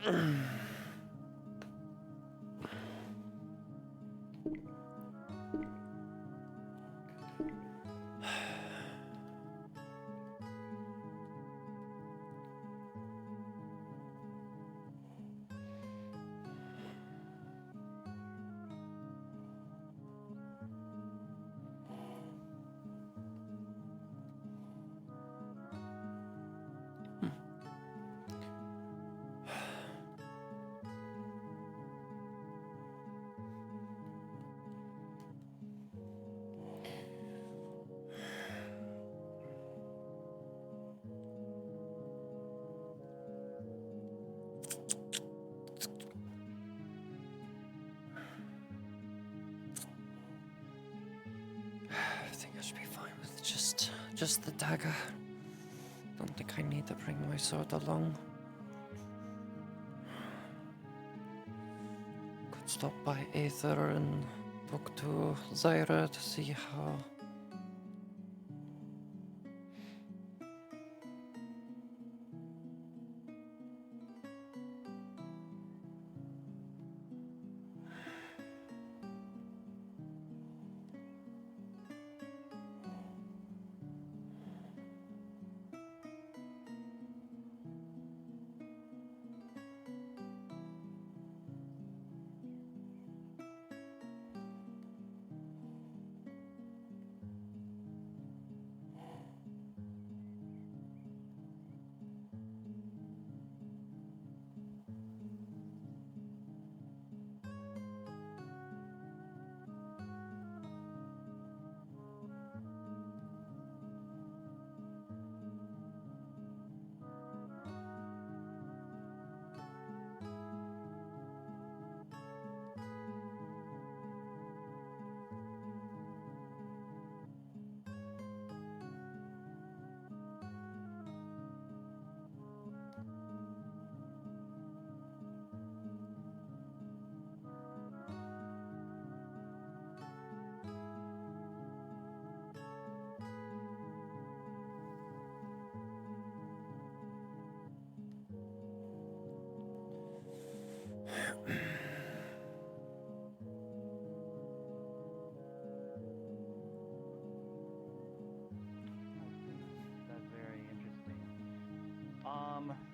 I think I should be fine with just the dagger. Don't think I need to bring my sword along. Could stop by Aether and talk to Zyra to see how.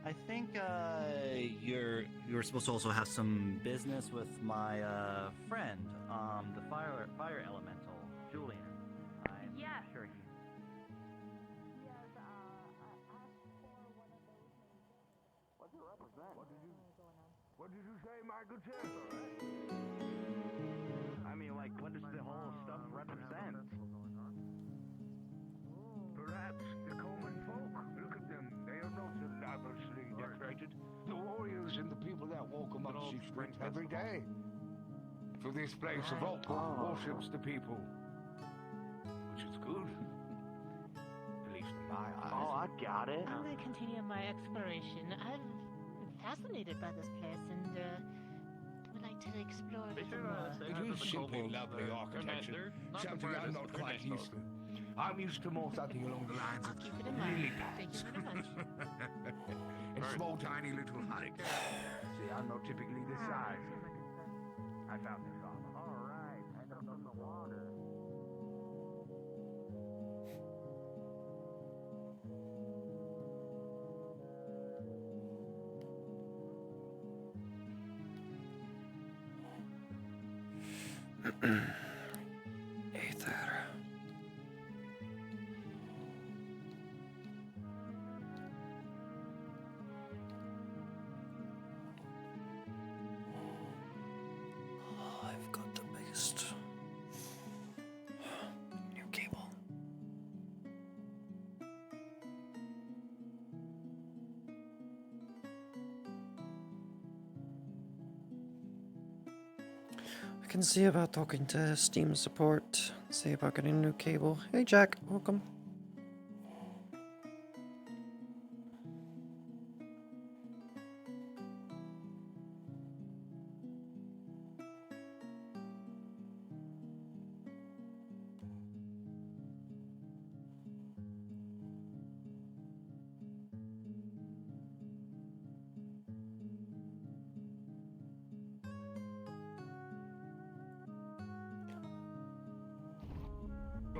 I think you're supposed to also have some business with my friend, the fire elemental, Julian. I'm sure he. Yes, I asked for one of those. What do you represent? What did you say, Michael Chancellor? I mean, like, what does the whole stuff represent? Perhaps the common folk. Look at them. They are not so lavishly decorated. The warriors and the people that walk amongst these streets every day. So this place of oak worships the people. Which is good. At least in my eyes. Oh, I got it. I'm gonna continue my exploration. I'm fascinated by this place and would like to explore it more. It is simply lovely architecture. Something I'm not quite used to. I'm used to more something along the lines of Keep it in mind. lily Thank pads. you very much. And small, tiny little huts. See, I'm not typically this size. I found this armor. All right, and up from the water. Aether. Oh, I've got the biggest new cable. I can see about talking to Steam support, see about getting a new cable. Hey Jack, welcome.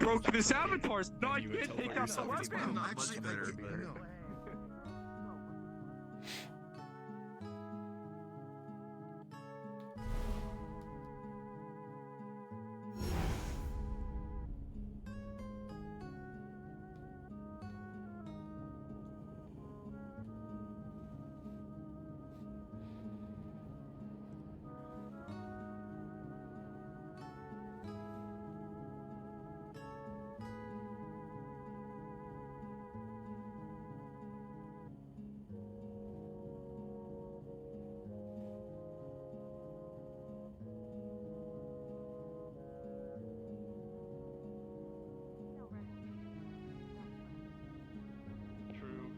broke the saboteurs. No, I did pick up the It's weapon. been actually better. True.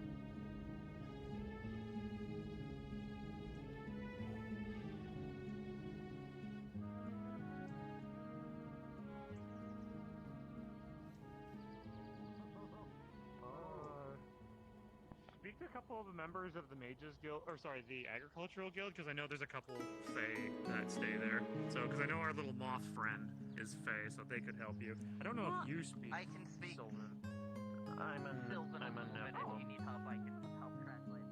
Speak to a couple of the members of the Mages Guild, or sorry, the Agricultural Guild, because I know there's a couple Fae that stay there. So, because I know our little moth friend is Fae, so they could help you. I don't know if you speak. I can speak. Sylvan. I'm a Sylvan a little bit. If you need help, I can help translate.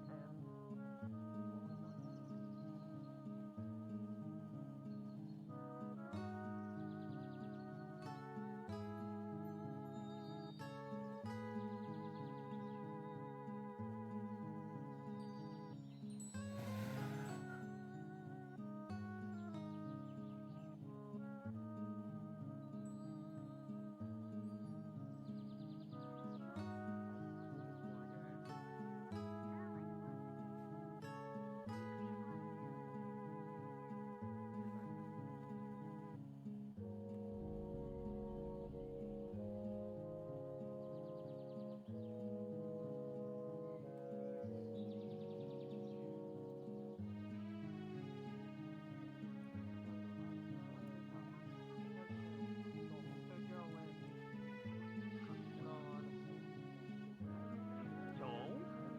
So,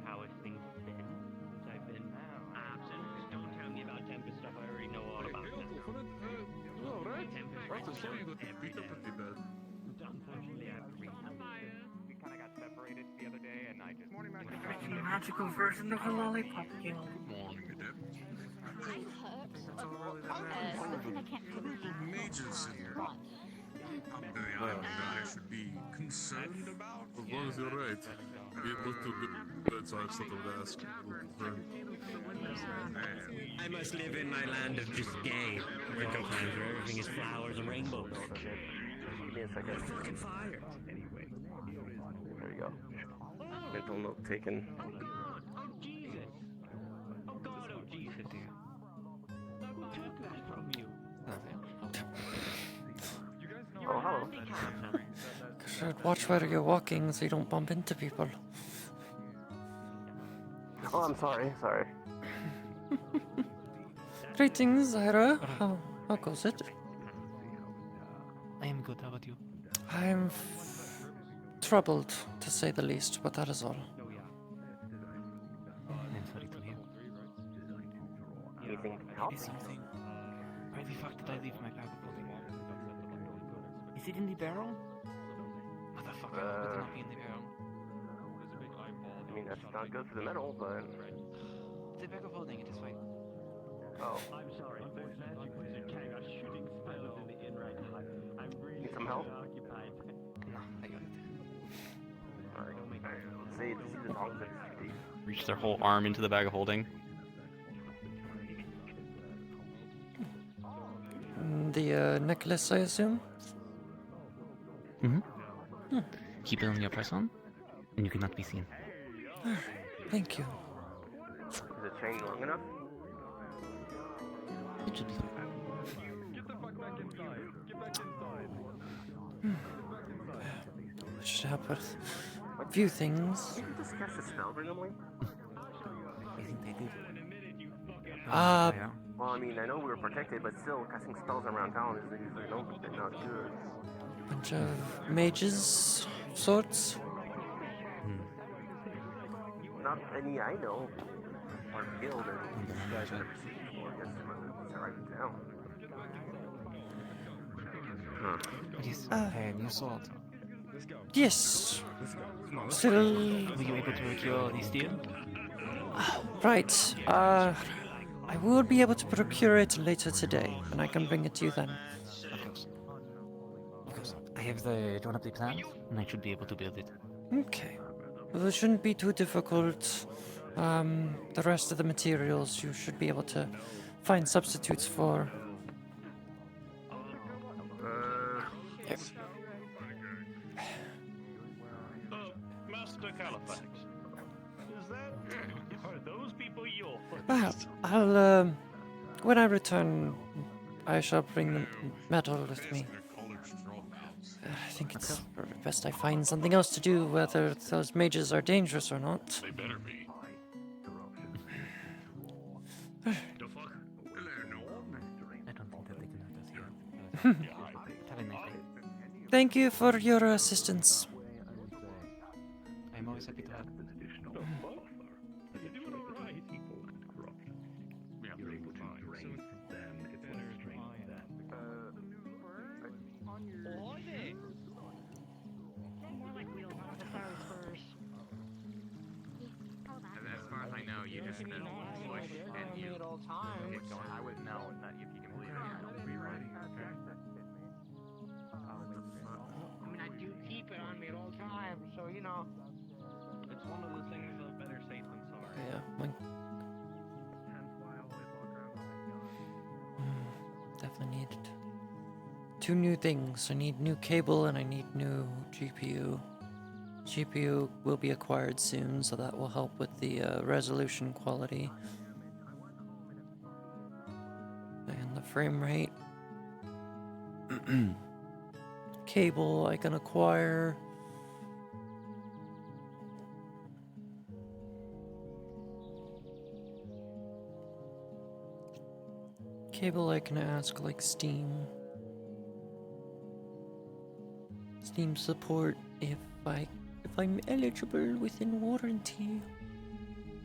how has things been since I've been absent? Don't tell me about Tempest stuff, I already know all about that. Tempest, unfortunately, I have to read. We kind of got separated the other day, and I just. Morning, The magical version of a lollipop guild. Mages here. I should be concerned about. As long as you're right. It looked a bit, so I just thought I would ask. I must live in my land of just gay. Winter times where everything is flowers and rainbows. Give me a second. Fucking fire. Anyway. There you go. Mental note taken. Oh God! Oh Jesus! Oh God! Oh Jesus! Who took that from you? Oh, hello. Should watch where you're walking so you don't bump into people. Oh, I'm sorry. Sorry. Greetings, Ira. How goes it? I am good. How about you? I'm troubled, to say the least, but that is all. I'm sorry to hear. Anything to help? Something. Where the fuck did I leave my bag of holding? Is it in the barrel? Motherfucker, it better not be in the barrel. I mean, that's not good for the metal, but. The bag of holding, it is fine. Oh. I'm sorry. There's magic wizard carrying out shooting spells in the inn right now. I'm really Need some help? occupied. No, I got it. Alright. Let's see the tongs at 50. Reach their whole arm into the bag of holding. The necklace, I assume? Mm-hmm. Keep it on your person, and you cannot be seen. Thank you. Is the chain long enough? It should be fine. Get the fuck back inside. Get back inside. It should help with a few things. Didn't this cast a spell randomly? I think they did. Well, I mean, I know we were protected, but still, casting spells around town is usually not good. Bunch of mages of sorts. Not any I know. Or guild, and these guys I've never seen before. I guess it's right in town. Yes, new sword. Yes. Still. Were you able to procure the steel? Right. I will be able to procure it later today, and I can bring it to you then. Of course. Of course. I have drawn up the plans, and I should be able to build it. Okay. Well, it shouldn't be too difficult. The rest of the materials you should be able to find substitutes for. Yep. Master Califax, are those people your Well, I'll, when I return, I shall bring the metal with me. I think it's best I find something else to do, whether those mages are dangerous or not. They better be. I don't think that they can hurt us here. Have a nice day. Thank you for your assistance. I'm always happy to help. As far as I know, you just push and you get going. I wouldn't know if you can believe it. I mean, I do keep it on me at all times, so you know. It's one of the things of better safe than sorry. Yeah, definitely need 2 new things. I need new cable and I need new GPU. GPU will be acquired soon, so that will help with the resolution quality and the frame rate. Cable I can acquire. Cable I can ask like Steam support if I'm eligible within warranty.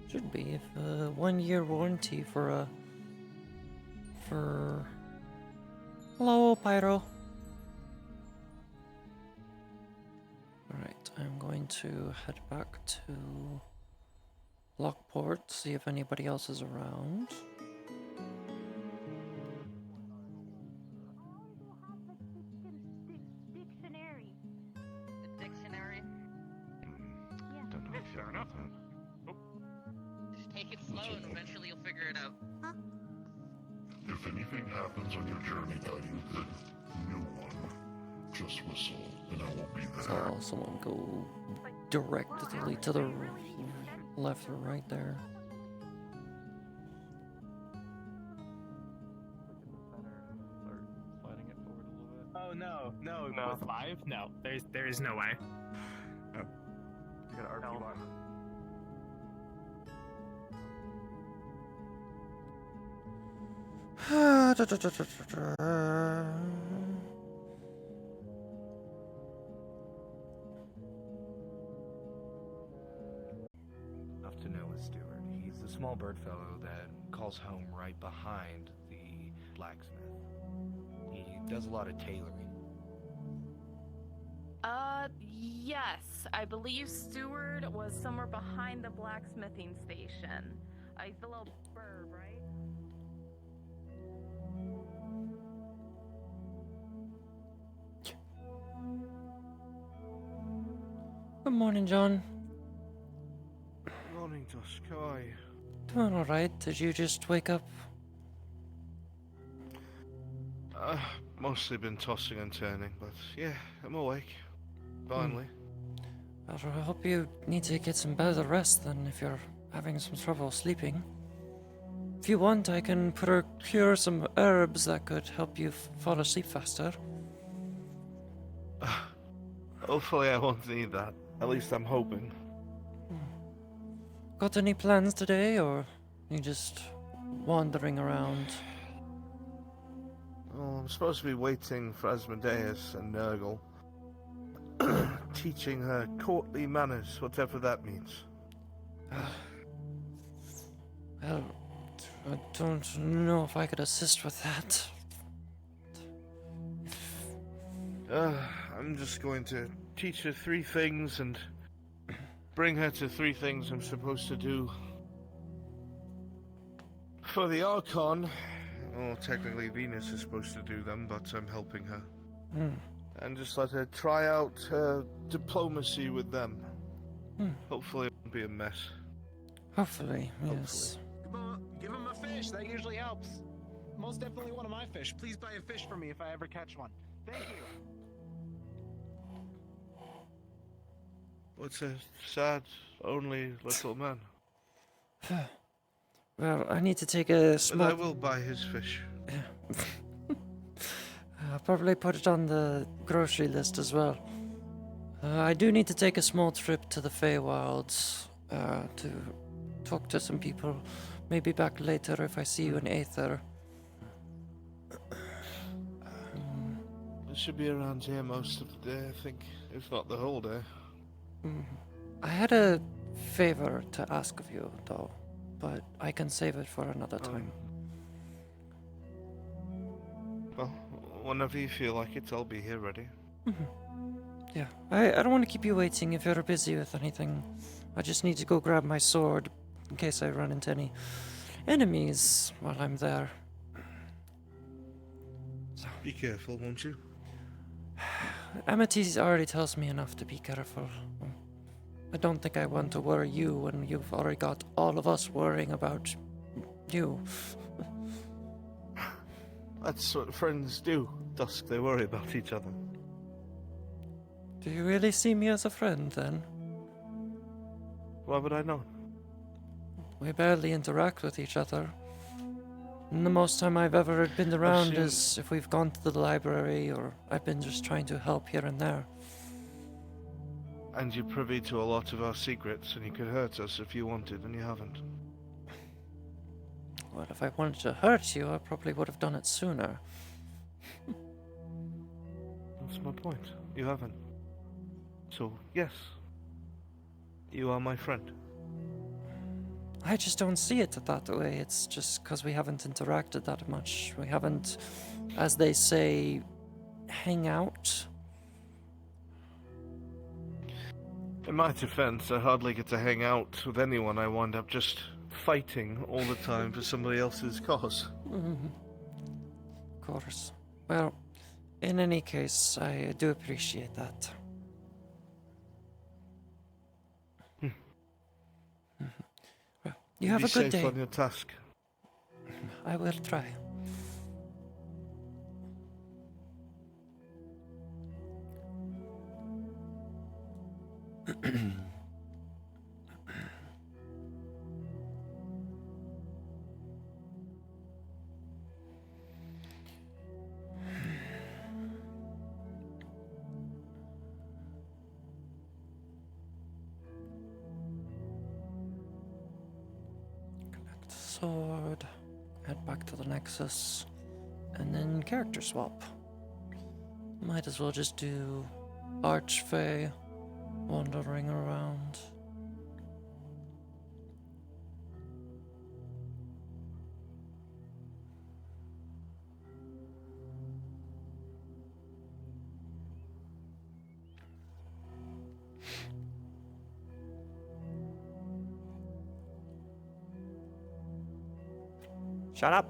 Should be if 1-year warranty for hello Pyro. Alright, I'm going to head back to Lockport, see if anybody else is around. Fair enough. Just take it slow and eventually you'll figure it out. If anything happens on your journey that you hit new one, just whistle and I will be there. So someone go directly to the left or right there. Oh no, with 5? No, there is no way. You got an RP bar. Enough to know is Stewart. He's the small bird fellow that calls home right behind the blacksmith. He does a lot of tailoring. Yes. I believe Stewart was somewhere behind the blacksmithing station. He's the little burb, right? Good morning, John. Morning, Toskai. Doing alright. Did you just wake up? Mostly been tossing and turning, but yeah, I'm awake. Finally. I hope you need to get some better rest then if you're having some trouble sleeping. If you want, I can procure some herbs that could help you fall asleep faster. Hopefully I won't need that. At least I'm hoping. Got any plans today, or you just wandering around? Well, I'm supposed to be waiting for Asmodeus and Nurgle. Teaching her courtly manners, whatever that means. Well, I don't know if I could assist with that. I'm just going to teach her 3 things and bring her to 3 things I'm supposed to do. For the Archon, well, technically Venus is supposed to do them, but I'm helping her. And just let her try out diplomacy with them. Hopefully it won't be a mess. Hopefully, yes. Give him a fish. That usually helps. Most definitely one of my fish. Please buy a fish for me if I ever catch one. Thank you. What's a sad, lonely little man? Well, I need to take a small... But I will buy his fish. I'll probably put it on the grocery list as well. I do need to take a small trip to the Feywilds to talk to some people. Maybe back later if I see you in Aether. It should be around here most of the day, I think, if not the whole day. I had a favor to ask of you, though, but I can save it for another time. Well, whenever you feel like it, I'll be here ready. Yeah, I don't want to keep you waiting if you're busy with anything. I just need to go grab my sword in case I run into any enemies while I'm there. So. Be careful, won't you? Amity already tells me enough to be careful. I don't think I want to worry you when you've already got all of us worrying about you. That's what friends do. Dusk, they worry about each other. Do you really see me as a friend, then? Why would I not? We barely interact with each other. And the most time I've ever been around is if we've gone to the library or I've been just trying to help here and there. And you're privy to a lot of our secrets, and you could hurt us if you wanted, and you haven't. Well, if I wanted to hurt you, I probably would have done it sooner. That's my point. You haven't. So, yes. You are my friend. I just don't see it that way. It's just because we haven't interacted that much. We haven't, as they say, hang out. In my defense, I hardly get to hang out with anyone. I wind up just fighting all the time for somebody else's cause. Of course. Well, in any case, I do appreciate that. Well, you have a good day. Be safe on your task. I will try. Connect the sword, head back to the Nexus, and then character swap. Might as well just do Archfey wandering around. Shut up!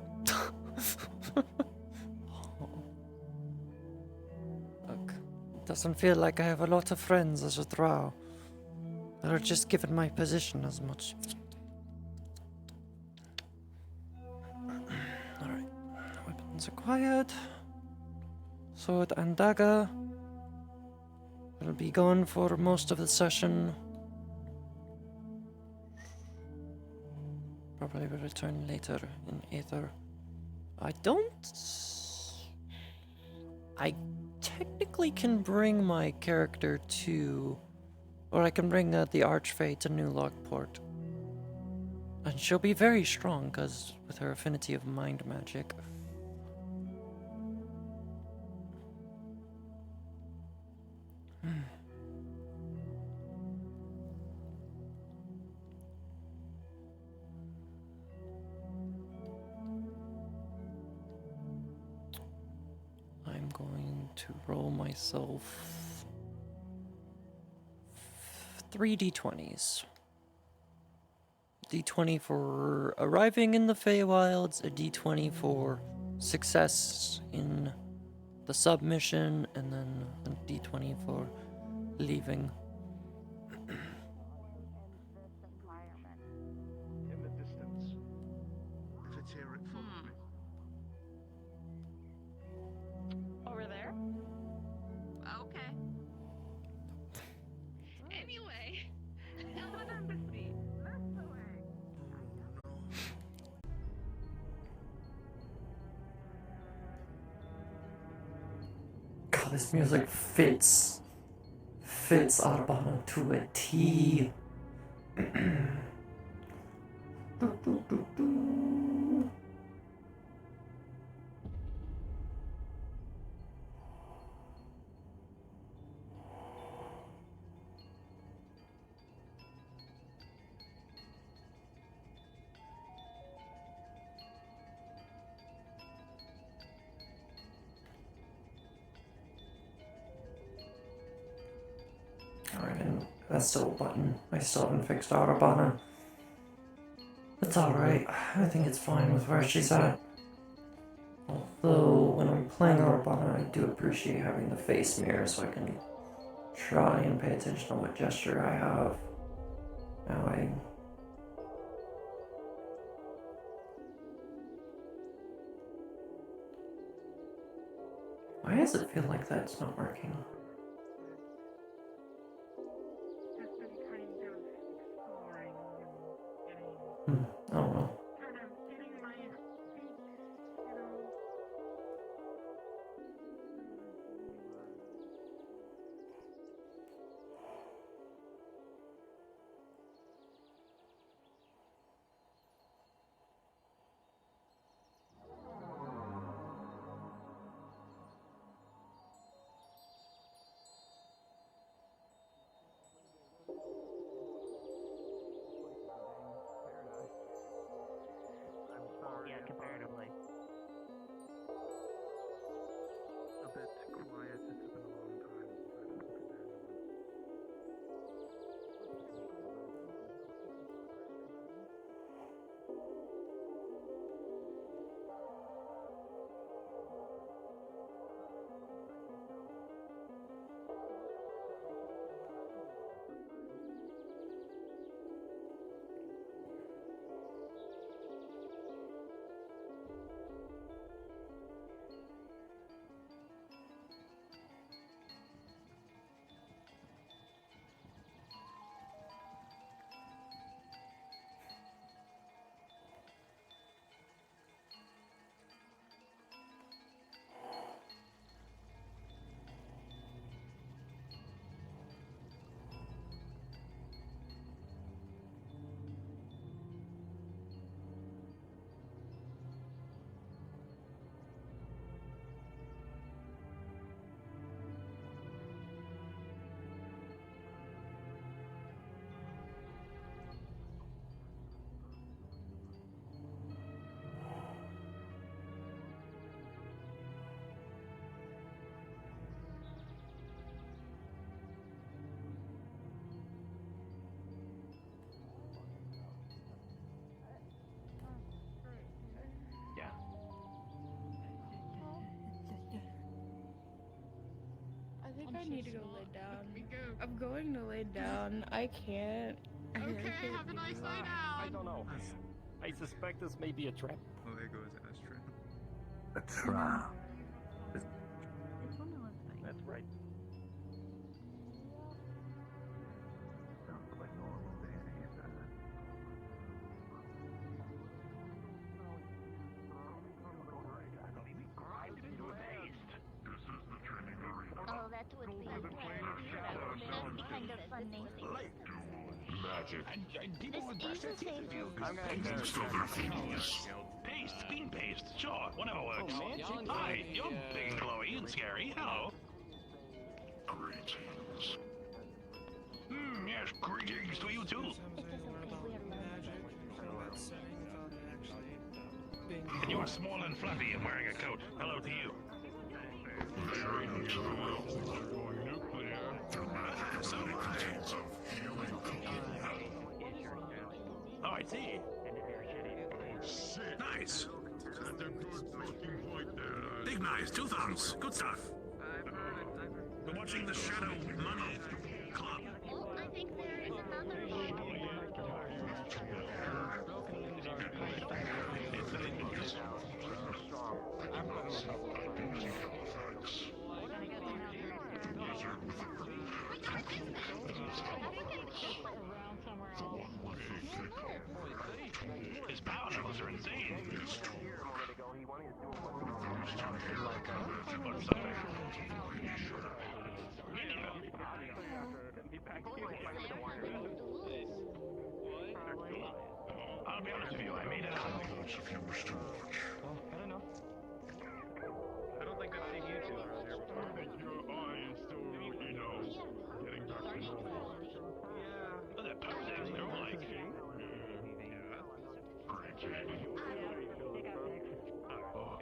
Look, it doesn't feel like I have a lot of friends as a drow. They're just given my position as much. Alright, weapons acquired. Sword and dagger will be gone for most of the session. Probably will return later in Aether. I technically can bring my character to, or I can bring the Archfey to New Lockport. And she'll be very strong, because with her affinity of mind magic. I'm going to roll myself 3 d20s. D20 for arriving in the Feywilds, a D20 for success in the submission, and then a D20 for leaving. In the distance. If it's here, it follows me. Over there? Okay. Anyway, other than the sea, that's the way. God, this music fits Arbana to a T. Alright, and that's still a button. I still haven't fixed Arbana. It's alright. I think it's fine with where she's at. Although, when I'm playing Arbana, I do appreciate having the face mirror so I can try and pay attention to what gesture I have. Now why does it feel like that's not working? I don't know. Yeah, comparatively. A bit quiet. It's been a long time since I've spoken to anyone. I think I need to go lay down. I'm going to lay down. I can't. Okay, have a nice lay down. I don't know. I suspect this may be a trap. Oh, there goes Astra. A trap. That's right. Sounds like normal day, doesn't it? Oh, that would be just kind of funny. Magic. This is a safe Amongst other things. Paste, bean paste, sure, whatever works. Hi, you're big and glowy and scary. Hello. Greetings. Yes, greetings to you too. And you're small and fluffy and wearing a coat. Hello to you. The journey to the realm. Through magic So It contains a healing cookie. Oh, I see. Nice. That's a good fucking point there. Big knives, 2 thumbs. Good stuff. We're watching the Shadow Money Club. Oh, I think there is another one. His power levels are insane. I'll be honest with you, I made it out. If you wish to watch. I don't know. I don't think I've seen you two around here before. I think your eye is still, you know, getting back to normal. Look at that poses, they're like...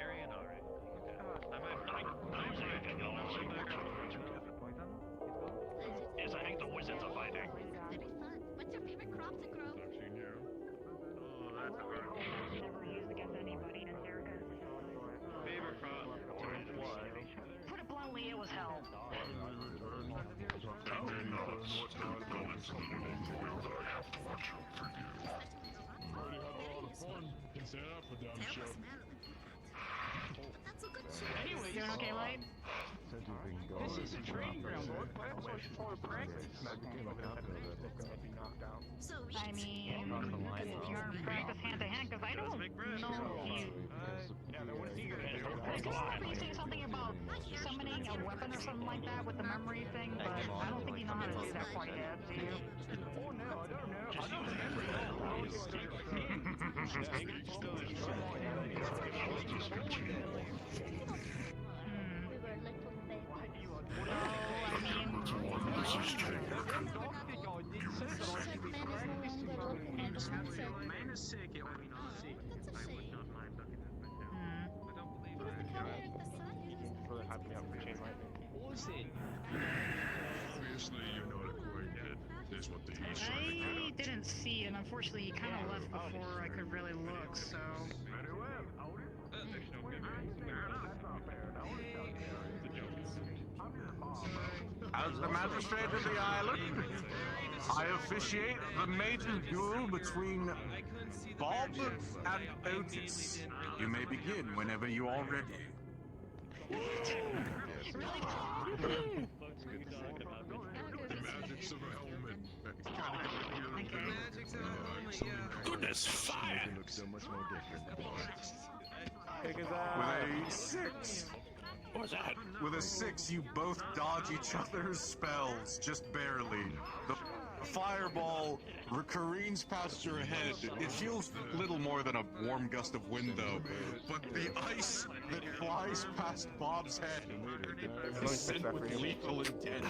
Arian, alright. Yes, I think the wizards are fighting. That'd be fun. What's your favorite crop to grow? Never used against anybody in Jericho. Favorite crop? Put it bluntly, it was hell. That's a good show. Anyway, doing okay, Light? This is a training ground, Lord. Why else would you for practice? So we I mean, if you're in practice hand to hand, because I don't know if you... I just remember you saying something about summoning a weapon or something like that with the memory thing, but I don't think you know how to do that quite yet, do you? Oh no, I don't know. I don't remember. Man is sick, it will be not sick. I would not mind looking at my town. I don't believe Really hyped me up for chain lightning. What was it? Obviously, you're not quite dead. Is what the he's trying to get I at. didn't see, and unfortunately he kind of left before I could really look, so... Very well. There's no good reason. Fair enough. As the magistrate of the island, I officiate the maiden duel between Bob and Otis. You may begin whenever you are ready. Magics of a helmet. Goodness, fire! With a 6. What was that? With a 6, you both dodge each other's spells, just barely. The fireball careens past your head. It feels little more than a warm gust of wind, though. But the ice that flies past Bob's head is sent with lethal intent.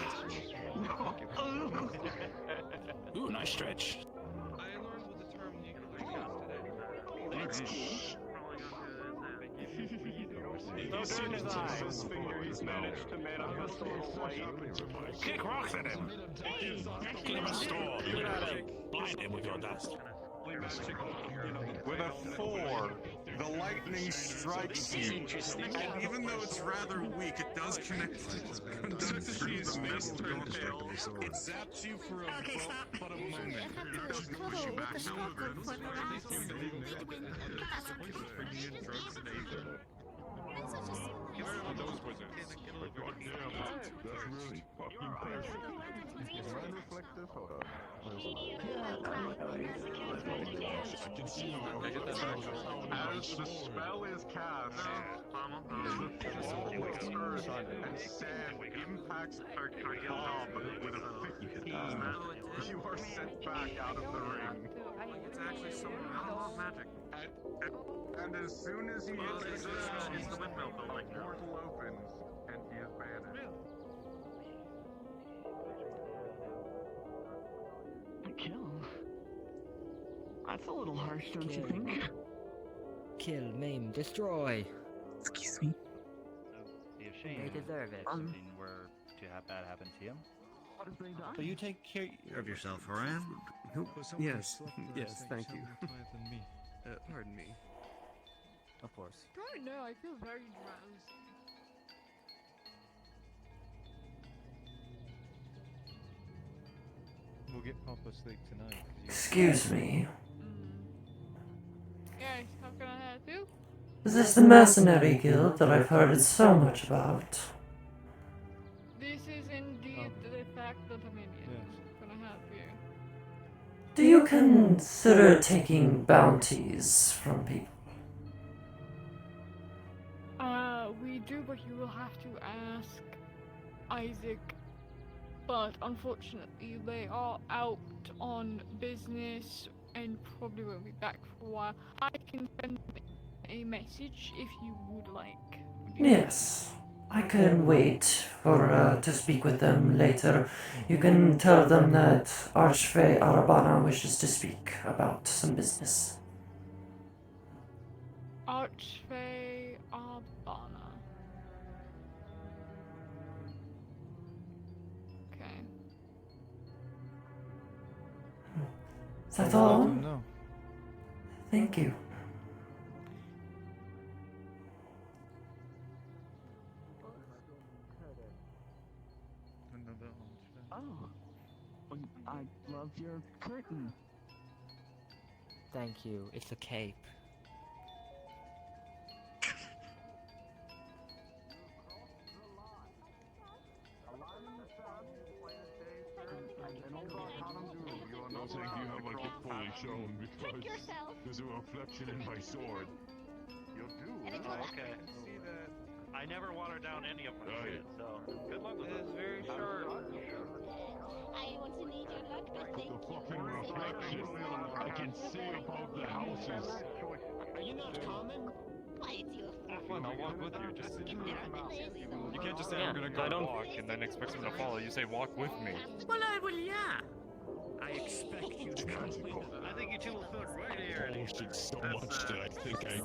Ooh, nice stretch. I learned what the term yesterday. So in his eyes, finger, he's managed to manifest a little light. Kick rocks at him! Give him a storm! Blind him with your dust. With a 4, the lightning strikes you, and even though it's rather weak, it does connect through the middle of your tail. It zaps you for but a moment. It doesn't push you back Those wizards. Goddamn, that's really fucking crazy. I can see As the spell is cast, the fall of earth and sand impacts Bob with a 15. You are sent back out of the ring. It's actually someone else magic. And as soon as he uses the spell, It's the windmill building. the portal opens and he is banished. A kill? That's a little harsh, don't you think? Kill, maim, destroy. Be ashamed They deserve it. if something were to have bad happen to him. So you take care of yourself, Orion? Yes, yes, thank you. Pardon me. Of course. Don't know, I feel very drowsy. We'll get proper sleep tonight. Excuse me. Yes, how can I help you? Is this the mercenary guild that I've heard so much about? This is indeed the fact that I'm in. Can I help you? Do you consider taking bounties from people? We do, but you will have to ask Isaac. But unfortunately, they are out on business and probably won't be back for a while. I can send a message if you would like. Yes. I can wait for to speak with them later. You can tell them that Archfey Arabana wishes to speak about some business. Archfey Arabana. Okay. Is that all? No. Thank you. Oh, I love your curtain. Thank you. It's a cape. No, thank you, have like it fully shown because there's a reflection in my sword. You do? Oh, okay. See that? I never watered down any of my shit, so good luck with It it. is very short. I also need your luck, but thank The you. fucking reflection. I can see above the houses. Are you not common? Why, it's you. Fine, I'll walk with you. Just Get down the lazy though. you can't just say we're gonna go walk and then expect someone to follow. You say walk with me. Well, yeah. I expect you to come. I think you two will fit right here. Bullshit so much that I think I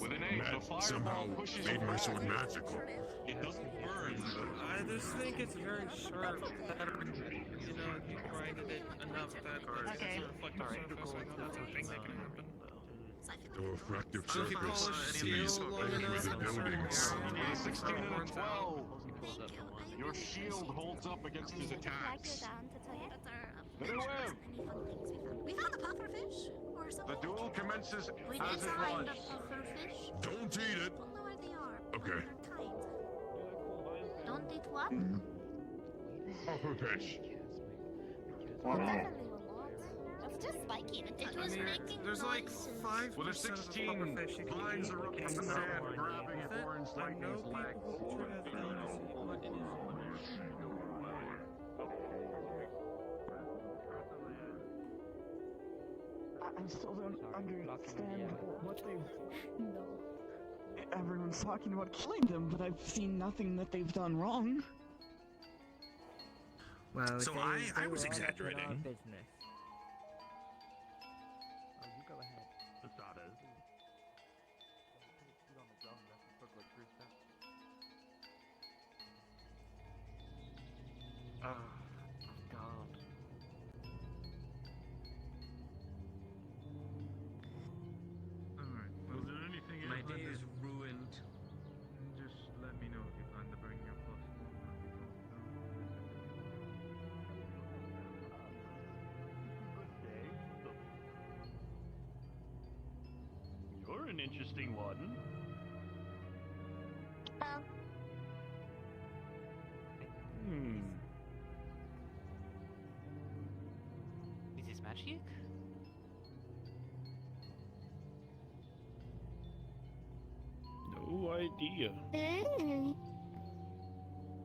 With an aim, the somehow fireball pushes made you my back. sword magical. It doesn't burn, I just think it's very sharp. That, you know, if you grinded it enough that Okay. it's a reflective surface, I don't think that can happen. The reflective So if you surface polish sees steel long over enough, the it'll buildings. surface. You need a 16 and a Burns 12. Thank you. Your shield holds up against his I'd like you attacks. down to tell you that there are Very well. any fun things we found. We found a pufferfish or The something. duel commences We as did it find was. a pufferfish. Don't eat it. Don't know where they are. but Okay. they're kind. Don't eat what? Pufferfish. Well, definitely will not. That's just spiky. It was making There's like noises. 5% With a of 16, pufferfish you can blinds eat are up in from the the sand, sand. grabbing at I Orange know Lightning's people legs. who try to tell us what it is. I still don't understand what they. No. Everyone's talking about killing them, but I've seen nothing that they've done wrong. Well, So I was exaggerating. Business. Oh, you go ahead. Oh, God. Alright, Was there anything my else day that- is ruined. Just let me know if you plan to bring your plus one. You're an interesting one. Is this magic? No idea.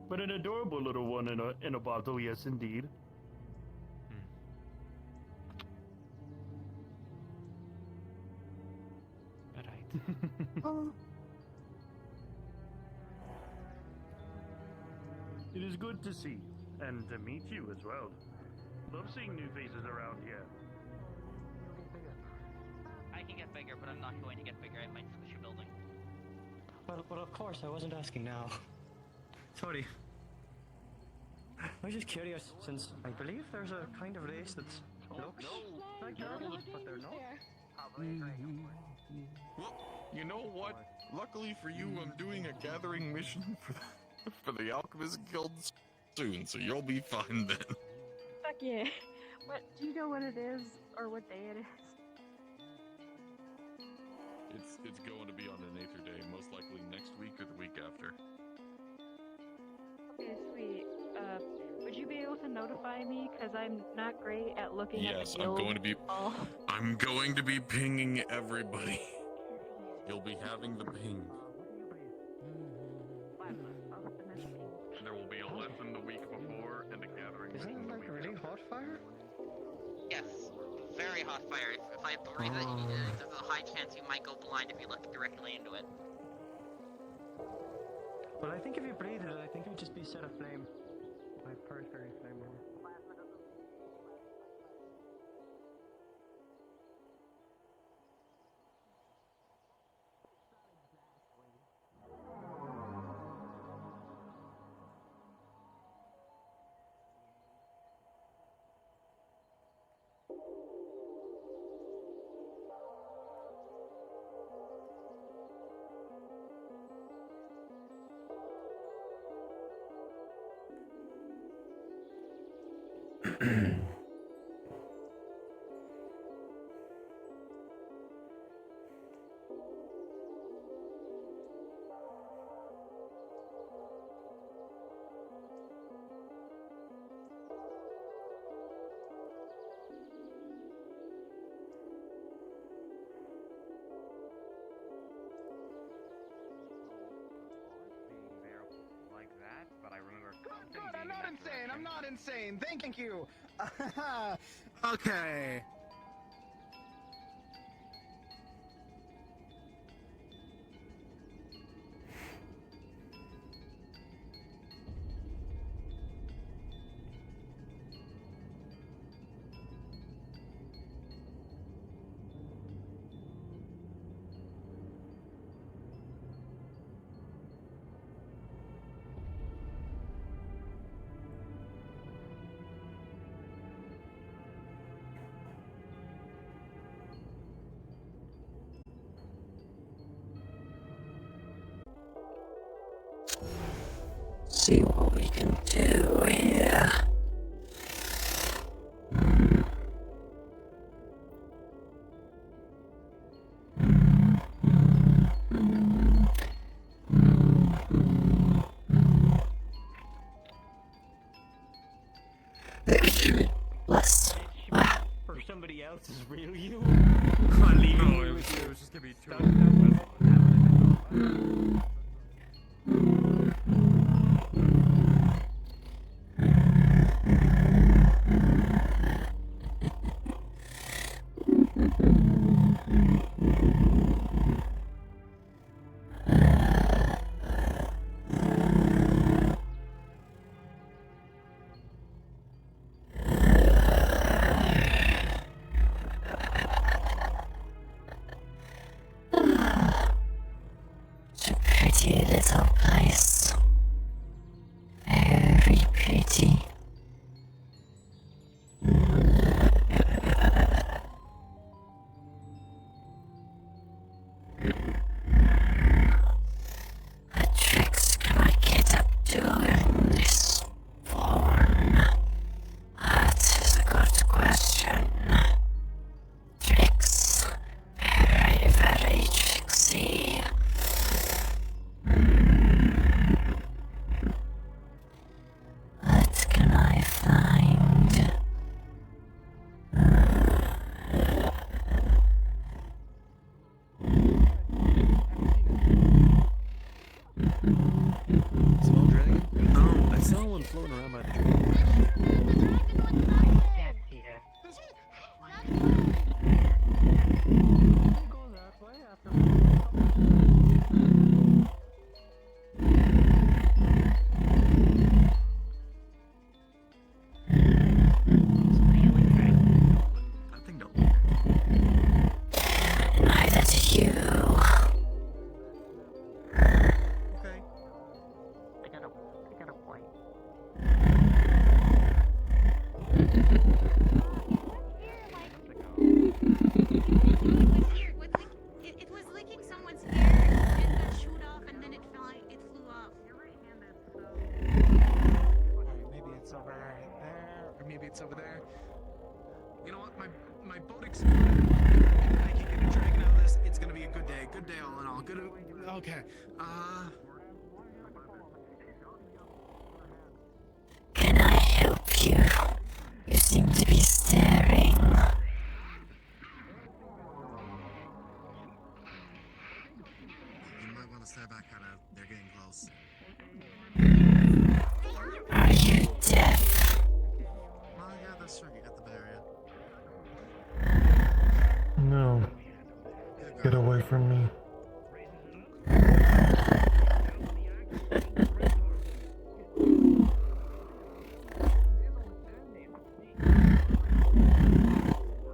But an adorable little one in a bottle, yes indeed. Alright. It is good to see, and to meet you as well. Love seeing new faces around here. I can get bigger, but I'm not going to get bigger. I might squish your building. But of course, I wasn't asking now. Sorry. I was just curious, since I believe there's a kind of race that looks like turtles, but they're not. Well, you know what? Luckily for you, I'm doing a gathering mission for the Alchemist Guild soon, so you'll be fine then. Fuck yeah. What, do you know what it is, or what day it is? It's going to be on an Aether day, most likely next week or the week after. Okay, sweet. Would you be able to notify me? Because I'm not great at looking at Yes, the guild. I'm going to be pinging everybody. You'll be having the ping. There will be a lesson the week before and a gathering mission the week Really after. hot fire? Yes, very hot fire. If I breathe it, there's a high chance you might go blind if you look directly into it. Well, I think if you breathe it, I think it would just be set aflame. My periphery flame more. Like that, but I remember Good, something I'm being not in that insane, I'm direction. not insane, thank you! Okay. See what we can do here. Bless. For somebody else's real you? I'm leaving you with you. It was just gonna be two. It's a pretty little place. Very pretty. What tricks can I get up to in this form? That is a good question. Tricks. Very, very tricksy. What can I find? Small dragon? No, I saw one floating around by the dragon. Neither do you. Okay. I got a point. Okay. Can I help you? You seem to be staring. You might want to stay back, Hannah. They're getting close. Are you deaf? Well, yeah, that's true. You got the barrier. No. Get away from me.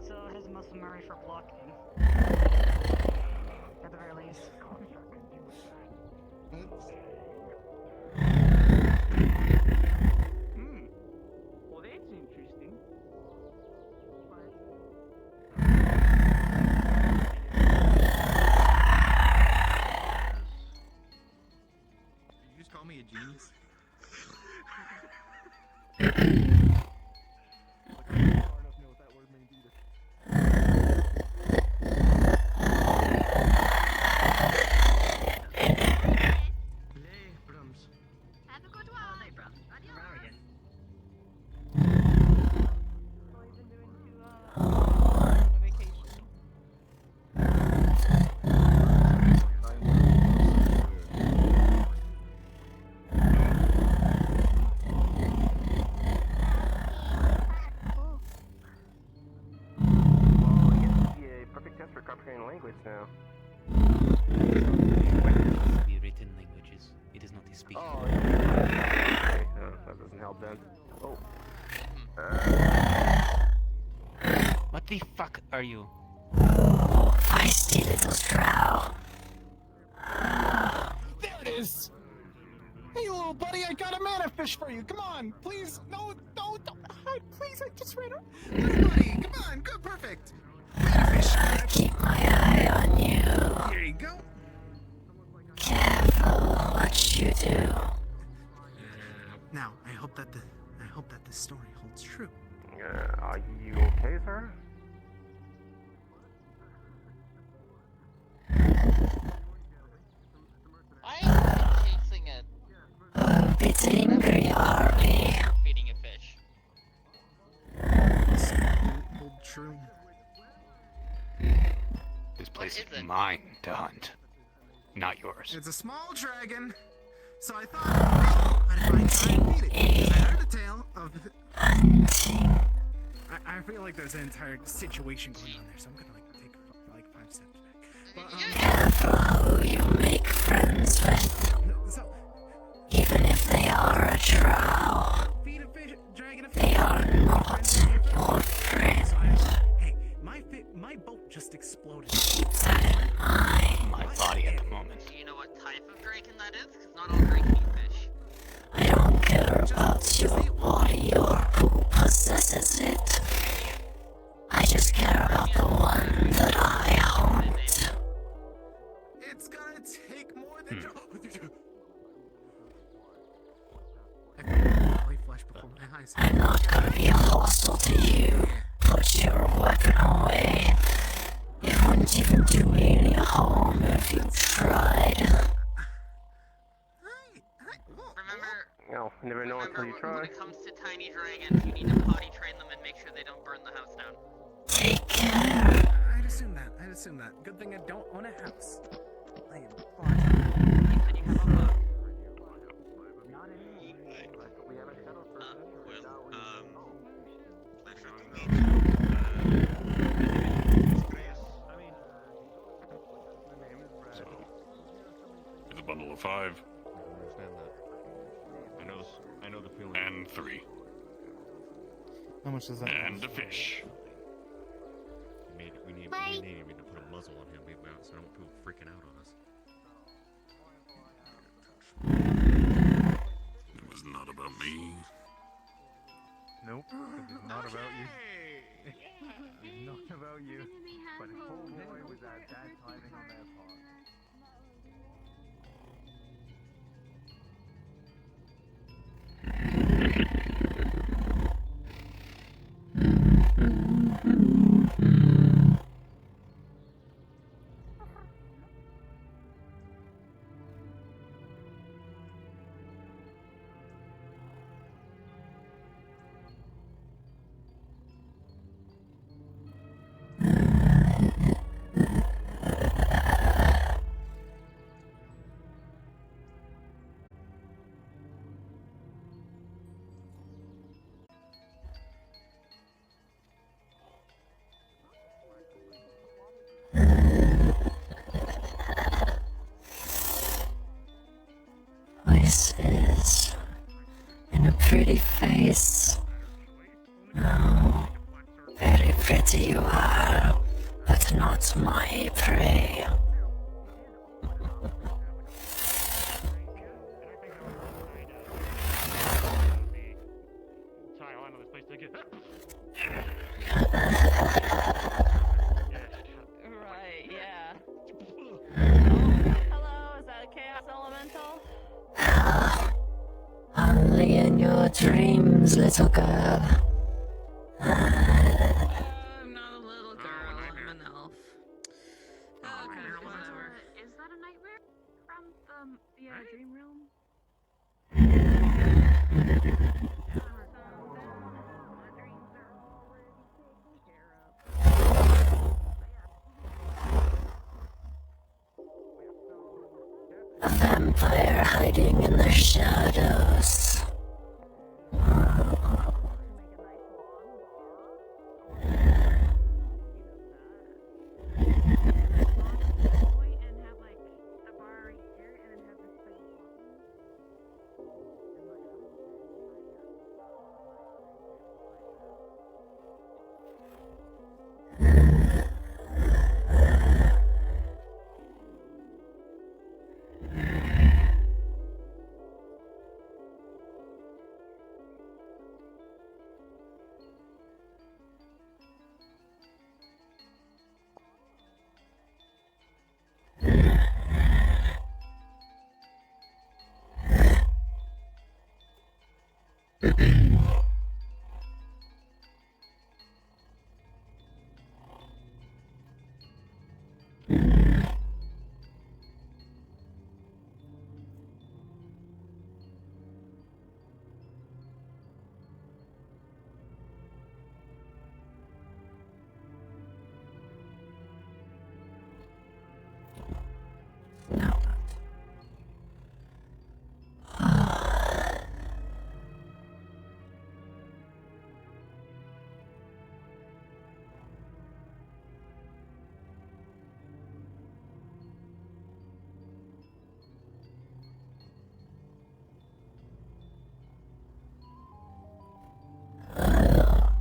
So his muscle memory for blocking. At the very least. Well, that's interesting. You just call me a genius? Have a good one. Hey, bro. Around again. Well, I guess it'd be a perfect test for comprehending language now. Be written languages. It is not a speaking. Oh, yeah. Okay, that doesn't help then. Oh. What the fuck are you? Feisty little drow. There it is! Hey, little buddy, I got a mana fish for you. Come on, please. No, don't. Please, I just ran out. Little buddy, come on. Good, perfect. Mana fish. Keep my eye on you. There you go. Careful what you do. Now, I hope that the story holds true. Are you okay, sir? I'm chasing it. A bit angry, are we? Feeding a fish. Hold true. This place What is is it? mine to hunt, not yours. It's a small dragon, so I thought, what if I try and feed it? Because I heard the tale of... I feel like there's an entire situation going on there, so I'm gonna take 5 steps back. Careful who you make friends with. Even if they are a drow, Feed a fish, dragon a fish. they are not your friend. Hey, my boat just exploded. Keep that in mind. My body at the moment. Do you know what type of draken that is? Because not all draken eat fish. I don't care about your body or who possesses it. I just care about the one that I hunt. It's gonna take more than... I'm not gonna be hostile to you. Put your weapon away. It wouldn't even do me any harm if you tried. Remember, No, never know until you try. when it comes to tiny dragons, you need to potty train them and make sure they don't burn the house down. Take care. I'd assume that. Good thing I don't own a house. I am fine. And you have a boat. So, it's a bundle of 5. I understand that. I know the feeling. And 3. How much does that And a fish. We need even to put a muzzle on him, so I don't want people freaking out on us. It was not about me. Nope, it is not about you. It's not about you. But oh boy, was that bad timing on their part. pretty face. Oh, very pretty you are, but not my prey. Sorry, hold on to this place to get. Right, yeah. Hello, is that a chaos elemental? Only in your dreams, little girl. I'm not a little girl, I'm an elf. Okay, whatever. Is that a nightmare from the dream realm? A vampire hiding in the shadows.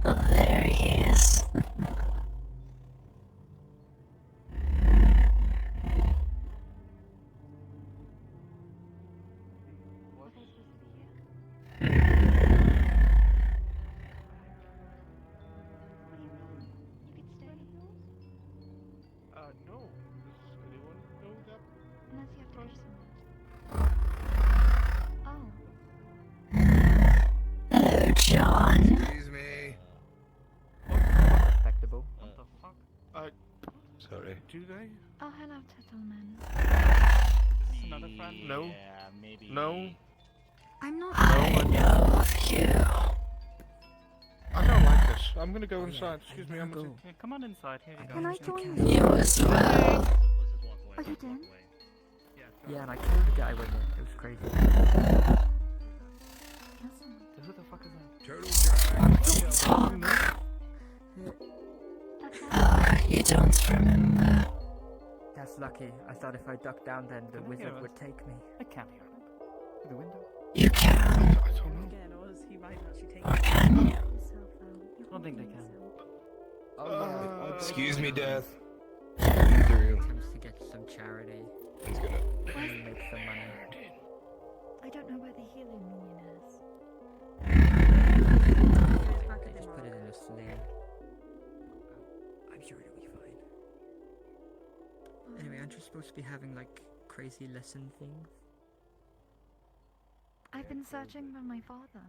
Oh, there he is. No. Does anyone know that? Unless you have to do somewhere. Oh. Hello, John. Excuse me. Respectable. What the fuck? Sorry. Do they? Oh, hello, Tittleman. Is this another friend? No. Yeah, maybe. No. I'm not. I know of you. I don't like this. I'm gonna go inside. Excuse me, I'm gonna go. Yeah, come on inside. Here you go. Can I join You as well. Are you done? Yeah, and I killed the guy with it. It was crazy. So who the fuck is that? Turtle talk. You don't remember. That's lucky. I thought if I ducked down then the wizard would take me. I can't hear him. Through the window. You can. Again, or he might actually take Or can you? I don't think they can. Oh, yeah. Excuse me, Death. Attempts to get some charity. He's gonna. And make some money. I don't know where the healing minion is. I just put it in a sling. I'm sure it'll be fine. Anyway, aren't you supposed to be having like crazy lesson things? I've been searching for my father.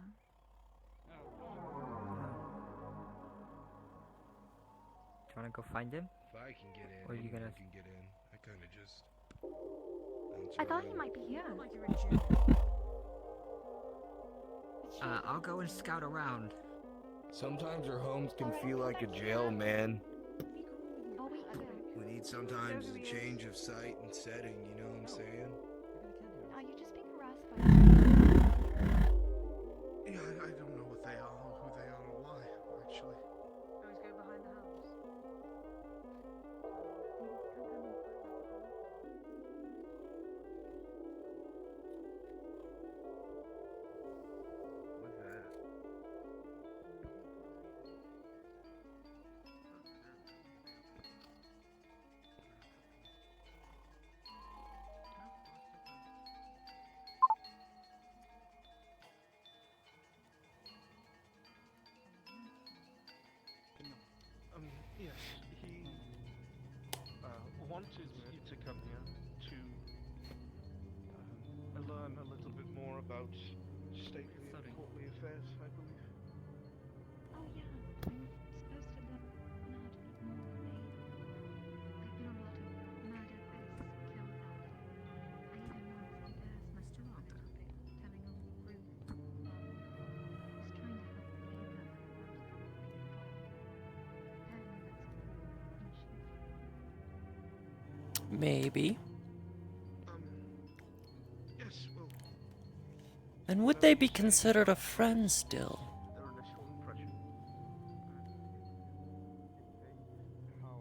Do you wanna go find him? If I can get in, Or are you gonna? anyone can get in. I kind of just. I thought he might be here. I'll go and scout around. Sometimes our homes can feel like a jail, man. Oh, wait. We need sometimes a change of sight and setting, you know what I'm saying? Are you just being harassed by Yeah, I don't know what they are, or who they are, or why, actually. Always go behind the house. What's that? to come here to learn a little bit more about stately and courtly affairs, I believe. Oh yeah, I'm supposed to know how to eat more meat. I've been on a lot of murder this, kill that. I even once did a Mr. Arthur telling a group was trying to help the Aether Maybe. Yes, well, And would they be considered a friend still? their initial impression. How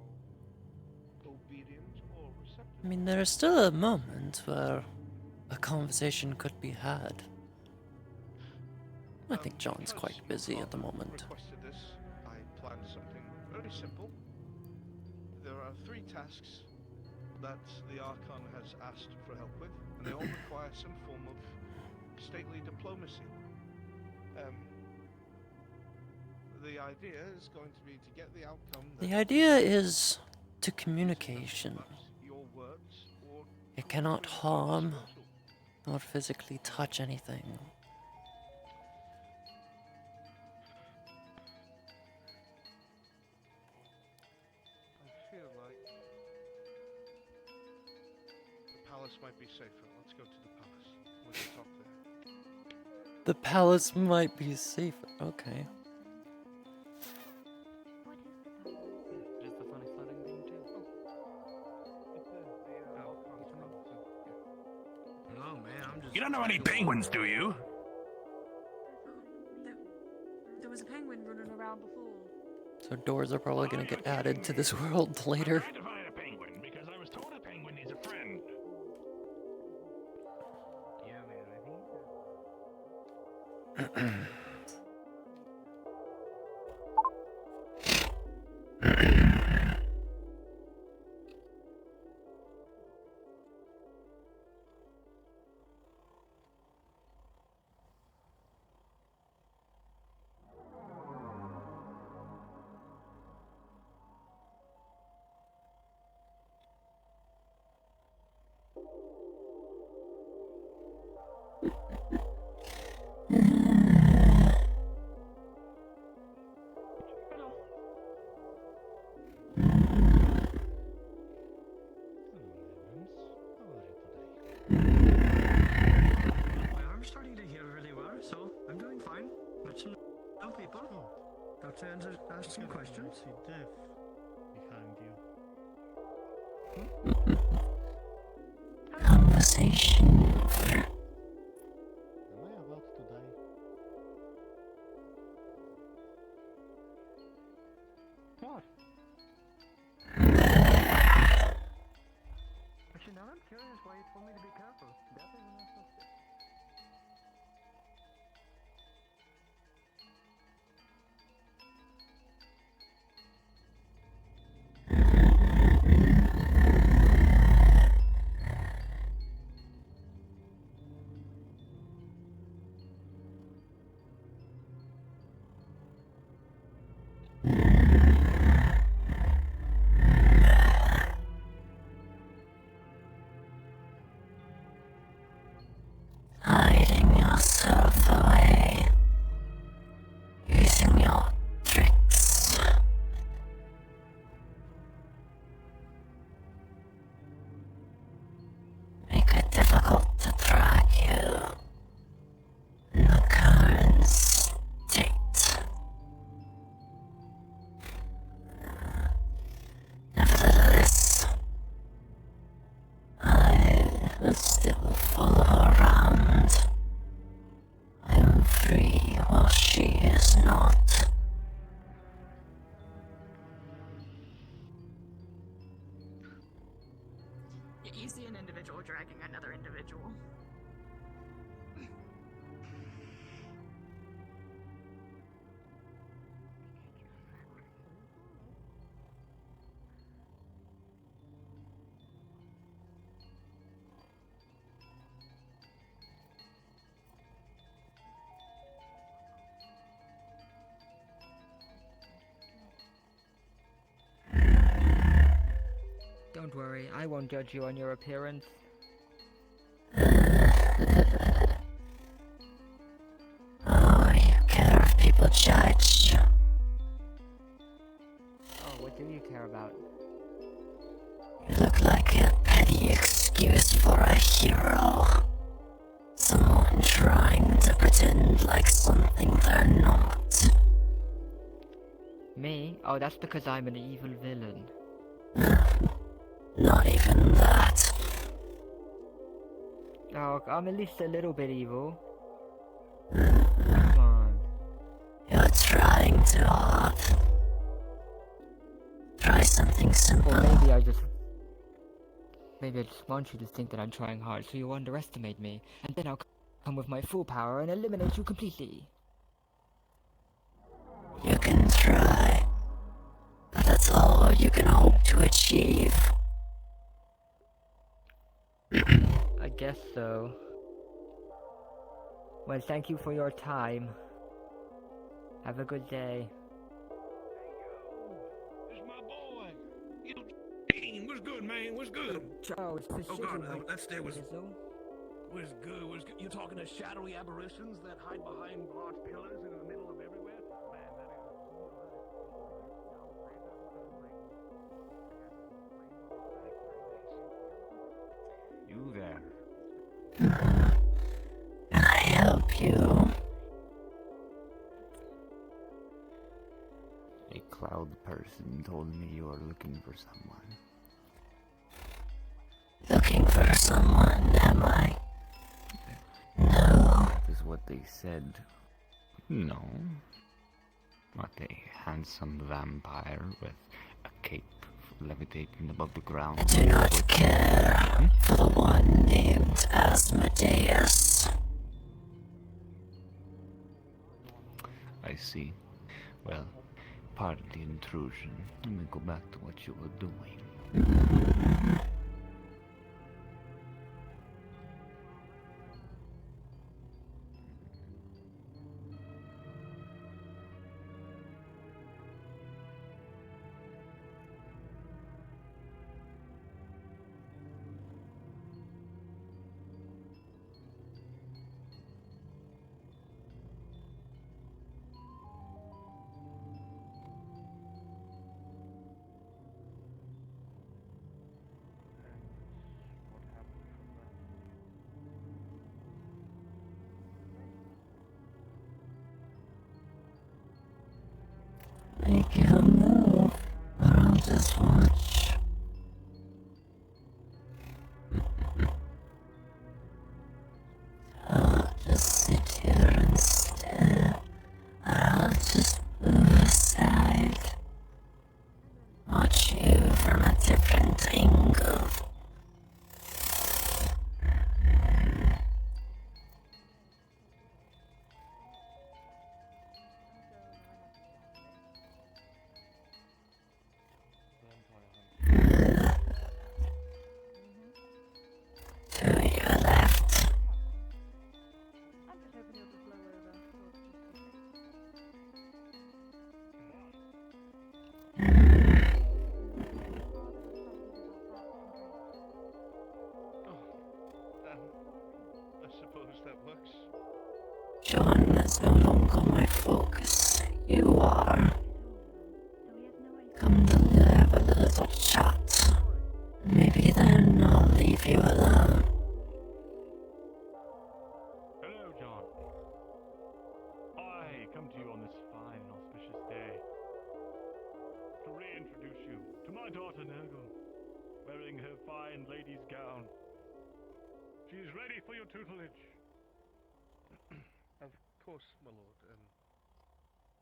obedient or receptive? I mean, there is still a moment where a conversation could be had. I think John's quite busy at the moment. Requested this, I planned something very simple. There are 3 tasks that the Archon has asked for help with, and they all require some form of stately diplomacy. The idea is going to be to get the outcome. The idea is to communication. Your words or It cannot harm nor physically touch anything. I feel like the palace might be safer. Let's go to the palace. We can talk there. The palace might be safer. Okay. Just the funny floating thing too. Oh man, I'm just. You don't know any penguins, do you? There was a penguin running around before. So doors are probably going to get added to this world later. I tried to find a penguin because I was told a penguin needs a friend. Yeah, man, My arm's starting to heal really well, so I'm doing fine. Met some people. Got to ask some questions. See Death behind you. Conversation over. Am I about to die? What? Actually, now I'm curious why you told me to be careful. That is not so good. Hiding yourself away. Using your tricks. Make it difficult to track you. In the current state. Nevertheless, I will still follow around. I am free while she is not. You see an individual dragging another individual. Don't Don't worry, I won't judge you on your appearance. Oh, you care if people judge. Oh, what do you care about? You look like a petty excuse for a hero. Someone trying to pretend like something they're not. Me? Oh, that's because I'm an evil villain. Not even that. Oh, I'm at least a little bit evil. Come on. You're trying too hard. Try something simple. Or maybe I just want you to think that I'm trying hard so you underestimate me, and then I'll come with my full power and eliminate you completely. You can try, but that's all you can hope to achieve. I guess so. Well, thank you for your time. Have a good day. It's my boy. Eugene, what's good, man? What's good? Charles, Oh God, that stair was good. Was good. You're talking to shadowy apparitions that hide behind large pillars in the middle of everywhere. Man, that is. You there? Can I help you? A cloud person told me you are looking for someone. Looking for someone, am I? No. That is what they said. No. Not a handsome vampire with a cape levitating above the ground. I do not care for the one named Asmodeus. I see. Well, pardon the intrusion. Let me go back to what you were doing. Make your move, or I'll just watch. I'll just sit here and stare, or I'll just move aside. Watch you from a different angle. To your left. I suppose that works. John is no longer my focus. You are. Come to have a little chat. Maybe then I'll leave you alone. Hello, John. I come to you on this fine and auspicious day to reintroduce you to my daughter Nergal, wearing her fine lady's gown. She is ready for your tutelage. Of course, my lord.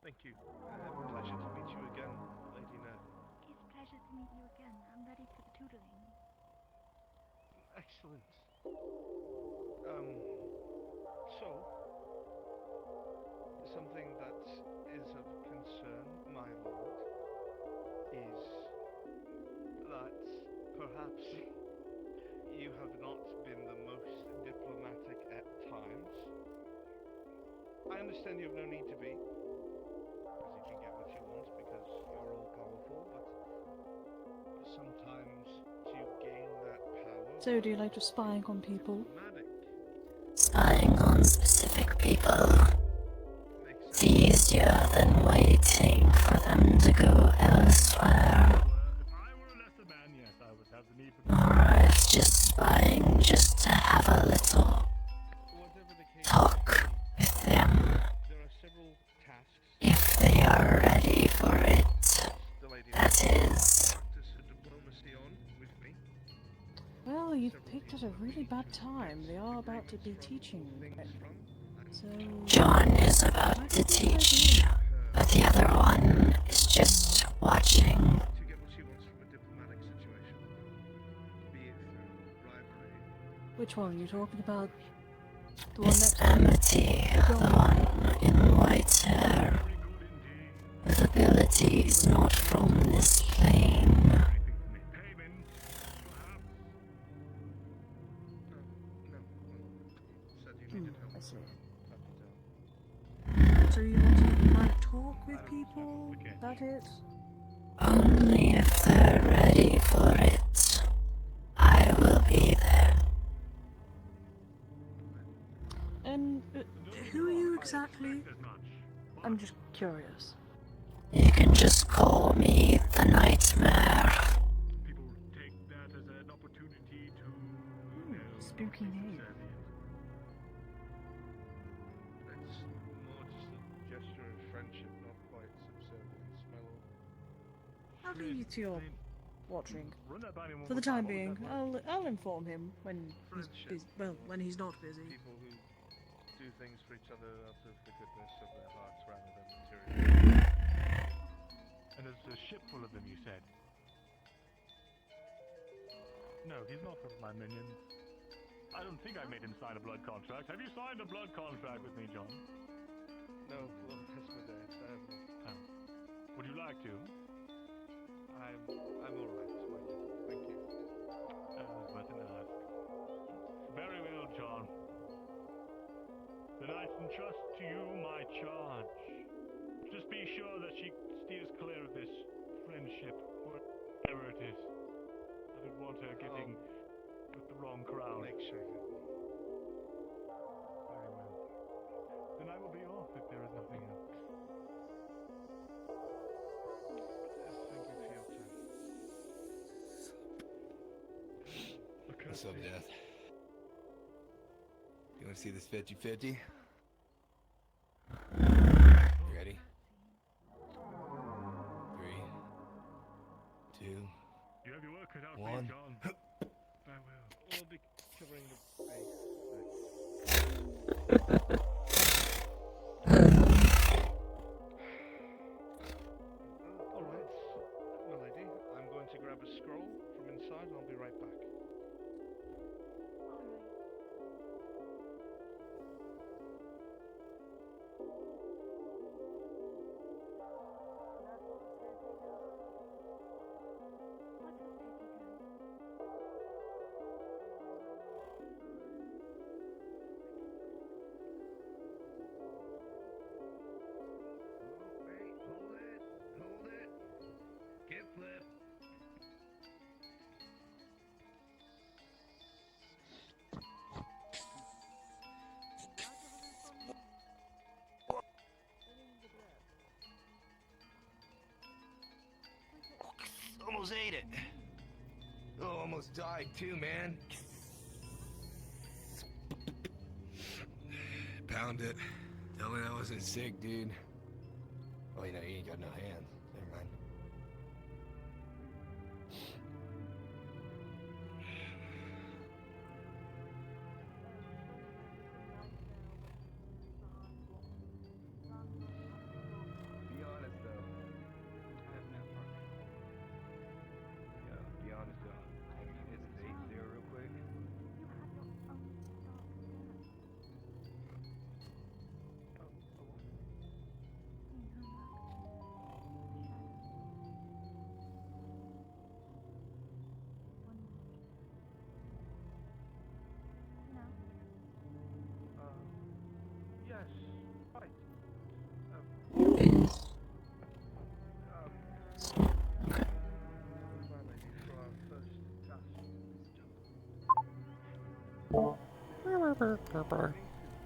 Thank you. Pleasure to meet you again, Lady Nergal. It's a pleasure to meet you again. I'm ready for the tutoring. Excellent. So, something that is of concern, my lord, is that perhaps you have not been the most diplomatic at times. I understand you have no need to be, because you can get what you want because you're all powerful, but sometimes you So, do you like just spying on people? Spying on specific people. It's easier than waiting for them to go elsewhere. Or it's just spying just to have a little talk with them. If they are ready for it, that is. Well, you've picked at a really bad time. They are about to be teaching. So... John is about to teach, but the other one is just watching. Which one are you talking about? The one next to Amity, the one in white hair, with abilities not from this plane. I see. So you want to kind of talk with people? That it? Only if they're ready for it. I will be there. And who are you exactly? I'm just curious. You can just call me the Nightmare. Spooky name. It's more just a gesture of friendship, not quite subservience, my lord. I'll leave you to your watching. For the time being, I'll inform him when he's busy. Well, when he's not busy. People who do things for each other out of the goodness of their hearts rather than material. And there's a ship full of them, you said? No, he's not one of my minions. I don't think I made him sign a blood contract. Have you signed a blood contract with me, John? No, Lord Asmodeus, I have not. Oh. Would you like to? I'm alright, my lord. Thank you. That was worth an ask. Very well, John. Then I entrust to you my charge. Just be sure that she steers clear of this friendship, whatever it is. I don't want her getting with the wrong crowd. Make sure you do. Very well. Then I will be off if there is nothing else. Thank you for your time. What's up, Death? You want to see this 50-50? You ready? 3, 2, You have your work cut out for 1. you, John. Farewell. We'll be covering the base. Alright, my lady. I'm going to grab a scroll from inside and I'll be right back. Almost ate it. Oh, almost died too, man. Pound it. Tell me I wasn't sick, dude. Oh, you know, you ain't got no hands. Never mind. Be honest, though. I have no problem. Yo, be honest, though. Can you hit stage 0 real quick?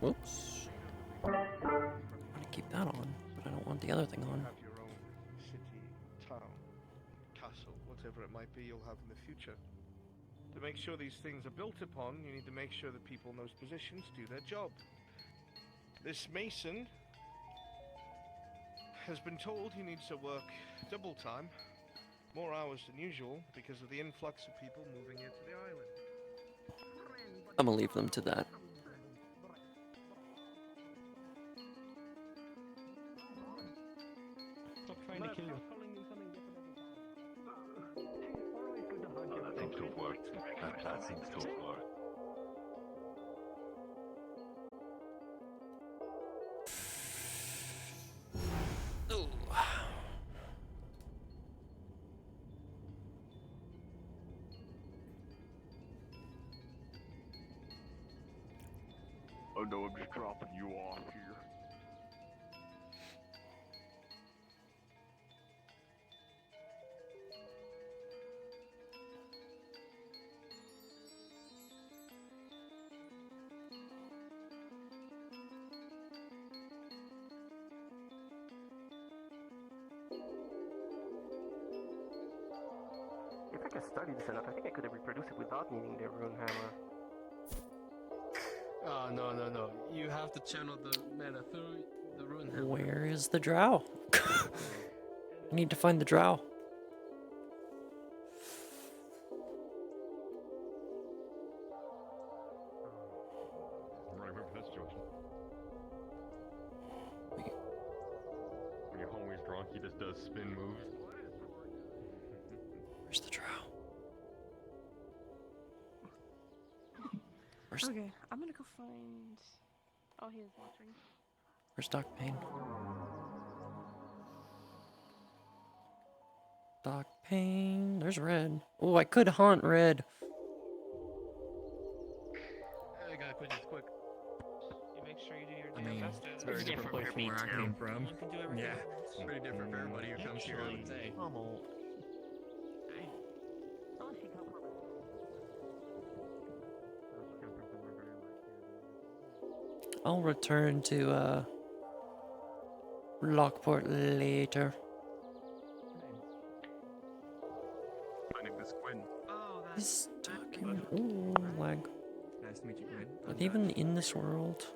Whoops. I want to keep that on, but I don't want the other thing on. Have your own city, town, castle, whatever it might be you'll have in the future. To make sure these things are built upon, you need to make sure the people in those positions do their job. This mason has been told he needs to work double time, more hours than usual, because of the influx of people moving into the island. I'm gonna leave them to that. Stop trying to kill you. That seems to have worked. That seems to have worked. Ooh. Oh no, I'm just dropping you off here. If I could study this enough, I think I could have reproduced it without needing the rune hammer. Oh, no. You have to channel the mana through the rune hammer. Where is the drow? I need to find the drow. I'm running away from that situation. When your homie's drunk, he just does spin moves. Where's the drow? Okay, I'm gonna go find. Oh, he is watching. Where's Doc Payne? Doc Payne. There's Red. Oh, I could haunt Red. I gotta quit this quick. You make sure you do your I mean, it's a very different place from where I came from. Yeah, it's pretty different for everybody who comes here, I would say. I'll return to Lockport later. Finding this Quinn. He's talking. Ooh, lag. Nice to meet you, Quinn. Are they even in this world?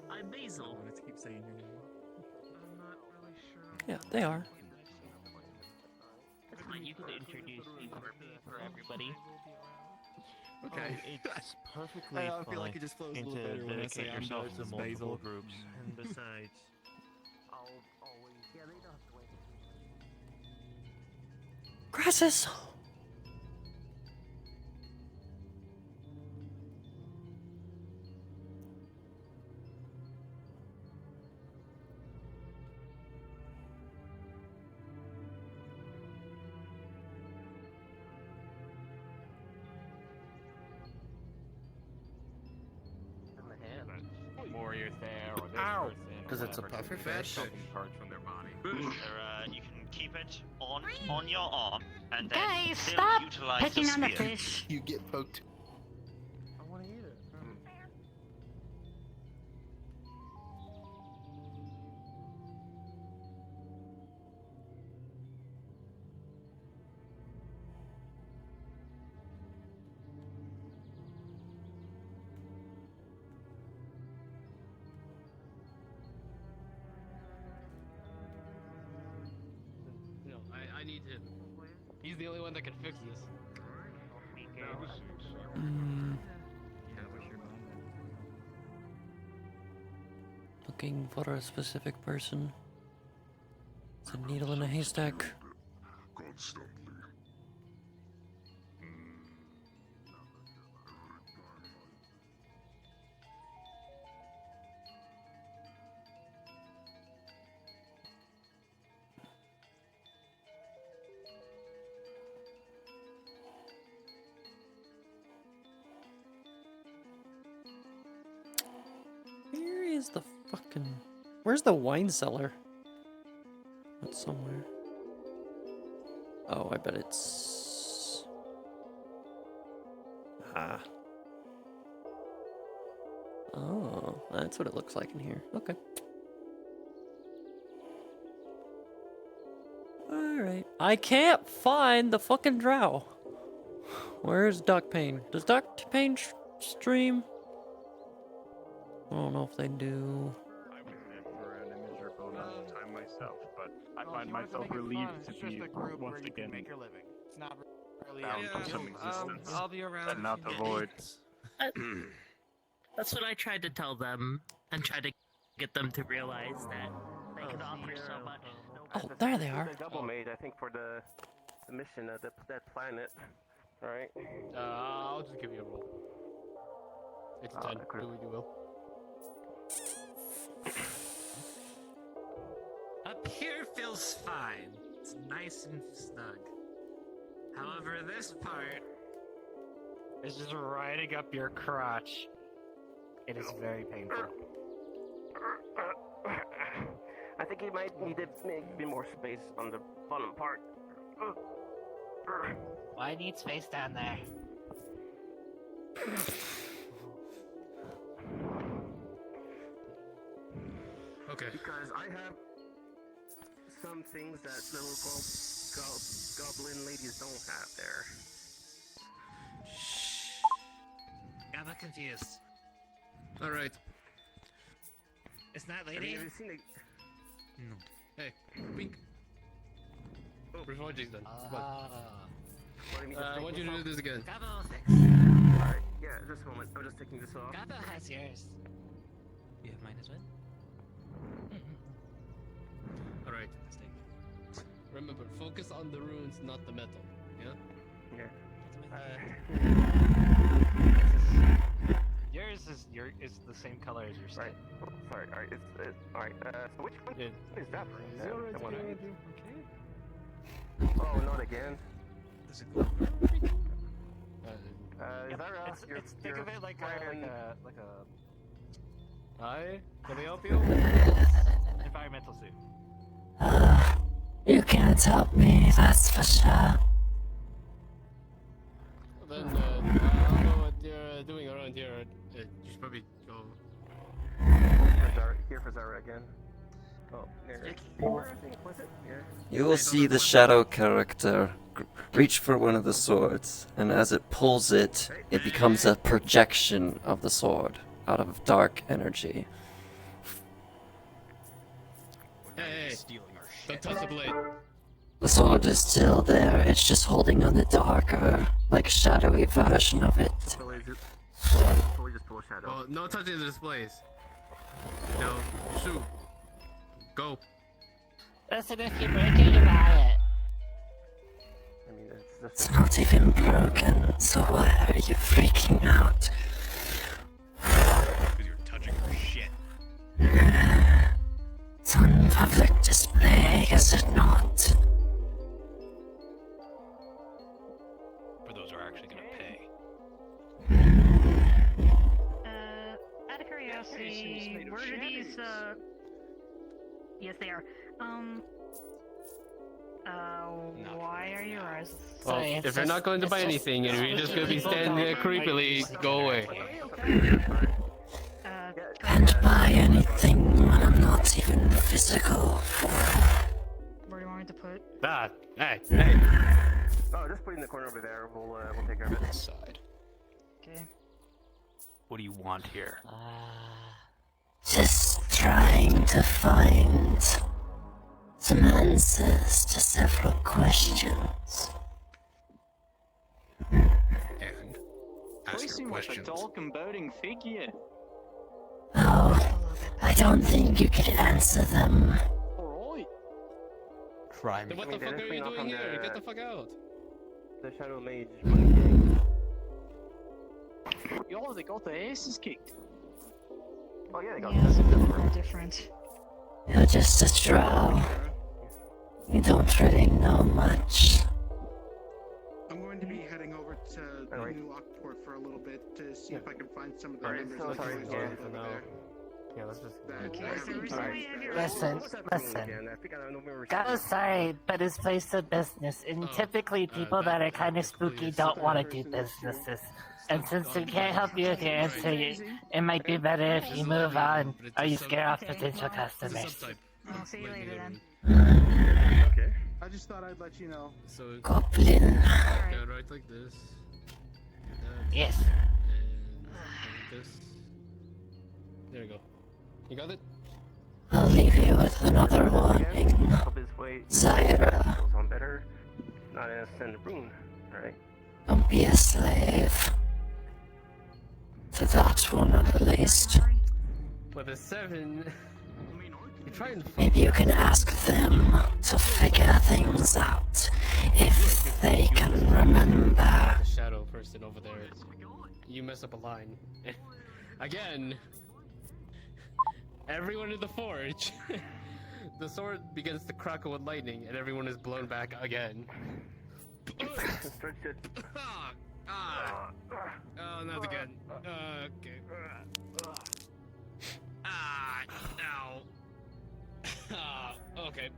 I'm Basil. Let's keep saying your name. I'm not really sure. Yeah, they are. That's fine. You can introduce me for everybody. Okay. It's perfectly I feel like it just flows a little better when I say I'm versus Basil. groups. And besides, I'll always... Yeah, they don't have to wait. Crassus! Warriors there, or this Ow! person. Because it's a puffer fish. Parts from their body. You can keep it on your arm, and then Guys, still stop utilize picking the on the spear. fish. You get poked. I want to eat it. no, I need him. He's the only one that can fix this. Looking for a specific person. It's a needle in a haystack. Constantly. Where is the fucking... Where's the wine cellar? It's somewhere. Oh, I bet it's... Ah. Oh, that's what it looks like in here. Okay. Alright. I can't find the fucking drow. Where's Duck Pain? Does Duck Pain stream? I don't know if they do. I was there for an immeasurable amount of time myself, but I find myself relieved to be once again make your living. It's not really bound to some existence I'll be around. that not avoid. That's what I tried to tell them, and tried to get them to realize that they could offer so much. Oh, there they are. The double made, I think, for the mission at that planet. Alright. I'll just give you a roll. It's 10. Do what you will. Up here feels fine. It's nice and snug. However, this part is just riding up your crotch. It is very painful. I think he might need to make be more space on the bottom part. Why need space down there? Okay. Because I have some things that little goblin ladies don't have there. I'm not confused. Alright. It's not Have lady? you ever seen a... No. Hey, Pink. Before Jake's done. Come on. I want you to do this again. Alright, yeah, just a moment. I'm just taking this off. Gabo has yours. You have mine as well? Alright. Remember, focus on the runes, not the metal. Yeah? Yours is the same color as your skin. Right. Oh, sorry. Alright, it's alright. So which one is that? The one Oh, not again. Is it think of it like a Hi, can I help you? environmental suit. You can't help me, that's for sure. Then, I don't know what you're doing around here. You should probably go. Here for Zara again. Oh, there. Was it? Yeah. You will see the shadow character reach for one of the swords, and as it pulls it, it becomes a projection of the sword out of dark energy. Hey, don't touch the blade. The sword is still there, it's just holding on the darker, like shadowy version of it. Oh, no touching the displays. No, shoot. Go. Listen, if you break it, you buy it. I mean, It's not even broken, so why are you freaking out? Because you're touching her shit. It's on public display, is it not? For those who are actually gonna pay. Out of curiosity, where do these, yes they are. Why are your eyes? Well, if you're not going to buy anything and you're just gonna be standing there creepily, go away. Can't buy anything when I'm not even physical. Where do you want me to put? That. Hey. Oh, just put it in the corner over there. We'll take care of it. Side. Okay. What do you want here? Just trying to find some answers to several questions. And ask your Poison was a questions. dark and boding figure. Oh, I don't think you could answer them. Alright. Crime. Then what the fuck are you doing here? Get the fuck out. The Shadow Mage. Y'all, they got their asses kicked. Oh yeah, they got Yeah, something different. You're just a drow. You don't really know much. I'm going to be heading over to the new Lockport for a little bit to see if I can find some of the members of the sorry, Guild yeah, over there. Yeah, let's just. Listen. Sorry, but it's place of business, and typically people that are kind of spooky don't want to do businesses. And since we can't help you with your answer, it might be better if you move on, or you scare off potential customers. I'll see you later then. Okay. I just thought I'd let you know. So. Goblin. Yeah, right like this. Yes. And like this. There you go. You got it? I'll leave you with another warning. Up his way. Zaira. Goes on better. Not in a send rune, alright? Don't be a slave. To that one at least. With a 7, you try and. Maybe you can ask them to figure things out. If they can remember. The shadow person over there. You mess up a line. Again. Everyone in the forge. The sword begins to crackle with lightning, and everyone is blown back again. Oh, not again. Okay. No. Okay.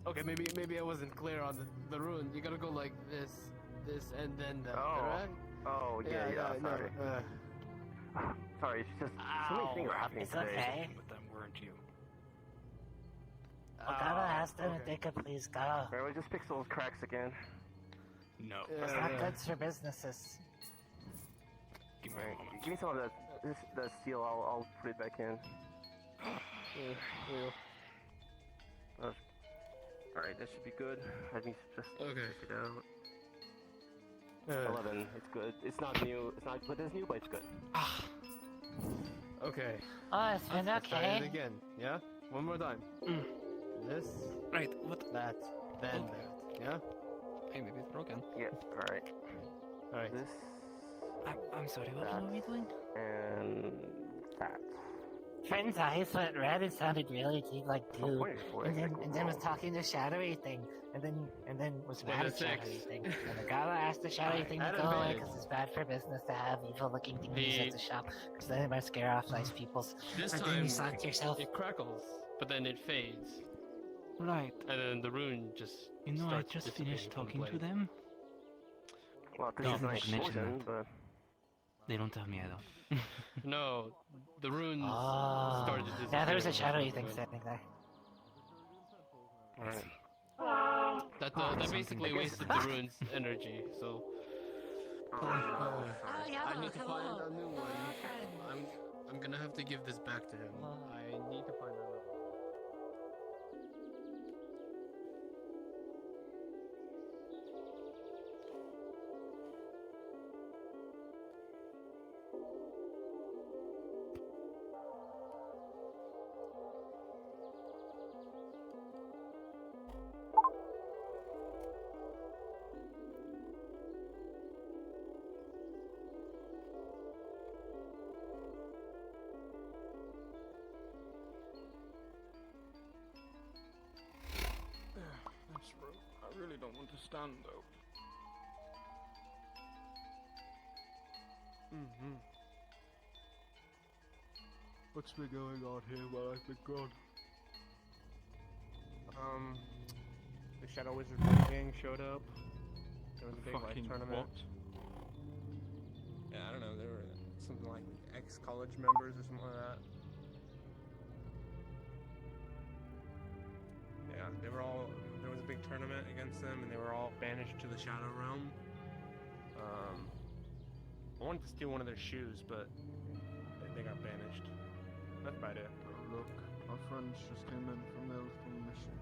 Okay, maybe I wasn't clear on the rune. You gotta go like this, and then that, right? Oh, yeah, sorry. Sorry, it's just so many things are happening It's today. okay. With them, weren't you? Gotta ask them if they could please go. Alright, we just fix those cracks again. No. It's not good for businesses. Alright, give me some of that steel, I'll put it back in. Alright, that should be good. Let me just check it out. 11, it's good. It's not new, it's not good as new, but it's good. Okay. Oh, it's been Let's try it okay. again, yeah? One more time. This. Right, what? That. Then that. Yeah? Hey, maybe it's broken. Yeah, alright. Alright. This. I'm sorry, what are we doing? And that. Friend's eyes went red and sounded really deep like blue. And then was talking to shadowy thing. And then was mad at shadowy thing. And the Gala asked the shadowy thing to go away because it's bad for business to have evil looking things at the shop. Because then it might scare off nice peoples. This and time, then you thought to yourself, it crackles, but then it fades. Right. And then the rune just. You know, I starts just dissipating finished from the talking to blade. them. Well, this No, is not nice to mention explosion, that. but. They don't tell me I don't. No, the runes oh. started Yeah, there was a disappearing shadowy from thing the standing there. Alright. That basically wasted the rune's energy, so. I need to find a new one. I'm gonna have to give this back to him. I need to find another one. Thanks, bro. I really don't want to stand though. What's been going on here while I've been gone? The Shadow Wizard gang showed up. There was a big like tournament. Yeah, I don't know. There were something like ex-college members or something like that. Yeah, they were all. There was a big tournament against them, and they were all banished to the Shadow Realm. I wanted to steal one of their shoes, but they got banished. That's about it. Oh, look, our friends just came in from their little mission.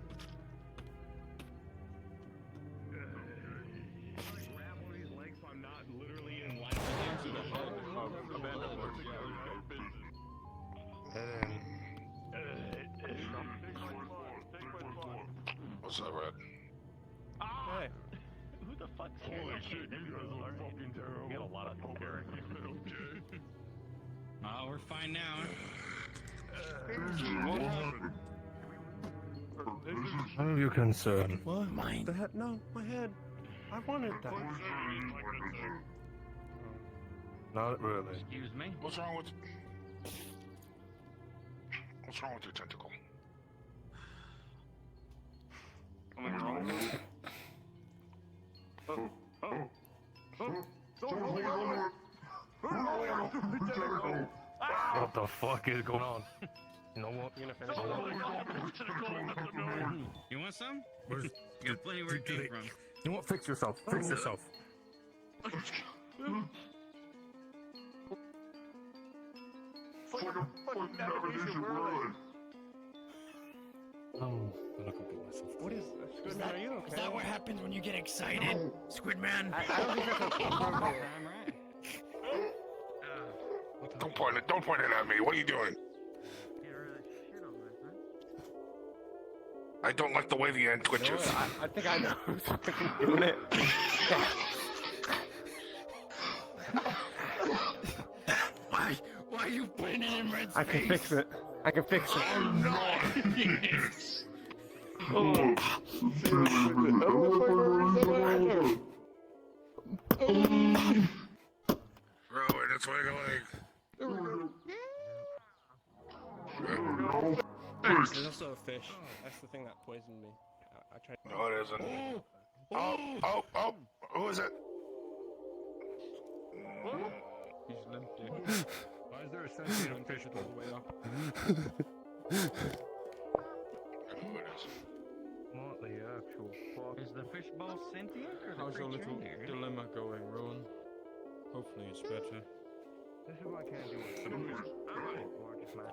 Grab one of these legs so I'm not literally in line with him to the home of abandoned work. What's that, Red? Hey. Who the fuck cares? Holy shit, you guys are fucking terrible. We got a lot of caring. Oh, we're fine now. What happened? None of your concern. What? Mine. That? No, my head. I wanted that. Not really. Excuse me? What's wrong with your tentacle? Something wrong with it? What the fuck is going on? No more. You gonna finish You want some? Where's got plenty where it came from. You know what? Fix yourself. Fix yourself. Oh, I'm not gonna beat myself. What is Squidman? Are you okay? Is that what happens when you get excited? Squidman? I don't think that's appropriate. Don't point it at me. What are you doing? I don't like the way the end twitches. You know what? I think I know who's fucking doing it. Why are you putting it in Red's I can fix it. I can fix it. Oh no! Yes. Throw it, it's wiggle leg. There's also a fish. That's the thing that poisoned me. I tried. No, it isn't. Oh, who is it? He's limped. Why is there a sentient fish all the way up? What the actual fuck? Is the fishbowl sentient or How's the your creature little in here? dilemma going, Rowan? Hopefully it's better. This is what I can't do with or just mad.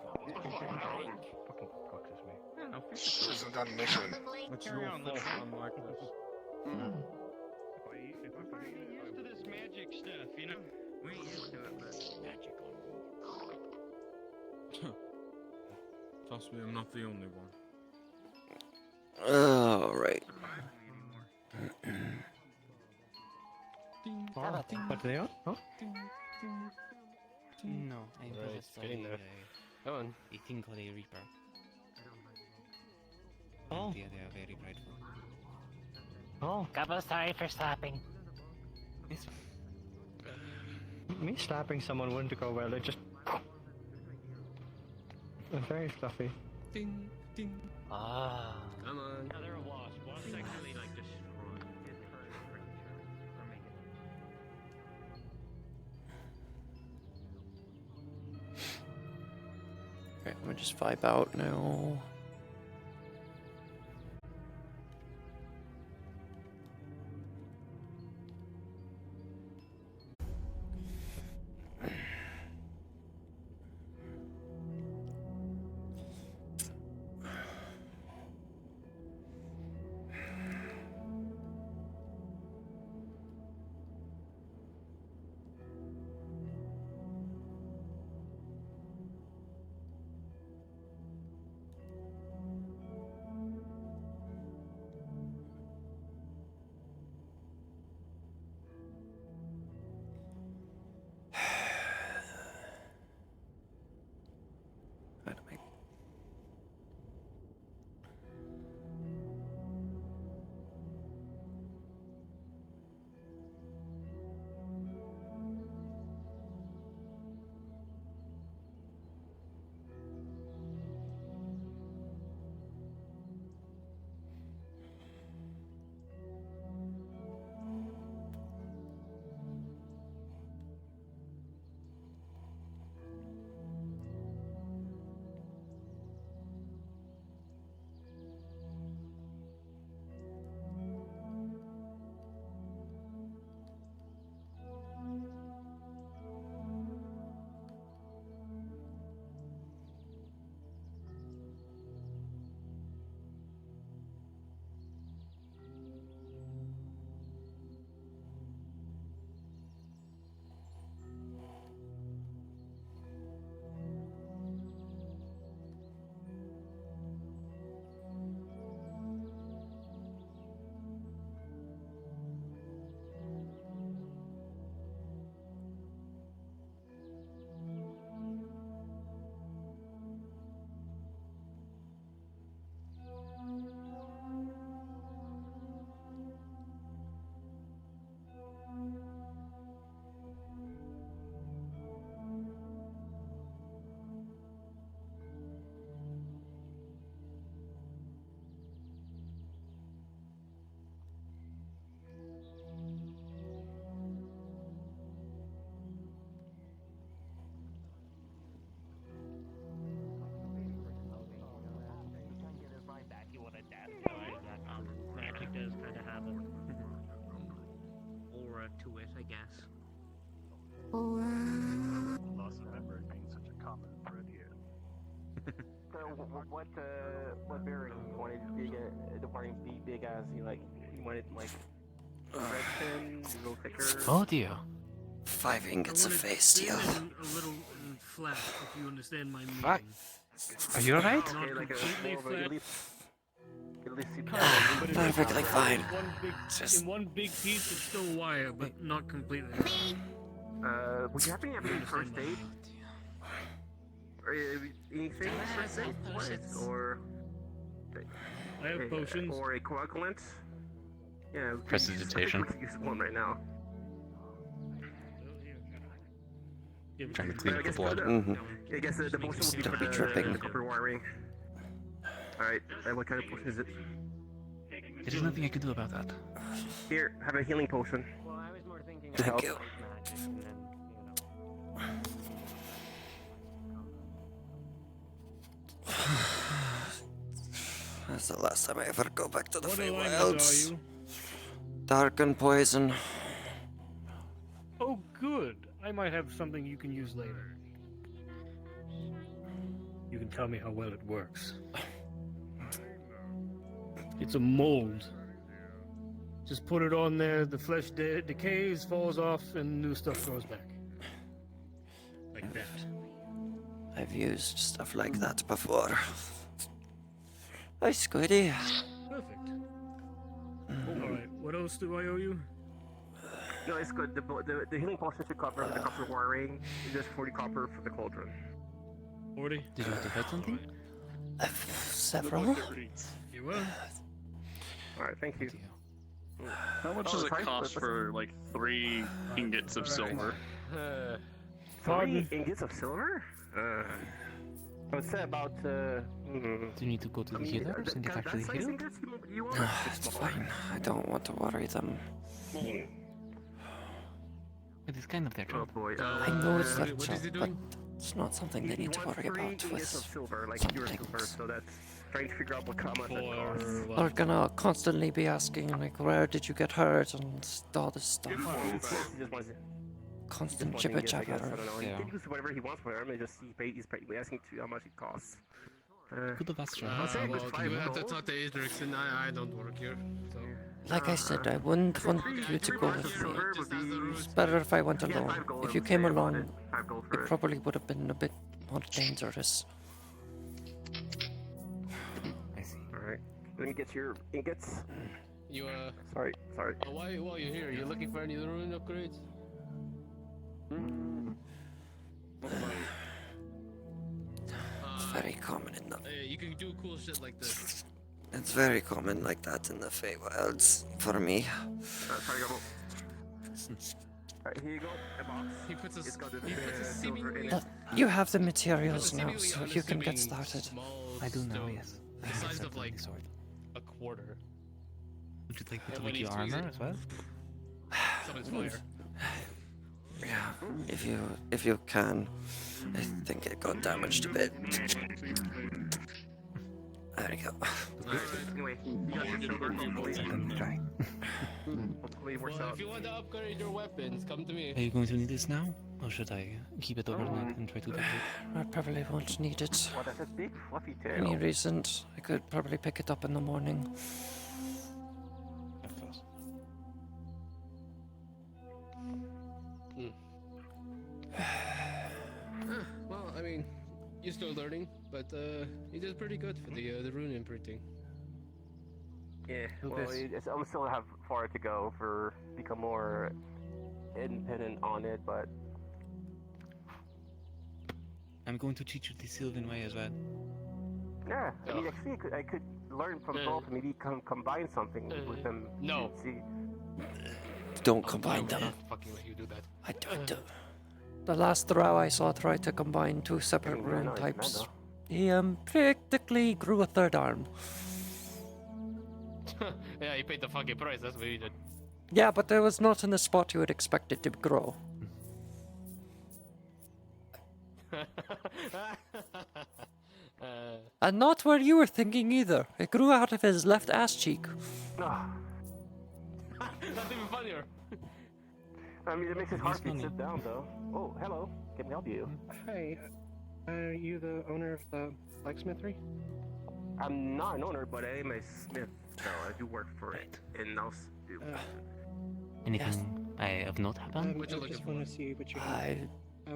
Fucking foxes me. Yeah, no fish. This isn't that mission. It's your fault I'm like this. We're getting used to this magic stuff, you know? We ain't used to it, but magical. Trust me, I'm not the only one. Alright. What they are? Huh? No, I'm Right, just getting there. Come on. a thing called a Reaper. Oh. They are very prideful. Oh, Gabba, sorry for slapping. Me slapping someone wouldn't go well. It just. It's very fluffy. Ding, ding. Ah. Come on. Now they're a wasp. Wasps actually like destroy his current creature or make it. Okay, I'm gonna just vibe out now. to it, I guess. Lost remember it being such a common thread here. So what bearing you wanted big? The bearing big as you like. You wanted like red thin, a little thicker. Oh dear. 5 ingots of face steel. A little flat, if you understand my meaning. Fuck. Are you alright? Not Okay, like completely more of a- flat. at least see But it's Perfectly fine. in one big piece, it's still wire, but not completely. Would you happen to have any first aid? Or anything first aid wise? Or I have potions. Or a coagulant? Yeah. Prestidigitation. We could use one right now. Trying to clean up the I guess blood. I guess the potion will be Don't for be dripping. the copper wiring. Alright, what kind of potion is it? There's nothing I can do about that. Here, have a healing potion. Well, I was more thinking To help. magic and then, That's the last time I ever go back to the What alignment Feywilds. are you? Dark and poison. Oh, good. I might have something you can use later. You can tell me how well it works. It's a mold. Just put it on there, the flesh decays, falls off, and new stuff grows back. Like that. I've used stuff like that before. Hi, Squiddy. Perfect. Alright, what else do I owe you? No, it's good. The healing potion should cover the copper wiring. It's just 40 copper for the cauldron. 40? Did you want to fight something? Several? You will. Alright, thank you. How much does it cost for like 3 ingots of silver? 3 ingots of silver? I would say about. Do you need to go to the healers and get actually healed? It's fine. I don't want to worry them. It is kind of their job. Oh boy. I know it's their what job, is he but doing? it's not something they need to worry about with silver, like some pure silver, things. so that's trying to figure out what much that costs. They're gonna constantly be asking, like, where did you get hurt and all this stuff. Constant jibber jabber. I don't know. He can use whatever he wants for him. He's asking to how much it costs. Could have asked I'll say it was Well, 5 you have to gold. talk to Aether, and I don't work here, so... Like I said, I wouldn't want you to go with me. It's better if I went alone. If you came along, it probably would have been a bit more dangerous. I see. Alright. Let me get your ingots. You, Sorry. while you're here, you looking for any rune upgrades? It's very common in the... You can do cool shit like this. It's very common like that in the Feywilds, for me. Sorry, Gobble. Alright, here you go. A box. He puts a silver seemingly... in it. You have the materials now, so you can get started. I do now, yes. I The have size accepted of like the sword. a quarter. Would you like me to And make when your he swings armor it- as well? Summons fire. Yeah, if you can. I think it got damaged a bit. There we go. Anyway, you got your silver. Hopefully, Let me try. hopefully it works Well, out. if you want to upgrade your weapons, come to me. Are you going to need this now? Or should I keep it overnight and try to get it? I probably won't need it. What is this big fluffy tail? Any reason, I could probably pick it up in the morning. Of course. Well, I mean, you're still learning, but you did pretty good for the rune imprinting. Yeah, well, Lucas. I'm still have far to go for become more independent on it, but I'm going to teach you the Sylvan way as well. yeah, I mean, actually, I could learn from both and maybe combine something with them. No. See, Don't combine I will them. not fucking let you do that. I do. The last drow I saw tried to combine 2 separate Yeah, I rune know, it's types. mad He practically grew a 3rd arm. Yeah, you paid the fucking price, that's what you did. Yeah, but it was not in the spot you would expect it to grow. And not where you were thinking either. It grew out of his left ass cheek. That's even funnier. I mean, it makes it hard for you to sit down, though. Oh, hello. Can we help you? Hi. Are you the owner of the blacksmithery? I'm not an owner, but I am a smith, so I do work for it. And also do. Anything I have not happened? I just want to see what you have.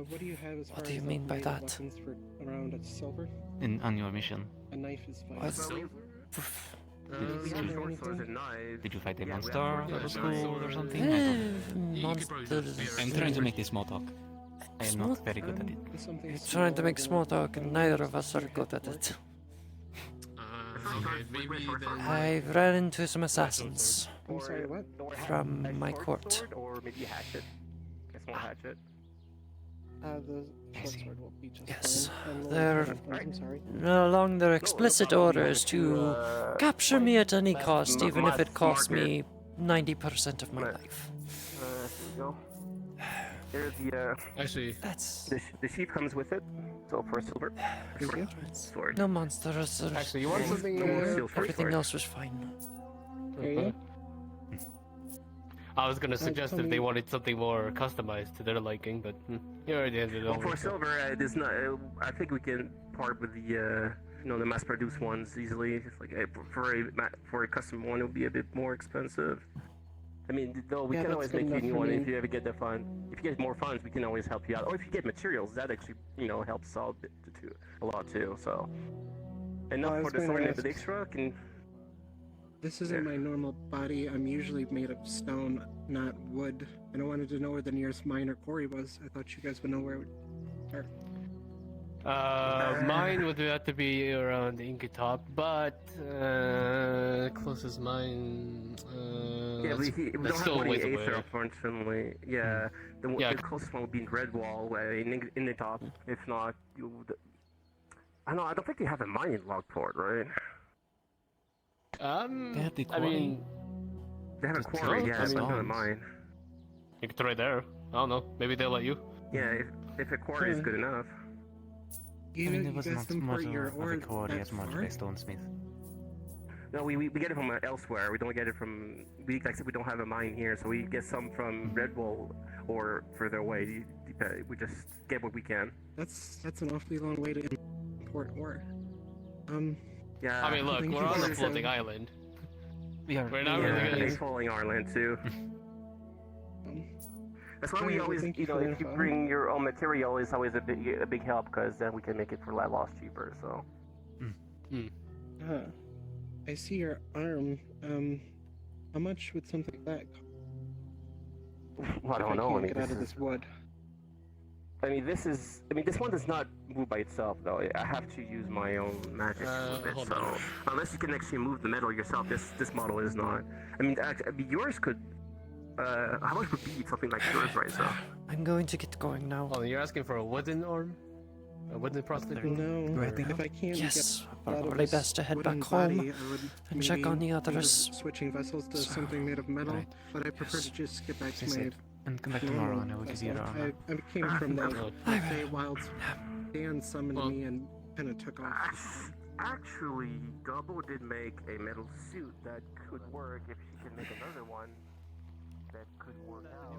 What do you have as far What as do you mean by that? weapons for around a silver? On your mission. A knife is fine. What? Did you fight a monster at school or something? Monsters. I'm trying to make this small talk. I am not very good at it. You're trying to make small talk, and neither of us are good at it. Okay, maybe then. I've ran into some assassins I'm sorry, what? from my court. Or maybe a hatchet. A small hatchet. The short sword will be just Yes, fine. And they're I'm sorry. along their explicit orders to capture me at any cost, even if it costs me 90% of my life. Here we go. Here's the, Actually, That's the sheep comes with it. So for silver. Sword. no monsters. actually, you want something? Everything else was fine. Here you go. I was gonna suggest if they wanted something more customized to their liking, but you already ended it Well, all. for silver, there's not. I think we can part with the the mass-produced ones easily. Just like for a custom one, it would be a bit more expensive. I mean, though we can always make you a new one if you ever get the fund. If you get more funds, we can always help you out. Or if you get materials, that actually helps out a lot too. So enough for the sword and the extra can. This isn't my normal body. I'm usually made of stone, not wood. And I wanted to know where the nearest mine or quarry was. I thought you guys would know where it would start. Mine would have to be around Inkatop, but closest mine. Yeah, we don't have still one ways in away. Aether, unfortunately. Yeah, the closest one would be in Redwall, in the top. If not, you would. I don't think they have a mine in Lockport, right? I mean, they have a quarry, yeah, but not a mine. You could try there. I don't know. Maybe they'll let you. Yeah, if a quarry is good enough. I mean, it was not much of a quarry as much of a stonesmith. No, we get it from elsewhere. We don't get it from. Like I said, we don't have a mine here, so we get some from Redwall or further away. We just get what we can. That's an awfully long way to import ore. Yeah. I mean, look, we're on a floating island. We're not really a gonna. falling island too. That's why we always, if you bring your own material, it's always a big help because then we can make it for a lot cheaper. So. I see your arm. How much would something like that cost? Well, I don't know. Get out of this wood. This one does not move by itself, though. I have to use my own magic to move it, so... Unless you can actually move the metal yourself, this model is not. Yours could... how much would be something like yours, right, so? I'm going to get going now. Oh, you're asking for a wooden arm? A wooden prosthetic? No, if I can't yes, get probably best to head back home and check on the others. Switching vessels to something made of metal, but I prefer to just get back to my... And come back tomorrow and I will give you your armor. I came from the Wilds. Dan summoned me and kind of took off. Actually, Gobbo did make a metal suit that could work if she can make another one that could work out.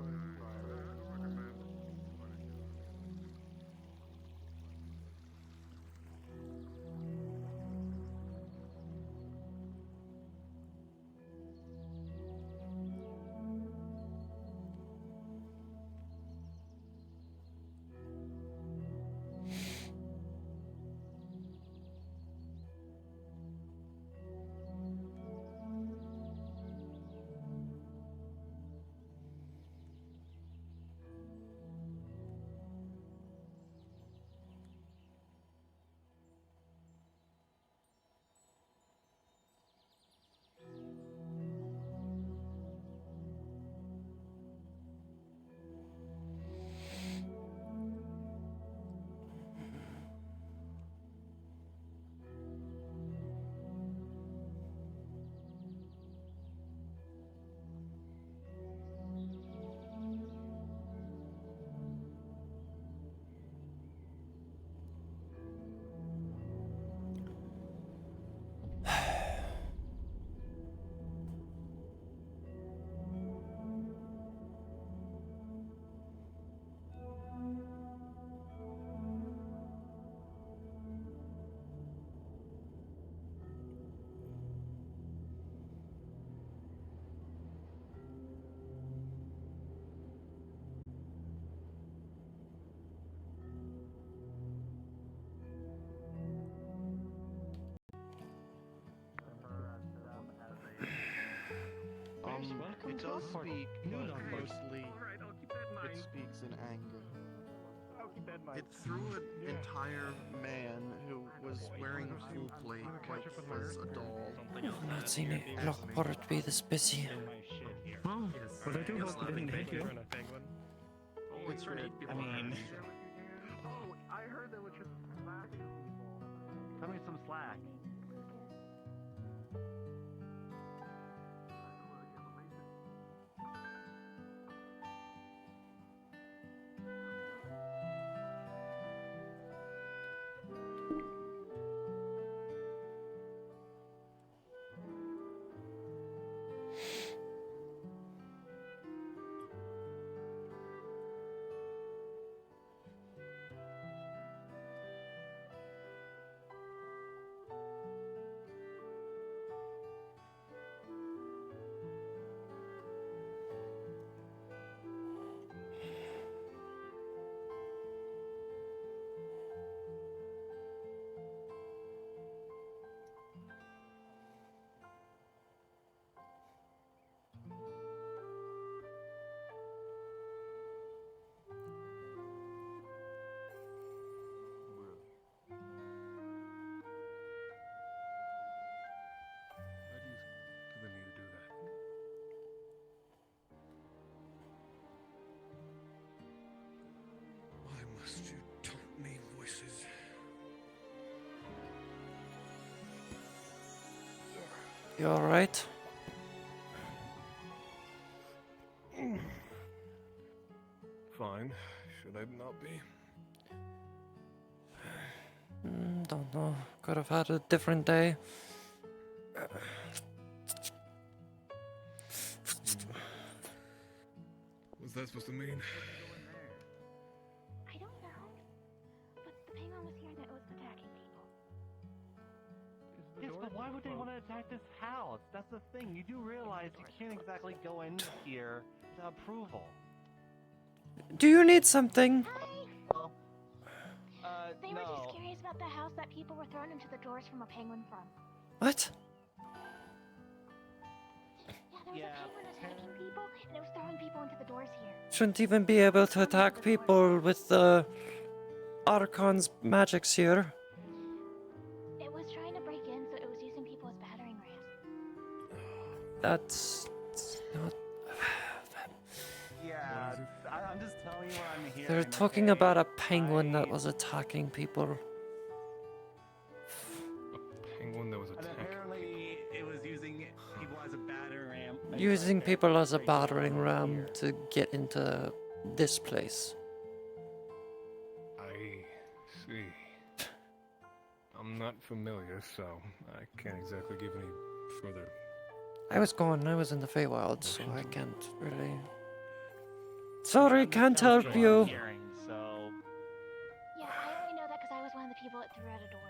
does speak, but mostly it speaks in anger. It threw an entire man who was wearing full plate like was a doll. I've not seen a Lockport be this busy. Well, but I do hope they didn't hit you. It's red. I mean... Oh, I heard there was just slack people. Tell me some slack. Do they need to do that? Why must you taunt me, voices? You alright? Fine. Should I not be? Don't know. Could have had a different day. What's that supposed to mean? I don't know. But the penguin was here and it was attacking people. Yes, but why would they want to attack this house? That's the thing. You do realize you can't exactly go in here without approval. Do you need something? They were just curious about the house that people were thrown into the doors from a penguin from. What? Yeah, there was a penguin attacking people, and it was throwing people into the doors here. Shouldn't even be able to attack people with the Archon's magics here. It was trying to break in, so it was using people as battering rams. That's not. Yeah, I'm just telling you what I'm hearing. They're talking about a penguin that was attacking people. A penguin that was And attacking. apparently it was using people as a battering ram. Using people as a battering ram to get into this place. I see. I'm not familiar, so I can't exactly give any further. I was in the Feywild, so I can't really. Sorry, can't help you. So... Yeah, I only know that because I was one of the people that threw out a door.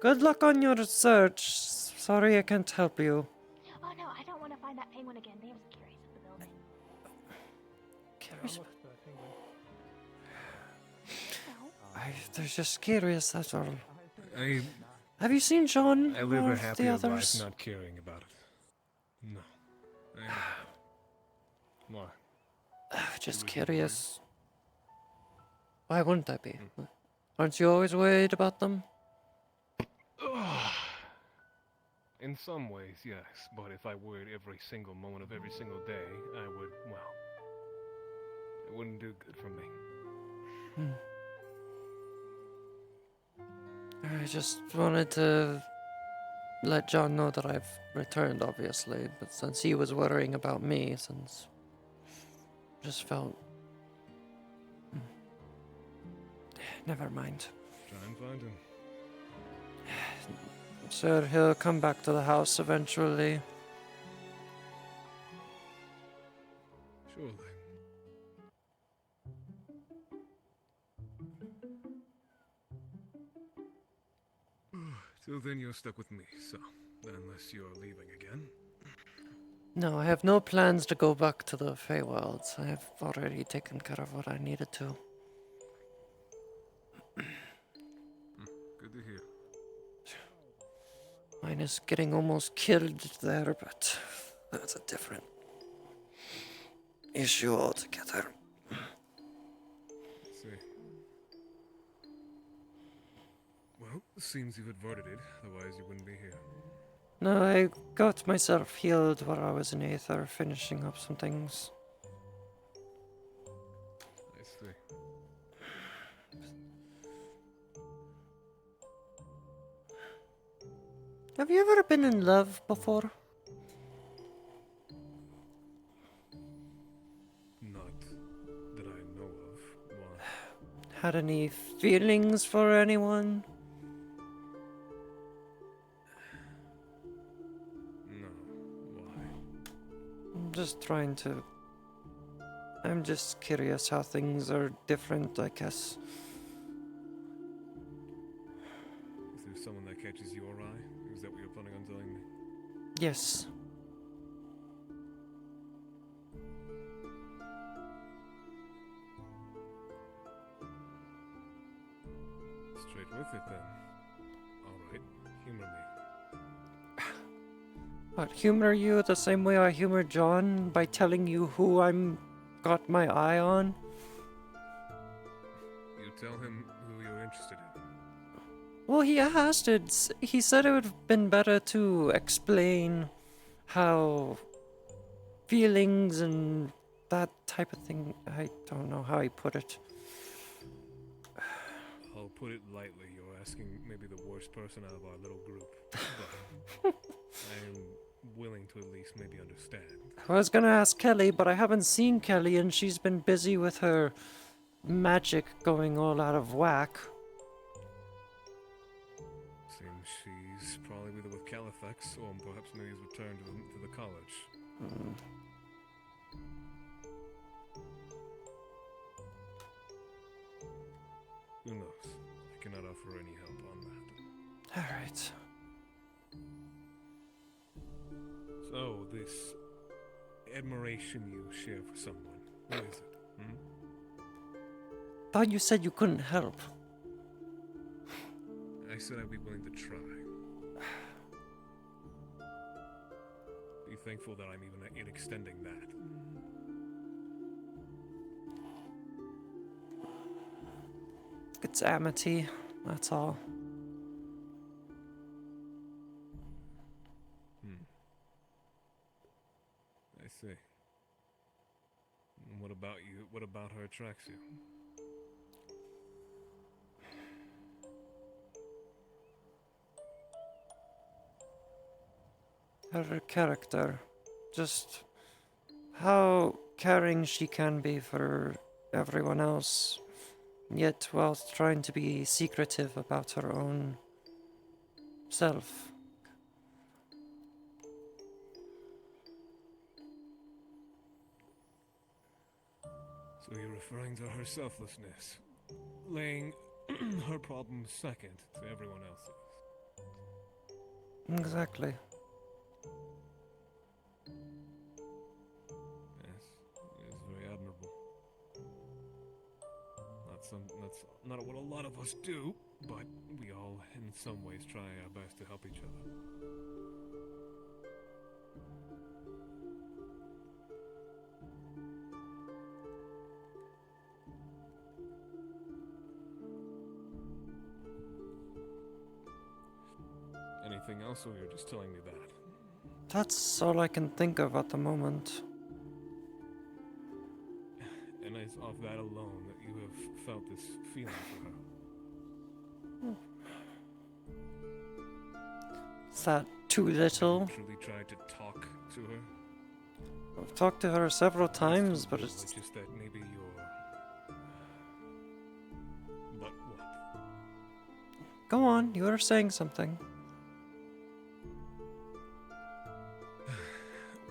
Good luck on your search. Sorry, I can't help you. Oh no, I don't want to find that penguin again. They was curious at the building. Curious? They're just curious, that's all. Have you seen John I live or a the happier others? life not caring about it. No. Why? Just curious. Why wouldn't I be? Aren't you always worried about them? In some ways, yes, but if I worried every single moment of every single day, I would, well, it wouldn't do good for me. I just wanted to let John know that I've returned, obviously, but since he was worrying about me, since just felt. Never mind. Try and find him. Sir, he'll come back to the house eventually. Surely. Till then, you're stuck with me, so unless you're leaving again. No, I have no plans to go back to the Feywilds. I have already taken care of what I needed to. Good to hear. Mine is getting almost killed there, but That's a different issue altogether. Let's see. Well, seems you've averted it, otherwise you wouldn't be here. No, I got myself healed while I was in Aether, finishing up some things. I see. Have you ever been in love before? Not that I know of. Why? Had any feelings for anyone? No. Why? I'm just trying to... I'm just curious how things are different, I guess. Is there someone that catches your eye? Is that what you're planning on telling me? Yes. Straight with it then. Alright, humor me. What, humor you the same way I humor John by telling you who I'm got my eye on? You tell him who you're interested in. Well, he asked it. He said it would have been better to explain how feelings and that type of thing. I don't know how he put it. I'll put it lightly, you're asking maybe the worst person out of our little group. But I am willing to at least maybe understand. I was gonna ask Kelly, but I haven't seen Kelly and she's been busy with her magic going all out of whack. Seems she's probably either with Califax or perhaps maybe has returned to the college. Who knows? I cannot offer any help on that. Alright. So, this admiration you share for someone, who is it? Thought you said you couldn't help. I said I'd be willing to try. Be thankful that I'm even extending that. It's amity, that's all. I see. And what about you? What about her attracts you? Her character. Just how caring she can be for everyone else, yet whilst trying to be secretive about her own self. So you're referring to her selflessness, laying her problems second to everyone else's. Exactly. Yes, it is very admirable. That's not what a lot of us do, but we all, in some ways, try our best to help each other. Anything else, or you're just telling me that? That's all I can think of at the moment. And it's off that alone that you have felt this feeling for her. Is that too little? Have you truly tried to talk to her? I've talked to her several times, but it's just that maybe you're... But what? Go on, you were saying something.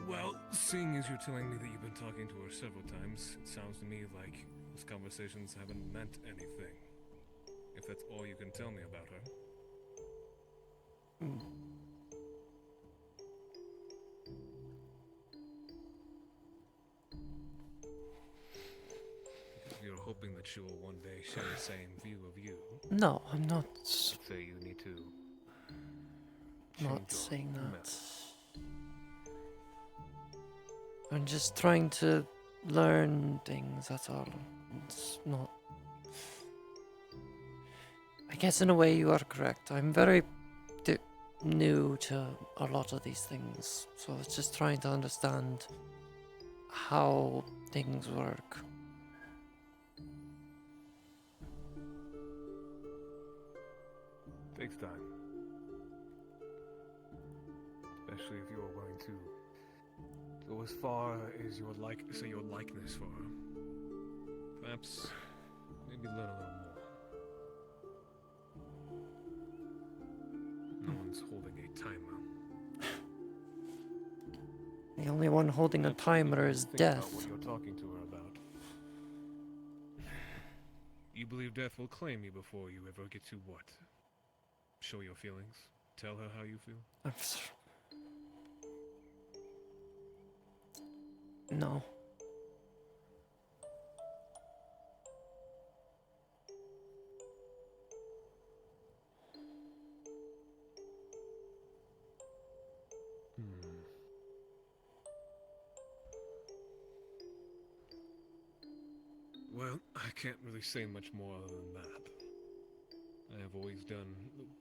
Well, seeing as you're telling me that you've been talking to her several times, it sounds to me like those conversations haven't meant anything. If that's all you can tell me about her. Because you're hoping that she will one day share the same view of you. No, I'm not. So you need to... Not saying that. I'm just trying to learn things, that's all. It's not... I guess in a way you are correct. I'm very new to a lot of these things, so it's just trying to understand how things work. Takes time. Especially if you are willing to go as far as your likeness for her. Perhaps maybe learn a little more. No one's holding a timer. The only one holding a timer is Think death. about what you're talking to her about. You believe death will claim you before you ever get to what? Show your feelings. Tell her how you feel. No. Well, I can't really say much more than that. I have always done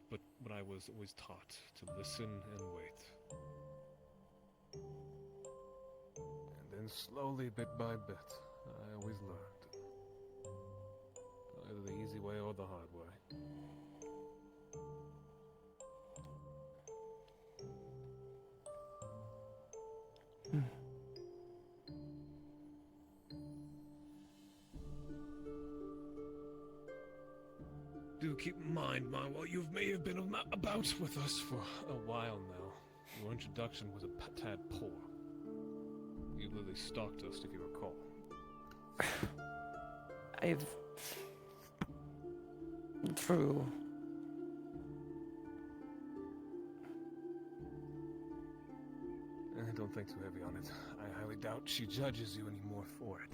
but what I was always taught, to listen and wait. And then slowly, bit by bit, I always learned. Either the easy way or the hard way. Do keep in mind, while you may have been about with us for a while now, your introduction was a tad poor. You literally stalked us, if you recall. I've... True. Don't think too heavy on it. I highly doubt she judges you anymore for it.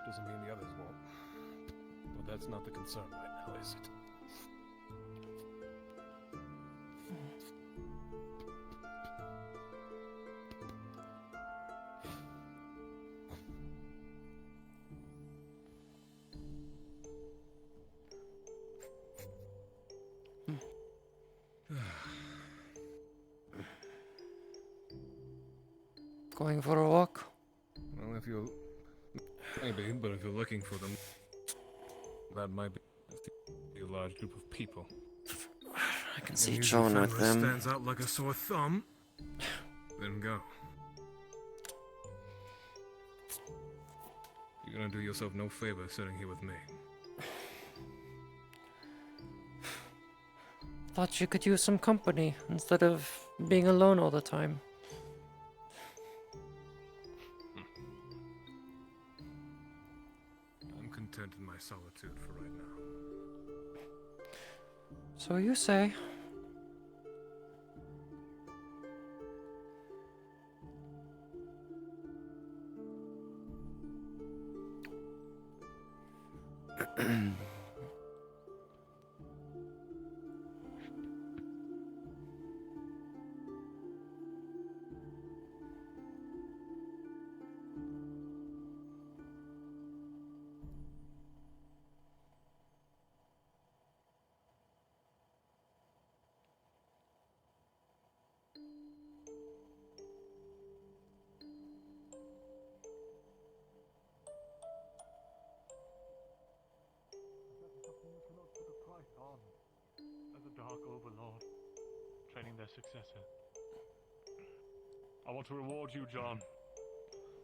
Doesn't mean the others won't. But that's not the concern right now, is it? Going for a walk? Well, if you're... Maybe, but if you're looking for them, that might be a large group of people. I can see John with them. Stands out like a sore thumb. Then go. You're gonna do yourself no favor sitting here with me. Thought you could use some company instead of being alone all the time. I'm content in my solitude for right now. So you say. As a Dark Overlord, training their successor. I want to reward you, John.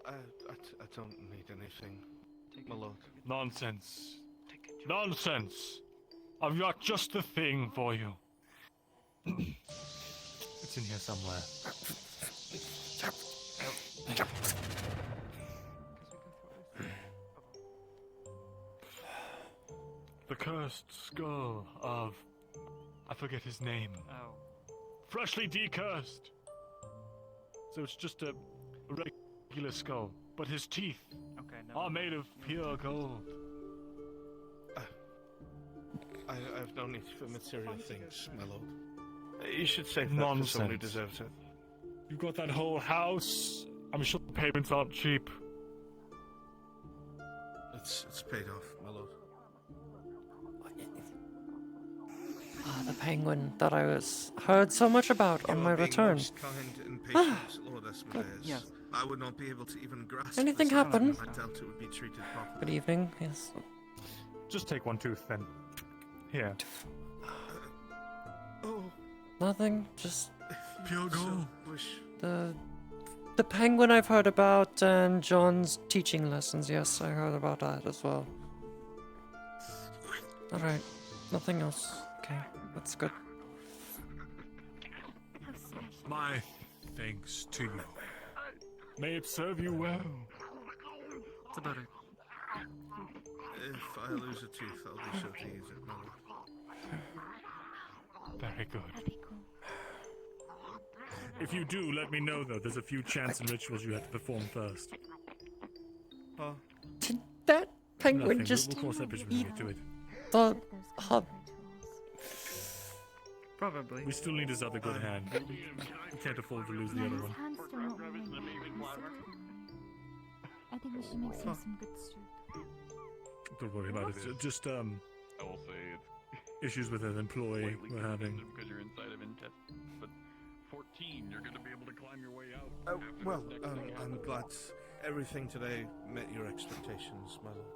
I don't need anything. My lord. Nonsense. Nonsense! I've got just the thing for you. It's in here somewhere. The cursed skull of... I forget his name. Oh. Freshly decursed! So it's just a regular skull, but his teeth are made of pure gold. I have no need for material things, my lord. You should save that for someone who deserves it. You've got that whole house. I'm sure the payments aren't cheap. It's paid off, my lord. Ah, the penguin that I heard so much about on my return. Most kind and patient, Lord Asmodeus. Yes. I would not be able to even grasp Anything the happen? I doubt it would be treated properly. Good evening. Yes. Just take one tooth then. Here. Oh. Nothing. Just Pure gold. the penguin I've heard about and John's teaching lessons. Yes, I heard about that as well. All right. Nothing else. Okay, that's good. My thanks to you. May it serve you well. That's about it. If I lose a tooth, I'll be sure to use it, my lord. Very good. If you do, let me know though. There's a few chants and rituals you have to perform first. Did that penguin Nothing. just We'll cross that bridge when we get to it. the hub? Probably. We still need his other good hand. We can't afford to lose the other one. Hand's still not really I think we should make some good soup. Don't worry about it. Just I will say it's issues with an employee we're having. because you're inside of intestine, but 14, you're going to be able to climb your way out. Well, I'm glad everything today met your expectations, my lord.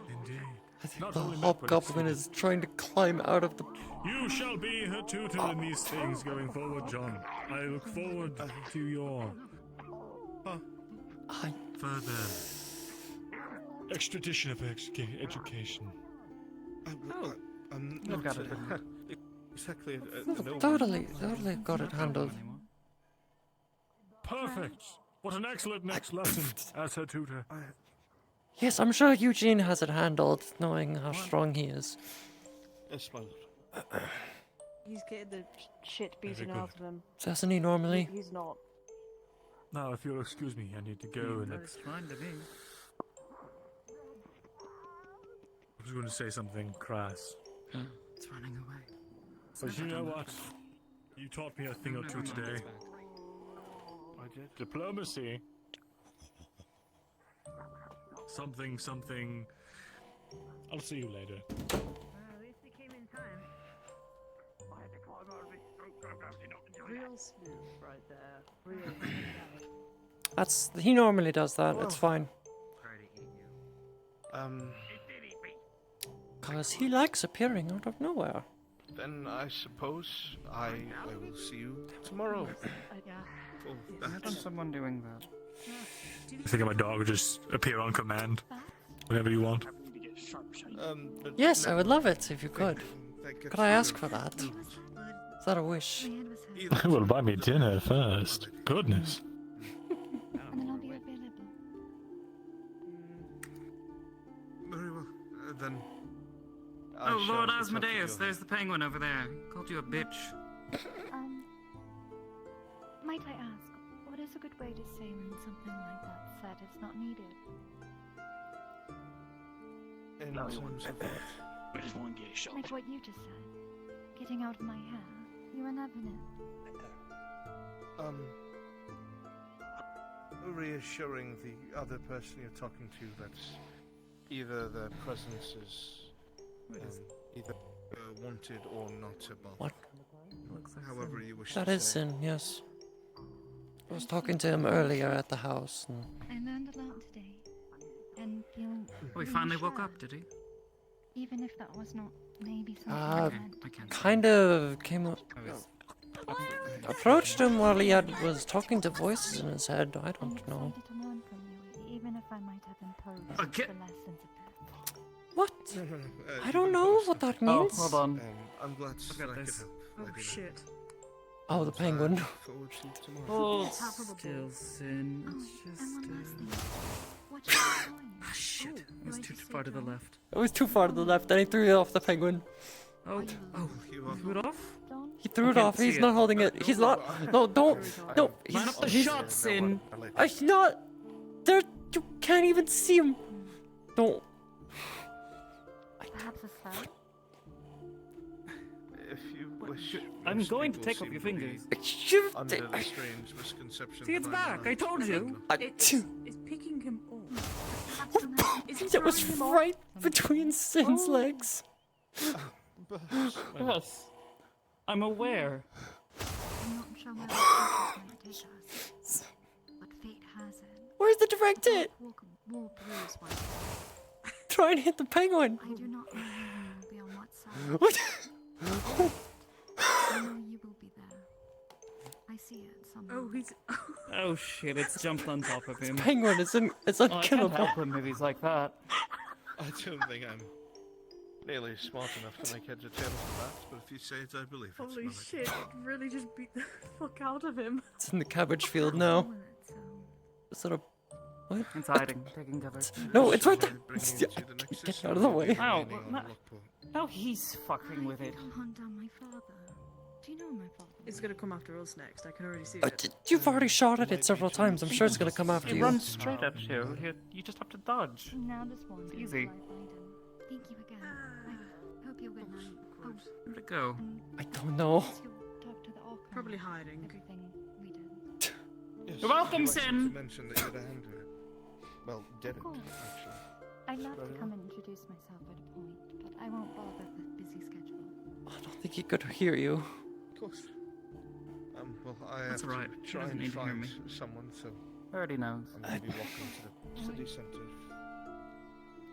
Indeed. I think the hobgoblin is trying to climb out of the. You shall be her tutor in these things going forward, John. I look forward to your further extradition of education. I'm Look not at it. exactly Totally got it handled. Perfect. What an excellent next lesson as her tutor. Yes, I'm sure Eugene has it handled, knowing how strong he is. Yes, my lord. He's getting the shit beaten good. out of him. Doesn't he normally? He's not. Now, if you'll excuse me, I need to go. And That's fine to me. I was going to say something crass. It's running away. But you know what? You taught me a thing or two today. I did. Diplomacy. Something. I'll see you later. At least he came in time. I had to climb out of this Real smooth right there. Real smooth. He normally does that. It's fine. Cause he likes appearing out of nowhere. Then I suppose I will see you tomorrow. Imagine someone doing that. I think my dog would just appear on command whenever you want. Yes, I would love it if you could. Could I ask for that? Is that a wish? Well, buy me dinner first. Goodness. And then I'll be available. Very well. Then. Oh, Lord Asmodeus, there's the penguin over there. Called you a bitch. Might I ask, what is a good way to say when something like that said is not needed? In terms of I just want to get a shot. Like what you just said. Getting out of my hair. You were never it. Reassuring the other person you're talking to that either their presence is either wanted or not about. What? However you wish That to is say. sin, yes. I was talking to him earlier at the house. And I learned a lot today. And you'll. Oh, he finally woke up, did he? Even if that was not maybe something I meant. kind of came up. Approached him while he was talking to voices in his head. I don't know. Excited to learn from you, even if I might have imposed the lessons a bit. What? I don't know what that means. Oh, hold on. I'm glad Look at this. Oh shit. Oh, the penguin. Forward to tomorrow. Hold still, sin. It's just. Ah, Shit. It was too far to the left. It was too far to the left, and he threw it off the penguin. Oh, you threw it off? He threw it off. He's not holding it. He's not. No, don't. No. Line up the shots, Sin. He's not. There. You can't even see him. Don't. Perhaps a spell? If you wish, I'm most going to people take off seem your to be fingers. under the strange misconception. See, it's that I'm back. I told you. It's picking him up. Is he That was throwing him off? right between Sin's legs. Yes. I'm aware. I'm not sure where the future is going to take us, but fate has it. Where's the direct hit? Walk through one. Try and hit the penguin. I do not know when you will be on what side. What? I know you will be there. I see it somewhere. Oh, he's. Oh shit! It's jumped on top of him. Penguin is it's Oh, I can't unkillable. help him if he's like that. I don't think I'm nearly smart enough to make heads or tails of that, but if you say it, I believe it. Holy shit! It really just beat the fuck out of him. It's in the cabbage field now. Sort of. What? It's hiding, taking cover. No, it's right there. Get Get out of the way. Ow! Now he's fucking with it. Hunt down my father. Do you know my father? It's gonna come after us next. I can already see Oh, it. you've already shot at it several times. I'm sure it's gonna come after It you. runs straight at you. You just have to dodge. Now just one. It's easy. Thank you again. I hope you're good night. Oh, Where'd it go? I don't know. talk to the Archon. Probably hiding. Everything we did. Yes, You're welcome, would you like Sin. to mention that you had a hand in it? Well, didn't, course. actually. I'd love to come and introduce myself at a point, but I won't bother with busy schedule. I don't think he could hear you. Of course. Well, I That's have alright. to He try doesn't and need to hear find me. someone, so Already knows. I'm going to be walking to the city centre.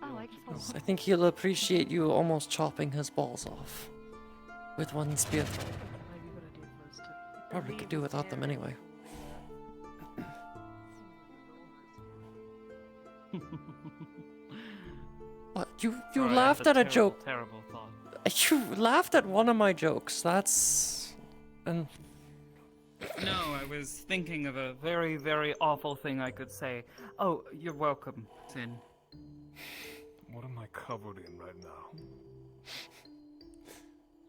Oh, I guess I think he'll appreciate you almost chopping his balls off with one spear. Probably could do without them anyway. What? You Sorry, I laughed had at a joke. Terrible thought. You laughed at one of my jokes. That's and No, I was thinking of a very, very awful thing I could say. Oh, you're welcome, Sin. What am I covered in right now?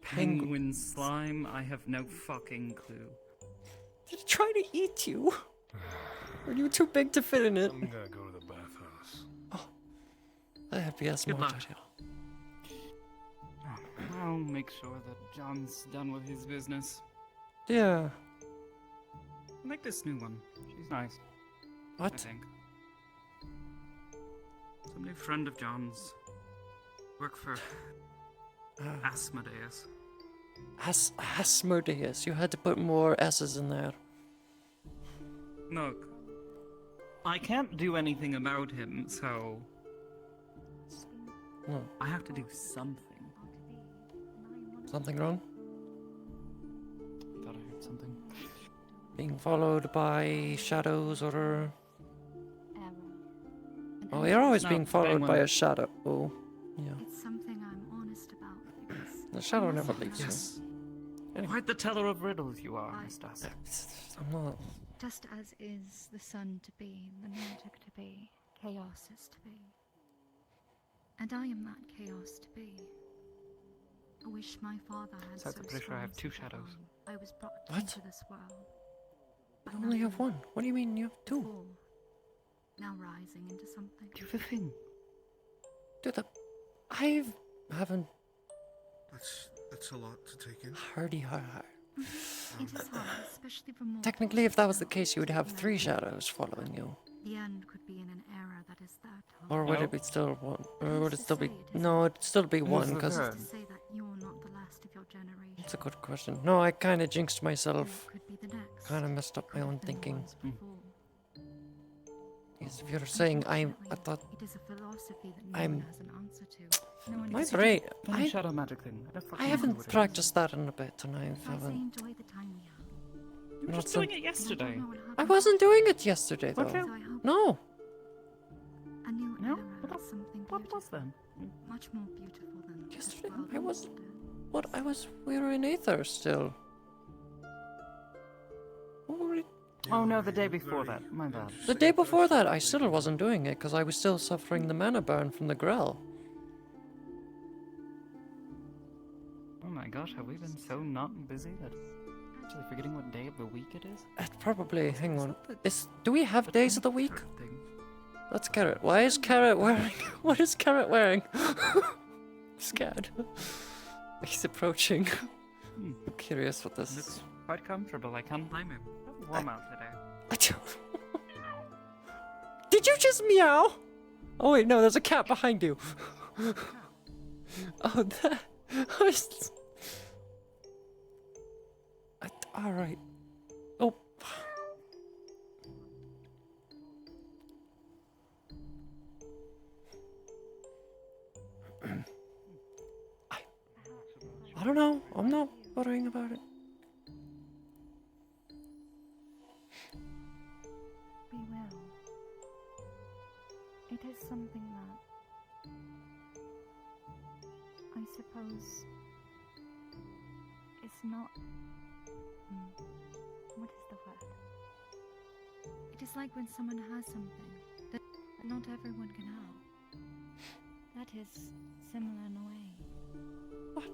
Penguin slime? I have no fucking clue. did it try to eat you? Are you too big to fit in it? I'm gonna go to the bathhouse. That'd be a Good smart luck. idea. I'll make sure that John's done with his business. Yeah. I like this new one. She's nice. I What? think. Some new friend of John's. Work for Asmodeus. Asmodeus. You had to put more S's in there. Look, I can't do anything about him, so Hmm. I have to do something. Something wrong? Thought I heard something. Being followed by shadows or... Oh, you're always No, being followed by penguin. a shadow. Oh, yeah. It's something I'm honest about because The shadow never leaves Yes. Anyway. Quite the teller of riddles you are, Miss Darcy. I'm not... just as is the sun to be, the magic to be, chaos is to be. And I am that chaos to be. I wish my father had So I'm pretty sure I have two shadows. I was brought What? into this world. I only have one. What do you mean you have two? Fall, now rising into something. Do the thing. Dude, I haven't That's a lot to take in. hardy hard. It is hard, especially for more. Technically, if that was the case, you would have three shadows following you. The end could be in an era that is that. Or would it be still one? Or would it still be... No, it'd still be one, the because... third? To say that you're not the last of your generation. It's a good question. No, I kind of jinxed myself. Could be the next. Kind of messed up my own thinking. Hmm. Yes, if you're saying I thought... It is a philosophy that no I'm- one has an answer to. No one My has brain... Funny shadow magic thing. I don't I fucking know haven't what it is. practiced that in a bit, and I I say haven't... enjoy the time we have. You were Not just doing some- it yesterday. I wasn't doing it yesterday, though. Okay. So I hope No. a new No? era What has something What beautiful, was then? much more beautiful than this Yesterday? world I was... once did. What? I was... We were in Aether still. What were we... Oh no, the day before that. My bad. The day before that, I still wasn't doing it, because I was still suffering the mana burn from the Grell. Oh my gosh, have we been so not busy that actually forgetting what day of the week it is? Probably... Hang on. Do we have days of the week? Third thing. That's Carrot. Why is Carrot wearing... What is Carrot wearing? scared. He's approaching. I'm curious what this Looks quite comfortable, I can't blame him. It's warm out today. Did you just meow? Oh wait, no, there's a cat behind you. Oh, that... Alright. Oh. I don't know. I'm not worrying about it. Be well. It is something that I suppose it's not. What is the word? It is like when someone has something that not everyone can have. That is similar in a way. What?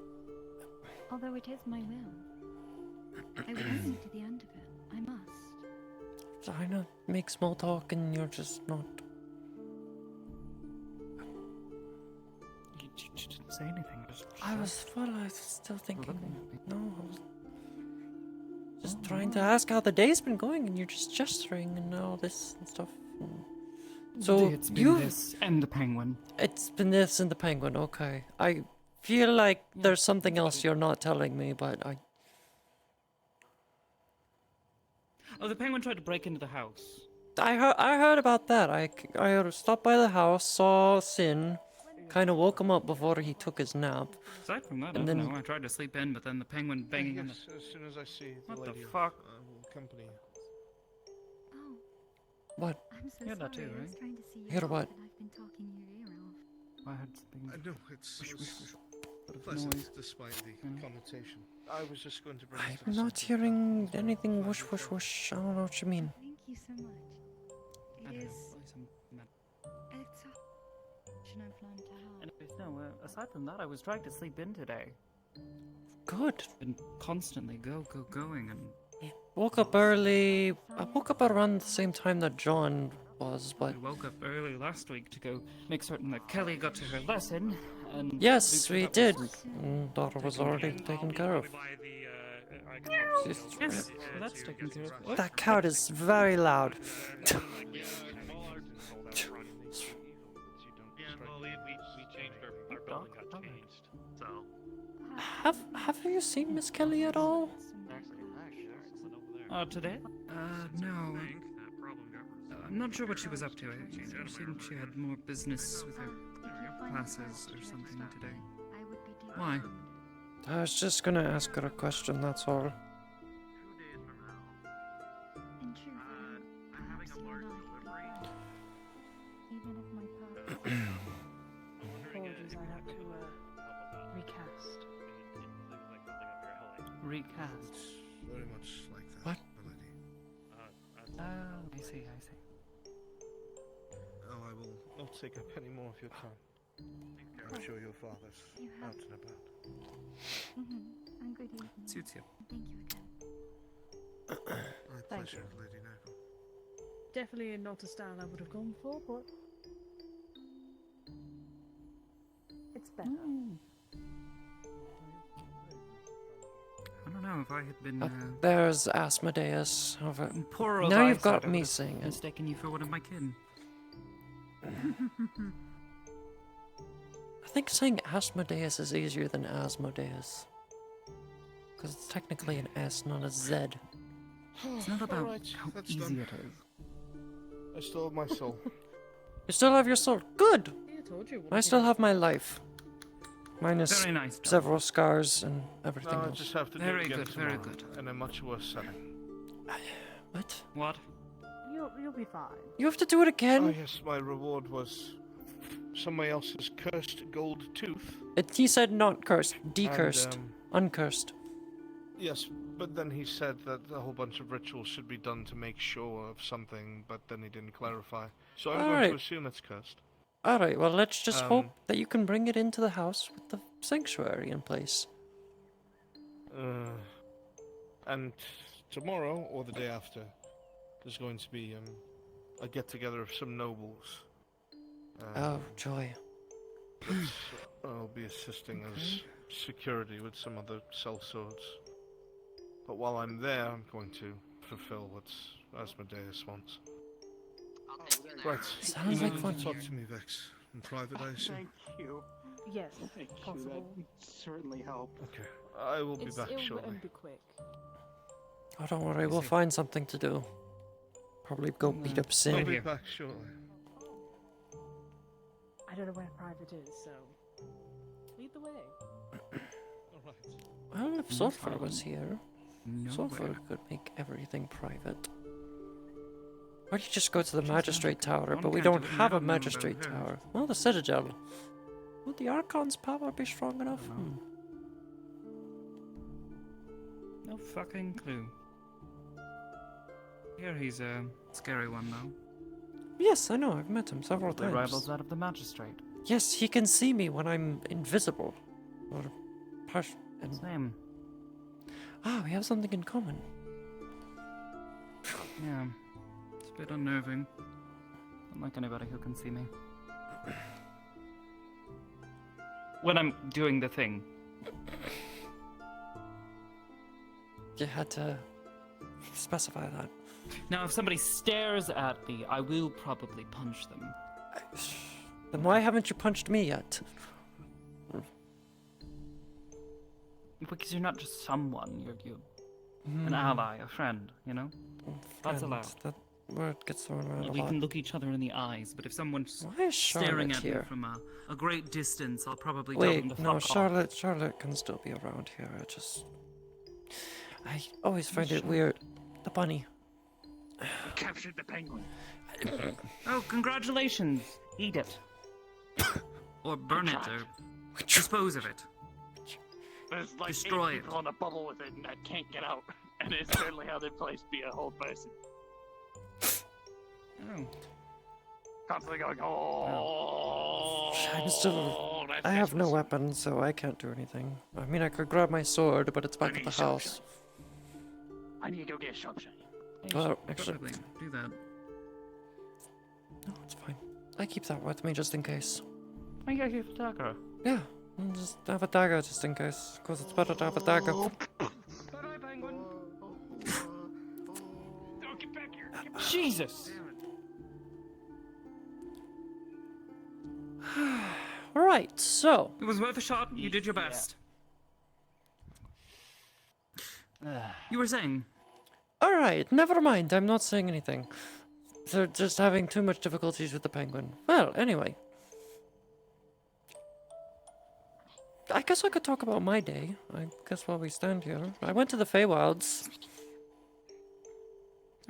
Although it is my will. I will see to the end of it. I must. Trying to make small talk and you're just not. You didn't say anything. I was still thinking. No, I was just trying to ask how the day's been going, and you're just gesturing and all this and stuff. So it's been this and the penguin. It's been this and the penguin. Okay, I feel like there's something else you're not telling me, but I. Oh, the penguin tried to break into the house. I heard about that. I stopped by the house, saw Sin, kind of woke him up before he took his nap. Aside from that, And I then- don't know. I tried to sleep in, but then the penguin banging on the. Yes, as soon as I see the What the lady, fuck? will accompany you. Oh, What? I'm so You're that sorry. too, I was right? trying to see you. Hear what? But I've been talking your ear off. I heard something. No, it's Whoosh, whoosh, whoosh. Bit of pleasant noise. despite the connotation. I was just going to bring it to I'm the not centre. hearing anything whoosh whoosh whoosh. I don't know what you mean. Thank you so much. I It don't is. know. It's a option I've learned to have. Anyways, no. Aside from that, I was trying to sleep in today. Good. Been constantly going, and Woke up early. I woke up around the same time that John was, but I woke up early last week to go make certain that Kelly got to her lesson. And yes, we that did. was Daughter was already taken care of. Yes, well, that's taken care of. That cat is very loud. We changed our building got changed, so. Have you seen Miss Kelly at all? Today? No. I'm not sure what she was up to. I think she had more business with her classes or something today. Why? I was just gonna ask her a question, that's all. In truth, perhaps you and I could be friends. Even if my purpose. Apologies, I had to recast. Recast. Very much like that, What? milady. Oh, I see. Oh, I will not take up any more of your time. I'm sure your father's out and about. And good evening. Suits you. Thank you again. My Thank pleasure, Lady Nagel. Definitely not a style I would have gone for, but it's better. I don't know if I had been. There's Asmodeus over. Poor old Now you've eyesight, got I me would've saying it. mistaken you for one of my kin. I think saying Asmodeus is easier than Asmodeus. Because it's technically an S, not a Z. It's not about Alright, how that's easy done. it is. I still have my soul. You still have your soul. Good! I told you. I still have my life. Minus Very nice, John. several scars and everything No, I else. just have to do Very it again good, very tomorrow, good. in a much worse setting. What? What? You'll be fine. You have to do it again? Oh yes, my reward was somebody else's cursed gold tooth. He said not cursed, decursed, And, uncursed. Yes, but then he said that a whole bunch of rituals should be done to make sure of something, but then he didn't clarify. So I'm going Alright. to assume it's cursed. Alright, well let's just hope Um, that you can bring it into the house with the sanctuary in place. And tomorrow, or the day after, there's going to be a get-together of some nobles. Oh, joy. that I'll be assisting as security with some other sellswords. But while I'm there, I'm going to fulfill what Asmodeus wants. Right. Sounds you like need fun. to talk to me, Vex, in private, I assume. Thank you. Yes, possible. That would certainly help. Okay, I will be back shortly. It'll be quick. Oh, don't worry, we'll find something to do. Probably go beat up I'll Sin. be back shortly. I don't know where private is, so lead the way. Well, if Sulfur was here, Nowhere. Sulfur could make everything private. Or you just go to the Magistrate Tower, but we don't have a Magistrate Tower. Well, the Citadel. Would the Archon's power be strong enough? No fucking clue. Here he's a scary one, though. Yes, I know, I've met him several The times. rivals out of the magistrate. Yes, he can see me when I'm invisible. Or His name. Ah, we have something in common. Yeah, it's a bit unnerving. Unlike anybody who can see me. When I'm doing the thing. You had to specify that. Now, if somebody stares at me, I will probably punch them. Then why haven't you punched me yet? Because you're not just someone, you're an ally, a friend, you know? That's allowed. That word gets thrown around a We lot. can look each other in the eyes, but if someone's Why is staring Charlotte at here? me from a great distance, I'll probably tell them to Wait, no, fuck off. Charlotte can still be around here. I always find it weird. The bunny. Captured the penguin. Oh, congratulations! Eat it. Or burn it, or dispose of it. There's like Destroy 8 it. people on a bubble with it and I can't get out. And it's certainly how they place be a whole person. Oh. Constantly going, oh. I'm still. that's I have no useless. weapon, so I can't do anything. I mean, I could grab my sword, but it's back at the house. I need to go get a sharpshooter. Well, actually, Probably do that. no, it's fine. I keep that with me just in case. I gotta keep a dagger. Yeah, I'll just have a dagger just in case, because it's better to have a dagger. Bye-bye, penguin. Oh, get back here. Get back. Jesus! Alright, so. It was worth a shot. You did your best. You were saying? Alright, never mind, I'm not saying anything. They're just having too much difficulties with the penguin. Well, anyway. I guess I could talk about my day. I guess while we stand here. I went to the Feywilds.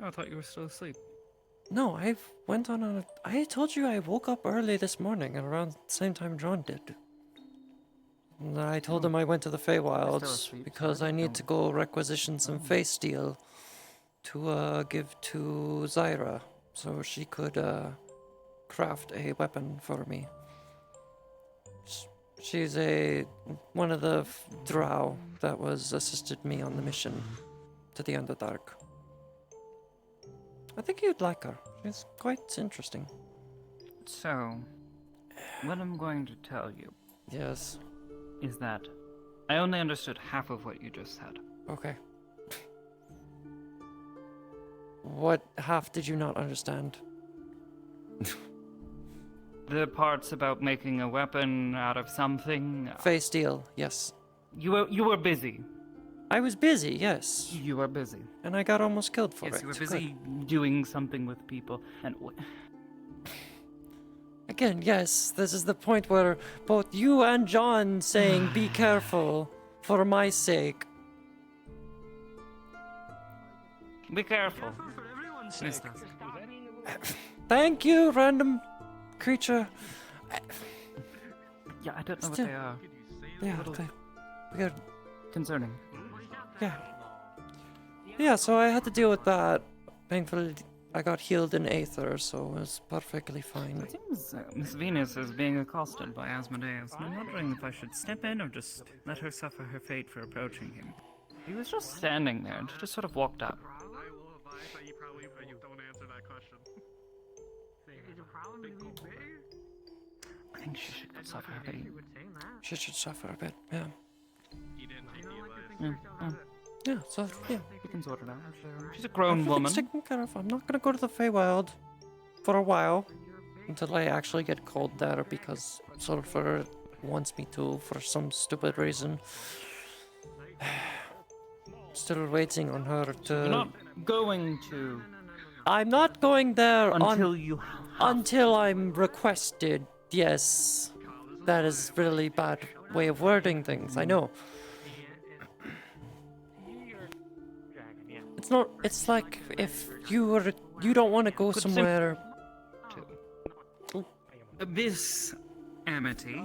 Oh, I thought you were still asleep. No, I went on a... I told you I woke up early this morning at around the same time John did. And I told him I went to the Feywilds asleep, because I need to go requisition some face steel to give to Zyra so she could craft a weapon for me. She's one of the drow that was assisted me on the mission to the Underdark. I think you'd like her. She's quite interesting. So, what I'm going to tell you. Yes. Is that I only understood half of what you just said. Okay. What half did you not understand? The parts about making a weapon out of something. Face steel, yes. You were busy. I was busy, yes. You were busy. And I got almost killed for it. Yes, you were busy doing something with people. And again, yes, this is the point where both you and John saying be careful for my sake. Be careful. Thank you, random creature. Yeah, I don't know Still- what they are. Yeah, weird. Concerning. Yeah. Yeah, so I had to deal with that. Thankfully, I got healed in Aether, so it was perfectly fine. It seems Miss Venus is being accosted by Asmodeus, and I'm wondering if I should step in or just let her suffer her fate for approaching him. He was just standing there and just sort of walked up. I will advise that you probably don't answer that question. Is the problem really big? think she should suffer a bit. She should suffer a bit, yeah. Yeah, Yeah, so, yeah. we can sort it out. She's a grown woman. Everything's taken care of. I'm not gonna go to the Feywild for a while until I actually get called there because Sulfur wants me to for some stupid reason. Still waiting on her to. You're not going to. I'm not going there until I'm requested. Yes, that is really bad way of wording things. I know. It's not. It's like if you don't want to go somewhere. Miss Amity,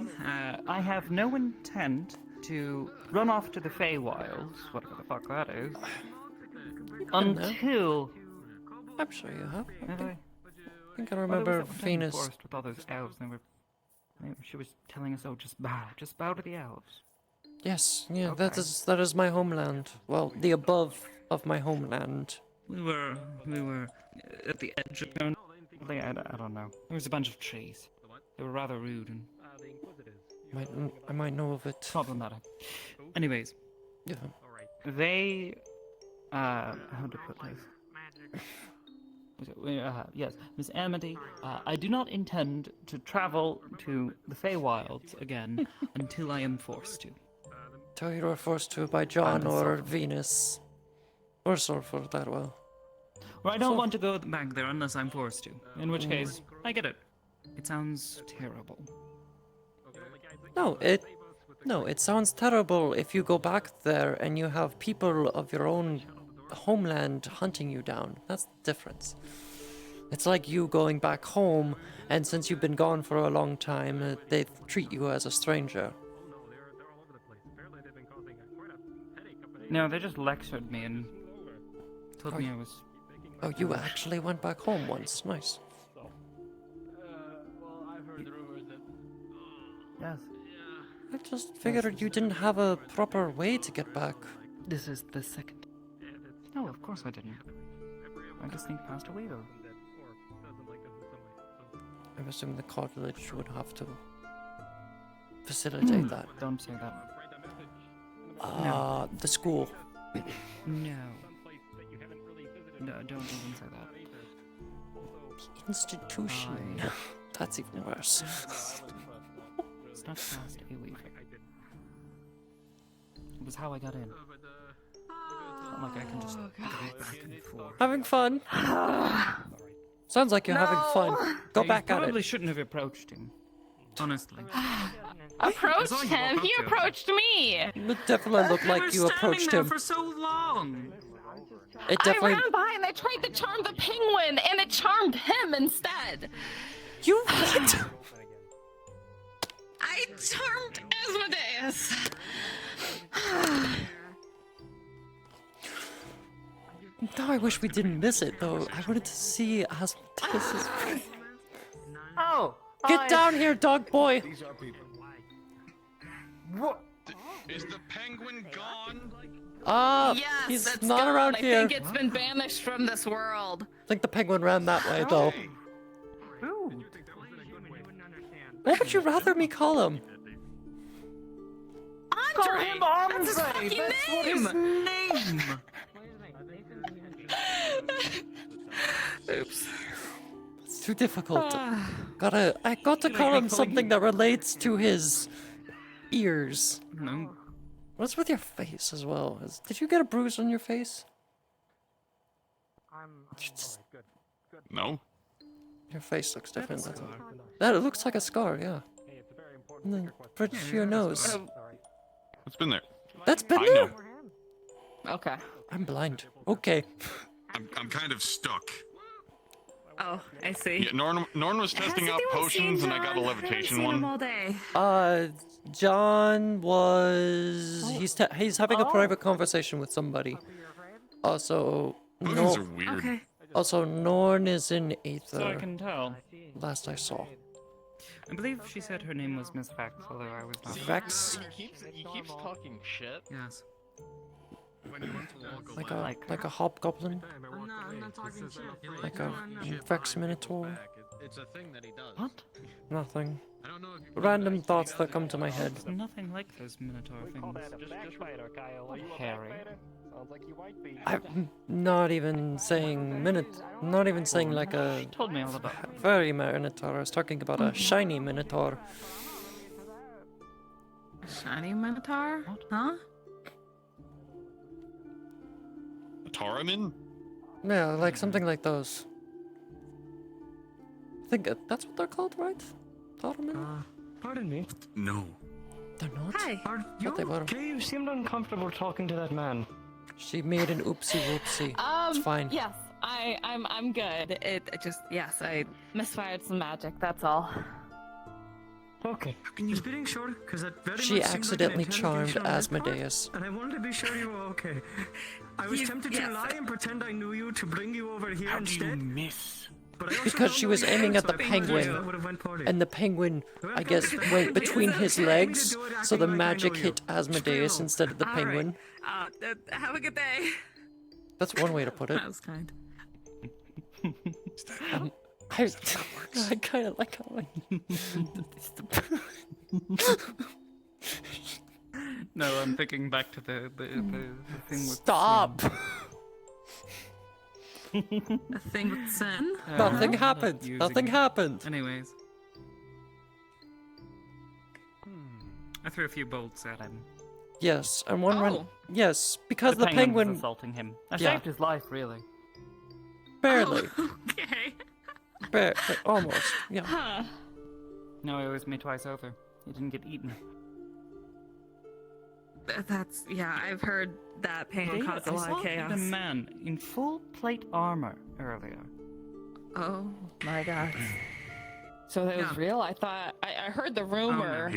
I have no intent to run off to the Feywilds, whatever the fuck that is, until. I'm sure you have. I think I remember Venus. Forest with all those elves. She was telling us, "Oh, just bow to the elves." Yes, yeah, Okay. that is my homeland. Well, the above of my homeland. We were at the edge of town. I don't know. There was a bunch of trees. They were rather rude and I might know of it. problematic. Anyways, Yeah. they how to put this? Yes, Miss Amity, I do not intend to travel to the Feywilds again until I am forced to. Till you are forced to by John or Venus. Or Sulfur, that well. Well, I don't want to go back there unless I'm forced to. In which case, I get it. It sounds terrible. No, it sounds terrible if you go back there and you have people of your own homeland hunting you down. That's the difference. It's like you going back home, and since you've been gone for a long time, they treat you as a stranger. No, they just lectured me and told me I was... Oh, you actually went back home once. Nice. Yes. I just figured you didn't have a proper way to get back. This is the second. No, of course I didn't. I just think passed away though. I'm assuming the college would have to facilitate that. Don't say that. The school. No. No, don't even say that. The institution. That's even worse. It's not past a week. It was how I got in. It's not like I can just go back and forth. Having fun. Sounds like you're having fun. Go back at it. You probably shouldn't have approached him. Honestly. Approached him? He approached me! It definitely looked like you approached him. For so long. It definitely. I ran by and I tried to charm the penguin, and it charmed him instead. You what? I charmed Asmodeus. Now I wish we didn't miss it though. I wanted to see Asmodeus. Oh. Get down here, dog boy. These are people. What? Is the penguin gone? Yes, he's it's not gone. around I here. think it's been banished from this world. I think the penguin ran that way though. What would you rather me call him? Andre! him Andre! That's his fucking That's what name! his name! Oops. It's too difficult. I got to call him something that relates to his ears. No. What's with your face as well? Did you get a bruise on your face? No. Your face looks different. That's all. That it looks like a scar, yeah. And then bridge to your nose. It's been there. That's been I there. know. Okay. I'm blind. Okay. I'm kind of stuck. Oh, I see. Yeah, Norn was testing out potions, and I got a levitation one. all day. John was he's having a private conversation with somebody. Also, Potions are weird. Okay. Also, Norn is in Aether. So I can tell. Last I saw. I believe she said her name was Miss Vex, although I was not. Vex? He keeps talking shit. Yes. Like a hobgoblin? I'm not talking shit. Like a Vex Minotaur? It's a thing that he does. What? Nothing. I know random thoughts that come to my head. There's nothing like those Minotaur things. Hairy. Sounds like you might be. I'm not even saying not even saying like a Told me all about it. furry minotaur. I was talking about a shiny minotaur. Shiny Minotaur? Huh? Taramin? Yeah, like something like those. I think that's what they're called, right? Taramin? Pardon me. No. They're not? Hi. Are Thought they you were. okay? You seemed uncomfortable talking to that man. She made an oopsie whoopsie. It's fine. Yes, I'm good. It just, yes, I misfired some magic, that's all. Okay. Just being sure, because that very She much seemed accidentally like an charmed interrogation on his part, Asmodeus. and I wanted to be sure you were okay. I was tempted to lie and pretend I knew you to bring you over here instead. Miss? But I also Because don't she know was your aiming name, at so the I figured penguin, that would've went poorly. and the penguin, I guess, went between his legs, so the magic hit Asmodeus instead of the penguin. Have a good day. That's one way to put it. That was kind. I kind of like how No, I'm thinking back to the thing with Stop! A thing with sin? Nothing happened. Nothing happened. Anyways. I threw a few bolts at him. Yes, and one run. Yes, because the penguin penguin was assaulting him. I Yeah. saved his life, really. barely, Okay. almost. Yeah. Huh. No, it was me twice over. He didn't get eaten. That's, yeah, I've heard that pain caused a lot of chaos. A man in full plate armor earlier. Oh my god. So that was real? I thought, I heard the rumor.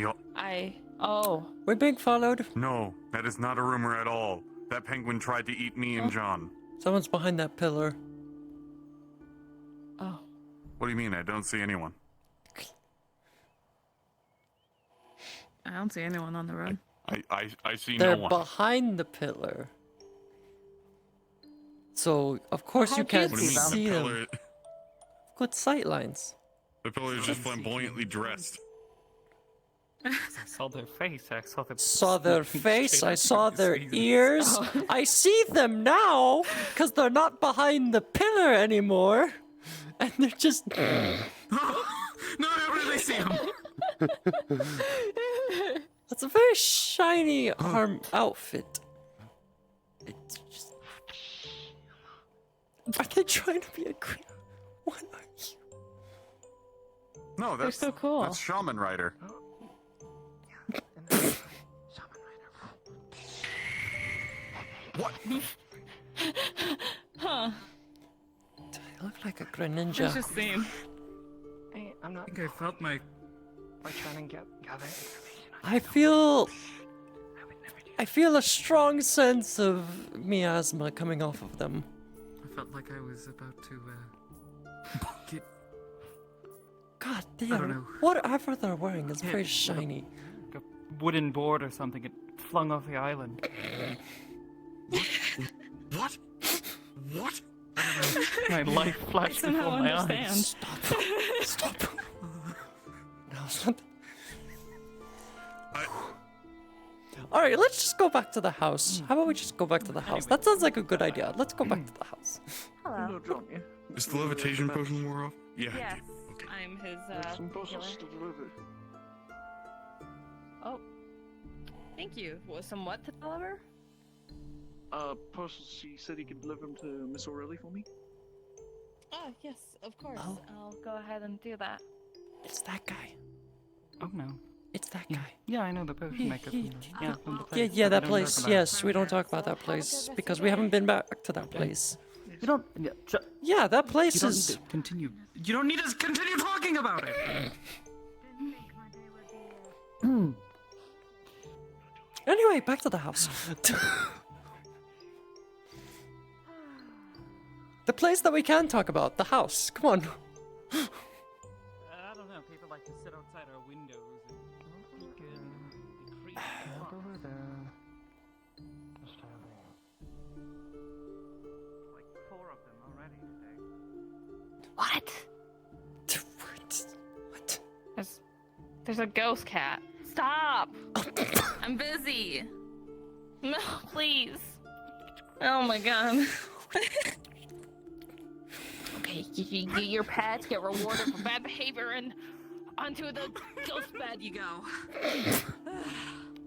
We're being followed. No, that is not a rumor at all. That penguin tried to eat me and John. Someone's behind that pillar. Oh. What do you mean? I don't see anyone. I don't see anyone on the road. I see They're no one. behind the pillar. So, of course, you can't What do you mean? see The them. pillar, Good sight lines. the pillar is just flamboyantly dressed. I saw their face. I saw them. Saw their face. I saw their ears. I see them now because they're not behind the pillar anymore, and they're just. No, I really see him. That's a very shiny arm outfit. It's just. Are they trying to be a queen? What are you? No, They're that's so cool. That's Shaman Rider. What? Huh. I look like a Greninja. Interesting. I'm not. I think I felt my. By trying to gather information. I feel a strong sense of miasma coming off of them. I felt like I was about to get. God I don't damn, know. whatever they're wearing is very shiny. Like a wooden board or something. It flung off the island. What? What? My life flashed before somehow my understand. eyes. Stop. No, it's not. All right, let's just go back to the house. How about we just go back to the house? That sounds like a good idea. Let's go back to the house. Hello. Is the levitation potion wore off? Yeah. Yes, I'm his, Some potions healer. to deliver. Oh. Thank you. Some what to deliver? Potions. He said he could deliver them to Miss O'Reilly for me. Oh, yes, of course. Oh. I'll go ahead and do that. It's that guy. Oh no. It's that Yeah. guy. Yeah, I know the potion maker. From the, yeah, from the Yeah, place. yeah, but that we don't place. talk about Yes, we don't talk about that place because we haven't been back to that place. You don't. Yeah, that You place don't is. need to continue. You don't need to continue talking about it. Anyway, back to the house. The place that we can talk about, the house. Come on. I don't know. People like to sit outside our windows and peek and be creepy. Over there. Just Like 4 of them already today. What? What? There's There's a ghost cat. Stop! I'm busy. No, please. Oh my god. Okay, your pets get rewarded for bad behavior, and onto the ghost bed you go.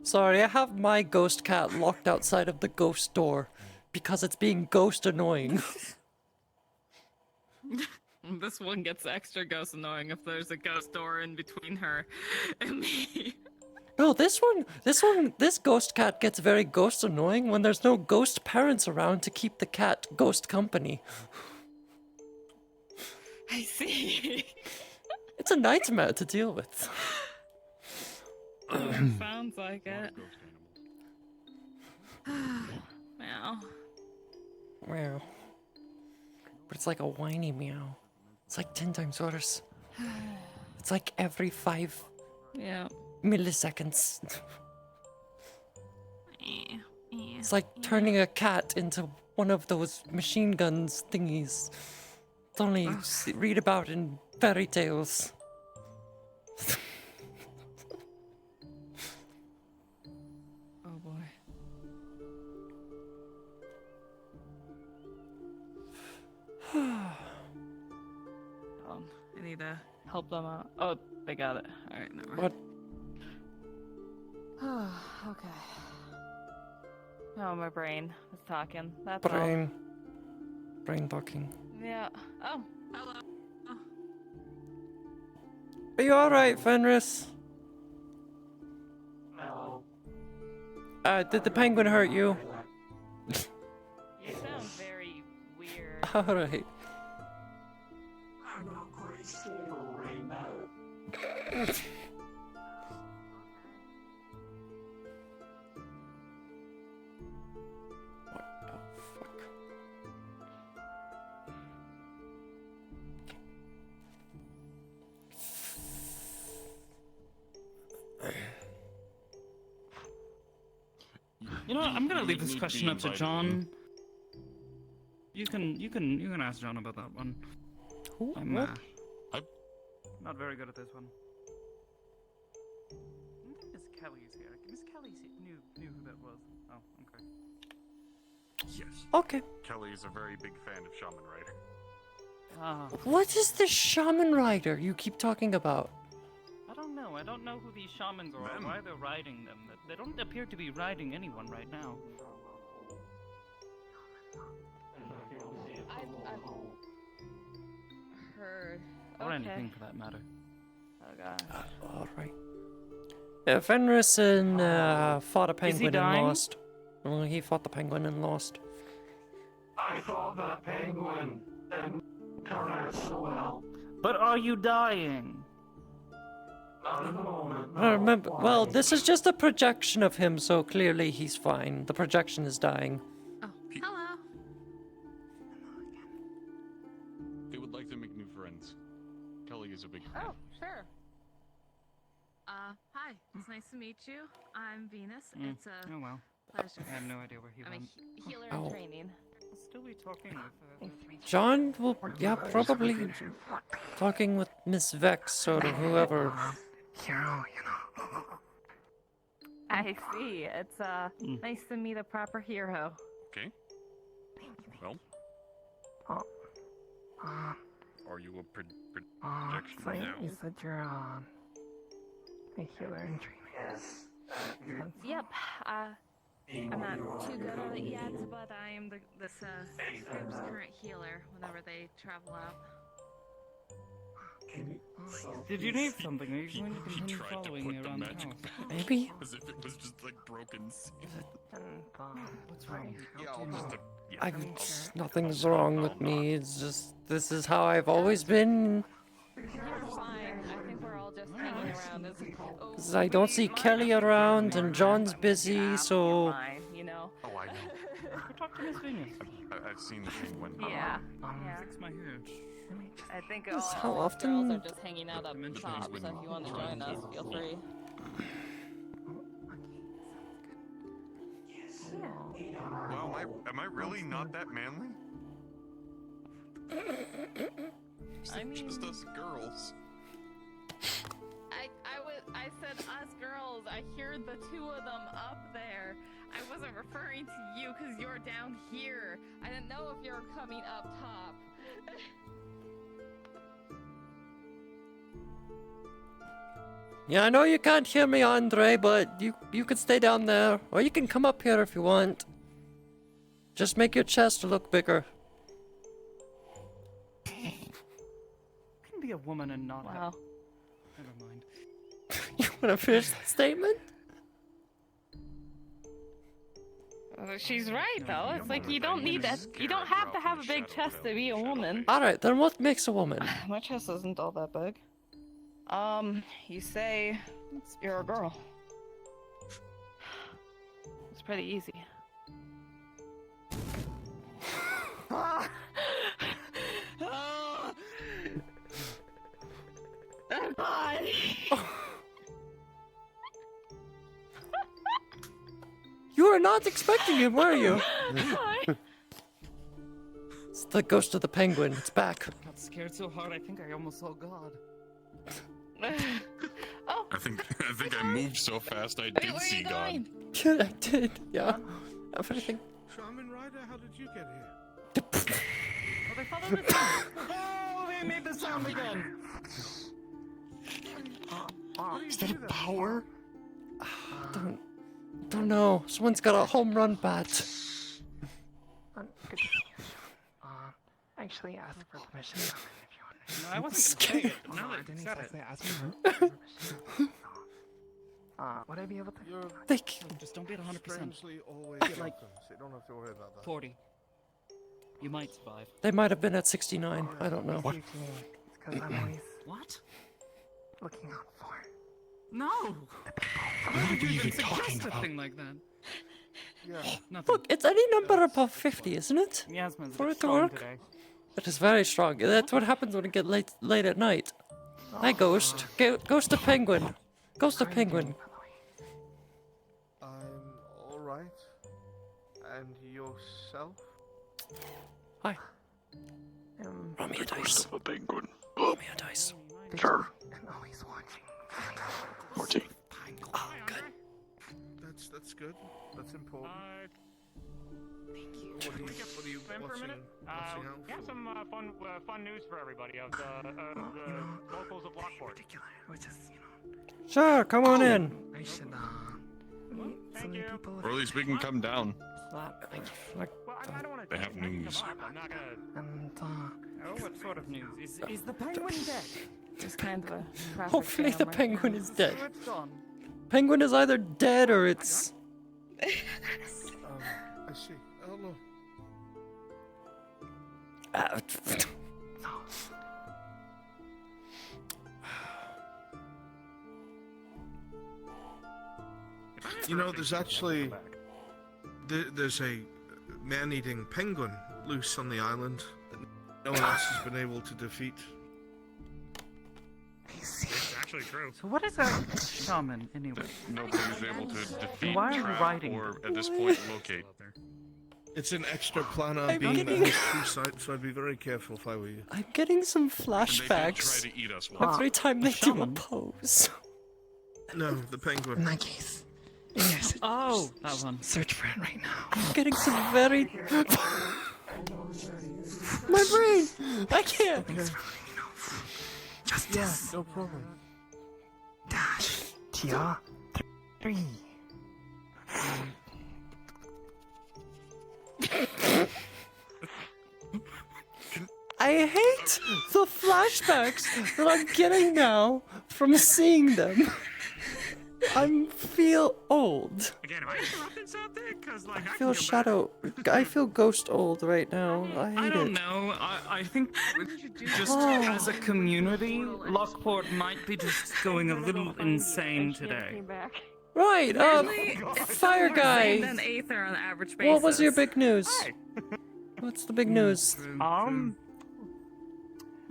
Sorry, I have my ghost cat locked outside of the ghost door because it's being ghost annoying. This one gets extra ghost annoying if there's a ghost door in between her and me. No, this ghost cat gets very ghost annoying when there's no ghost parents around to keep the cat ghost company. I see. It's a nightmare to deal with. Sounds like it. Meow. Meow. But it's like a whiny meow. It's like 10 times worse. It's like every 5 milliseconds. It's like turning a cat into one of those machine guns thingies. It's only read about in fairy tales. Oh boy. I need to help them out. Oh, they got it. Alright, never mind. What? Okay. Oh, my brain is talking. That's Brain talking. all. Yeah. Oh, hello. Oh. Are you alright, Fenris? No. Did the penguin hurt you? You sound very weird. Alright. I'm not quite stable right now. You know what? I'm gonna leave this question up to John. You can ask John about that one. I'm not very good at this one. I don't think Miss Kelly's here. Miss Kelly knew who that was. Oh, okay. Yes. Okay. Kelly is a very big fan of Shaman Rider. What is this shaman rider you keep talking about? I don't know. I don't know who these shamans are or why they're riding them. They don't appear to be riding anyone right now. I've heard. Or anything for that matter. Oh god. Alright. Yeah, Fenris fought a penguin and dying? lost. Well, he fought the penguin and lost. I thought that penguin didn't turn out so well. But are you dying? Not at the moment. I remember. Well, this is just a projection of him, so clearly he's fine. The projection is dying. Oh, hello. They would like to make new friends. Kelly is a big fan. Oh, sure. Hi. It's nice to meet you. I'm Venus. It's a Oh well. pleasure. I have no idea where he I'm went. a healer Oh. in training. I'll still be talking with John will, probably talking with Miss Vex or whoever. I see. It's nice to meet a proper hero. Okay. Well, are you a projection So now? you said you're a healer in training. Yes. Yep. I'm not too good at it yet, but I am this group's current healer whenever they travel out. Did you need something? Are you going to He continue tried to following put me the around the magic house? Maybe. As if it was just like broken. What's wrong? Nothing's wrong with me. It's just this is how I've always been. You're fine. I think we're all just hanging around. 'Cause I don't see Kelly around and John's busy, so. Fine, you know. Oh, I know. Go talk to Miss Venus. I've seen the penguin. Yeah. Fix my hair. I think This all how us often- girls are just hanging out up top, so if you want to join us, feel free. Wow, am I really not that manly? It's like just us girls. I I said us girls. I hear the two of them up there. I wasn't referring to you because you're down here. I didn't know if you were coming up top. Yeah, I know you can't hear me, Andre, but you can stay down there, or you can come up here if you want. Just make your chest look bigger. You can be a woman and not have... Never mind. You want to finish the statement? She's right, though. It's like you don't need that. You don't have to have a big chest to be a woman. Alright, then what makes a woman? My chest isn't all that big. You say you're a girl. It's pretty easy. You were not expecting him, were you? It's the ghost of the penguin. It's back. I got scared so hard I think I almost saw God. I think I moved so fast I did see God. Yeah, I did. Yeah. Everything. Shaman Rider, how did you get here? Oh, they followed the sound. Oh, they made the sound again. Is that a power? Don't know. Someone's got a home run bat. Actually, ask for permission if you want. No, I wasn't gonna say it. No, I didn't got exactly it. ask for permission. Would I be able to? Just don't be at 100%. Strangely always Get welcome, like so you don't have to worry about that. 40. You might survive. They might have been at 69. I don't know. What? Because I'm always What? looking out for. No! What would you even suggest a thing like that? Yeah. Nothing. Look, it's any number above 50, isn't it? Yasmin's For a bit it to strong work? today. It is very strong. That's what happens when it gets late at night. Hi, Ghost. Ghost of Penguin. Ghost of Penguin. I'm alright. And yourself? Hi. Roll me a dice. A penguin. Roll me a dice. Sure. And always watching. 14. Oh, good. That's good. That's important. Thank you. What are you Time for a minute? watching out Yeah, for? some fun news for everybody of the locals of Lockport. Which is, Sure, come on in. I should, meet some new people. Or at least we can come down. Well, I don't want to. They have news. I'm not gonna. And, Oh, what sort of news? Is the penguin dead? Just kind of a traffic Hopefully the jam right penguin now. is dead. Oh, it's gone. Penguin is either dead or it's... I see. Oh, no. You know, there's actually... There's a man-eating penguin loose on the island that no one else has been able to defeat. It's actually true. So what is a shaman, anyway? Nobody was able to defeat, Why are you trap, writing or it? at this point locate. It's an extra planar I'm beam getting- at history site, so I'd be very careful if I were you. I'm getting some And they did flashbacks try to eat us once. every time they do a shaman? pose. No, the penguin. in that case, yes. Oh, that one. Search for it right now. I'm getting some very... My brain! I can't! Thanks for letting me know. Justice. No problem. Dash. Tia. 3. I hate the flashbacks that I'm getting now from seeing them. I feel old. Again, am I interrupting something? Because like I feel shadow. I feel ghost old right now. I hate I don't it. know. I think just Oh. as a community, Lockport might be just going a little insane today. Right, Usually, it's Fire more Guy. insane than Aether on an average basis. What was your big news? What's the big news?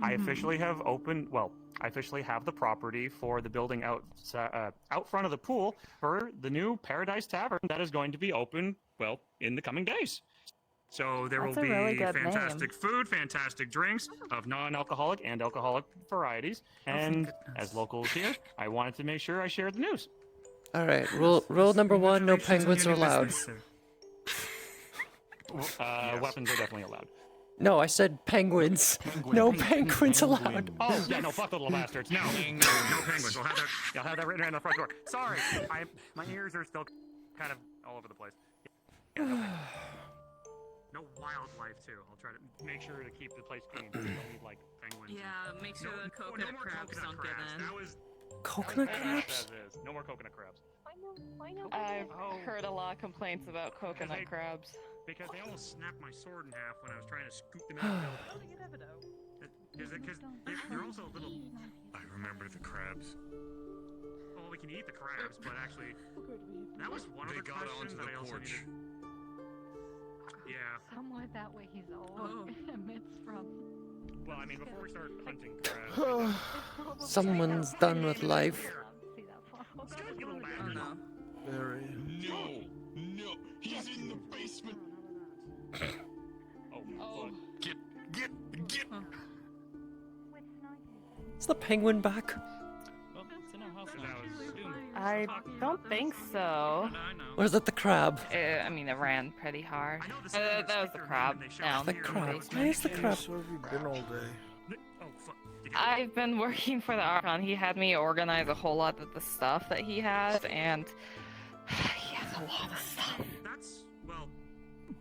I officially have opened. Well, I officially have the property for the building out front of the pool for the new Paradise Tavern that is going to be open. Well, in the coming days. So there That's will a be really good fantastic food, fantastic drinks of non-alcoholic and alcoholic varieties. And as locals here, I wanted to make sure I shared the news. All right. Rule number one: no penguins are allowed. Weapons are definitely allowed. No, I said penguins. No penguins allowed. Oh, yeah, no, fuck the little bastards. No, no penguins. I'll have that written right on the front door. Sorry, my ears are still kind of all over the place. Yeah, no penguins. No wildlife, too. I'll try to make sure to keep the place clean. So you don't need, like, penguins. Yeah, make sure the coconut crabs don't get in. That was... Coconut crabs? No more coconut crabs. I've heard a lot of complaints about coconut crabs. Because they almost snapped my sword in half when I was trying to scoop them out of the building. Because they're also a little... I remember the crabs. Well, we can eat the crabs, but actually... That was one of the questions that I also needed... Yeah. Somewhere that way he's all emits from. Well, I mean, before we start hunting crabs... Someone's done with life. Oh no. Barry. No, he's in the basement. Oh. Get. Is the penguin back? Well, it's in our house now. I don't think so. Or is it the crab? I mean, it ran pretty hard. That was the crab. Down The crab. Why is the crab? So have you been all day? I've been working for the Archon. He had me organize a whole lot of the stuff that he has, and he has a lot of stuff. That's, well,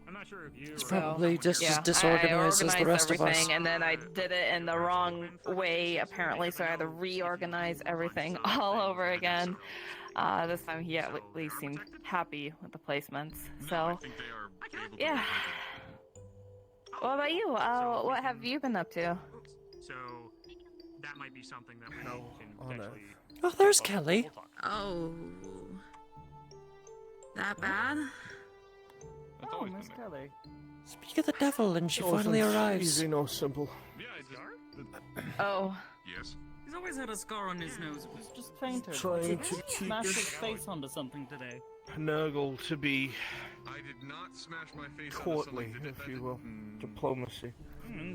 I'm not sure if you... It's probably just as I disorganized as the rest of us. everything, and then I did it in the wrong way, apparently, so I had to reorganize everything all over again. This time he at least seemed happy with the placements, so... Yeah. What about you? What have you been up to? So, that might be something that we can potentially... Oh, there's Kelly. Oh. That bad? Oh, Miss Kelly. Speak of the devil, and she finally arrives. Easy, no simple. Oh. Yes. He's always had a scar on his nose. He's just fainted. Trying to keep Smashed his his face onto something today. Nurgle to be I did not smash my face onto courtly, something to if defend you it. will. Diplomacy.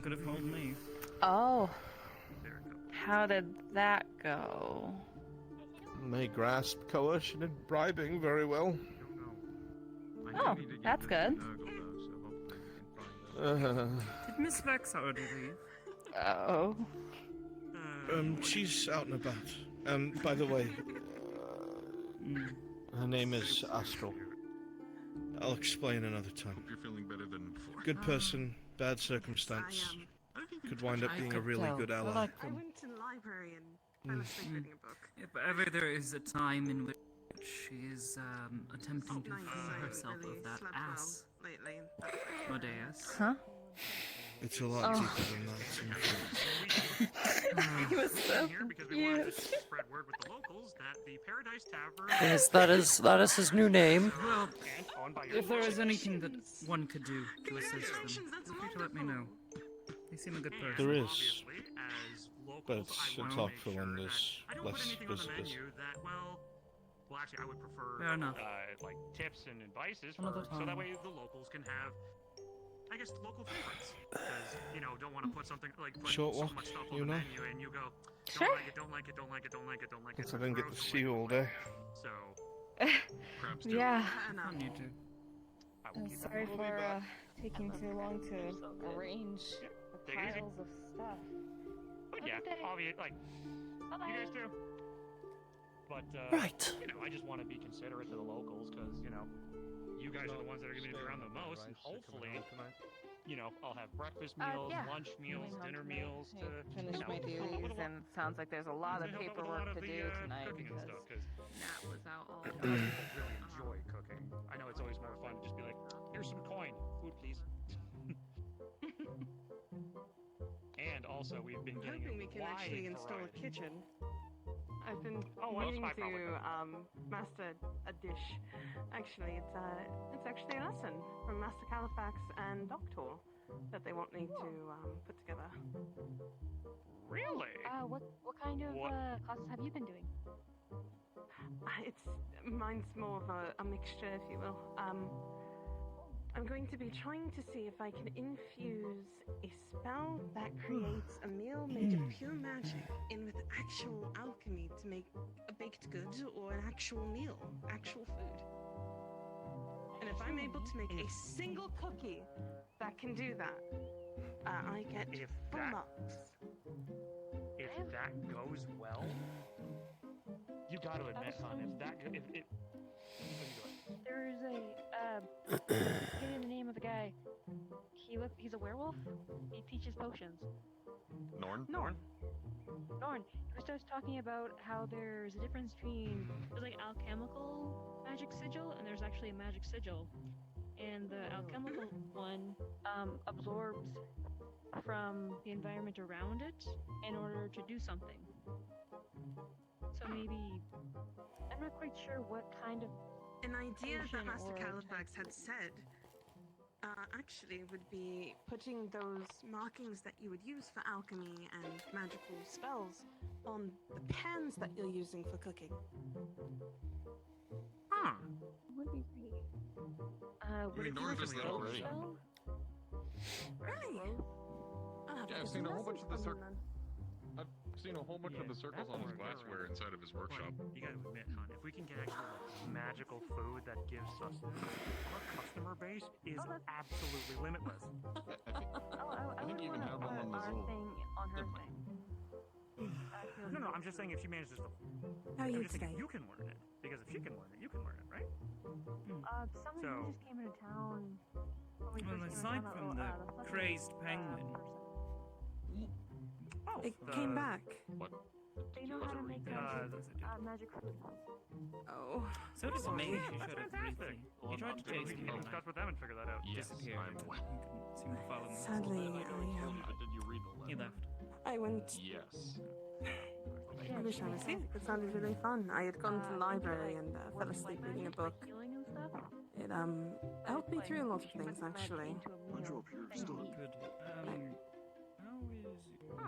Could have told me. Oh. How did that go? They grasp coercion and bribing very well. Oh, that's good. Did Miss Vex already leave? Oh. She's out and about. By the way, her name is Astral. I'll explain another time. You're feeling better than before. Good person, bad circumstance. Could wind up being a really good ally. I went to the library and fell asleep reading a book. If ever there is a time in which she is attempting to free herself of that ass, lately. Modeus. Huh? It's a lot deeper than that. He was so Because we wanted to confused. spread word with the locals that the Paradise Tavern... Yes, that is his new name. Well, if there is anything that one could do to assist them, feel free to let me know. They seem a good person. There is, but it's awful and there's less visitors. Well, actually, I would prefer Fair enough. like tips and advices Another so that time. way the locals can have, I guess, local favorites. Because don't want to put something like put Short so walk, much stuff on you the know? menu and you go, Sure. don't like it. Guess I didn't get to see you all day. So, Yeah. Fun, you two. I'm sorry for taking too long to arrange the Take it easy. piles of stuff. But yeah, obviously, like, you guys do. But, Right. I just want to be considerate to the locals because, you guys are the ones that are going to be around the most, and hopefully, I'll have breakfast meals, Yeah. lunch meals, dinner meals to Finish my duties, and it sounds like there's a lot of paperwork to do tonight because Nat was out all day. I really enjoy cooking. I know it's always more fun to just be like, here's some coin, food please. And also, we've been getting Hoping we can actually install a kitchen. I've been meaning to master a dish. Actually, it's actually a lesson from Master Califax and Doctor that they want me to put together. Really? What kind of classes have you been doing? Mine's more of a mixture, if you will. I'm going to be trying to see if I can infuse a spell that creates a meal made of pure magic in with actual alchemy to make a baked good or an actual meal, actual food. And if I'm able to make a single cookie that can do that, I get full marks. If that goes well, you got to admit, hon, There's I forget the name of the guy. He's a werewolf. He teaches potions. Norn. He starts talking about how there's a difference between there's like alchemical magic sigil and there's actually a magic sigil, and the alchemical one absorbs from the environment around it in order to do something. So maybe I'm not quite sure what kind of an idea that potion Master or Califax had said actually would be putting those markings that you would use for alchemy and magical spells on the pans that you're using for cooking. Would be great. Would it be Norn like does a that rogue already. spell? Really? Yeah, I've seen a whole bunch of the I've seen a whole bunch of the circles on his glassware inside of his workshop. You gotta admit, hon, if we can get actual magical food that gives sustenance, our customer base is absolutely limitless. I think you even have one on the Zoom. On her thing. No, I'm just saying if she manages to... How are you I'm just thinking today? you can learn it. Because if she can learn it, you can learn it, right? Someone who just came into town. Well, aside from the crazed penguin. It came back. What? They know how to make magic food. Oh. So does me. She That's showed up fantastic. briefly. He tried to chase me, You can and discuss I with them and figure that out. disappeared. I couldn't seem to follow me. Sadly, Did you read the He letter? left. I went. Yes. I wish I was here. It sounded really fun. I had gone to the library and fell asleep reading a book. It helped me through a lot of things, actually. Good. How is your...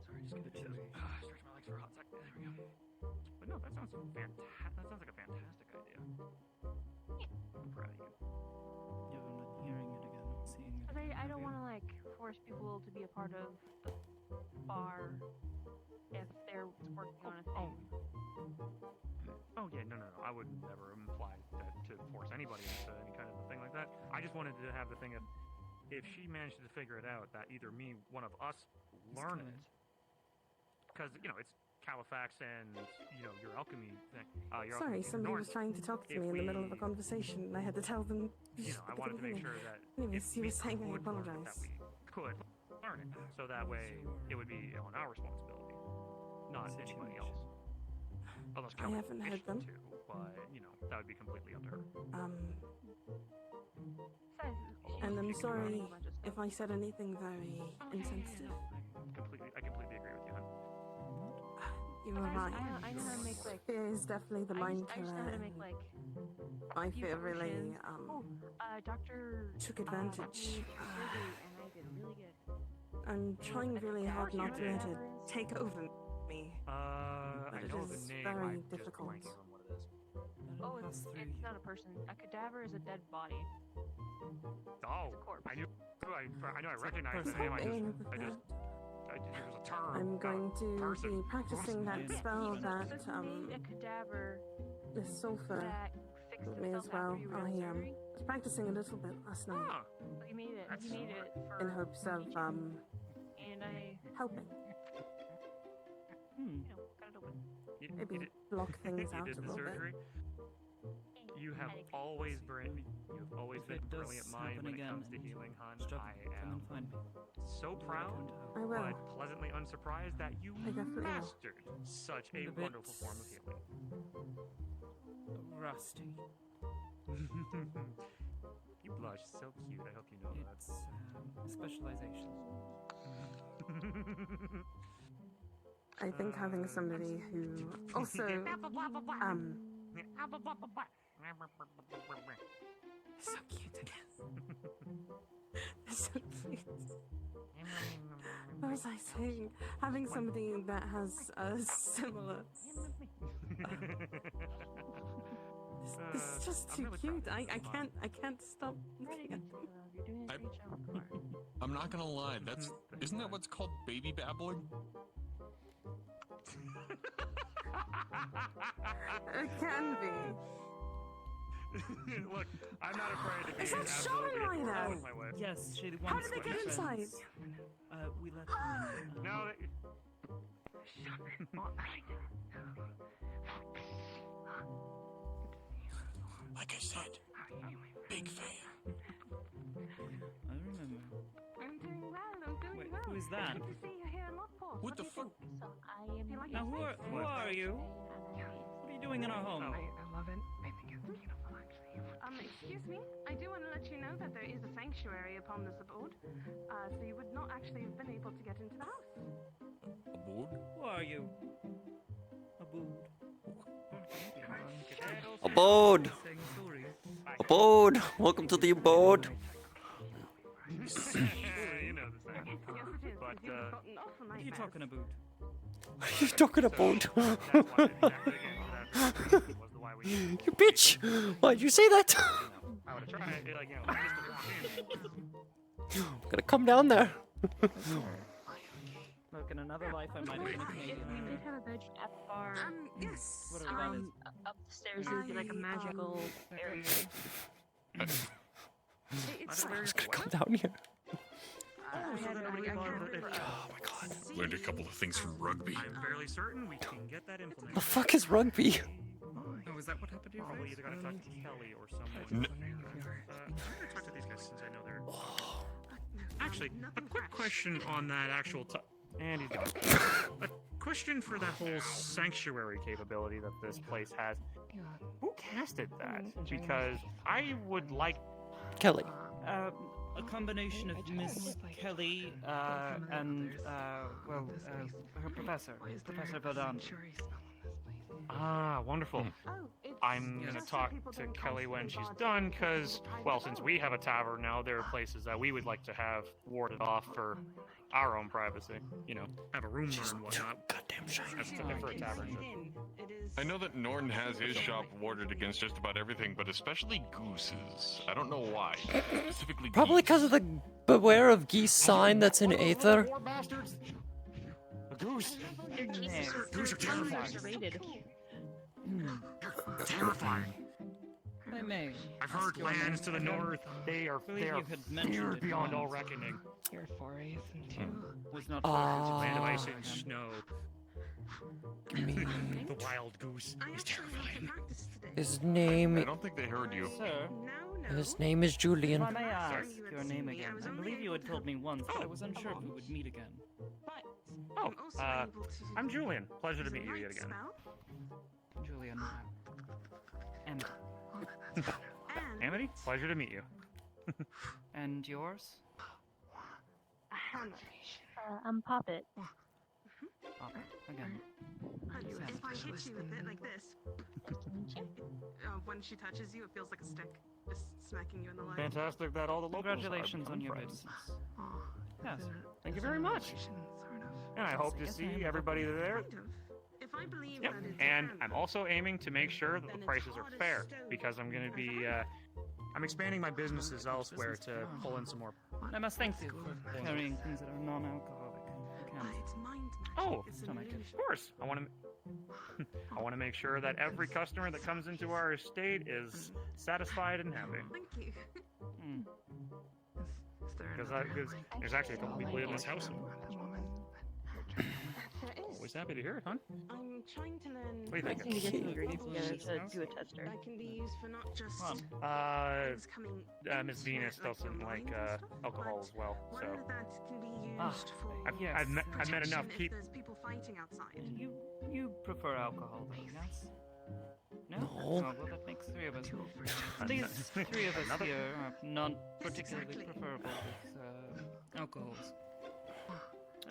Sorry, just give it to me. Stretch my legs for a hot sec. There we go. But no, that sounds fantastic. That sounds like a fantastic idea. I'm proud of you. You haven't been hearing it again, not seeing it. I don't want to like force people to be a part of the bar if they're working on a thing. Oh yeah, no. I would never imply that to force anybody into any kind of a thing like that. I just wanted to have the thing if she managed to figure it out, that either one of us learn it, because it's Califax and your alchemy thing. Sorry, somebody was trying to talk to me in the middle of a conversation, and I had to tell them. I wanted to make sure that Anyways, you were saying I that apologize. we could learn it, so that way it would be on our responsibility, not anybody else. Unless I Kelly haven't heard wished them. to, but that would be completely up to her. And I'm sorry if I said anything very insensitive. I completely agree with you, hon. You were right. I know how to make like. Fear is definitely the mind I just know killer. how to make like. My fear really Doctor took advantage. surgery, and I did really good. I'm trying really hard not to let it take over me. But I it know is the name. very I'm just difficult. blanking on what it is. Oh, it's not a person. A cadaver is a dead body. Oh, I knew. I know. I recognized the name. It was a term. I'm going to person. be practicing that spell that a cadaver the sulfur that fixed with me as itself well. after you were I in surgery. was practicing a little bit last night So you made it for in hopes of and I helping. got it open. Maybe block things out a You did the little bit. surgery. You have always been a brilliant mind when it comes to healing, hon. I am so proud, I will. but pleasantly unsurprised that you I definitely will. mastered such a wonderful form of healing. Rusty. You blush so cute. I hope you know It's specializations. I think having somebody who also so cute again. So cute. What was I saying? Having somebody that has a similar This is just too cute. I can't stop looking at them. I'm not gonna lie, isn't that what's called baby babbling? It can be. Look, I'm not afraid to be Is that absolutely Sean adored Ryder? with my wife. Yes, she wants How did they get friends. inside? We let them in. No, Like I said, big fan. I remember. I'm doing well. I'm doing Wait, well. who is that? Good to see you here in Lockport. What the fuck? Now, who are you? What are you doing in our home? I love it. I think it's beautiful, actually. Excuse me. I do want to let you know that there is a sanctuary upon this abode, so you would not actually have been able to get into the house. Aboard? Who are you? Abood. Abode! Abode! Welcome to the abode! you know the thing. But, What are you talking about? What are you talking about? You bitch! Why'd you say that? I would have tried, like, you know, just I'm gonna come down there. Look, in another life I might have been a Canadian. We did have a bedroom at the bar. Yes. What are we Upstairs would be like a magical area. I was gonna come down here. Learned a couple of things from rugby. I'm fairly certain we can get that implemented. The fuck is rugby? Oh, is that what happened to your face? Either gotta talk to Kelly or someone. I'm gonna talk to these guys since I know they're... Actually, a quick question on that actual and he's gone. A question for that whole sanctuary capability that this place has. Who casted that? Because I would like... Kelly. A combination of Miss Kelly and, well, her professor, Professor Verdant. Ah, wonderful. I'm gonna talk to Kelly when she's done, because, well, since we have a tavern now, there are places that we would like to have warded off for our own privacy. You know, have a room and whatnot. Goddamn shiny. That's typical for a tavern. I know that Norton has his shop warded against just about everything, but especially gooses. I don't know why. Specifically Probably because of the beware of geese sign that's in Aether. Bastards! A goose! Goose are terrifying. Terrifying. I may. I've heard lands to the north. They are feared beyond all reckoning. Your forays into Was not land of ice and snow. Me. The wild goose is terrifying. His name. I don't think they heard you. Sir, His name is Julian. if I may ask your name again. I believe you had told me once, but I was unsure if we would meet again. Oh, I'm Julian. Pleasure to meet you yet again. Julian. And Amity, pleasure to meet you. and yours? I'm Poppet. Again. If I hit you with it like this, when she touches you, it feels like a stick, just smacking you in the leg. Fantastic that all the locals Congratulations are on your friends. business. Yes. Thank you very much. And I hope to see everybody there. If I believe Yep. that it's And I'm also aiming to make sure that the prices are fair, because I'm going to be, I'm expanding my businesses elsewhere to pull in some more. I must thank you for carrying things that are non-alcoholic. It's mind magic. Oh, It's of an illusion. course. I want to make sure that every customer that comes into our estate is satisfied and happy. Thank you. Because there's actually a couple people in this house. Always happy to hear it, hon. I'm trying to learn. What do you think? I need to get some ingredients together to do a tester. That can be used for not just things coming Miss Venus doesn't like alcohol as well, so. whether that can be used for I've met enough if people. there's people fighting outside. You prefer alcohol, though, yes? No? No. Oh, well, that makes three of us. These three of us here are not particularly preferable with alcohols.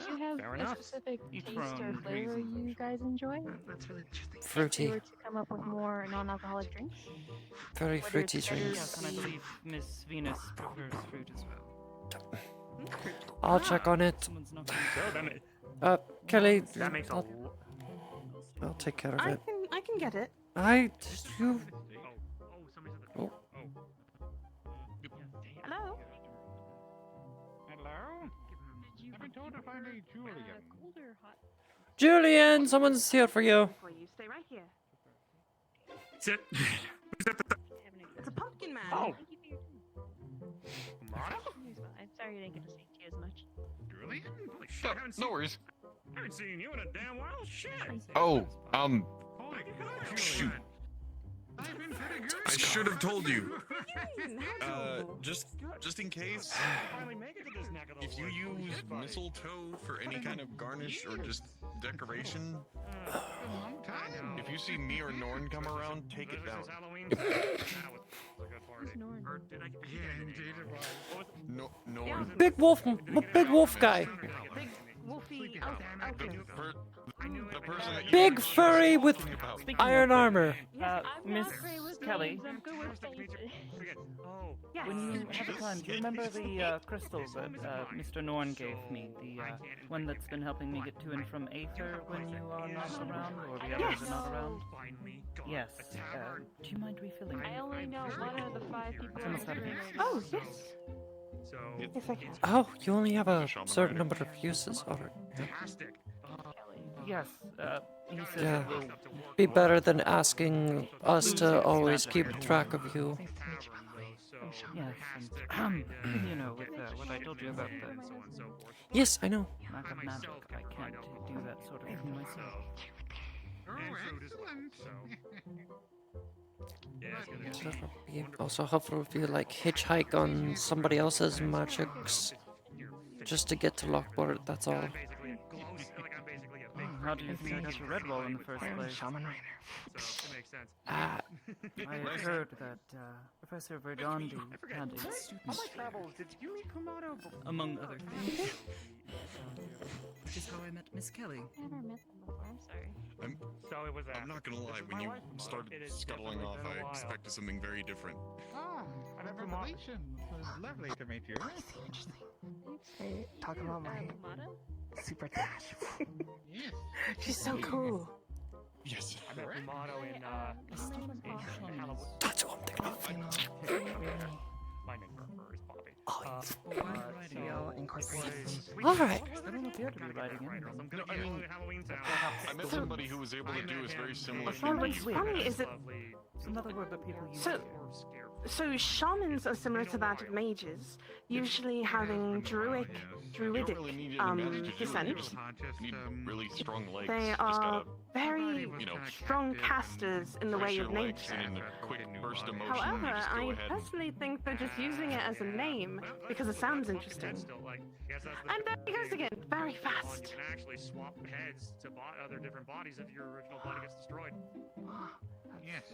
Do you have Fair a enough. specific Each taste for or own flavor reasons. you guys enjoy? That's really interesting. If Fruity. you were to come up with more non-alcoholic drinks? Very Whether fruity it's better drinks. Yes, and I believe Miss Venus prefers fruit as well. I'll check on it. Someone's not Kelly, That makes a I'll take care of it. I can get it. You been told to find a Julian. Cold or hot? Julian, someone's here for you. For you, stay right here. Sit. It's a pumpkin man. Oh. I'm sorry I didn't get to speak to you as much. Julian? Holy shit, I haven't seen, No worries. I haven't seen you in a damn while. Shit. Oh, Shoot. I should have told you. Just in case, if you use mistletoe for any kind of garnish or just decoration, if you see me or Norn come around, take it down. No, Norn. Big wolf guy. Big wolfy. The person that you Big were furry with talking about. iron armor. Miss Kelly, Yes. when you have a time, do you remember the crystal that Mr. Norn gave me? The one that's been helping me get to and from Aether when you are not around, or the others are not around? Yes. Do you mind refilling it? I only know one of the 5 people. Almost out of use. Oh, yes. Yes, I can. Oh, you only have a certain number of uses of it. Yes, he said Yeah. it will Be better than asking us to always keep track of you. Yes, and you know, with what I told you about the Yes, I know. lack of magic, I can't do that sort of thing myself. Be also helpful if you like hitchhike on somebody else's magics just to get to Lockport, that's all. How do you think I got to Redwall in the first place? I heard that Professor Verdandi had a student among other things. Which is how I met Miss Kelly. Never met them before. I'm sorry. I'm not gonna lie, when you started scuttling off, I expected something very different. Ah, congratulations. It's lovely to meet you. Talk about my Mata? super dash. Yes. She's so cool. Yes. I met the motto in That's what I'm thinking of. my name is Bobby. Theo Incorporated. Alright. I don't appear to be writing in. No, I mean, I met somebody who was able to do a very similar Well, thing to what's you. funny is that It's another word that people use. so shamans are similar to that of mages, usually having druidic descent. Need really strong legs. They Just are gotta, very you know, strong casters in the way press of your legs nature. and in a quick burst of motion, However, you just go I ahead and personally think they're just using it as a name because it sounds interesting. And there he goes again, very fast. You can actually swap heads to other different bodies if your original body gets destroyed. Yes.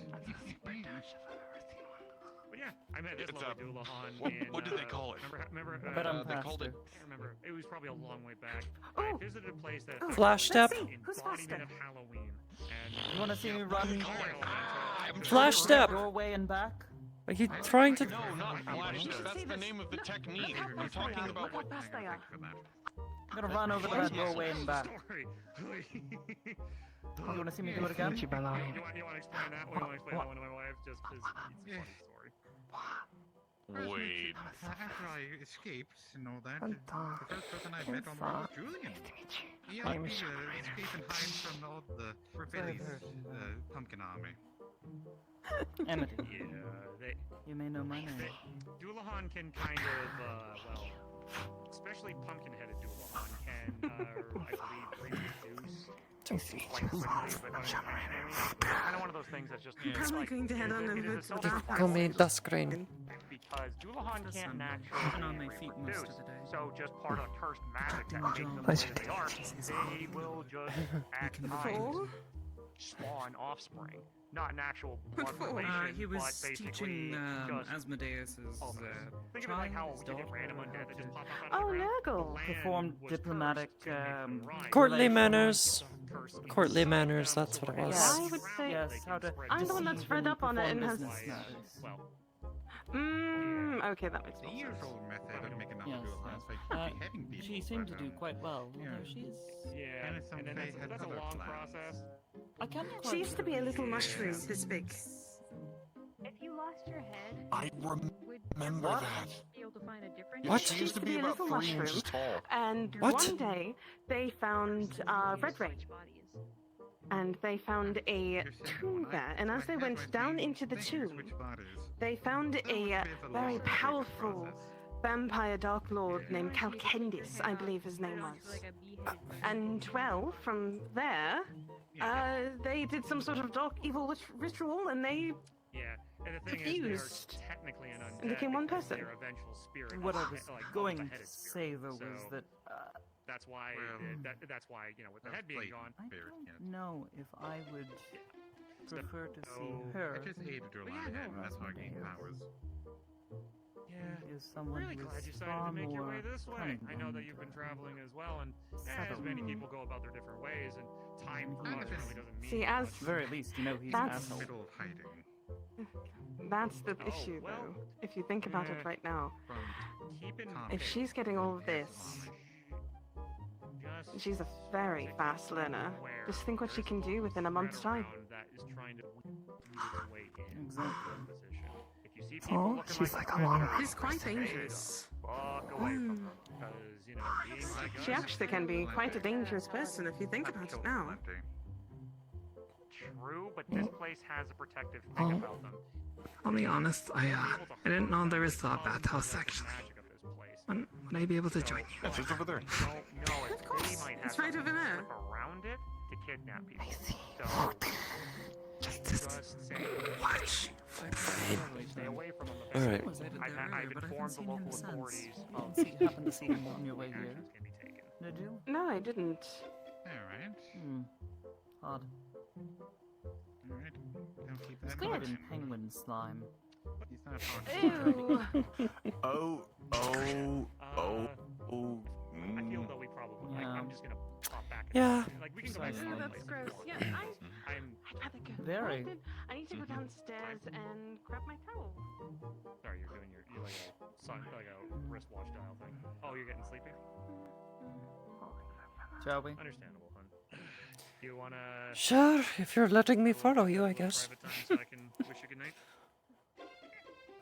But yeah, I met this It's lovely Doulahan what did they call it? Remember, They called it. I can't remember. It was probably a long way back. Oh. I visited a place that Flash step. embodiment of Halloween. And You want to see me run Flash step. your way and back? Are you trying to? No, not flash. That's the name of the technique. I'm talking about what. Look how fast they are. I'm gonna run over that doorway and back. You want to see me do it again? You want to explain that one? You want to explain that one to my wife? Just because it's a funny story. Wait. After I escaped and all that, I'm the first person I met on the road was Julian. He helped me escape and hide from all the rebellious pumpkin army. Amity. Yeah, You may know my name. Doulahan can kind of, well, especially pumpkin-headed Doulahan can, I believe, reproduce quite quickly, but kind of one of those things that's just. I'm probably going to head on and move to the Call me Duskrain. Because Doulahan can't Been naturally on my feet most reproduce, of the day. so just part of cursed magic that makes them Pleasure. who they are, they will just at times spawn offspring. Not an actual blood relation, He was but basically teaching just Asmodeus's think of it like how child, we his get daughter, random undead that just pop up out Oh, of the ground. Nurgle. Performed diplomatic Courtly manners. Courtly manners, that's what it was. I would say Yes, how to I'm the one that's deceive read and up on it and perform has. business matters. Okay, that makes The more sense. usual method of making up Yes, Doulahans by beheading people. she seemed to but, do quite well. yeah. Although she's... Yeah, And some and then Fae had that's a other long plans. process. I can't She used to be a little mushroom this big. If you lost your head, I would remember your that. be able to find a different What? She used to be about 3 inches tall. And What? one day they found Red Ray. And they found a tomb there. And as they went down into the tomb, they found a very powerful vampire dark lord named Kalkendis, I believe his name was. And well, from there, they did some sort of dark evil ritual, and they and the thing fused is, technically an undead and became one because person. their eventual spirit What is I was like going the to beheaded say spirit. though So was that that's why that's why with the head being gone. I don't know if I would prefer to see her. I just hated her line ahead, and that's how I gained powers. Is someone Really who glad is you decided far to make your more way this way. cunning I know than that you've been traveling as well, and as Subtle. many people go about their different ways, and time unfortunately doesn't mean See, much. as At the very least, you know he's an that's asshole. that's the issue, though. If you think about it right now, if she's getting all of this, she's a very fast learner. Just think what she can do within a month's time. That is trying to its way in. Exactly. If you see people looking she's like like a long She's quite dangerous. Fuck away from her, because being like She us, actually can be quite a dangerous person if you think about it now. True, but this place has a protective thing about them. I'll be honest, I didn't know there was the bathhouse actually. When would I be able to join you? Yeah, it's just over there. No, they might have It's right over there. around it to kidnap people. So Just say, watch. stay away from them. All right. I've informed the local authorities of Happen to see him on your way here. Did you? No, I didn't. Alright. Odd. Alright. Don't keep It's that covered much. in penguin slime. He's not talking. Ew. Oh. I feel though we probably. I'm just gonna pop back. Yeah. Like we can go back to Ew, the that's place. gross. Yeah, I'm I'd rather go. Very. I need to go downstairs and grab my towel. sorry. You're doing you're like a wristwatch dial thing. Oh, you're getting sleepy. Shall we? Understandable, hun. You wanna? Sure, if you're letting me follow you, I guess. Private time so I can wish you good night.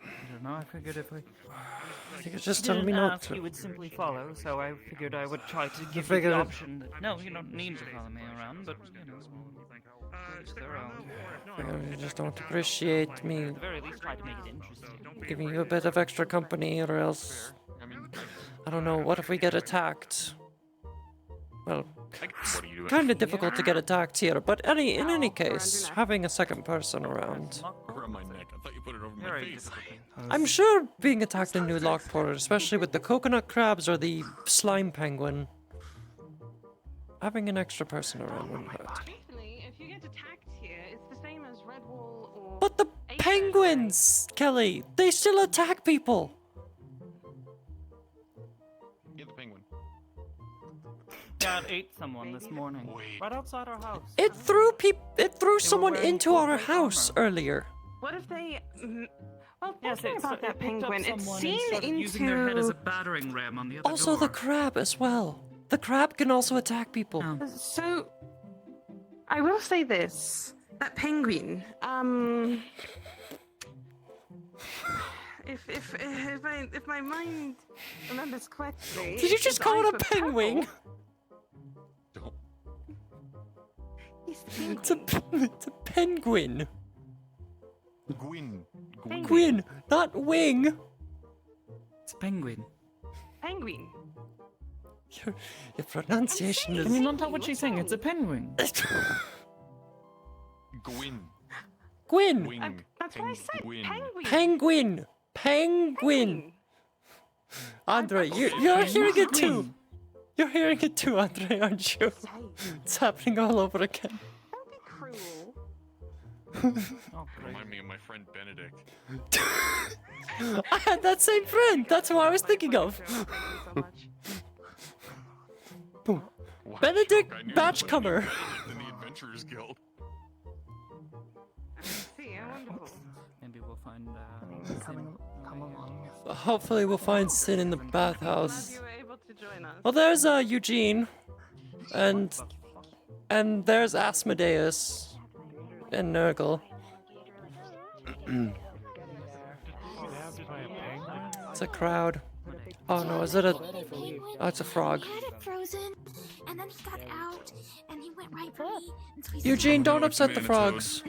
I don't know, I figured if we... You could just You tell me didn't not ask, to. you would simply follow, so I figured I would try to give you figured- the option that... No, you don't need to follow me around, but, you know... Stick around. You just don't appreciate me At the very least, try to make it interesting. giving you a bit of extra company, or else... I don't know, what if we get attacked? Well, it's kind of difficult to get attacked here, but in any case, having a second person around... Around my neck. I thought you put it over my face. I'm sure being attacked in New Lockport, especially with the coconut crabs or the slime penguin, having an extra person around wouldn't hurt. Basically, if you get attacked here, it's the same as Redwall or. But the penguins, Kelly, they still attack people. Yeah, the penguin. Dad ate someone this morning. Right outside our house. It threw someone wearing into full our plate house earlier. What if they? Well, Yes, thinking about that it picked up penguin, it's someone and seen started into. using their head as a battering ram on the other Also, door. the crab as well. The crab can also attack people. So, I will say this: that penguin. If my mind remembers correctly. Did you just its call eyes it a were penguin? purple. It's It's a penguin. Gwyn. Gwyn, not wing. It's penguin. Penguin. Your pronunciation is... Can you not tell what she's saying? It's a penguin. Gwyn. Gwyn. Wing. That's what I said. Penguin. Penguin. Penguin. Andre, you're hearing it too. You're hearing it too, Andre, aren't you? It's happening all over again. Don't be cruel. Remind me of my friend Benedict. I had that same friend. That's who I was thinking of. Benedict Batchcomer. In the Adventurers Guild. Maybe we'll find. Come along. Hopefully we'll find Sin in the bathhouse. You were able to join us. Well, there's Eugene, and there's Asmodeus, and Nurgle. It's a crowd. Oh no, is it a... Oh, it's a frog. He had it frozen, and then he got out, and he went right for me. And so he Eugene, said, don't upset the frogs.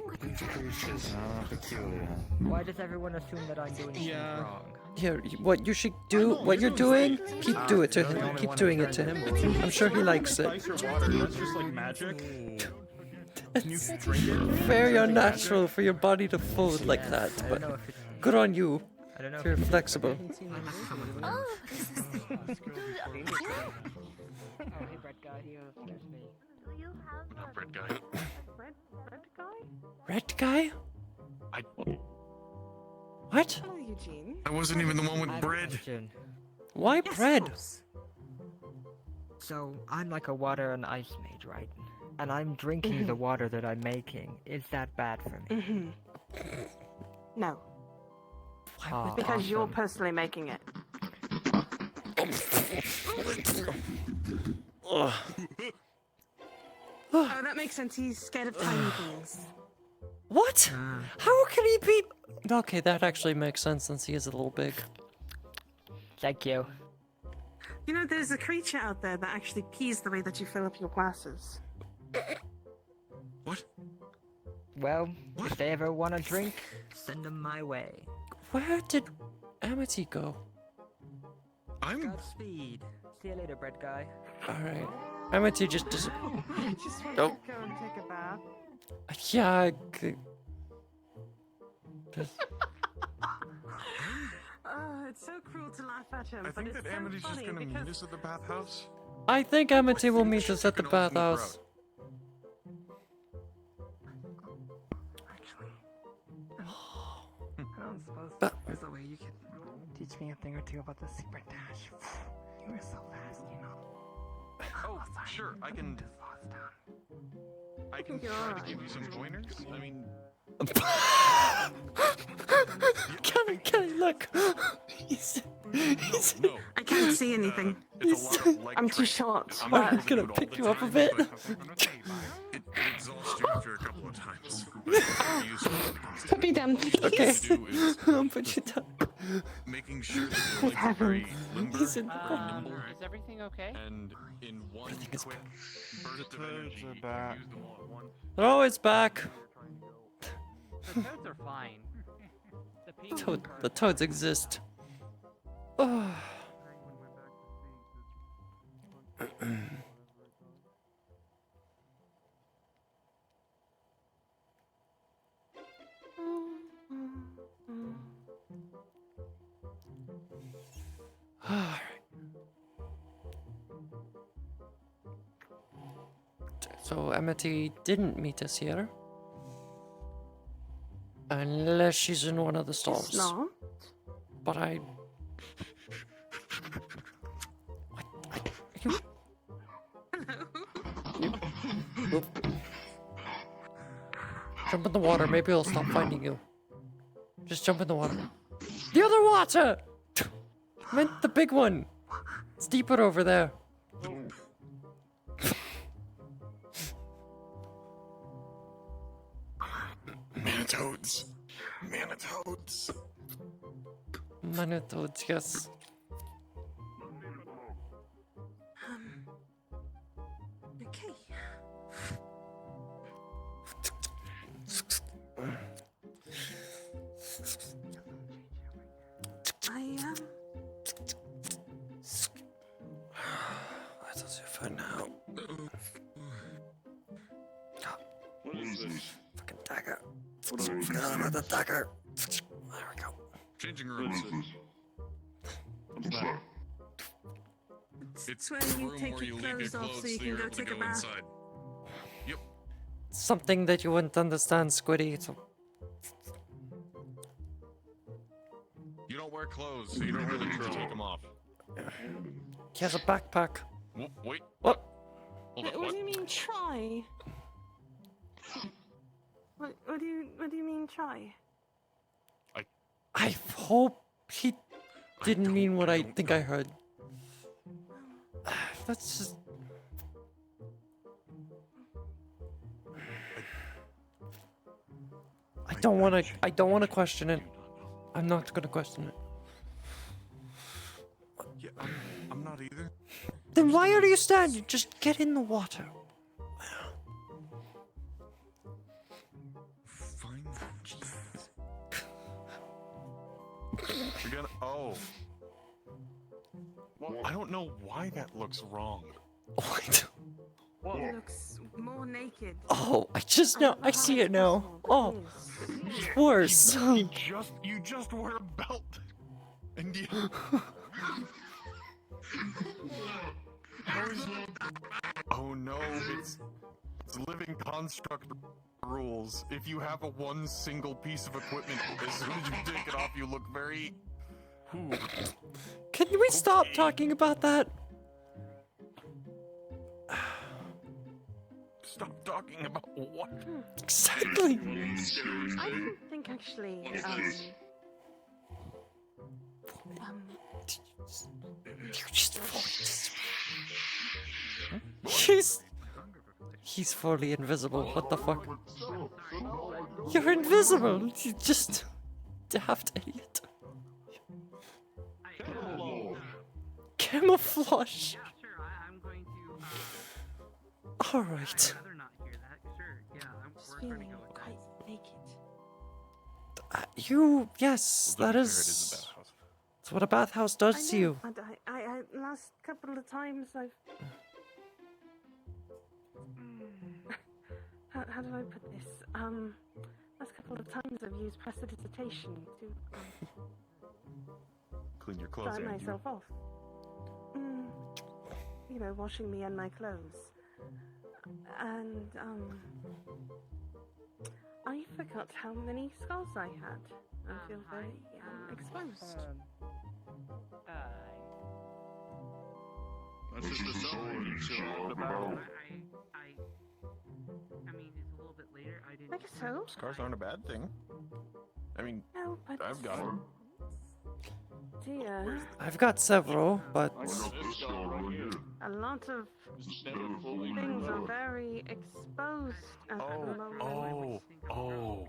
Why does everyone assume that I'm doing things wrong? Here, what you should do, what you're doing, do it to him. Keep doing it to him. I'm sure he likes it. Ice or water, that's just like magic. Can you drink it? Very unnatural for your body to fold like that, but good on you. If you're flexible. oh, Hey, bread guy, he scares me. Bread guy. Red guy? Red guy? I... What? Hello, Eugene. I wasn't even the one with bread. Why bread? So, I'm like a water and ice mage, right? And I'm drinking the water that I'm making. Is that bad for me? No. Oh, Because you're awesome. personally making it. Ugh. Oh, that makes sense. He's scared of tiny things. What? How can he be... Okay, that actually makes sense since he is a little big. Thank you. You know, there's a creature out there that actually pees the way that you fill up your glasses. What? Well, if they ever want a drink, send them my way. Where did Amity go? Godspeed. See you later, bread guy. Alright. Amity just I just wanted to go and take a bath. Yeah, It's so cruel to laugh at him, I but think it's that so Amity's just funny gonna because... meet us at the bathhouse. I think Amity will meet us at the bathhouse. I don't suppose there's a way you could teach me a thing or two about the secret dash. You were so fast, you know. Oh, sure, I can try to give you some pointers. I mean... Kenny, look! He's No. I can't see anything. I'm too short. I'm gonna pick you up a bit. It exhausts you after a couple of times. Put me down, please. Okay. I'll put you down. Making sure that your legs are very limber He's in and nimble, Is everything okay? and in one quick burst of energy, you back. use them all at once. They're always back. The toads are fine. The toads exist. Oh. Alright. So Amity didn't meet us here. Unless she's in one of the stalls. It's not. But I... Jump in the water, maybe I'll stop finding you. Just jump in the water. The other water! I meant the big one! It's deeper over there. Manitoads. Manitoads. Manitoads, yes. Okay. That's it for now. What is this? Fucking dagger. Forgot about the dagger. There we go. Changing rooms. What's that? It's where the you room take where your you leave your clothes off clothes so you can you're go able to take a go bath. inside. Yep. Something that you wouldn't understand, Squiddy. It's a... You don't wear clothes, so you don't really need to take them off. He has a backpack. Wait. What? Hold on. What do you mean try? What do you mean try? I hope he didn't mean what I think I heard. That's just... I don't want to question it. I'm not gonna question it. Then why are you standing? Just get in the water. Fine. Jeez. You're gonna. Oh. I don't know why that looks wrong. What? He looks more naked. Oh, I just know. I see it now. Oh, it's worse. You just wear a belt, and you. Oh no! It's living construct rules. If you have one single piece of equipment, as soon as you take it off, you look very. Can we stop talking about that? Stop talking about what? Exactly. I don't think actually. He's fully invisible. What the fuck? You're invisible. You just daft idiot. Camouflage. Yeah, sure. I'm going to. All right. I'd rather not hear that. Sure. Yeah, we're trying to go with quite naked. Yes, that is. That's what a bathhouse does to you. I last couple of times I've. How do I put this? Last couple of times I've used prestidigitation to Clean your clothes. dry myself off. You know, washing me and my clothes. And I forgot how many scars I had. I feel very exposed. That's just the story. I mean, it's a little bit later. I didn't. I guess so. Scars aren't a bad thing. I mean, No, but I've got them. dear, I've got several, but a lot of things are very exposed at the moment. Oh.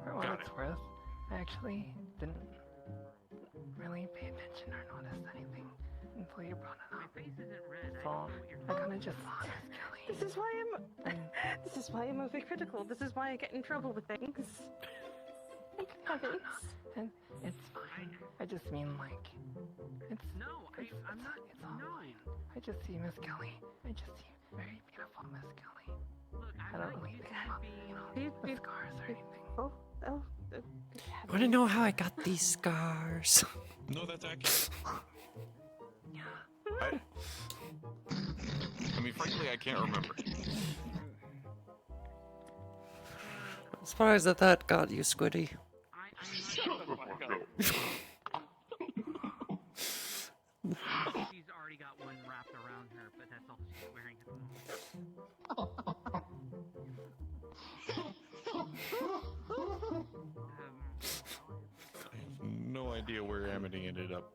For what it's worth, I actually didn't really pay attention or notice anything until you brought it up. So I kind of just thought, This is why this is why I'm overcritical. This is why I get in trouble with things. And it's fine. I just mean like, I'm not. It's all fine. I just see Miss Kelly. I just see very beautiful Miss Kelly. I don't really think about, the scars or anything. Want to know how I got these scars? No, that's accurate. I mean, frankly, I can't remember. I'm surprised that got you, Squiddy. She's already got one wrapped around her, but that's all she's wearing at the moment. No idea where Amity ended up.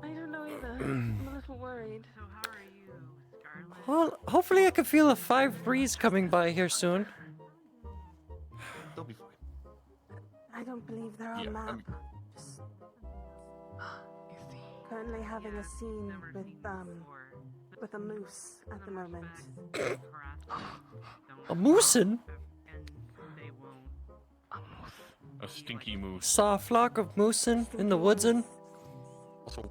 I don't know either. I'm a little worried. So how are you, Scarlet? Well, hopefully I can feel a 5 breeze coming by here soon. They'll be fine. I don't believe they're on map. Just currently having a scene with a moose at the moment. A moosin'? A stinky moose. Saw a flock of moosin' in the woodsin'. Also,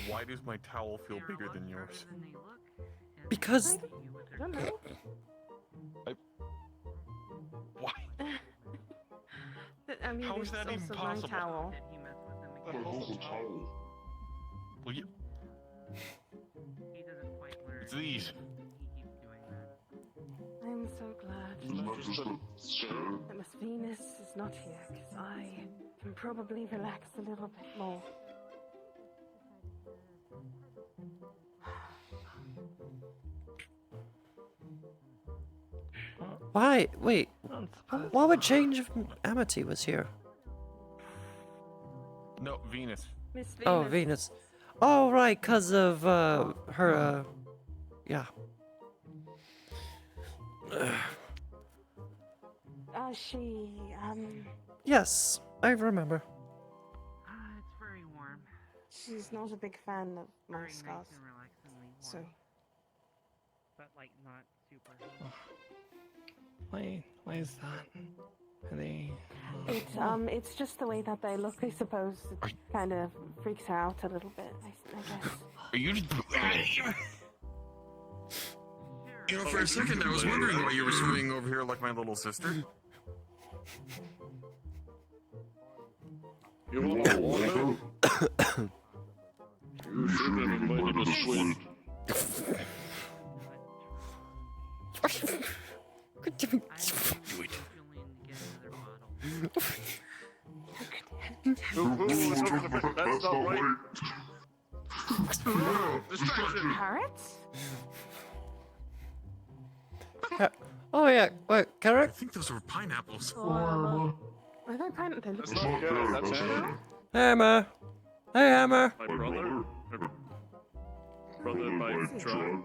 why does my towel feel bigger than yours? Because I don't know. Why? I mean, How it's is that even also possible? my towel. Well, you... It's these. I'm so glad that Miss Venus is not here, because I can probably relax a little bit more. why? Wait, what would change if Amity was here? No, Venus. Miss Venus. Oh, Venus. Oh, right, because of her. Yeah. She, Yes. I remember. It's very warm. She's not a big fan of my Very scarf. nice and relaxingly warm. So, But like not super. Why is that? Are they? it's just the way that they look. I suppose it kind of freaks her out a little bit. I guess. Are you? You know, for a second, I was wondering why you were swimming over here like my little sister. You want to water? You should have invited a swim. That's not right. Carrots? Oh yeah, wait, carrot? I think those were pineapples. Are they pineapple? That's not carrot, that's Hammer. Hammer. Hey, Hammer. My brother. Brother by John.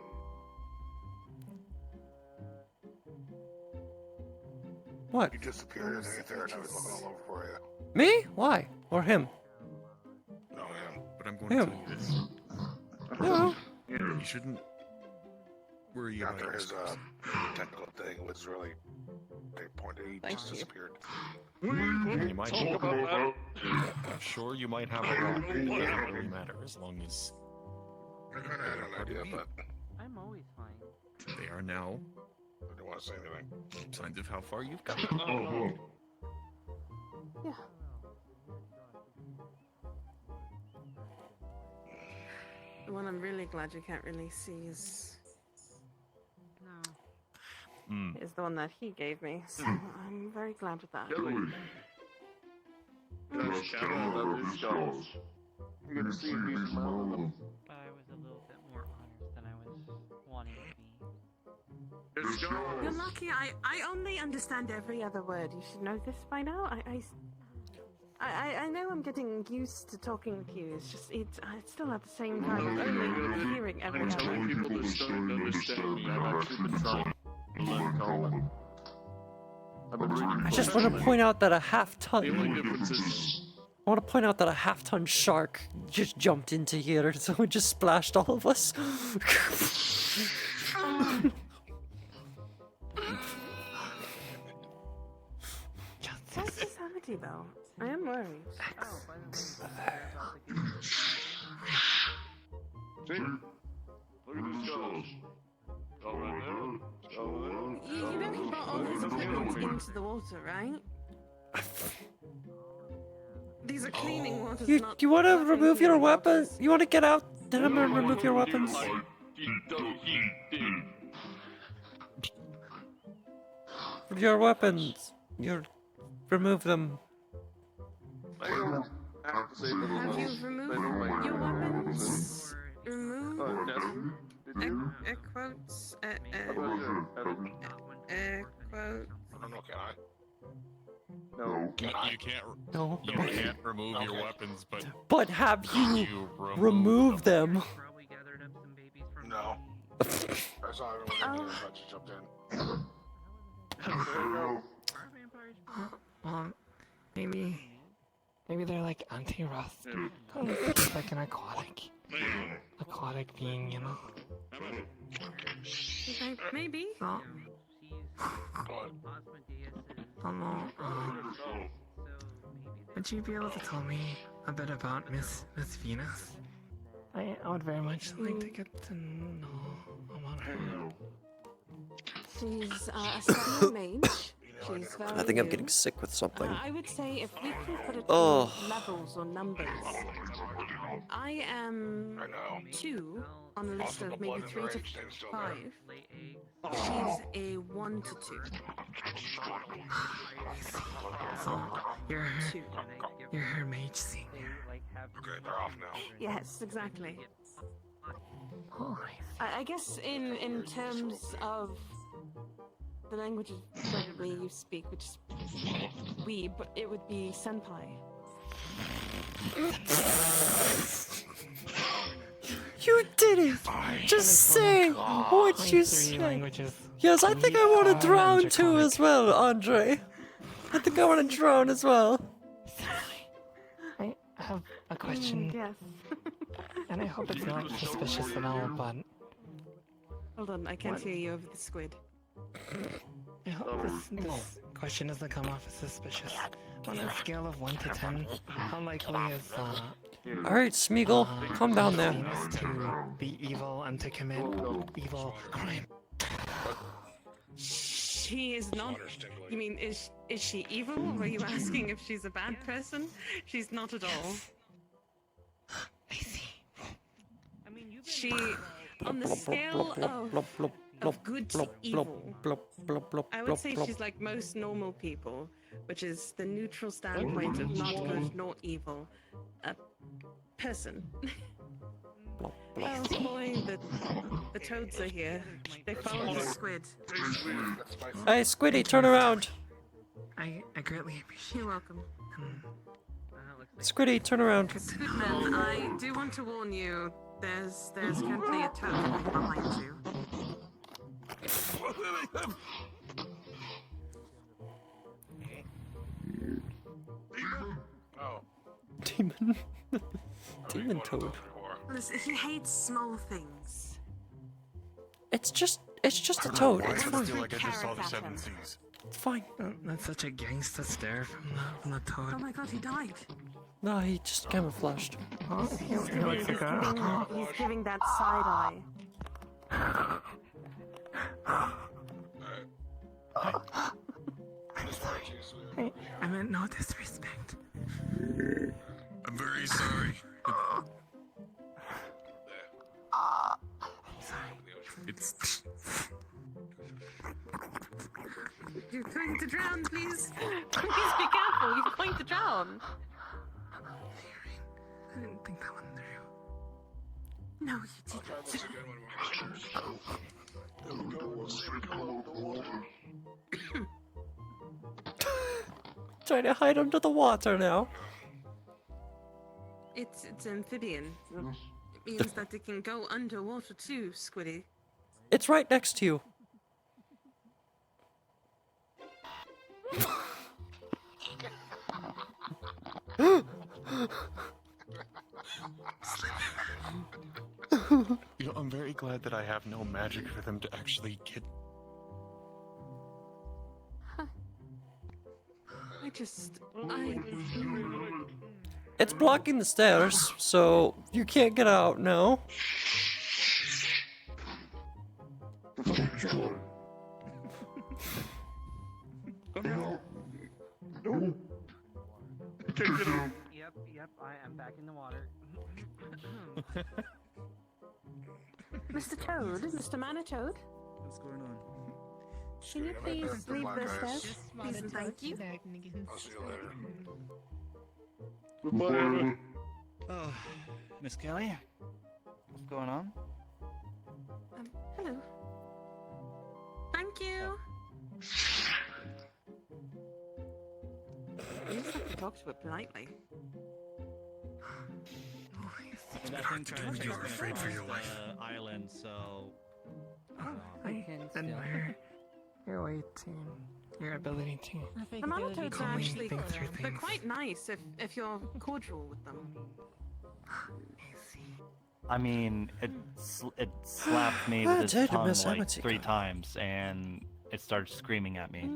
What? You disappeared in Aether and I was looking all over for you. Me? Why? Or him? No, him. But I'm going to tell you this. No. You shouldn't worry about After his yourself. technical thing was really pointed, he just disappeared. You might Talk about that. Sure, you might have a lot. It doesn't really matter as long as I kind of had an idea, but I'm always fine. they are now. I didn't want to say anything. Signs of how far you've come. Yeah. The one I'm really glad you can't really see is the one that he gave me. So I'm very glad with that. That's Camera, that is Charles. You get to see me smile of them. But I was a little bit more honest than I was wanting to be. It's Charles. You're lucky. I only understand every other word. You should know this by now. I know I'm getting used to talking with you. It's just it's still at the same time. I'm only hearing every I'm other telling word. people this don't understand me. I've actually been trying to learn Common. I just want to point out that a half-ton. The only difference is I want to point out that a half-ton shark just jumped into here, so it just splashed all of us. How's the sanity though? I am worried. Oh, by the way, about the see? Look at these Charles. All right there. All there. You know he brought all his equipment into the water, right? These are cleaning waters, not You want to weapon remove your cleaning weapons? You want to get out? Then I'm gonna remove your weapons. Your weapons. Remove them. Have to say that Have you removed your weapons? Remove air quotes. Air quotes. I don't know, can I? No. You can't. No. You can't remove your weapons, but. But have you removed them? Probably gathered up some babies from No. I saw everyone in here, but you jumped in. Maybe they're like anti-rust. Kind of it's like an aquatic being, you know. Okay, maybe. So, would you be able to tell me a bit about Miss Venus? I would very much like to get to know about her. She's a studying mage. She's very I think I'm new. getting sick with something. I would say if we can put it Oh. in levels or numbers, I am 2 on a list of maybe 3 to 5. She's a 1 to 2. So, you're her mage senior. Okay, they're off now. Yes, exactly. Oh, I guess in terms of the languages probably you speak, which is we, but it would be senpai. You did it! Just say what you said. Yes, I think I want to drown too as well, Andre. I think I want to drown as well. have a question. Yes. And I hope it's not suspicious at all, but Hold on, I can't What? hear you over the squid. I hope this question doesn't come off as suspicious. On a scale of 1 to 10, how likely is Alright, Smeagol, calm down there. Venus to be evil and to commit evil crime? She is not. You mean is she evil? Were you asking if she's a bad person? She's not at all. I see. She, on the scale of good to evil, I would say she's like most normal people, which is the neutral standpoint of not good nor evil. A person. Oh boy, the toads are here. They followed the squid. Hey, Squiddy, turn around. I greatly appreciate. You're welcome. Squiddy, turn around. Goodman, I do want to warn you. There's currently a toad behind you. Oh. Demon. Demon toad. Listen, he hates small things. It's just a toad. Why It's does it fine. feel like I just saw the seven seas? It's fine. That's such a gangsta stare from the toad. Oh my god, he died. No, he just camouflaged. Oh, he looks like a... He's giving that side eye. I'm sorry. I meant no disrespect. I'm very sorry. It's. You're going to drown, please. Please be careful. You're going to drown. I didn't think that one through. No, you didn't. Trying to hide under the water now. It's amphibian. It means that it can go underwater too, Squiddy. It's right next to you. You know, I'm very glad that I have no magic for them to actually get. It's blocking the stairs, so you can't get out now. Yep, I am back in the water. Mr. Toad, Mr. Manitoad, What's going on? can you please leave the stairs? Please and thank you. I'll see you later. Goodbye. Oh, Miss Kelly, what's going on? Hello. Thank you. You just have to talk to it politely. Nothing trying to You're afraid for your life. Island, so. I admire your way to your ability to The Manitoads are calmly actually think through they're things. quite nice if you're cordial with them. I mean, it slapped me Ah, with its Jade, tongue Miss like Amatika. 3 times, and it started screaming at me.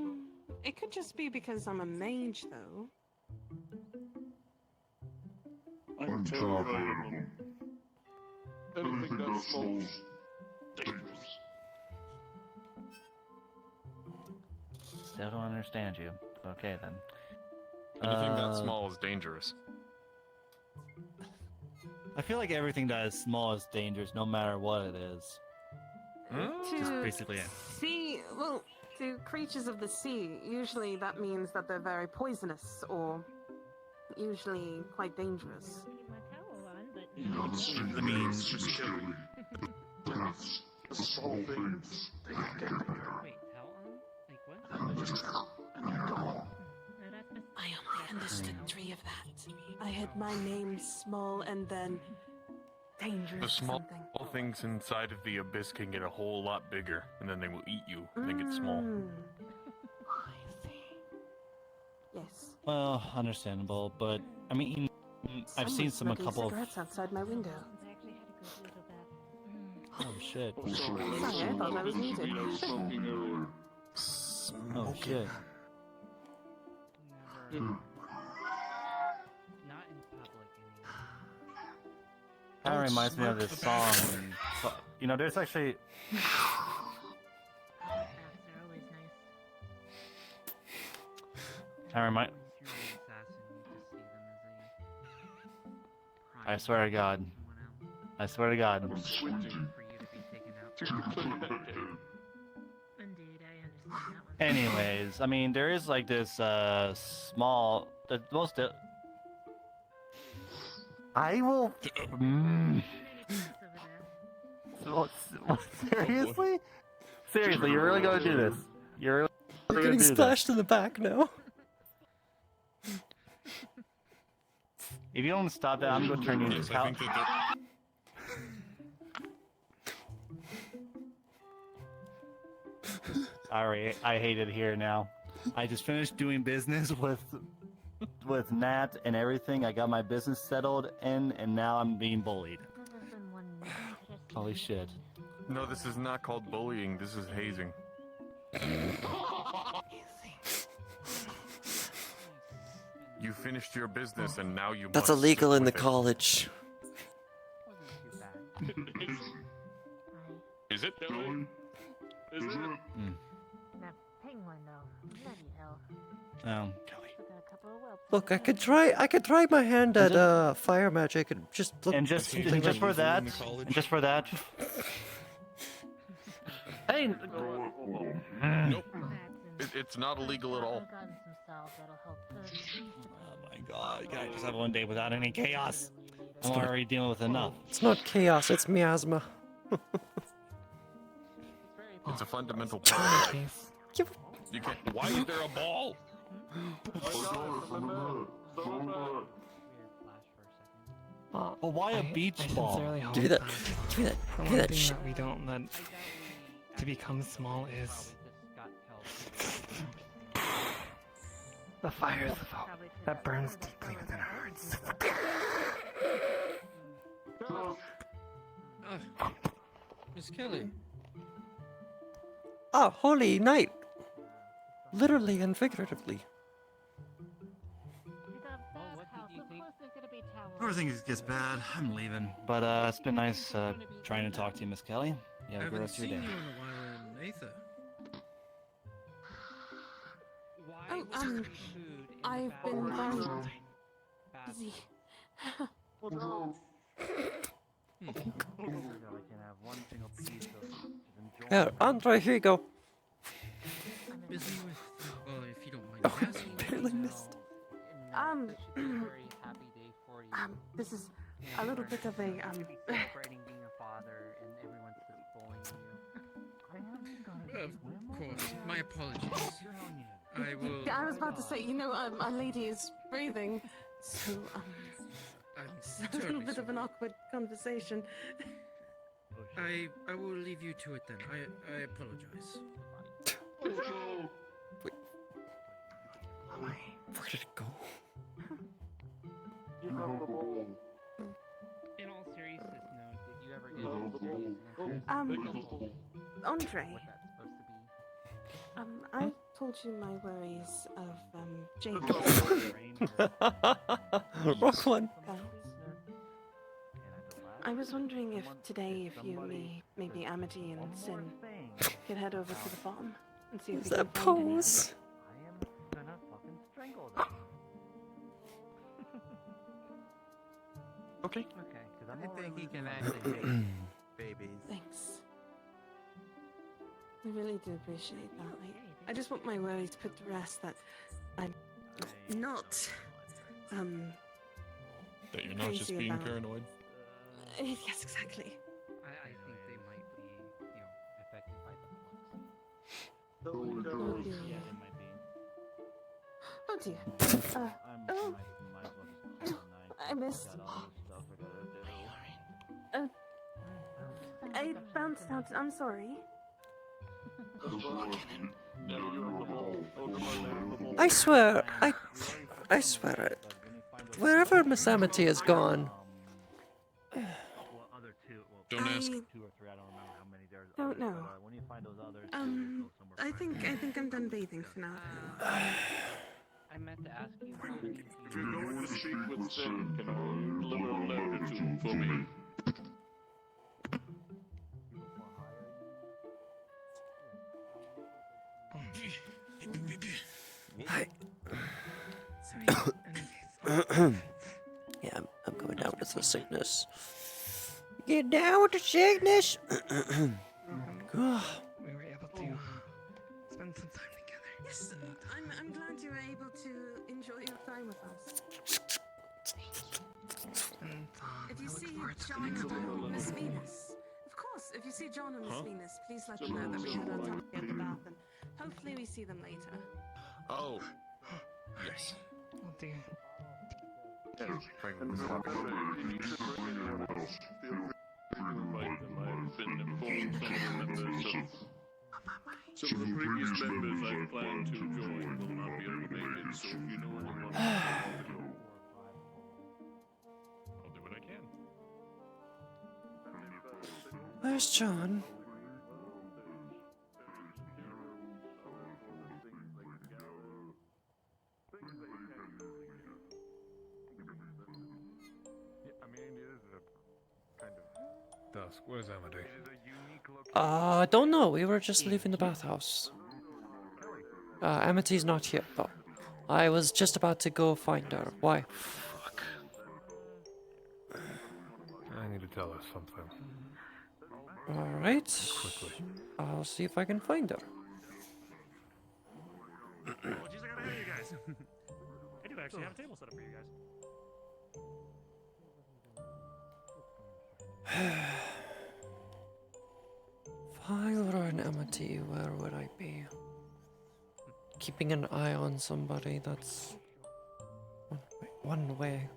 It could just be because I'm a mage, though. I'm terrified. Anything that smells dangerous. Still don't understand you. Okay then. Anything that small is dangerous. I feel like everything that is small is dangerous, no matter what it is. Just basically it. Sea, well, to creatures of the sea, usually that means that they're very poisonous or usually quite dangerous. I mean, Small things. They can get bigger. I only understood 3 of that. I had my name small and then dangerous. The small something. things inside of the abyss can get a whole lot bigger, and then they will eat you and then get small. Yes. well, understandable, but I mean, I've seen a couple of. cigarettes outside my window. Oh shit. Sorry, I thought I was muted. Oh shit. Kind of reminds me of this song. You know, there's actually. I remind. I swear to God. I swear to God. Anyways, I mean, there is like this small. The most. I will. Seriously? Seriously, you're really gonna do this? You're really You're getting splashed in the back now. If you don't stop that, I'm gonna turn you into Yes, I cow. think that Sorry, I hate it here now. I just finished doing business with Nat and everything. I got my business settled in, and now I'm being bullied. Holy shit. no, this is not called bullying. This is hazing. You finished your business, and now you. That's must illegal sit in the with it. college. Is it? Is it? That penguin, though. Bloody hell. Oh. Look, I could try my hand at fire magic and just look. And just for that, and just for that. Hey. Nope. It's not illegal at all. Oh my god, I just have one day without any chaos. I'm already dealing with enough. It's not chaos, it's miasma. It's a fundamental problem. You can't. Why is there a ball? Well, why a beach ball? Sincerely hope Give me that. Give me that. The Give me one that thing shit. that we don't let to become small is the fires of hope that burns deeply within our hearts. Miss Kelly. Ah, holy night. Literally and figuratively. Everything gets bad. I'm leaving. But it's been nice trying to talk to you, Miss Kelly. You have a good rest of your day. You in a while in Aether. Oh, I've been very busy. Yeah, Andre, here you go. Busy with. Well, if you don't mind Oh, asking. barely missed. This is a little bit of a Celebrating being a father and everyone's just bullying you. Of course, my apologies. I will. I was about to say, a lady is breathing, so it's a little bit of an awkward conversation. I will leave you to it then. I apologize. Wait. Where did it go? In all seriousness, no, did you ever get Andre, I told you my worries of Jacob. Wrong one. I was wondering if today, if you, me, maybe Amity and Sin could head over to the farm and see if we That can find any. pose. Okay. Okay, because I think he can actually make babies. Thanks. I really do appreciate that. I just want my worries put to rest that I'm not, That you're not just crazy being about- paranoid. Yes, exactly. I think they might be, affected by the Oh dear. Yeah, they might be. Oh dear. I missed. I bounced out. I'm sorry. I swear, I swear, wherever Miss Amity has gone. Don't ask. Don't know. I think I'm done bathing for now. I meant to ask you how many If you're going to speak with Zen, can you deliver a letter to him for me? Hi. Yeah, I'm going down with the sickness. Get down with the sickness. We were able to spend some time together. Yes, I'm glad you were able to enjoy your time with us. If you see John or Miss Venus, of course, if you see John or Miss Venus, please let them know that we had our time at the bath, and hopefully we see them later. Oh. Yes. Oh dear. Franklin is happy. You should bring anyone else. Feel free to invite them. I've been informed some of the members some of the previous members I plan to join will not be able to make it, so if you know anyone, I'll do what I can. Where's John? Dusk. Where's Amity? I don't know. We were just leaving the bathhouse. Amity's not here, though. I was just about to go find her. Why? Fuck. I need to tell her something. Alright. Quickly. I'll see if I can find her. Apologies, I got ahead of you guys. I do actually have a table set up for you guys. If I were an Amity, where would I be? Keeping an eye on somebody, that's one way.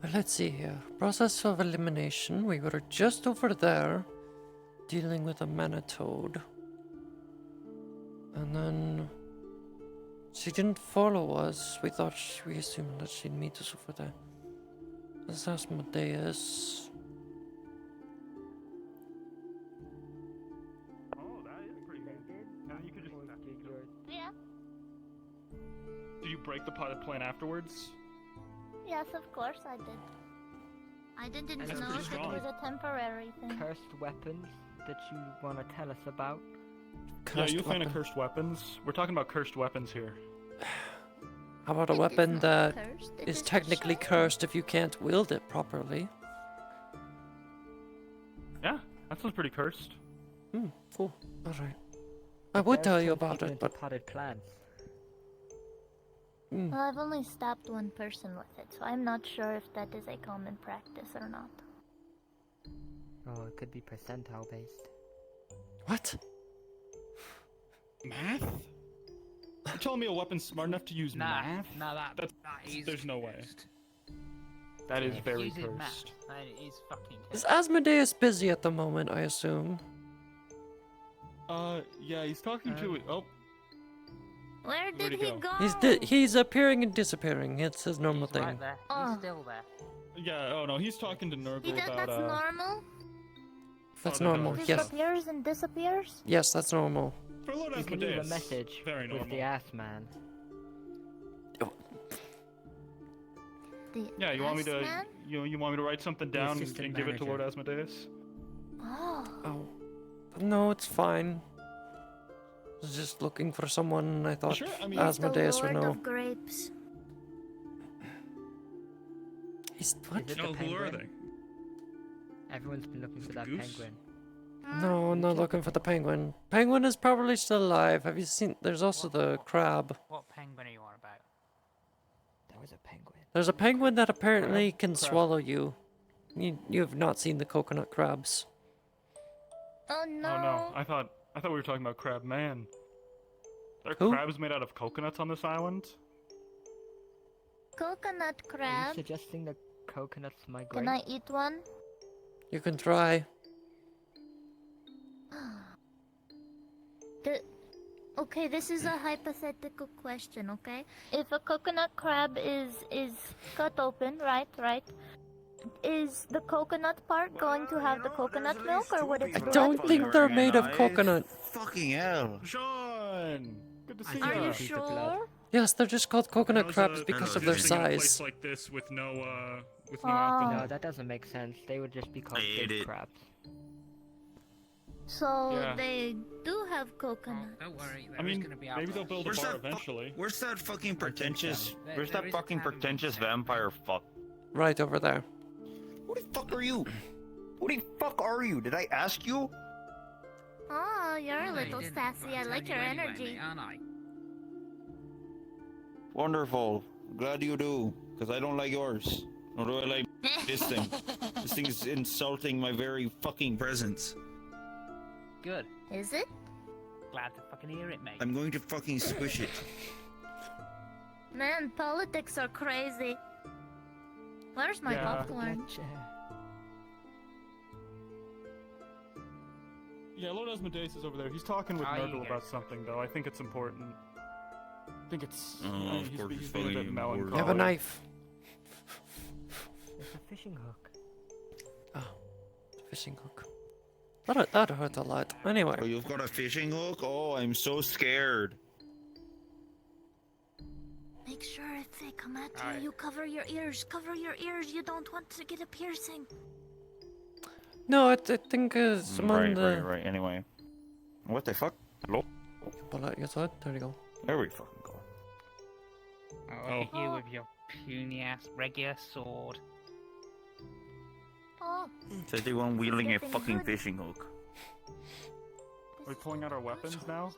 Well, let's see here. Process of elimination. We were just over there, dealing with a Manitoad. And then she didn't follow us. We assumed that she'd meet us over there. Let's ask Asmodeus. Oh, that is pretty good. Now you could just. Yeah. Do you break the potted plant afterwards? Yes, of course I did. I didn't That's know pretty if it strong. was a temporary thing. Cursed weapons that you want to tell us about? Yeah, you a fan of cursed weapons? We're talking about cursed weapons here. How about a weapon that is technically cursed if you can't wield it properly? Yeah, that sounds pretty cursed. Cool. Alright. I would tell you about it, but potted plants. Well, I've only stopped one person with it, so I'm not sure if that is a common practice or not. Oh, it could be percentile based. What? Math? You're telling me a weapon's smart enough to use math? Nah, that is There's no way. cursed. That is If very using cursed. math, that is fucking Is cursed. Asmodeus busy at the moment, I assume? Yeah, he's talking to it. Oh. Where Where'd did he he go? go? He's appearing and disappearing. It's his normal He's thing. right there. Oh. He's still there. Yeah, oh no, he's talking to Nurgle He does, about, that's normal? That's Oh, no, normal, no. yes. Disappears and disappears? Yes, that's normal. For Lord You can leave a Asmodeus, message very with normal. the ass man. Yeah, you want me to Assman? you want me to write something down and assistant give it to manager. Lord Asmodeus? Oh. Oh. No, it's fine. I was just looking for someone I thought Sure, I mean- Asmodeus the would Lord know. of Grapes. He's what? Is it Oh, the who are penguin? Everyone's been looking for that goose? penguin. No, I'm not looking for the penguin. Penguin is probably still alive. Have you seen? There's also the crab. What penguin are you on about? There was a penguin. There's a penguin that apparently can Crab. swallow you. You've not seen the coconut crabs. Oh no. Oh no, I thought we were talking about Crab Man. There are Who? crabs made out of coconuts on this island? Coconut Are you crab. suggesting that coconuts migrate? Can I eat one? You can try. Do, Okay, this is a hypothetical question, okay? If a coconut crab is cut open, right? Is the coconut part going to have the coconut milk, or would its I blood don't be think they're coconut? made of coconut. Fucking hell. Sean! Good to see Are you. you sure? Yes, they're just called coconut How's, crabs because of their existing in a place size. like this with no Oh. alcohol. No, that doesn't make sense. They would just be called big crabs. So Yeah. they do have coconut. Don't worry. I mean, maybe they'll build a bar eventually. Where's that fucking pretentious? Where's that fucking pretentious vampire fuck? Right over there. Who the fuck are you? Who the fuck are you? Did I ask you? Oh, you're a No, you little didn't, sassy. but I I'll like tell your you anyway, energy. mate, aren't I? Wonderful. Glad you do. Because I don't like yours. Nor do I like this thing. This thing is insulting my very fucking presence. Good. Is it? Glad to fucking hear it, mate. I'm going to fucking squish it. Man, politics are crazy. Where's my Yeah. popcorn? Yeah, Lord Asmodeus is over there. He's talking with Ah, you Nurgle guys about are something, though. I think it's important. I think it's... Oh, of he's, course he's it's being a bit fucking melancholy. I have a knife. It's a fishing hook. Oh, fishing hook. That hurt a lot. Anyway. Oh, you've got a fishing hook? Oh, I'm so scared. Make sure if they come at you, you cover your ears. Cover your ears. You don't want to get a piercing. No, I think someone... Right. Anyway. What the fuck? Hello? Pull out your sword. There you go. There we fucking go. Oh, look at you with your puny ass regular sword. Oh. Says the one wielding a Getting fucking good. fishing hook. Are we pulling out our weapons now?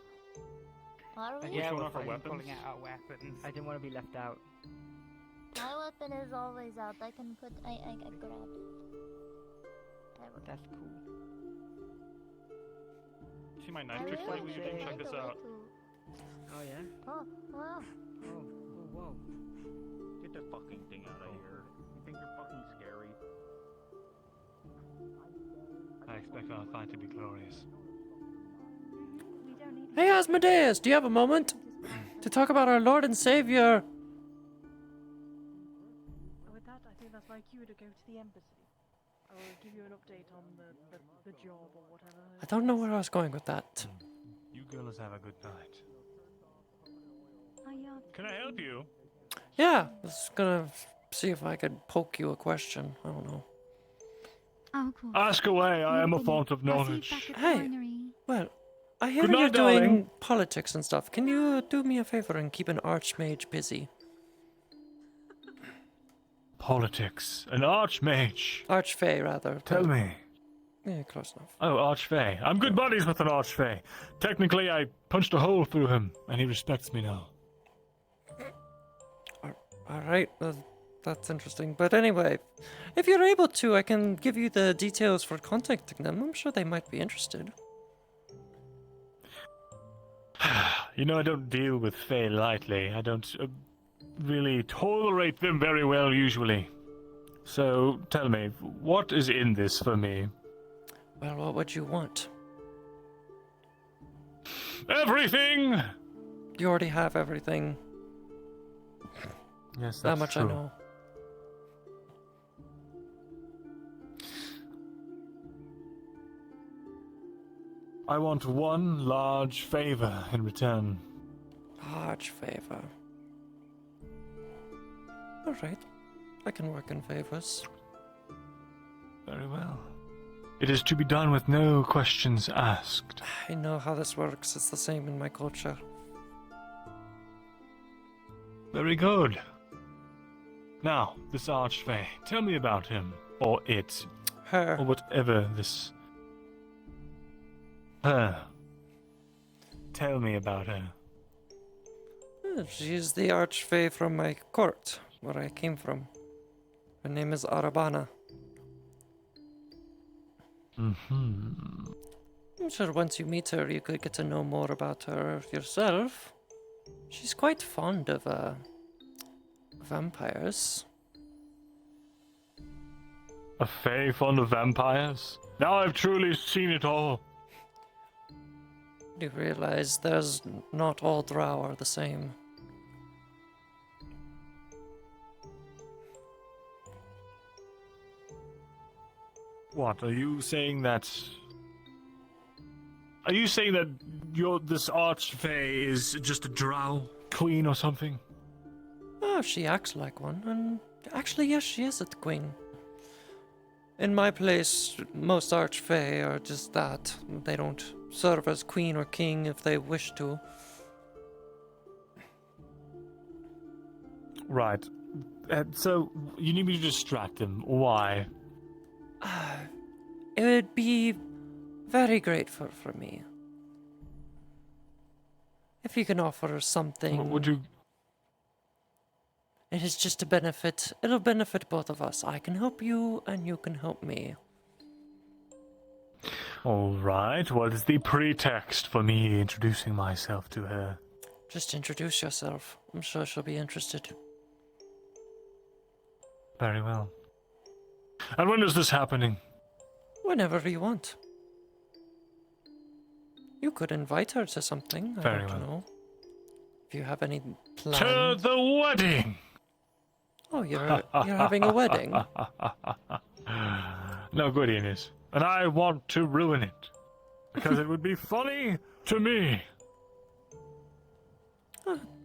Are we? Yeah, we're showing off our fine weapons? Pulling out our weapons. I didn't want to be left out. My weapon is always out. I can put. I grab it. There we go. That's cool. See my I knife trick will slightly? You didn't check take this away out. too. Oh yeah? Oh, wow. Oh, whoa. Get the fucking thing out of here. You think you're fucking scary? I expect our fight to be glorious. We don't need Hey, Asmodeus, do you have a moment to talk about our Lord and Savior? With that, I think that's my cue to go to the embassy. I will give you an update on the job or whatever. I don't know where I was going with that. You girls have a good night. I, Can I help you? Yeah, I was gonna see if I could poke you a question. I don't know. Oh, cool. Ask away, I am a font of I'll see you knowledge. back at the Hey. winery. Well, I hear Good you're night, doing darling. politics and stuff. Can you do me a favor and keep an archmage busy? Politics. An archmage. Archfey, rather. Tell me. Yeah, close enough. Oh, Archfey. I'm good buddies with an Archfey. Technically, I punched a hole through him, and he respects me now. Alright, that's interesting. But anyway, if you're able to, I can give you the details for contacting them. I'm sure they might be interested. You know, I don't deal with Fae lightly. I don't really tolerate them very well, usually. So, tell me, what is in this for me? Well, what would you want? Everything! You already have everything. Yes, That that's much true. I know. I want one large favor in return. Large favor. Alright. I can work in favors. Very well. It is to be done with no questions asked. I know how this works. It's the same in my culture. Very good. Now, this Archfey, tell me about him. Or it. Her. Or whatever this... Her. Tell me about her. She's the archfey from my court, where I came from. Her name is Arabana. Mm-hmm. I'm sure once you meet her, you could get to know more about her yourself. She's quite fond of, vampires. A Fae fond of vampires? Now I've truly seen it all. You realize there's not all drow are the same. What, are you saying that... Are you saying that this Archfey is just a drow queen or something? Oh, she acts like one, and actually, yes, she is a queen. In my place, most Archfey are just that. They don't serve as queen or king if they wish to. Right. So, you need me to distract him. Why? It would be very grateful for me. If you can offer something. What would you... It is just a benefit. It'll benefit both of us. I can help you, and you can help me. Alright, what is the pretext for me introducing myself to her? Just introduce yourself. I'm sure she'll be interested. Very well. And when is this happening? Whenever you want. You could invite her to something. I Very don't well. know. If you have any plans. To the wedding! Oh, you're having a wedding. No good, Ines. And I want to ruin it. Because it would be funny to me.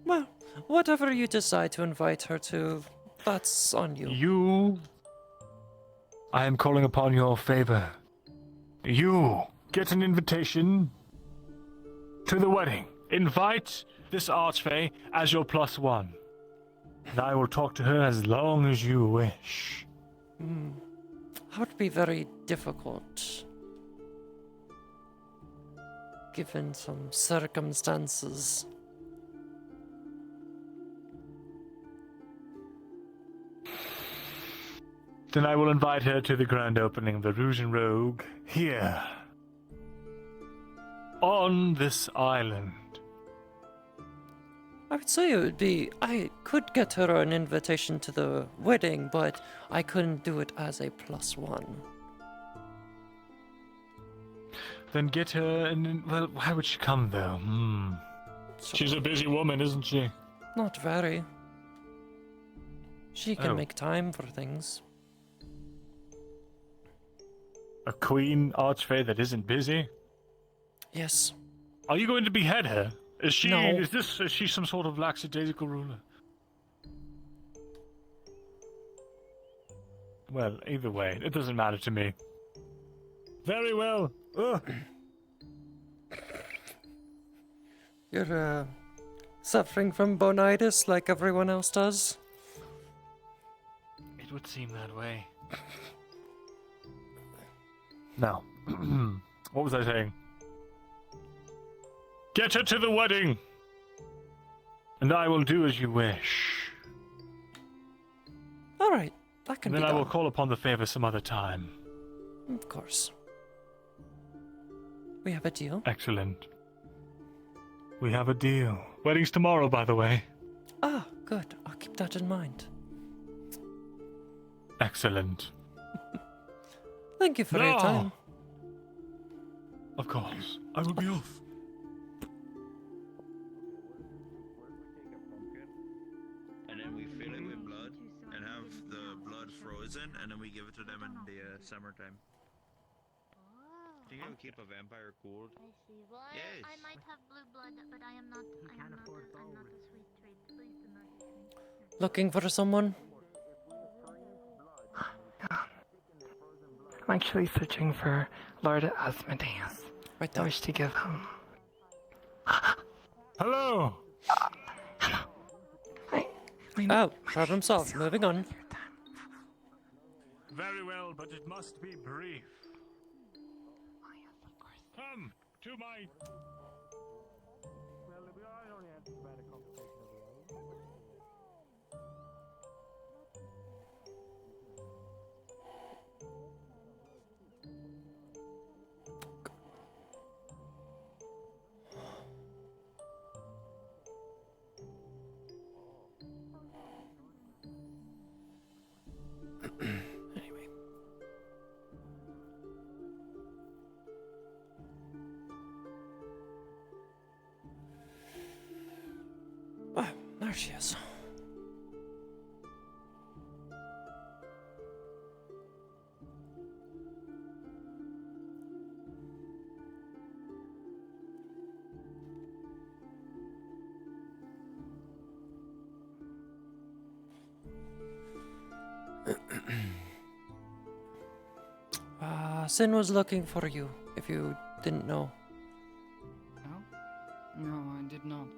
Well, whatever you decide to invite her to, that's on you. I am calling upon your favor. You get an invitation to the wedding. Invite this Archfey as your +1. And I will talk to her as long as you wish. That would be very difficult. Given some circumstances. Then I will invite her to the grand opening of the Rouge and Rogue here. On this island. I would say it would be. I could get her an invitation to the wedding, but I couldn't do it as a +1. Then get her and well, why would she come though? She's a busy woman, isn't she? Not very. She can Oh. make time for things. A queen Archfey that isn't busy? Yes. Are you going to behead her? Is she No. is she some sort of lackadaisical ruler? Well, either way, it doesn't matter to me. Very well. Ugh. You're suffering from bonitis like everyone else does? It would seem that way. Now, what was I saying? Get her to the wedding! And I will do as you wish. Alright, that can Then be I will done. call upon the favor some other time. Of course. We have a deal. Excellent. We have a deal. Wedding's tomorrow, by the way. Ah, good. I'll keep that in mind. Excellent. Thank you for your time. Of course. I will be off. And then we fill it with blood and have the blood frozen, and then we give it to them in the summertime. Do you keep a vampire cooled? I see. Well, Yes. I might have blue blood, but I am not. I'm not a sweet treat. Please do not eat me. Looking for someone? I'm actually searching for Lord Asmodeus. Right I there. wish to give him. Hello! Oh, problem solved. Moving on. Very well, but it must be brief. Come to my... Well, I only had about a conversation of your own. Anyway. Ah, there she is. Sin was looking for you, if you didn't know. No, I did not.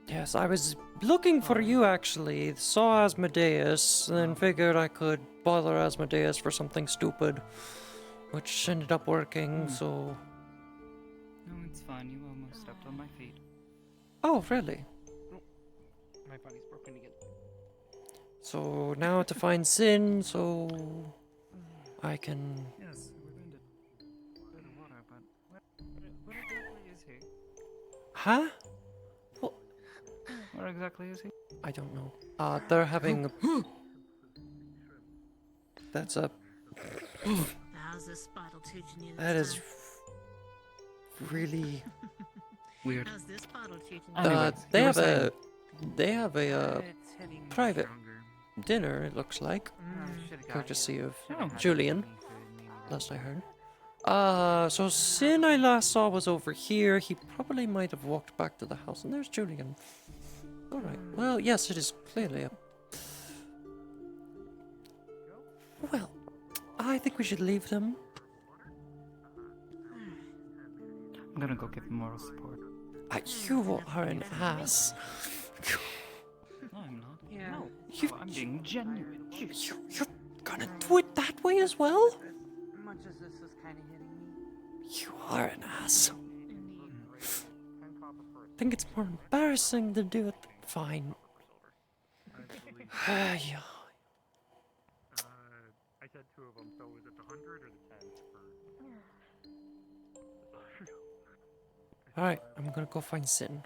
Yes, I was looking for you actually. Saw Asmodeus, and then figured I could bother Asmodeus for something stupid, which ended up working, so... No, it's fine. You almost stepped on my feet. Oh, really? My body's broken again. So now to find Sin, so I can... Yes, we're going to go to water, but what exactly is he? Huh? Where exactly is he? I don't know. They're having... That's a... How's this bottle teaching you this That is time? really... Weird. How's this bottle teaching you? They have a private dinner, it looks like. Courtesy of Julian, last I heard. So Sin I last saw was over here. He probably might have walked back to the house, and there's Julian. Alright, well, yes, it is clearly a... Well, I think we should leave them. I'm gonna go give him moral support. You are an ass. No, I'm not. Yeah. No, I'm being genuine. You're gonna do it that way as well? Much as this is kind of hitting me. You are an ass. I think it's more embarrassing to do it. Fine. Yeah. I said 2 of them, so was it the 100 or the 10? Alright, I'm gonna go find Sin.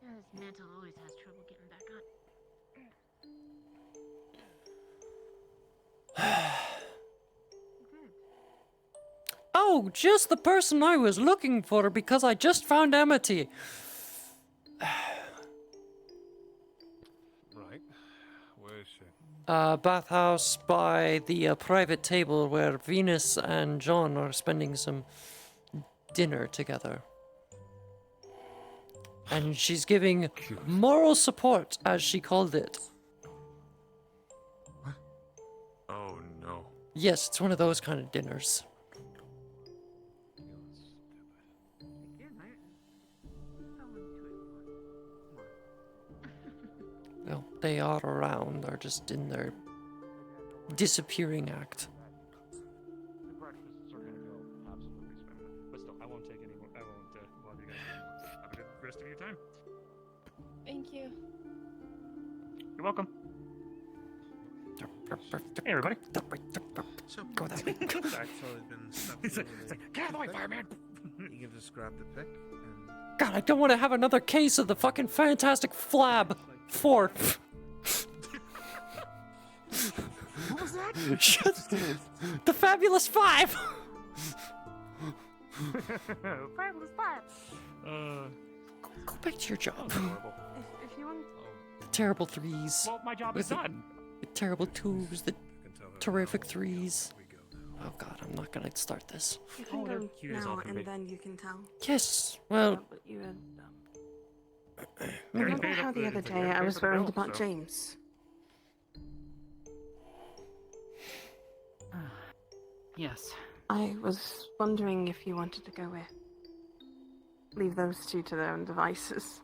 Yeah, this mantle always has trouble getting back up. Oh, just the person I was looking for because I just found Amity. Right. Where is she? Bathhouse by the private table where Venus and John are spending some dinner together. And she's giving moral support, as she called it. Oh no. Yes, it's one of those kind of dinners. Well, they are around, they're just in their disappearing act. The breakfasts are gonna go absolutely swimmingly. But still, I won't take any more. I won't bother you guys anymore. Have a good rest of your time. Thank you. You're welcome. Hey, everybody. Go that way. It's like, get out of the way, fireman! You can just grab the pick and... God, I don't want to have another case of the fucking Fantastic Flab 4. What was that? The Fabulous 5! Fabulous 5! Go back to your job. If you want... The terrible 3s. Well, my job is done. The terrible 2s, the terrific 3s. Oh god, I'm not gonna start this. You can go now and then you can tell. Yes, well... But you remember how the other day I was worried about James? Yes. I was wondering if you wanted to go with. Leave those two to their own devices.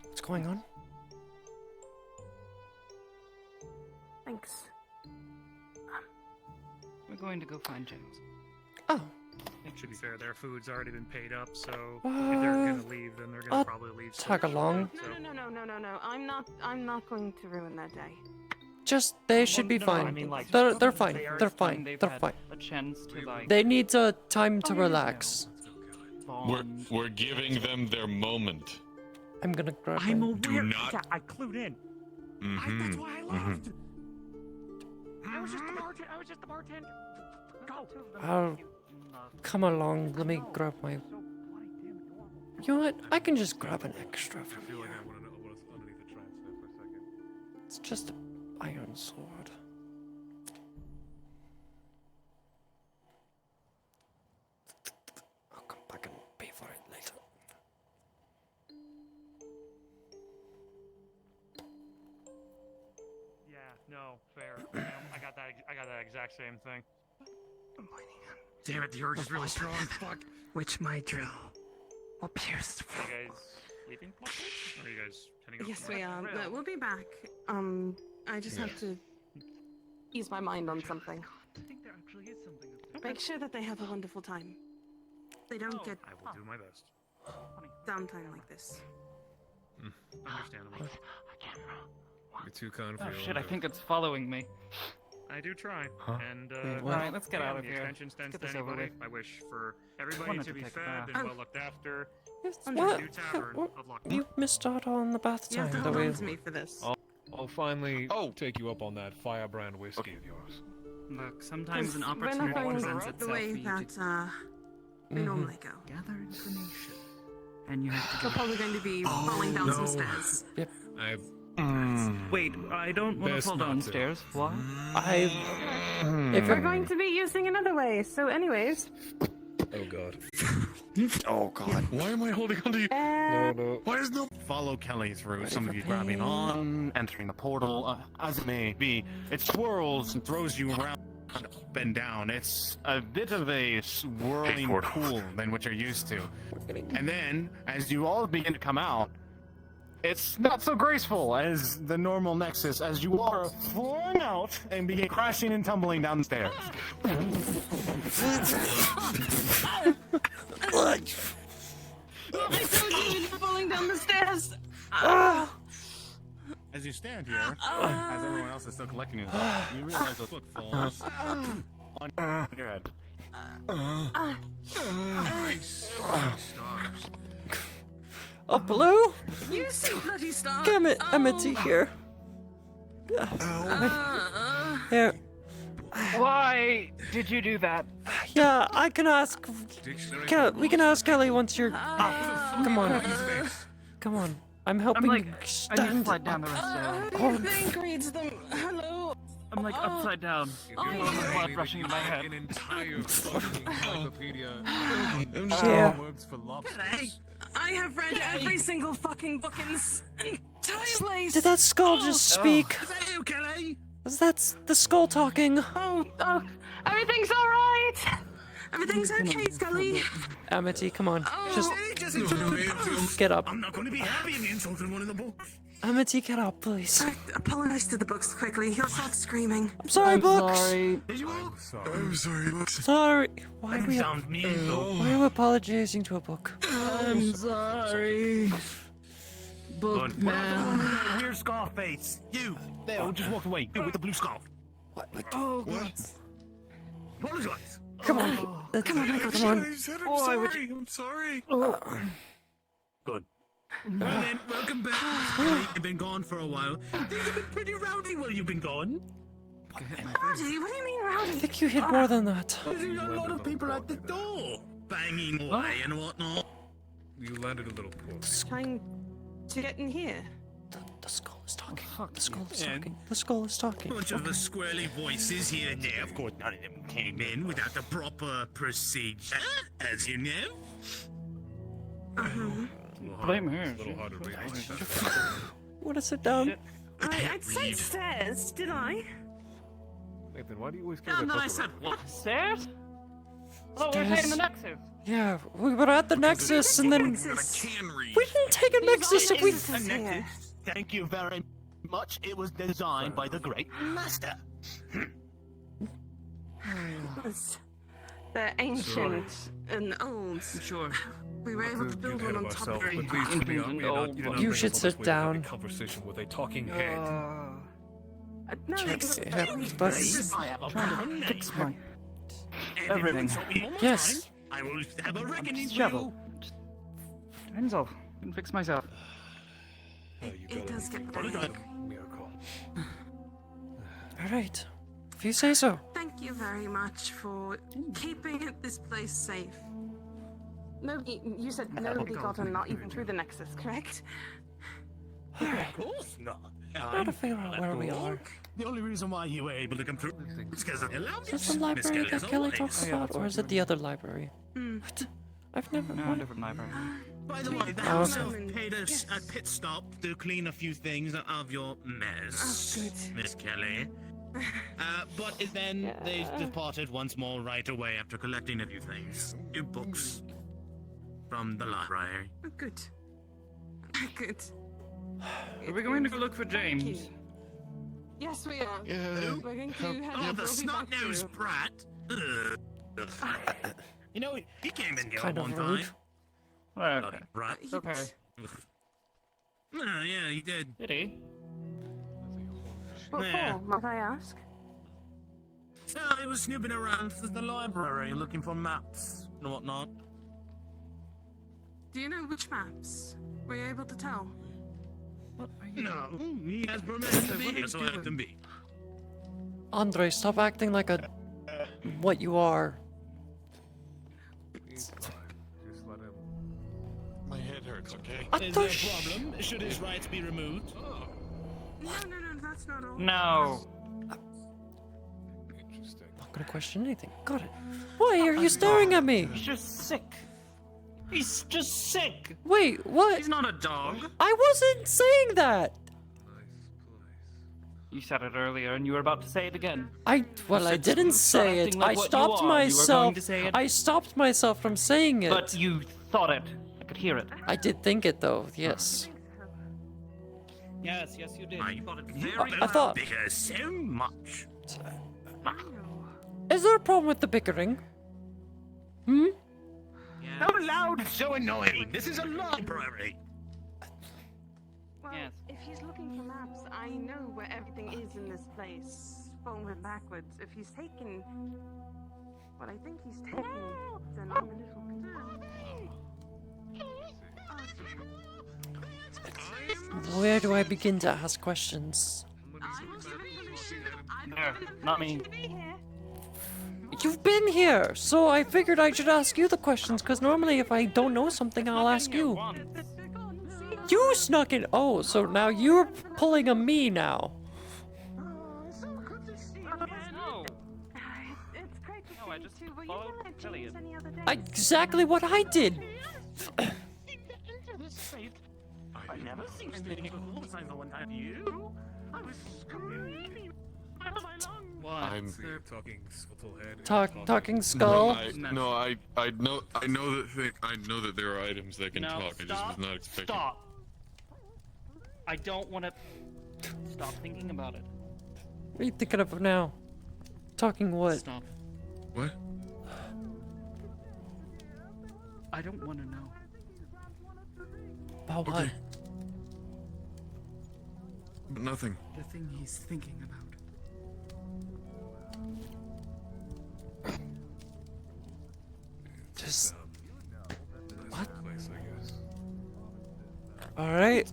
What's going on? Thanks. We're going to go find James. Oh. To be fair, their food's already been paid up, so if they're gonna leave, then they're gonna I'll probably leave. tag along. No. I'm not going to ruin their day. Just, they should be no, fine. I mean, like, they're fine. They're fine. They've They're had fine. a chance to like. They need time to relax. We're giving them their moment. I'm gonna grab I'm my... aware. Do not- Yeah, I clued in. That's why I left. I was just the bartender. Go. I'll come along. Let me grab my... You know what? I can just grab an extra I from feel here. like I want to know what's underneath the trance there for a second. It's just an iron sword. I'll come back and pay for it later. Yeah, no, fair. I got that. I got that exact same thing. Damn it, the urge is really strong. Fuck. Which might drill will pierce the Are you guys leaving? Or are you guys heading up? Yes, we are. No, we'll be back. I just have to ease my mind on something. I think there actually is something up there. Make sure that they have a wonderful time. They don't get I will do my best. downtime like this. Understandable. You're too kind for Oh your shit, own I good. think it's following me. I do try. Huh? And Wait, what? Alright, let's get out of the here. extension Let's stands get to this over anybody. with. I wish for everybody wanted to to be take a fed bath. and well looked after. Yes, Under what? the new tavern of Loch You missed out on the bath You have time to that hold we. on to me for this. I'll finally take you up on that firebrand whiskey of yours. Look, sometimes an We're not opportunity going presents the itself way for you that to we normally go. Gather information. and you have to We're probably going to be falling down some stairs. Yep. Wait, I don't want to Best fall not to. downstairs. Why? If We're going to be using another way. So, anyways. Oh god. Oh god. Why am I holding onto you? No. Why is no follow Kelly's route? Some of you grabbing on, entering the portal, as it may be. It swirls and throws you around up and down. It's a bit of a swirling pool than what you're used to. And then, as you all begin to come out, it's not so graceful as the normal Nexus, as you are flowing out and begin crashing and tumbling down the stairs. I told you you're falling down the stairs. As you stand here, as everyone else is still collecting it, you realize the book falls on your head. Oh, Blue? You see bloody star. Damn it, Amity here. Here. Why did you do that? Yeah, I can ask. We can ask Kelly once you're. Come on. Come on. I'm helping like, you I need to stand slide down the up. rest I think reads them. Hello. I'm like upside down. Blood rushing in my head. An entire fucking encyclopedia. Yeah. Words for lobsters. G'day. I have read every single fucking book in this entire place. Did that skull just speak? Is that you, Kelly? That's the skull talking. Oh, everything's all right. Everything's okay, Scully. Amity, come on. Just get up. I'm not going to be happy if you insulted one of the books. Amity, get up, please. I apologize to the books quickly. He'll start screaming. I'm sorry, books. Did you I'm sorry, books. Sorry. Why are we? sound mean, though. Why are we apologizing to a book? I'm sorry. Book man. Weird scarf face. You. There, just walk away. You with the blue scarf. Oh, God. Apologize. Come on. Come on, Michael. Come on. I said I'm sorry. Good. Well then, welcome back. You've been gone for a while. Things have been pretty rowdy while you've been gone. Rowdy? What do you mean I rowdy? think you hit more than that. There's a lot of people at the door, banging away and whatnot. You landed a little poor. Trying to get in here. The skull is talking. The skull is talking. The skull is talking. Bunch of the squirrely voices here and there. Of course, none of them came in without the proper procedure, as you know. Blame her. A little hard to read. Want to sit down? I said stairs, did I? Nathan, why do you always care No, about I said what? Stairs? Oh, we're taking the Nexus. Yeah, we were at the Nexus and then we didn't take a Nexus if we. Thank you very much. It was designed by the great master. They're ancient and old. Sure. We were able to build one on top of But it. please, to me, you're not You should sit down. Conversation with a talking head. No, Yeah, but I have a trying to fix my everything. yes. I will have a reckoning for Shovel. Enzo, I can fix myself. It does get better. Miracle. All right. If you say so. Thank you very much for keeping this place safe. Nobody. You said nobody got in, not even through the Nexus, correct? Of course not. Trying to figure out where we are. The only reason why you were able to come through is because of the Is this the library that Kelly talks about, or is it the other library? What? I've never. No, what? different library. By the way, the Oh, house okay. elf paid us a pit stop to clean a few things of your mess, Miss Kelly. But then they departed once more right away after collecting a few things. Your books from the library. Oh, good. Good. Are we going to go look for James? Yes, we are. Yeah. We're going to head Oh, over. the We'll be back snot-nosed to brat. Ugh. You know, he came in here Kind one of rude. time. Well, Bloody brat. it's okay. Yeah, he did. Did he? What Yeah. for, might I ask? So he was snooping around the library looking for maps and whatnot. Do you know which maps? Were you able to tell? No, he has permission to be here, so let him be. Andre, stop acting like a what you are. Just let him. My head hurts, okay? Is there a problem? Should his rights be removed? No, that's not all. No. Interesting. Not gonna question anything. Got it. Why are you staring at me? He's just sick. He's just sick. Wait, what? He's not a dog. I wasn't saying that. You said it earlier, and you were about to say it again. I said didn't stop say it. acting like I what you stopped are. You were going myself. to say it. I stopped myself from saying it. But you thought it. I could hear it. I did think it though. Yes. Yes, you did. I thought it I thought. Because so much. Is there a problem with the bickering? Hmm? How loud is so annoying? This is a library. Well, Yes. if he's looking for maps, I know where everything is in this place, forward and backwards. If he's taken, well, I think he's taken, then I'm a little concerned. Where do I begin to ask questions? There, not me. You've been here, so I figured I should ask you the questions, because normally if I don't know something, I'll ask you. You snuck in. Oh, so now you're pulling a me now. No. It's great to No, I just see you too. Were you followed gonna let Kelly James in. any other day? Exactly what I did. I never seen anything besides the one time you. I was screaming out of my lungs. I'm talking skeletal head. Talking skull. I know that there are items that can No, talk. I just was not expecting. Stop. I don't want to. Stop thinking about it. What are you thinking of now? Talking what? Stop. What? I don't want to know. About what? Okay. Nothing. The thing he's thinking about. Just. What? Place, I guess. Alright.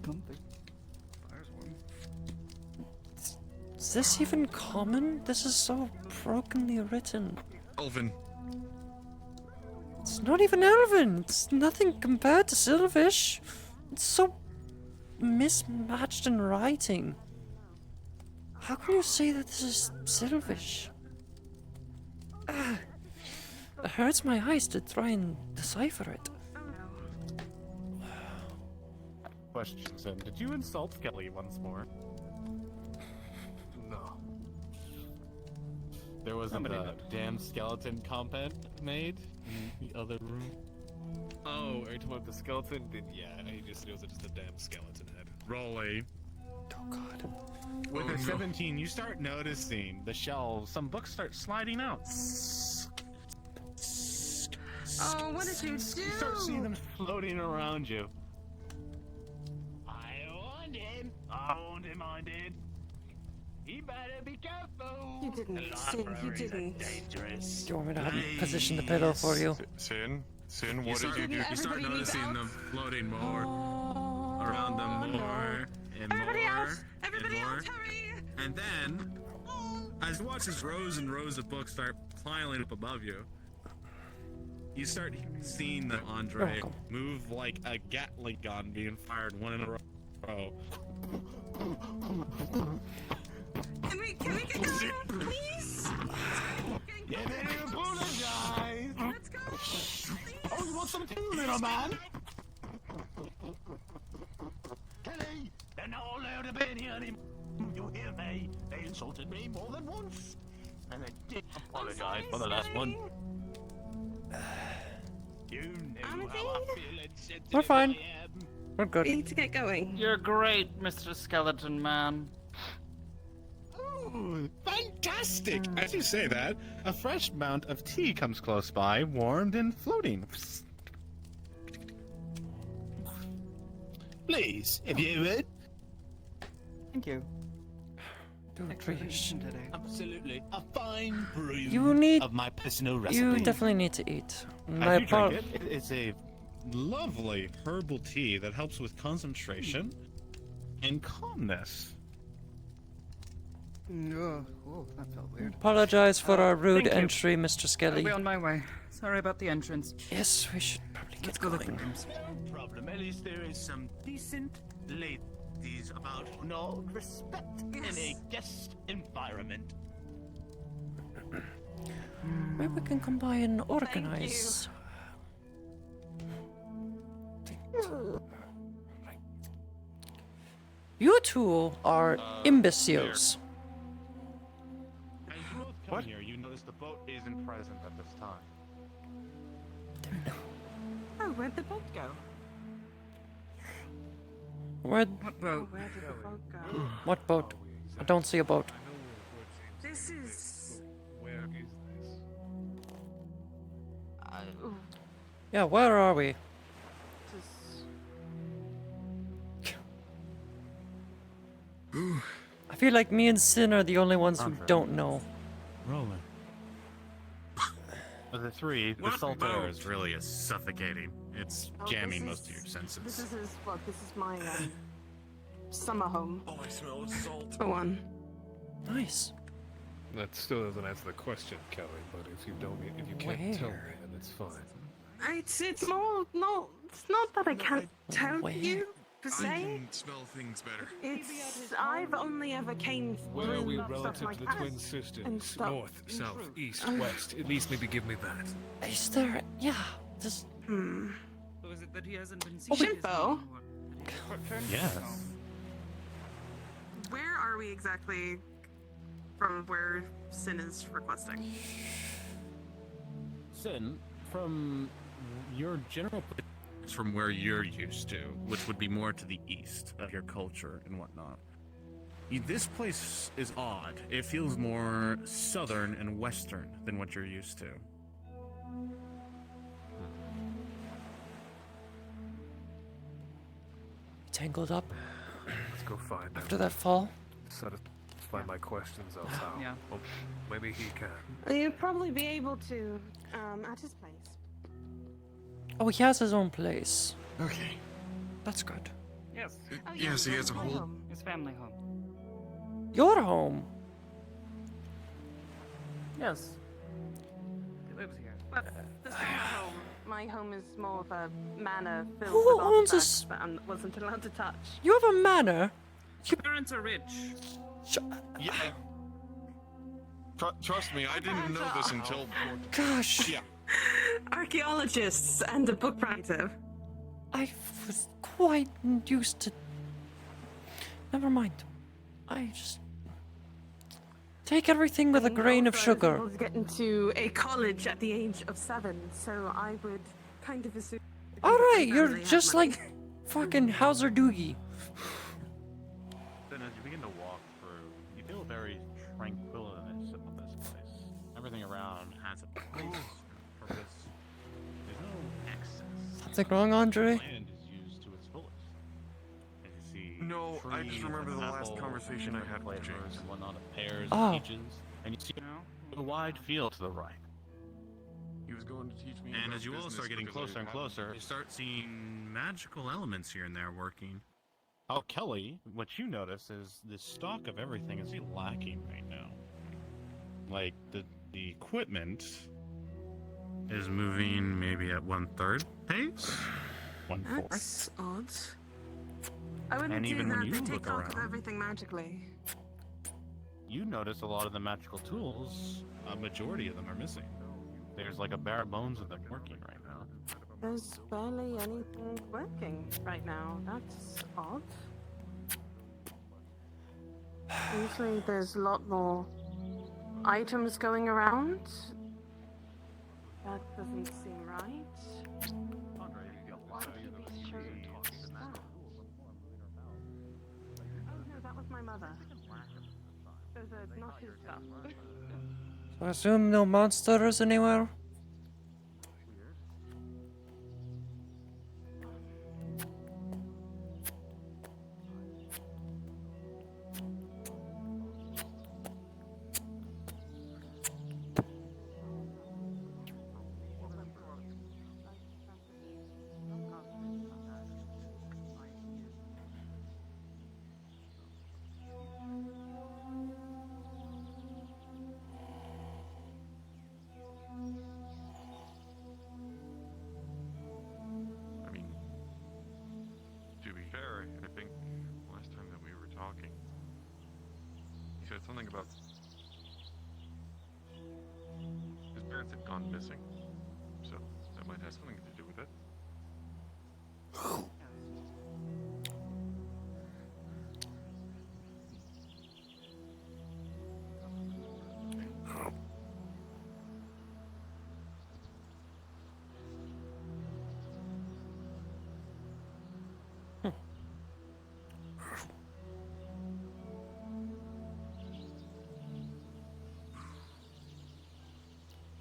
Is this even common? This is so brokenly written. Elvin. It's not even Elven. It's nothing compared to Silvish. It's so mismatched in writing. How can you say that this is Silvish? It hurts my eyes to try and decipher it. Questions in. Did you insult Kelly once more? No. There wasn't Somebody a damn skeleton comment made in the other room. Oh, are you talking about the skeleton? Then yeah, it was just a damn skeleton head. Rolly. Oh god. With a 17, you start noticing the shelves. Some books start sliding out. Oh, what did you do? You start seeing them floating around you. I warned him. I did. He better be careful. You didn't, Sin, you didn't. Dangerous. Do you want me to position the pillow for you? Sin, what did you do? You start noticing them floating more around them more and Everybody more else! Everybody and more. else, hurry! And then, as you watch as rows and rows of books start piling up above you, You start seeing the Andre move like a Gatling gun being fired one in a row. Can we get going, please? You better apologize. Let's go. Oh, you want some too, little man? Kelly, they're not allowed to be in here anymore. You hear me? They insulted me more than once. And they did apologize for the last one. You know how I feel and sensitive We're fine. I am. We're good. We need to get going. You're great, Mr. Skeleton Man. Ooh, fantastic! As you say that, a fresh amount of tea comes close by, warmed and floating. Please, if you would. Thank you. Do appreciate today. Absolutely. A fine brew You need. of my personal recipe. You definitely need to eat. I do drink it. It's a lovely herbal tea that helps with concentration and calmness. Oh, that felt weird. Apologize for our rude thank you. entry, Mr. Skelly. I'll be on my way. Sorry about the entrance. Yes, we should probably get go look going. for rooms. No problem. At least there is some decent ladies about who know respect in a guest environment. Maybe we can come by and organize. Right. You two are imbeciles. As you both come here, you notice the boat isn't present at this time. Oh, where'd the boat go? What boat? Where did the boat go? What boat? I don't see a boat. This is. Where is this? Yeah, where are we? I feel like me and Sin are the only ones who don't know. Rolling. Of the three, the salt air is really suffocating. It's jamming most of your senses. This is my summer home. Oh, I smell salt. For one. Nice. That still doesn't answer the question, Kelly. But if you can't tell me, then it's fine. It's more no. It's not that I can't tell you per I se. can smell things better. It's I've only ever came Where are we through relative stuff like to the that twin and sisters? stuff. North, south, east, west. At least maybe give me that. Is there? Yeah. Just. So is it that he hasn't been seen? Shimpo? Yes. Where are we exactly from where Sin is requesting? Sin, from your general place, from where you're used to, which would be more to the east of your culture and whatnot. This place is odd. It feels more southern and western than what you're used to. Tangled up Let's go find him. after that fall. Satisfy my questions else how. Yeah. Oh, maybe he can. You'd probably be able to at his place. Oh, he has his own place. Okay. That's good. Yes. Yes, he has a whole. His family home. Your home. Yes. He lives here. But this is my home. My home is more of a manor filled Who with owns artifacts that I wasn't allowed to touch. You have a manor. Your parents are rich. Yeah. Trust me, I didn't know this until. Gosh. Yeah. Archaeologists and a book writer. I was quite used to. Never mind. I just take everything with a grain of Also, I was sugar. able to get into a college at the age of 7, so I would kind of assume. All right, my you're family had just money. like fucking Hauser Doogie. Then as you begin to walk through, you feel very tranquilness of this place. Everything around has a place and purpose. There's no excess. Something wrong, Andre? Land is used to its fullest. And you see No, I just trees remember and the last apples conversation I had with flavors James. and whatnot of pears Oh. and peaches, and you see a wide field to the right. He was going to teach me. And about as you all business start getting because I closer and haven't. closer, you start seeing magical elements here and there working. Oh, Kelly, what you notice is the stock of everything is lacking right now. Like the equipment is moving maybe at 1/3 pace. 1/4. That's odd. I wouldn't And do even when that. you They look take stock of around- everything magically. You notice a lot of the magical tools, a majority of them are missing. There's like a bare bones of them working right now. There's barely anything working right now. That's odd. Usually there's a lot more items going around. That doesn't seem right. Why would you be so stuck? Oh no, that was my mother. Those are not his stuff. So I assume no monsters anywhere? I mean, to be fair, I think last time that we were talking, he said something about his parents had gone missing, so that might have something to do with it.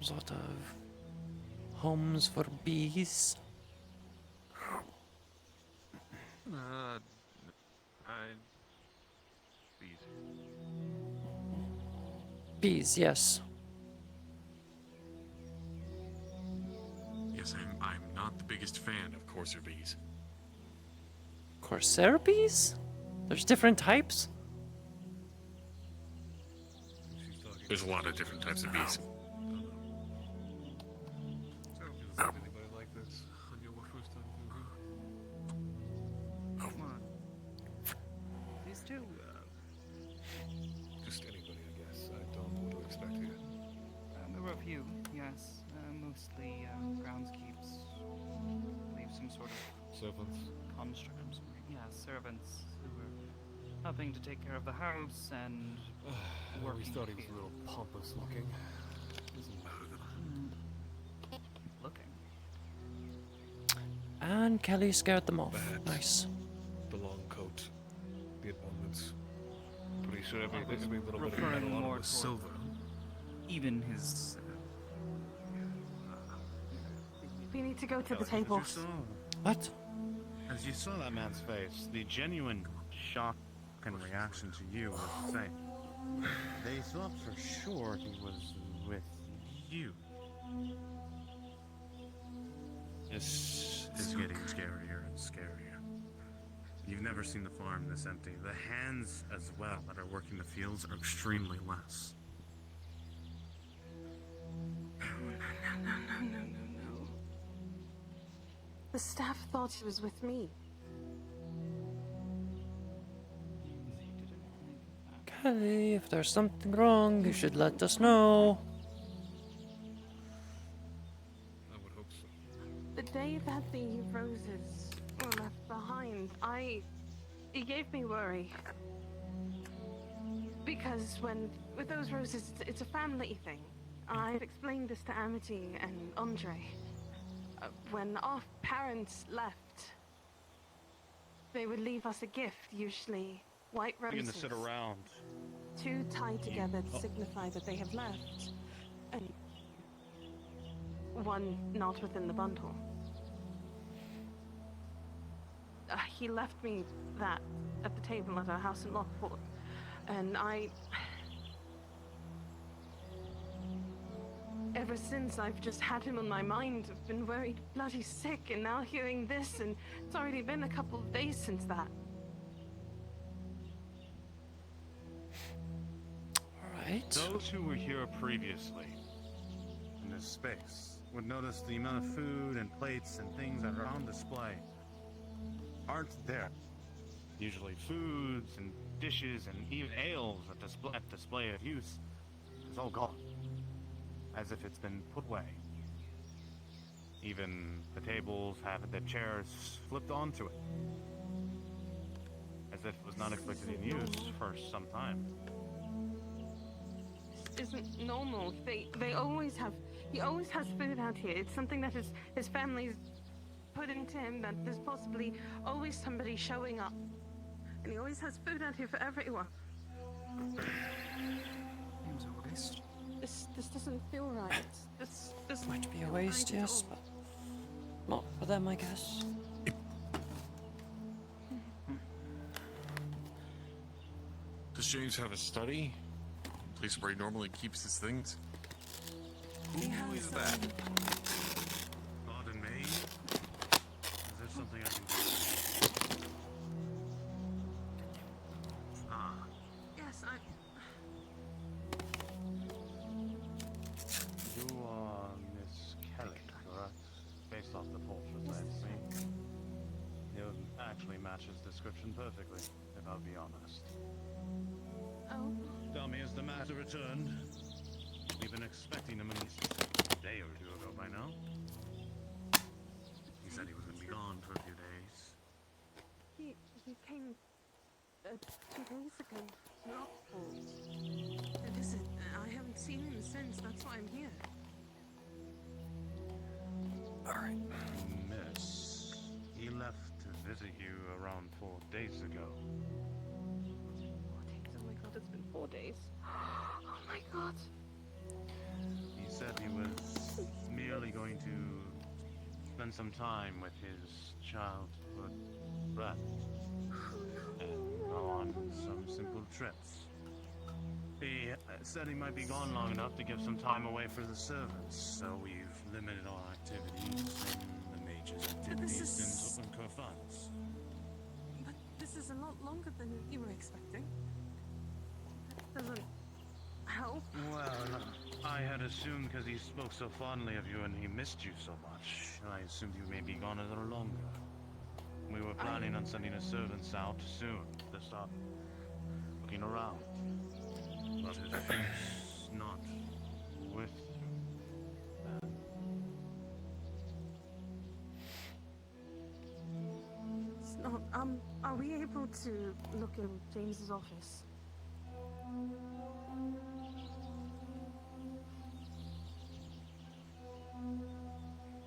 Sort of homes for bees. Bees. Bees, yes. Yes, I'm not the biggest fan of courser bees. Corsair bees? There's different types? There's a lot of different types of bees. Anybody like this on your first time through Come on. These two, Just anybody, I guess. I don't know what to expect here. there were a few, yes. Mostly groundskeeps. I believe some sort of Servants. construct. Yeah, servants who were helping to take care of the house and I always working thought the he was a field. little pompous looking. Doesn't matter though. Looking. And Kelly scared them off. Nice. The long coat. The abundance. Pretty sure every little bit of Referring metal on it more was toward silver. even his. We need to go to the table. What? As you saw that man's face, the genuine shock and reaction to you was the same. They thought for sure he was with you. This is getting scarier and scarier. You've never seen the farm this empty. The hands as well that are working the fields are extremely less. No. The staff thought he was with me. Kelly, if there's something wrong, you should let us know. I would hope so. The day that the roses were left behind, it gave me worry. Because with those roses, it's a family thing. I've explained this to Amity and Andre. When our parents left, they would leave us a gift, usually white roses. You're gonna sit around. Two tied together to signify that they have left. And one not within the bundle. He left me that at the table at our house in Lockport. And ever since, I've just had him on my mind. I've been worried bloody sick, and now hearing this, and it's already been a couple of days since that. Alright. Those who were here previously, in this space, would notice the amount of food and plates and things that are on display aren't there. Usually foods and dishes and even ales at display of use is all gone, as if it's been put away. Even the tables have the chairs flipped onto it, as if it was not expected in use for some time. Isn't normal. They always have. He always has food out here. It's something that his family's put into him. That there's possibly always somebody showing up, and he always has food out here for everyone. Seems a waste. This doesn't feel right. This Might be a waste, yes, but not for them, I guess. Does James have a study? A place where he normally keeps his things? Who is that? Pardon me? Is there something I can do? Ah. Yes, You are Miss Kelly, correct? Based off the portrait I've seen. It actually matches description perfectly, if I'll be honest. Oh. Tell me, has the master returned? We've been expecting him at least a day or two ago by now. He said he was going to be gone for a few days. He came 2 days ago. Not for. This is. I haven't seen him since. That's why I'm here. Alright. Miss, he left to visit you around 4 days ago. 4 days. Oh my god, it's been 4 days. Oh my god. He said he was merely going to spend some time with his childhood friend and go on some simple trips. He said he might be gone long enough to give some time away for the servants, so we've limited our activities and the mage's activities to incur funds. But this is a lot longer than you were expecting. That doesn't help. Well, I had assumed because he spoke so fondly of you and he missed you so much, I assumed you may be gone a little longer. We were planning on sending the servants out soon to start looking around. But if he's not with you, It's not. Are we able to look in James's office?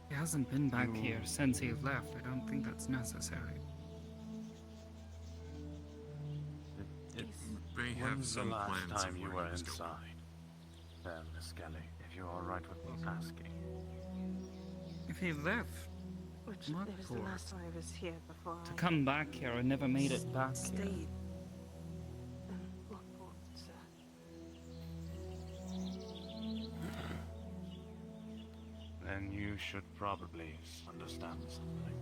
He hasn't been back here since he left. I don't think that's necessary. May have when's the some last plans time of you where were he was going. inside? Then, Miss Kelly, if you're alright with me asking. If he left, Which what it was for? the last time I was here before To I come back here, I never made it back here. stayed in Lockport. Then you should probably understand something.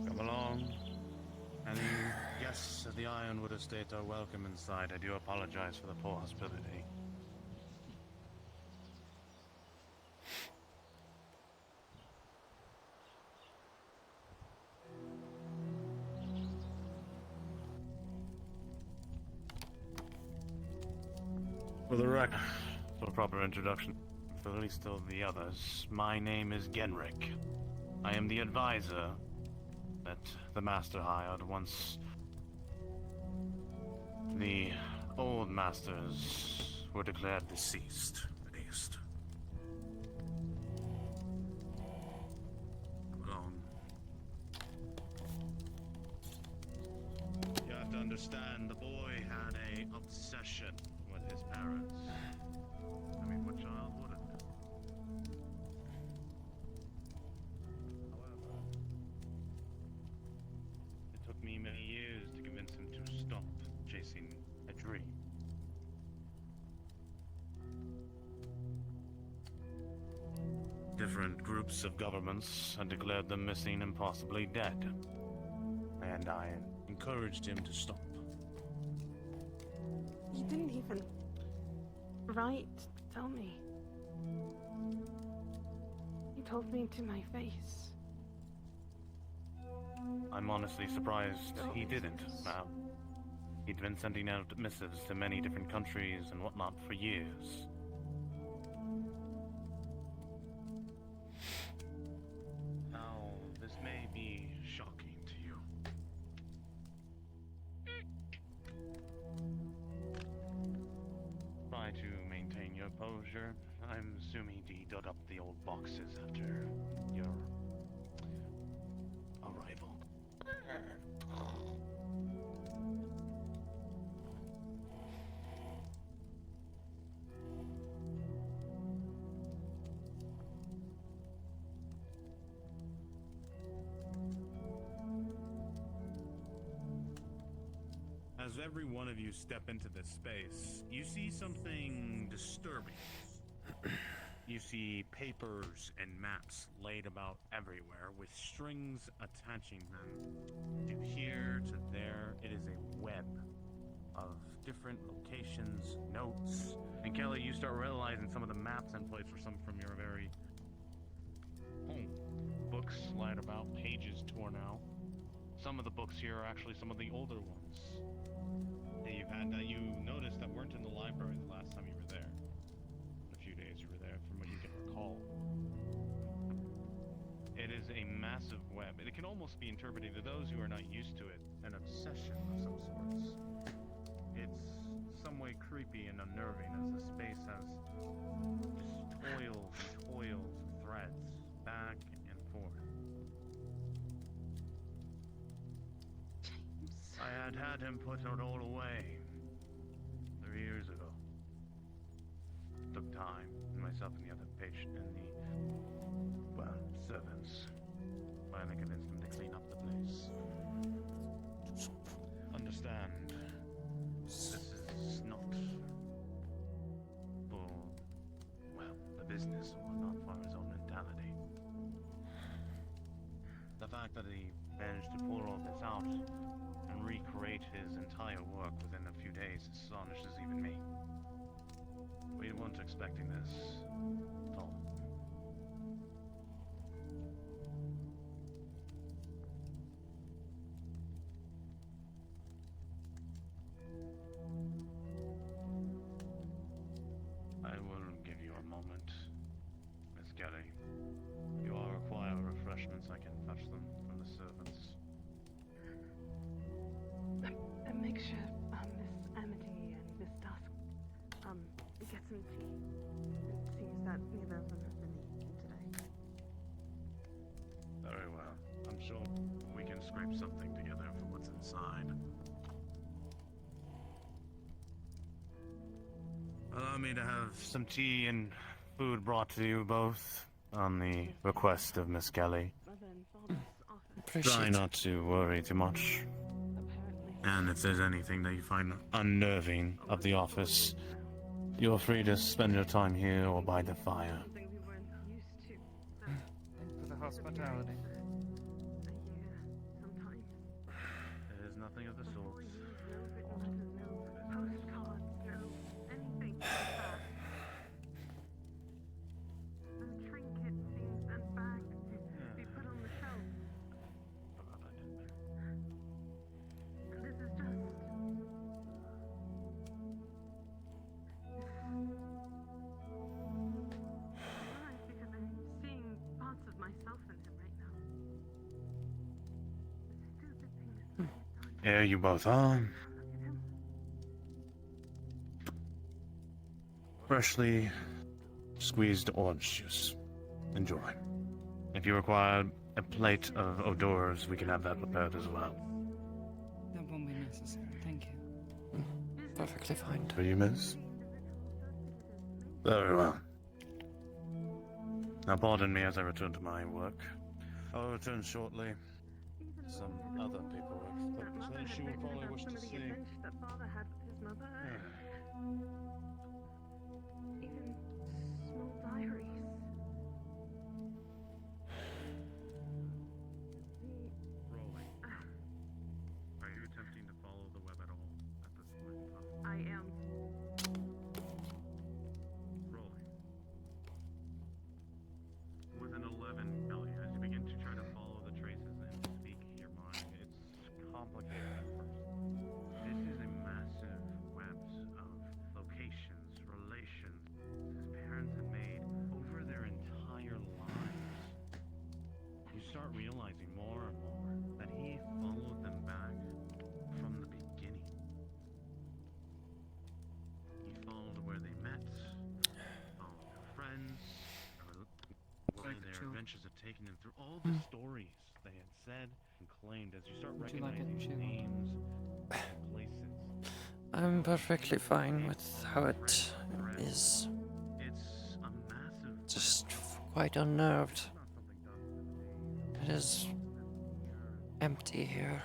Come along. Any guests of the Ironwood Estate are welcome inside. I do apologize for the poor hospitality. For the record, for a proper introduction, for at least of the others, my name is Genrick. I am the advisor that the Master hired once the old Masters were declared deceased, at least. You have to understand, the boy had a obsession with his parents. I mean, what child wouldn't? However, it took me many years to convince him to stop chasing a dream. Different groups of governments had declared them missing and possibly dead. And I encouraged him to stop. You didn't even write to tell me. You told me to my face. I'm honestly surprised he didn't, ma'am. He'd been sending out missives to many different countries and whatnot for years. Now, this may be shocking to you. Try to maintain your posture. I'm assuming he dug up the old boxes after your arrival. As every one of you step into this space, you see something disturbing. You see papers and maps laid about everywhere with strings attaching them to here, to there. It is a web of different locations, notes. And Kelly, you start realizing some of the maps and plates were some from your very home. Books lied about, pages torn out. Some of the books here are actually some of the older ones that you've had that you noticed that weren't in the library the last time you were there. A few days you were there, from what you can recall. It is a massive web, and it can almost be interpreted to those who are not used to it, an obsession of some sorts. It's some way creepy and unnerving as the space has just toils and toils of threads back and forth. I had him put it all away 3 years ago. Took time, and myself and the other patient and the, well, servants finally convinced them to clean up the place. Understand, this is not for, well, the business or not for his own mentality. The fact that he managed to pull all this out and recreate his entire work within a few days astonishes even me. We weren't expecting this at all. I will give you a moment, Miss Kelly. If you all require refreshments, I can fetch them from the servants. Make sure Miss Amity and Miss Dusk get some tea. It seems that neither of them have been eating today. Very well. I'm sure we can scrape something together for what's inside. Allow me to have some tea and food brought to you both on the request of Miss Kelly. Try not to worry too much. And if there's anything that you find unnerving of the office, you're free to spend your time here or by the fire. Thanks for the hospitality. There is nothing of the sort. Postcards, no anything like that. Some trinkets being sent back to be put on the shelf. This is just... because I'm seeing parts of myself in him right now. The stupid things that Here you both are. Freshly squeezed orange juice. Enjoy. If you require a plate of hors d'oeuvres, we can have that prepared as well. That won't be necessary, thank you. Perfectly fine. For you, miss? Very well. Now pardon me as I return to my work. I'll return shortly. Some other paperwork that she will probably wish to see. That father had with his mother. Even small diaries. Rolling. Are you attempting to follow the web at all at this point in time? I am. start realizing more and more that he followed them back from the beginning. He followed where they met, followed their friends, where their adventures had taken him through all the stories they had said and claimed as you start recognizing names and places. I'm perfectly fine with how it is. It's a massive Just quite unnerved. It is empty here.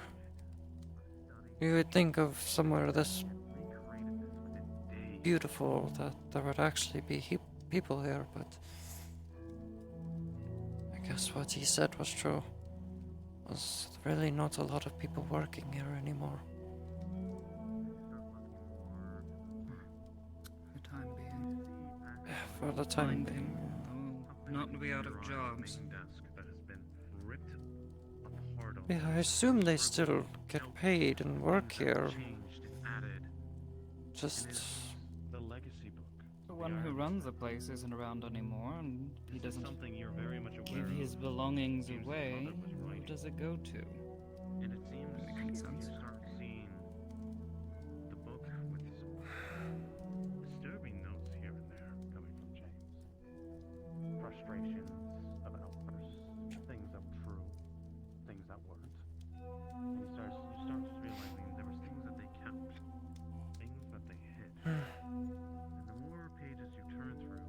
You would think of somewhere this beautiful that there would actually be people here, but I guess what he said was true. There's really not a lot of people working here anymore. For the time being. For the time being. Not to be out of jobs. Yeah, I assume they still get paid and work here. Just... The legacy book. The one who runs the place isn't around anymore, and he doesn't something you're very much aware give of. his belongings away. Who does it go to? And it seems you start seeing the book with disturbing notes here and there coming from James. Frustrations about things that were true, things that weren't. And you start realizing there was things that they kept, things that they hid. And the more pages you turn through,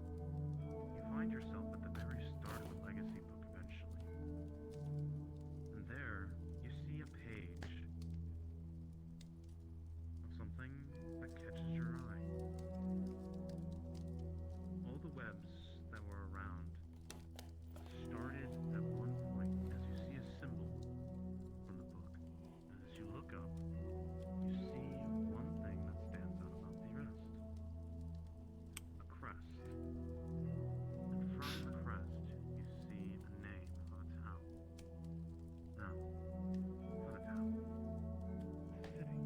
you find yourself at the very start of the legacy book eventually. And there, you see a page of something that catches your eye. All the webs that were around started at one point as you see a symbol from the book. And as you look up, you see one thing that stands out above the rest. A crest. And from the crest, you see the name of a town. Now, not a town. A city.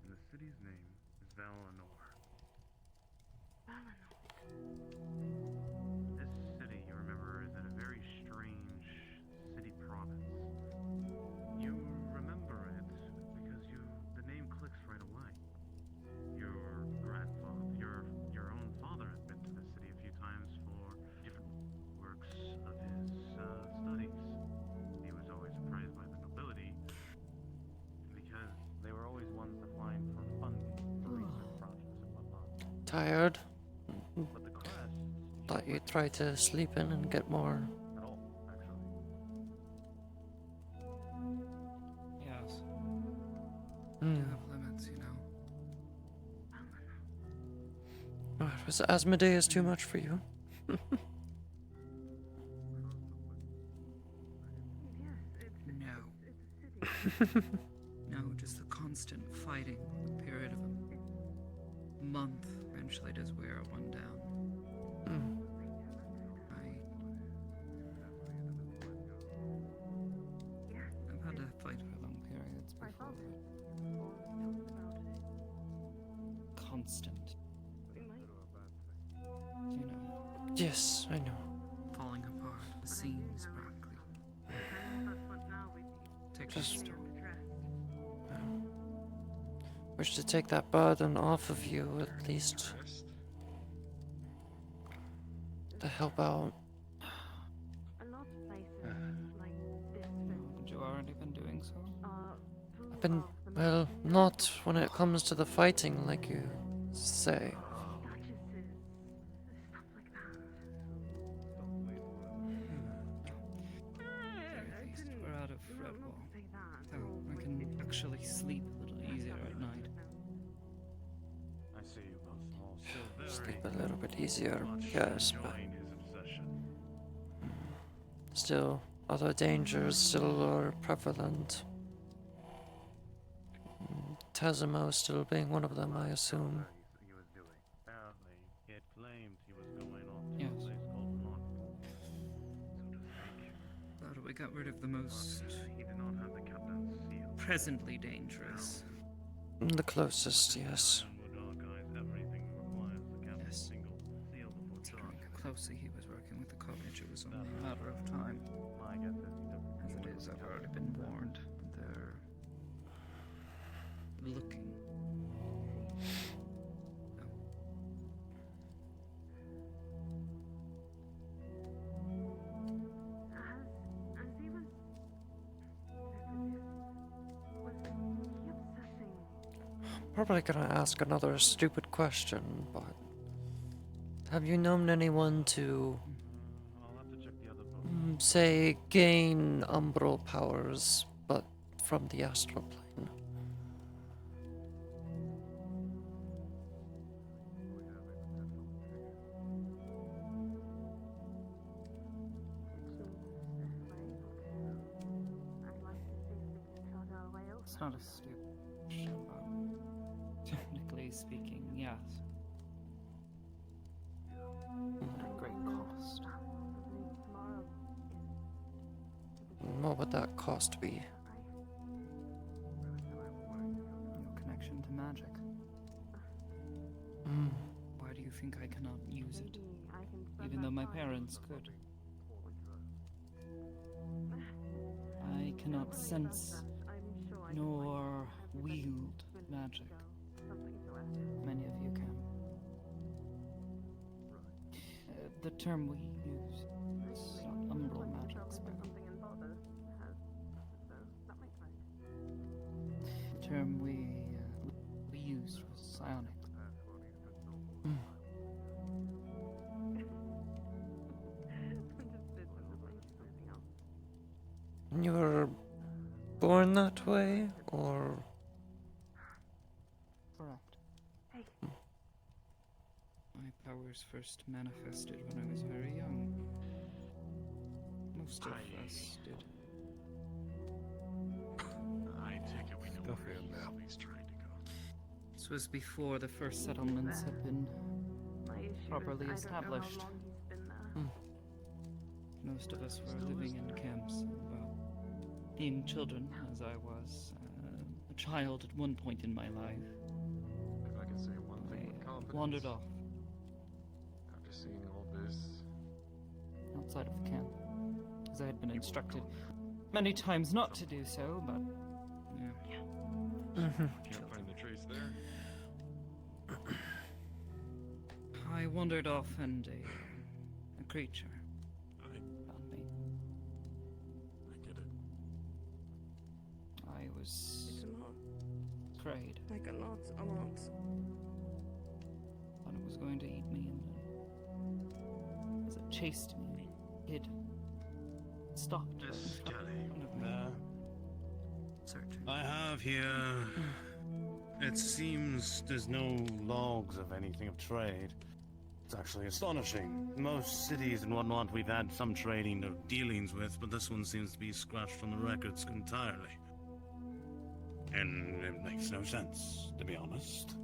And the city's name is Valinor. This city, you remember, is in a very strange city province. You remember it because the name clicks right away. Your grandfather, your own father has been to the city a few times for different works of his studies. He was always appraised by the nobility because they were always ones that find for funding for research projects and whatnot. Tired? But the crest Thought you'd try to sleep in and get more. at all, actually. Yes. Hmm. You have limits, you know. Was Asmodeus too much for you? No. No, just the constant fighting, the period of a month eventually does wear one down. I've had to fight for long periods before. Constant. You know. Yes, I know. Falling apart, the seams crackling. Take this Just- story. Wish to take that burden off of you, at least. To help out. A lot of places like this Haven't you already been doing so? I've been, well, not when it comes to the fighting, like you say. At least we're out of Fredwall. So I can actually sleep a little easier at night. I see you both all still very Sleep a little bit easier, yes, but enjoying his obsession. still, other dangers still are prevalent. Tazimo still being one of them, I assume. He was doing. Apparently, he had claimed he was going off to Yes. a place called Chronicles, so to speak. But we got rid of the most He did not have the captain's seal. presently dangerous. The closest, yes. Wood archives closely he was working with the college, it was only a matter of time. As it is, I've already been warned. They're looking. Probably gonna ask another stupid question, but have you known anyone to, say, gain umbral powers, but from the astral plane? It's not a stupid question, but technically speaking, yes. At great cost. What would that cost be? Your connection to magic. Why do you think I cannot use it? Even though my parents could. I cannot sense nor wield magic. Many of you can. The term we use is not umbral magic spell. The term we used was psionic. You were born that way, or? Correct. My powers first manifested when I was very young. Most of us did. I take it we know where he's trying to go. This was before the first settlements had been properly established. Most of us were living in camps, well, being children, as I was a child at one point in my life. If I can say one thing with confidence, Wandered off after seeing all this, outside of the camp, as I had been instructed many times not to do so, but can't find the trace there. I wandered off and a creature found me. I get it. I was Like a lot. afraid. Like a lot. Thought it was going to eat me, and as it chased me, it stopped. Miss Kelly. Searching. I have here. It seems There's no logs of anything of trade. It's actually astonishing. Most cities and whatnot we've had some trading of dealings with, but this one seems to be scratched from the records entirely. And it makes no sense, to be honest.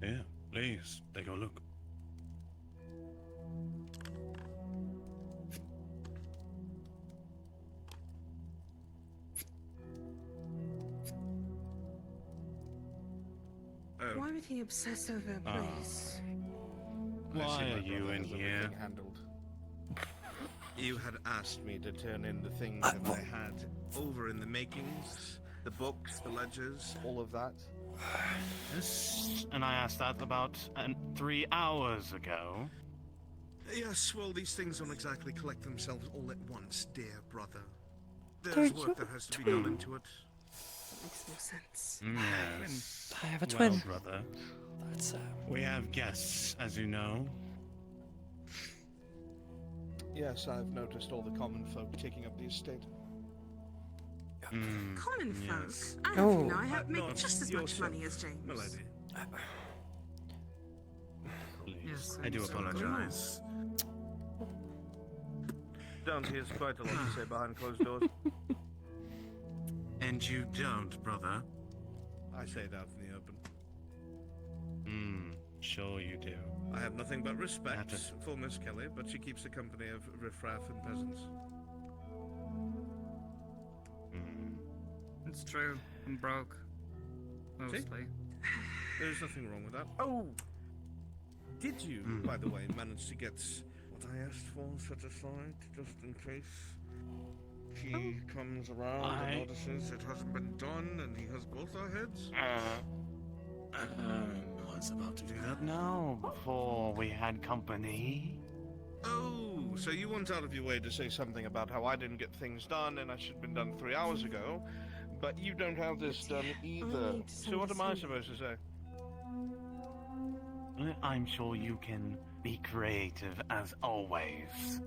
Yeah, please, take a look. Why would he obsess over a place? Why are you in here? You had asked me to turn in the things that I had over in the makings, the books, the ledgers, all of that. Yes, and I asked that about 3 hours ago. Yes, well, these things don't exactly collect themselves all at once, dear brother. There's work that has to be done into it. That makes no sense. Yes. I have a twin. Well, brother, That's we have guests, as you know. Yes, I've noticed all the common folk taking up the estate. Common folk? yes. I don't know. I have make just as much money as James. Milady. Yes, I do I'm so apologize. Don't, he has quite a lot to say behind closed doors. And you don't, brother? I say it out in the open. Sure you do. I have nothing but respect for Miss Kelly, but she keeps the company of riffraff and peasants. It's true. I'm broke. Mostly. There's nothing wrong with that. Oh! Did you, by the way, manage to get what I asked for set aside, just in case he comes around and notices it hasn't been done and he has both our heads? I was about to do that now, before we had company. Oh, so you went out of your way to say something about how I didn't get things done and I should have been done 3 hours ago, but you don't have this done either. So what am I supposed to say? I'm sure you can be creative as always.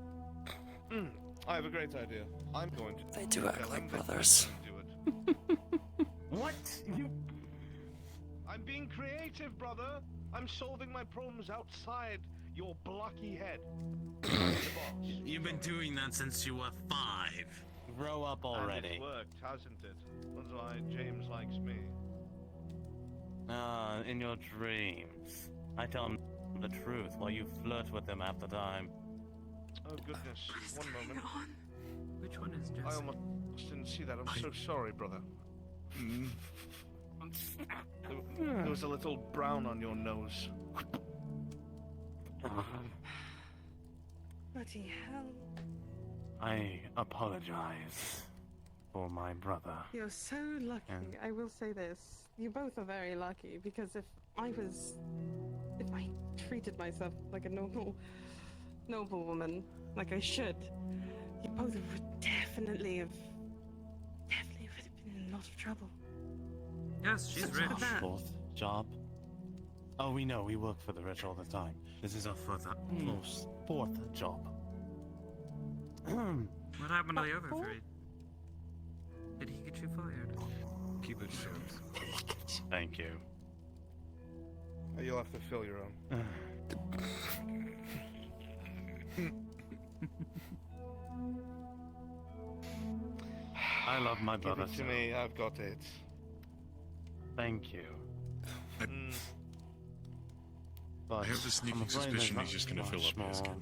I have a great idea. I'm going to... They do act like brothers. What? I'm being creative, brother. I'm solving my problems outside your blocky head. You've been doing that since you were 5. Grow up And already. it worked, hasn't it? That's why James likes me. In your dreams. I tell him the truth while you flirt with him half the time. Oh goodness, one moment. Which one is Jesse? I almost didn't see that. I'm so sorry, brother. There was a little brown on your nose. Bloody hell. I apologize for my brother. You're so lucky. And- I will say this. You both are very lucky because if I treated myself like a noble woman, like I should, you both would definitely would have been in a lot of trouble. Yes, she's rich. Fourth job. Oh, we know. We work for the rich all the time. This is our fourth job. What happened to the other 3? Did he get you fired? Keep it short. Thank you. You'll have to fill your own. I love my Give brother it to so. me. I've got it. Thank you. But I have a sneaking I'm afraid suspicion there's he's not just gonna fill much up the basket. more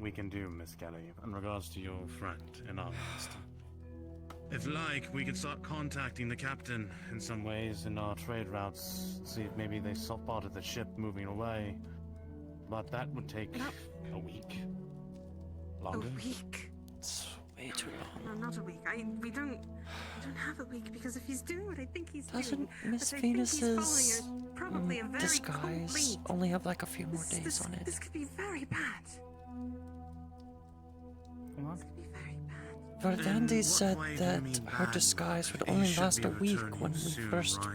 we can do, Miss Kelly, in regards to your friend in our midst. If like, we could start contacting the captain in some ways in our trade routes, see if maybe they spotted the ship moving away. But that would take a week. Longer? A week? It's way too long. No, not a week. We don't have a week because if he's doing what I think he's Doesn't doing, Miss what I think he's Venus's following is probably a very disguise complete. only have like a few more days on it? This could be very bad. What? Verdandi said that her disguise would only last a week when we first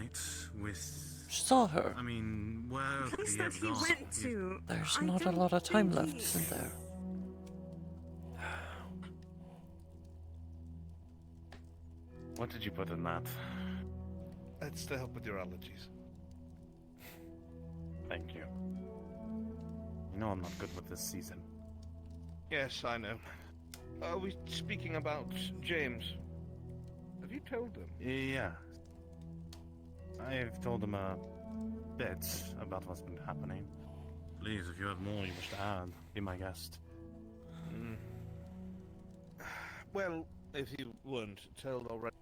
saw her. I mean, where The could place he that have he gone? went to. There's I not a don't lot of time think left, he- isn't there? What did you put in that? It's to help with your allergies. Thank you. You know I'm not good with this season. Yes, I know. Are we speaking about James? Have you told them? Yeah. I've told him a bit about what's been happening. Please, if you have more you wish to add, be my guest. Well, if you weren't told already,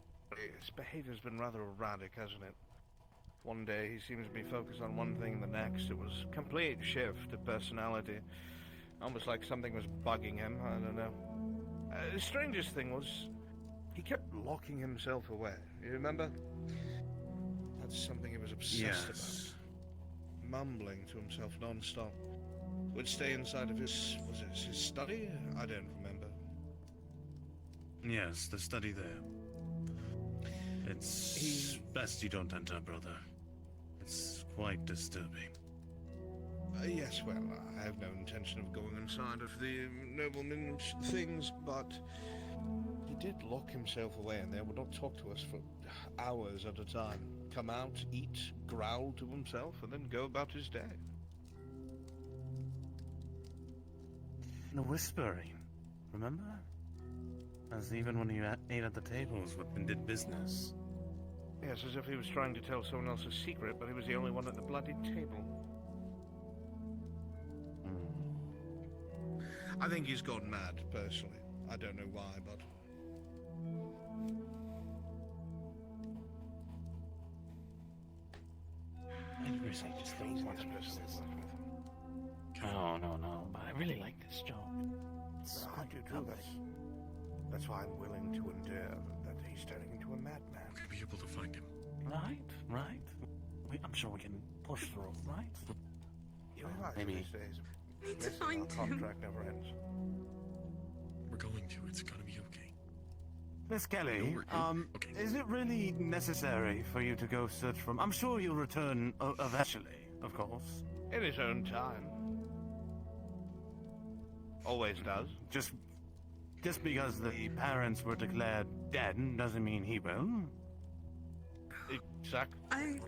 his behavior's been rather erratic, hasn't it? One day he seems to be focused on one thing, the next it was a complete shift of personality. Almost like something was bugging him, I don't know. The strangest thing was, he kept locking himself away. You remember? That's something he was obsessed about. Mumbling to himself non-stop. Would stay inside of his study? I don't remember. Yes, the study there. It's best you don't enter, brother. It's quite disturbing. Yes, well, I have no intention of going inside of the nobleman's things, but he did lock himself away in there, would not talk to us for hours at a time. Come out, eat, growl to himself, and then go about his day. The whispering, remember? As even when you ate at the tables and did business. Yes, as if he was trying to tell someone else's secret, but he was the only one at the bloody table. I think he's gone mad, personally. I don't know why, but... seriously, just please. No. But I really like this job. It's I do too. That's why I'm willing to endure that he's turning into a madman. We'll be able to find him. Right. I'm sure we can push through, right? You realize maybe. these days, Need to listen, find our him. contract never ends. We're going to. It's gonna be okay. Miss Kelly, is it really necessary for you to go search for him? I'm sure you'll return eventually, of course. In his own time. Always does. Just because the parents were declared dead doesn't mean he will. Exactly.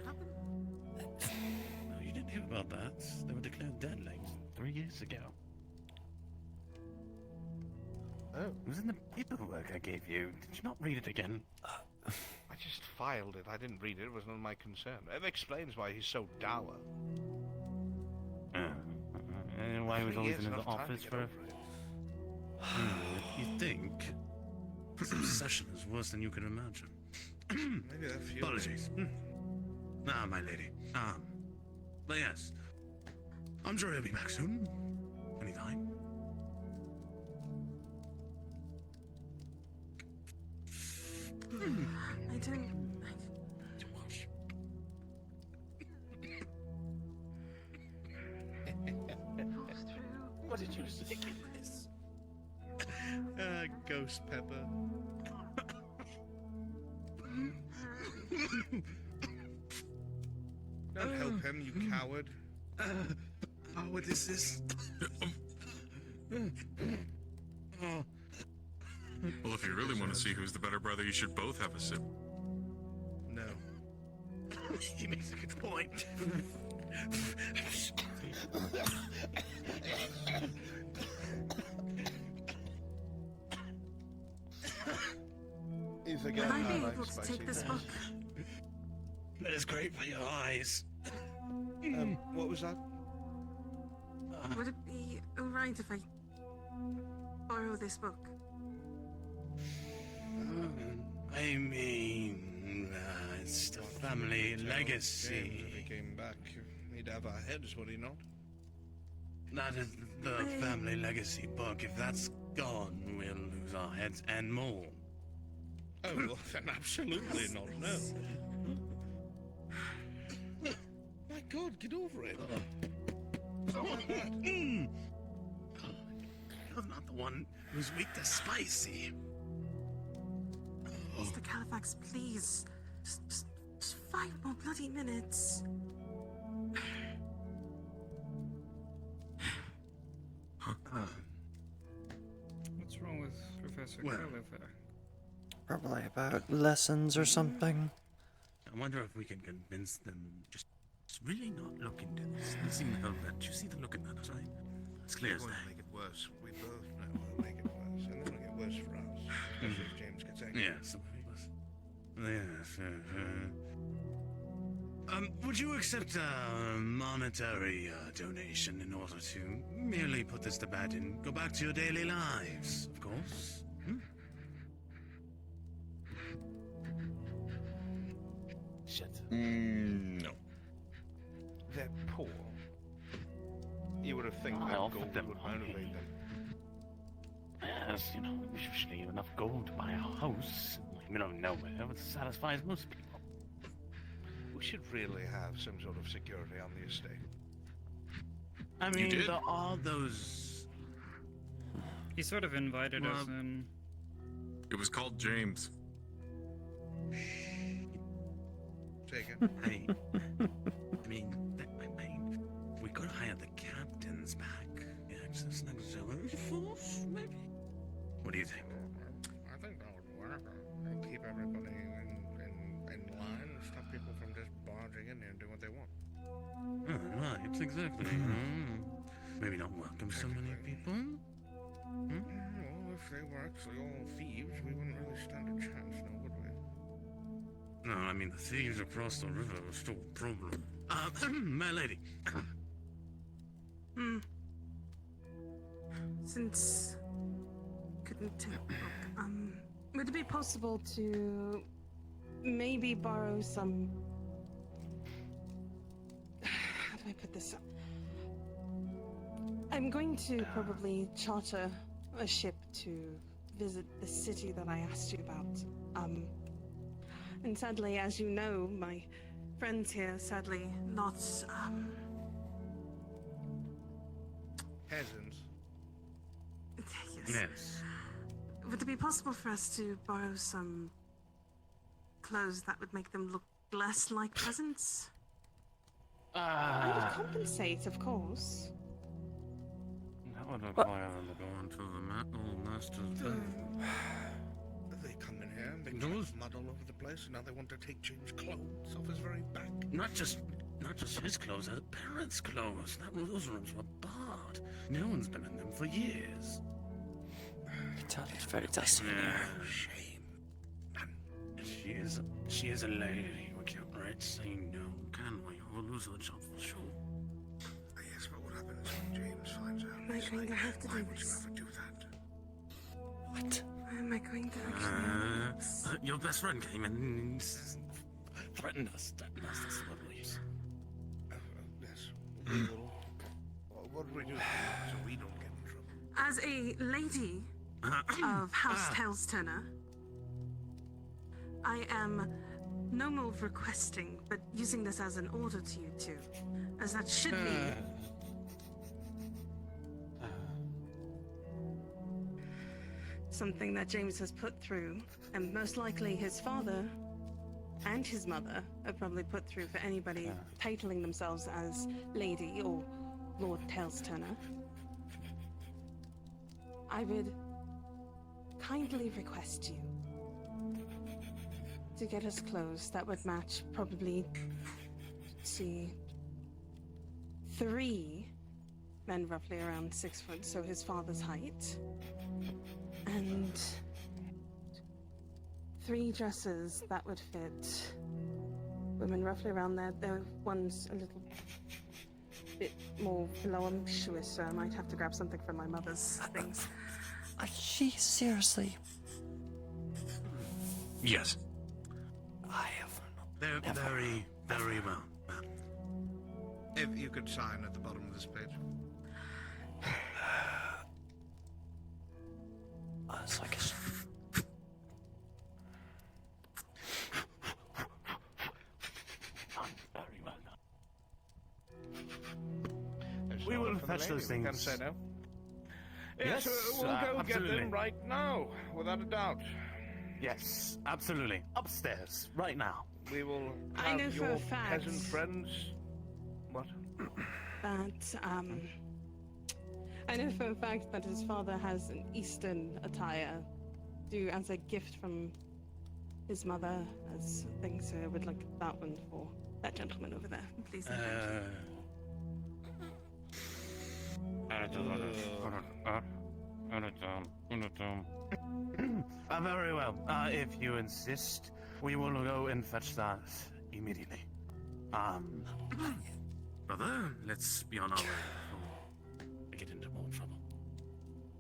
No, you didn't hear about that. They were declared dead like 3 years ago. Oh. It was in the paperwork I gave you. Did you not read it again? I just filed it. I didn't read it. It was none of my concern. It explains why he's so dour. And why he was always in his office for... You think? His obsession is worse than you can imagine. Maybe a few. Apologies. My lady. But yes. I'm sure he'll be back soon. Anytime. I don't... Too much. What did you think of this? Ghost pepper. Don't help him, you coward. What is this? Well, if you really want to see who's the better brother, you should both have a sip. No. He makes a good point. He's Will again I be like able to spicy take this fish. book? That is great for your eyes. What was that? Would it be alright if I borrow this book? I mean, it's the family legacy. If he came back, he'd have our heads, would he not? That is the family legacy book. If that's gone, we'll lose our heads and more. Oh, well, then absolutely not, no. My God, get over it. Something like that. You're not the one who's weak to spicy. Mr. Califax, please. Just 5 more bloody minutes. What's wrong with Professor Califax? Probably about lessons or something. I wonder if we can convince them just really not look into this. They seem hell-bent. You see the look in that, right? It's clear as It's day. going to make it worse. We both know it'll make it worse. And then it'll get worse for us. Especially if James gets angry. Yes. Yes. Would you accept a monetary donation in order to merely put this to bed and go back to your daily lives, of course? Shit. No. They're poor. You would have think that I'll gold put them would on motivate them. Yes, we usually have enough gold to buy a house in the middle of nowhere, which satisfies most people. We should really have some sort of security on the estate. I mean, did? there are those... He sort of invited us in. It was called James. Take it. Hey, I mean, we could hire the captains back. The access and auxiliary force, maybe? What do you think? I think that would work. It'll keep everybody in line and stop people from just barging in there and doing what they want. Right, exactly. Maybe not welcome so many people? Well, if they were actually all thieves, we wouldn't really stand a chance, now would we? No, I mean, the thieves across the river are still a problem. My lady. Since couldn't take the book, would it be possible to maybe borrow some do I put this? I'm going to probably charter a ship to visit the city that I asked you about. And sadly, as you know, my friends here sadly not Peasants. Yes. Would it be possible for us to borrow some clothes that would make them look less like peasants? I would compensate, of course. That would require them to go into the metal master's They come in here and they mud all over the place, and now they want to take James' clothes off his very back. Not just his clothes, our parents' clothes. Those rooms were barred. No one's been in them for years. It's very dusty in here. Shame. She is a lady. We can't right say no, can we? We'll lose our job for sure. Yes, but what happens when James finds out? Am I going to have to do Would you this? ever do that? What? Am I going to actually do this? Your best friend came and threatened us. That's what we use. Yes. We will. What do we do so we don't get in trouble? As a lady of House Tails Turner, I am no more requesting, but using this as an order to you two, as that should be something that James has put through, and most likely his father and his mother have probably put through for anybody titling themselves as Lady or Lord Tails Turner. I would kindly request you to get us clothes that would match probably, let's see, 3 men roughly around 6 foot, so his father's height, and 3 dresses that would fit women roughly around there. The one's a little bit more voluptuous, so I might have to grab something from my mother's things. She seriously? Yes. I have. They're very, very well. If you could sign at the bottom of this page. So I guess. Very well done. We will fetch those things. Can say no. Yes, we'll go absolutely. get them right now, without a doubt. Yes, absolutely. Upstairs, right now. We will I have know for your a fact peasant friends. What? That, I know for a fact that his father has an Eastern attire due as a gift from his mother as things, so I would like that one for that gentleman over there, please. Very well. If you insist, we will go and fetch that immediately. Brother, let's be on our way before I get into more trouble.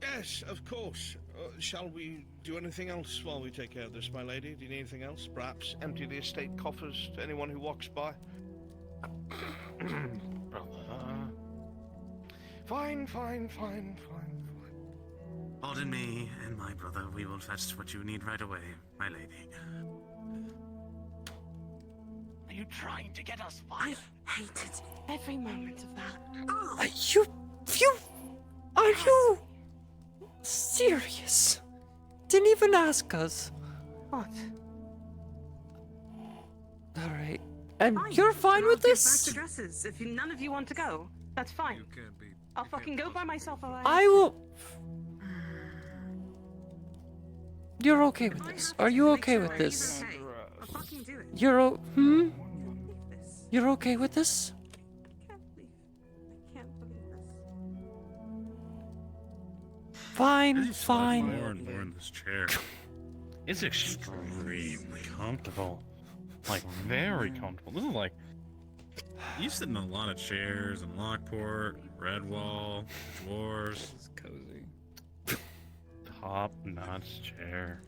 Yes, of course. Shall we do anything else while we take care of this, my lady? Do you need anything else? Perhaps empty the estate coffers to anyone who walks by? Brother. Fine. Pardon me and my brother. We will fetch what you need right away, my lady. Are you trying to get us fired? I hated every moment of that. Are you serious? Didn't even ask us. What? Alright. And you're Fine, fine with I'll this? Give back the dresses. If none of you want to go, that's fine. You can't be. I'll fucking go by myself. I will. You're okay with this? Are you okay with this? I'll fucking do it. You're okay with this? I can't believe this. Fine. More and more in this chair. It's extremely comfortable. Like, very comfortable. This is like... You sit in a lot of chairs in Lockport, Redwall, Dwarves. It's cozy. Top-notch chair.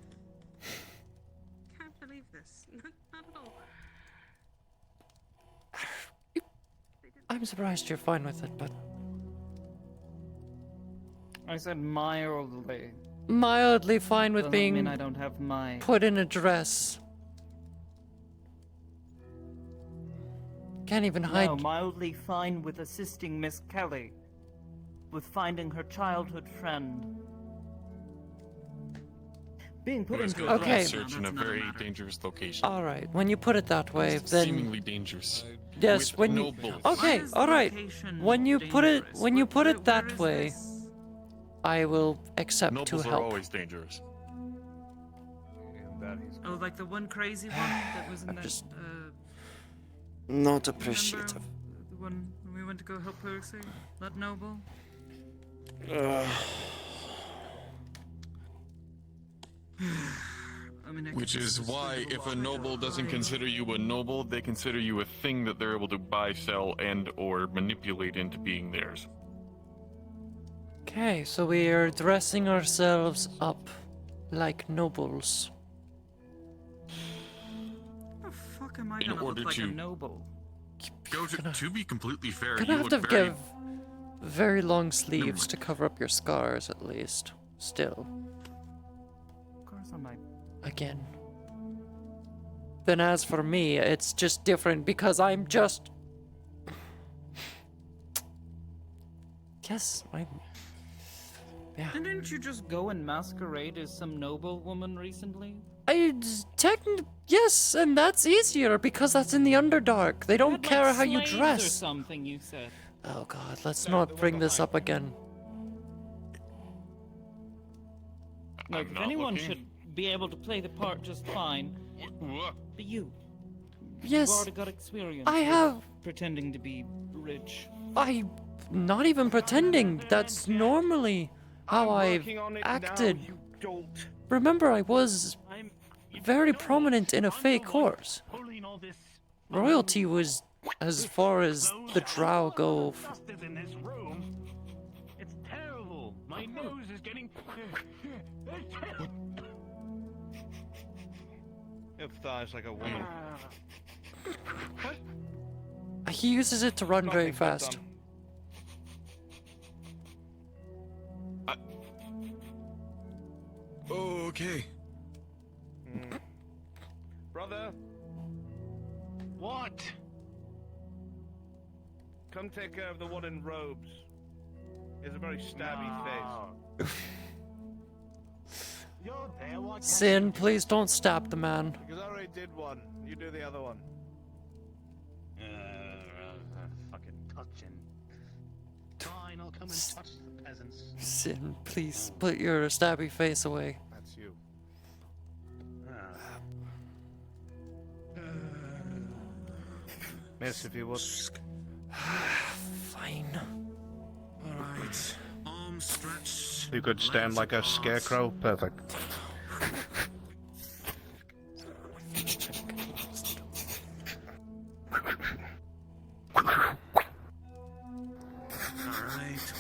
Can't believe this. Not at all. I'm surprised you're fine with it, but I said mildly. mildly fine with Doesn't being mean I don't have my... put in a dress. Can't even hide. No, mildly fine with assisting Miss Kelly with finding her childhood friend. Being put into a Okay. Search in a very dangerous location. All right, when you put it that way, then Seemingly dangerous. yes, With when no you bullets. okay, all right. When you put it that way, I will accept to Nobles are help. always dangerous. Oh, like the one crazy one that was in that. just not appreciative. Remember the one we went to go help Percy? That noble? I mean, Which is why, if a noble doesn't consider you a noble, they consider you a thing that they're able to buy, sell, and/or manipulate into being theirs. Okay, so we are dressing ourselves up like nobles. How the fuck am I In gonna order look like a to- noble? To be completely fair, Gonna you have to look very... give very long sleeves to cover up your scars, at least. Still, Of course I might. again. Then as for me, it's just different because I'm just. Yes, I'm. Yeah. Didn't you just go and masquerade as some noble woman recently? Yes, and that's easier because that's in the Underdark. They don't Had, care like, how you slaves or dress. something you said. Oh god, let's not bring this up again. Look, if not anyone looking. should be able to play the part just fine, be you. Yes, You've already got experience. I with have. pretending to be rich. Not even pretending. That's normally how I've Working on it acted. now, you dolt. Remember, I was very prominent in a fake horse. Royalty was as far as the drow go. Dust in this room. It's terrible. My nose is getting. Your thighs like a woman. He uses it to run very Nothing but fast. done. Okay. Brother, What? come take care of the one in robes. He has a very stabby face. You're there. Why can't Sin, please don't stab the man. Because I already did one. You do the other one. fucking touching. Fine, I'll come and touch the peasants. Sin, please put your stabby face away. That's you. Miss, if you would. Fine. Alright. Arms stretched. You could stand like a scarecrow. Perfect. Alright.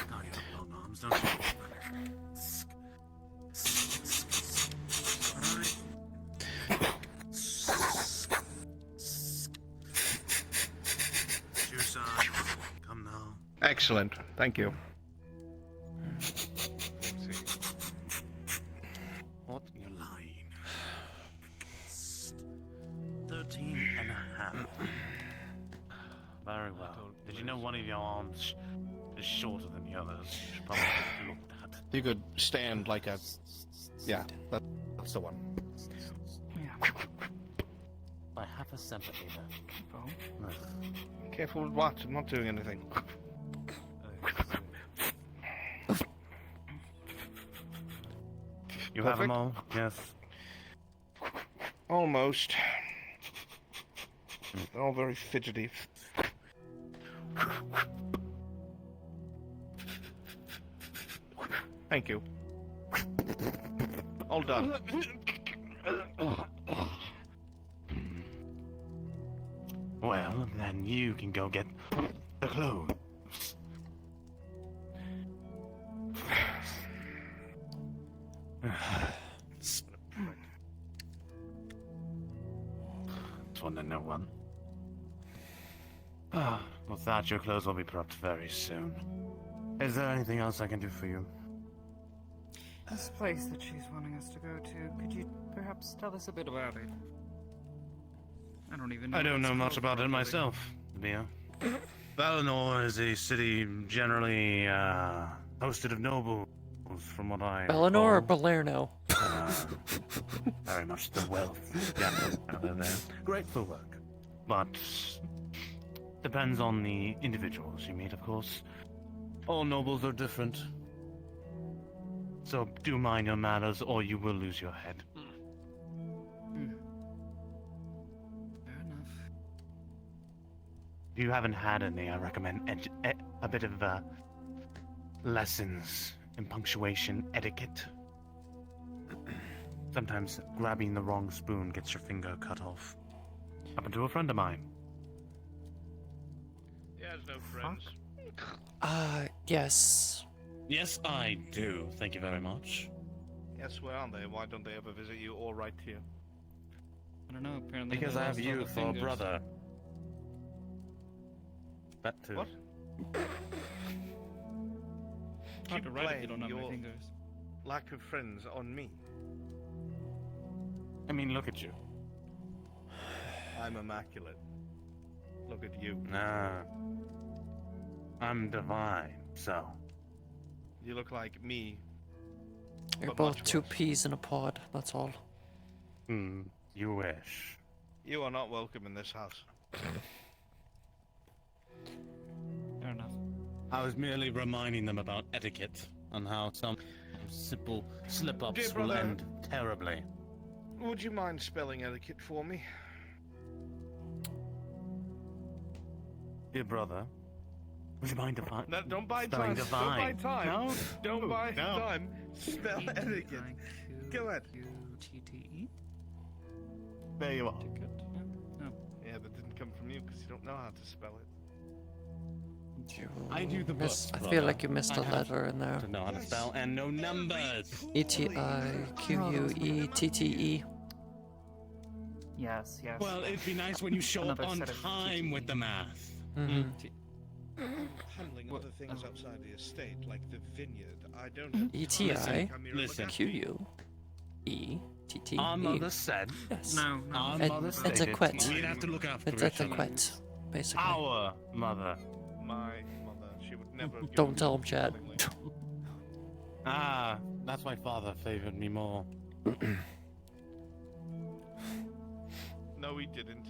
Now you have long arms, don't you? Alright. Juice on. Come now. Excellent. Thank you. What? You're lying. 13 and a half. Very well. Did you know one of your arms is shorter than the others? You should probably have looked at. You could stand like a. Yeah, that's the one. By half a centimeter. No. Careful with what? I'm not doing anything. You have them Perfect. all? Yes. Almost. They're all very fidgety. Thank you. All done. Well, then you can go get the clothes. It's one to no one. With that, your clothes will be prepped very soon. Is there anything else I can do for you? This place that she's wanting us to go to, could you perhaps tell us a bit about it? I don't even know. I don't what know it's much called about it properly. myself, Mia. Valinor is a city generally hosted of nobles, from what I Eleanor or recall. Balerno? Very much the wealth gathered there. Great for work, but depends on the individuals you meet, of course. All nobles are different. So do mind your manners, or you will lose your head. Fair enough. If you haven't had any, I recommend a bit of lessons in punctuation etiquette. Sometimes grabbing the wrong spoon gets your finger cut off. Happened to a friend of mine. He has no friends. Yes. Yes, I do. Thank you very much. Yes, where are they? Why don't they ever visit you or write to you? I don't know, apparently Because they I have lost all you the for a fingers. brother. That too. What? Hard to Keep write if you don't blaming have your any fingers. lack of friends on me. I mean, look at you. I'm immaculate. Look at you. Nah. I'm divine, so. You look like me. You're but both much two worse. peas in a pod, that's all. You wish. You are not welcome in this house. Fair enough. I was merely reminding them about etiquette and how some simple slip-ups Dear will brother. end terribly. Would you mind spelling etiquette for me? Dear brother, would you mind define? No, don't buy spelling time. divine? Don't buy time. No? Don't buy no. time. Spell etiquette. Go ahead. U-T-T-E? There you are. Ticket? No. Yeah, that didn't come from you because you don't know how to spell it. I do the books, I feel brother. like you missed a I have letter in there. to know how to spell and no numbers. E-T-I-Q-U-E-T-T-E. Yes, yes. Well, it'd be nice when you show up Another on set of time with the math. Mhm. Handling other things outside the estate, like the vineyard. I don't have time to come here and look after you. E-T-I-Q-U-E-T-T-E. Our mother said. Yes. No, no. Our Et- mother stated. etiquette. We'd have to look after It's each other. etiquette, basically. Our mother. My mother, she would never have Don't given tell me him, Chad. willingly. Ah, that's why father favored me more. No, he didn't.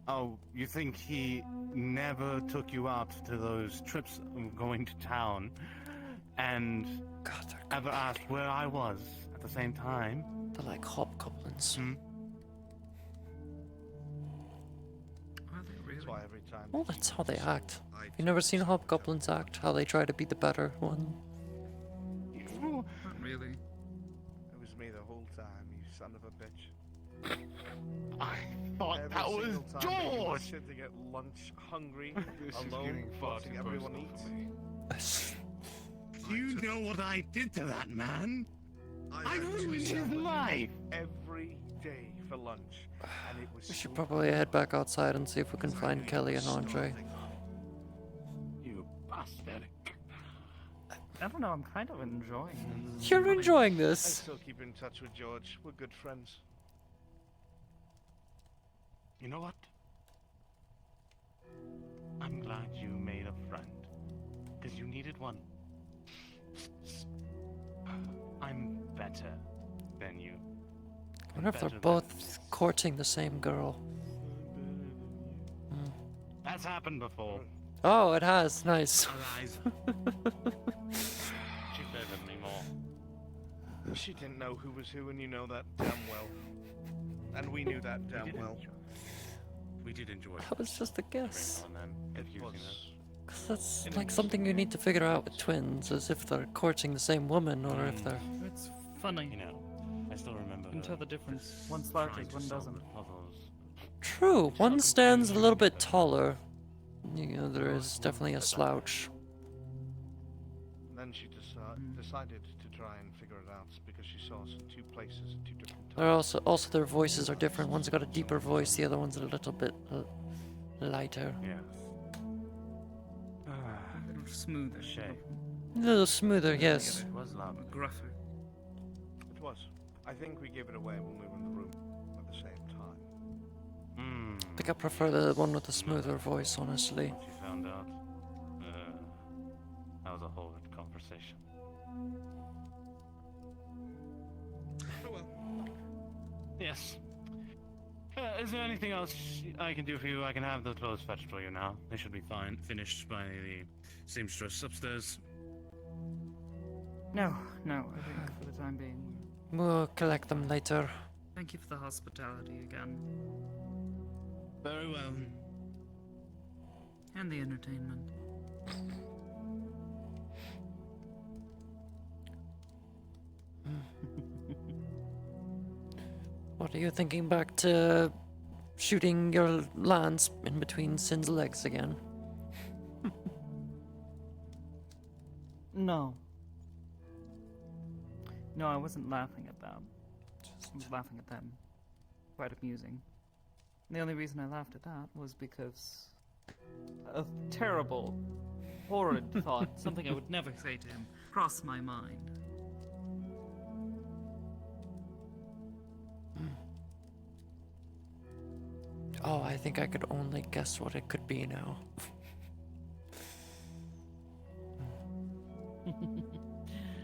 Oh, you think he never took you out to those trips going to town and ever asked where I was at the same time? They're like hobgoblins. Are they really? That's why every time. Well, that's how they act. You never seen hobgoblins act? How they try to be the better one? Not really. It was me the whole time, you son of a bitch. I thought Every that was single time that you were George! sitting at lunch, hungry, This is alone, getting far watching too everyone personal eat. for me. Do you know what I did to that man? I ruined his life! Every day for lunch, and it was We should so probably head back outside and see if we can find Kelly and Andre. You bastard. I don't know, I'm kind of enjoying this. You're enjoying I this. still keep in touch with George. We're good friends. You know what? I'm glad you made a friend. Because you needed one. I'm better than you. I wonder if they're Better than both courting the same girl. That's happened before. Oh, it has. Nice. Eliza. She favored me more. She didn't know who was who, and you know that damn well. And we knew that damn well. We did enjoy That was just a guess. every now and then, confusing us. 'Cause that's like something you need to figure out with twins, as if they're courting the same woman or if they're... It's funny. You know, I still remember You can her tell the difference. One trying slouches, to one solve doesn't. the puzzles. True, one stands a little bit taller. You know, there is definitely a slouch. Then she decided to try and figure it out because she saw us in two places at two different times. They're also their voices are different. One's got a deeper voice, the other one's a little bit lighter. Yes. A little smoother. A little smoother, yes. It was loud. Gruffer. It was. I think we gave it away when we were in the room at the same time. I think I prefer the one with the smoother voice, honestly. Once you found out, that was a whole conversation. Oh well. Yes. Is there anything else I can do for you? I can have the clothes fetched for you now. They should be fine. Finished by the seamstress upstairs. No, I think for the time being. We'll collect them later. Thank you for the hospitality again. Very well. And the entertainment. What are you thinking back to shooting your lance in between Sin's legs again? No. No, I wasn't laughing at that. I was laughing at them. Quite amusing. And the only reason I laughed at that was because a terrible, horrid thought, Something I would never say to him, crossed my mind. Oh, I think I could only guess what it could be now.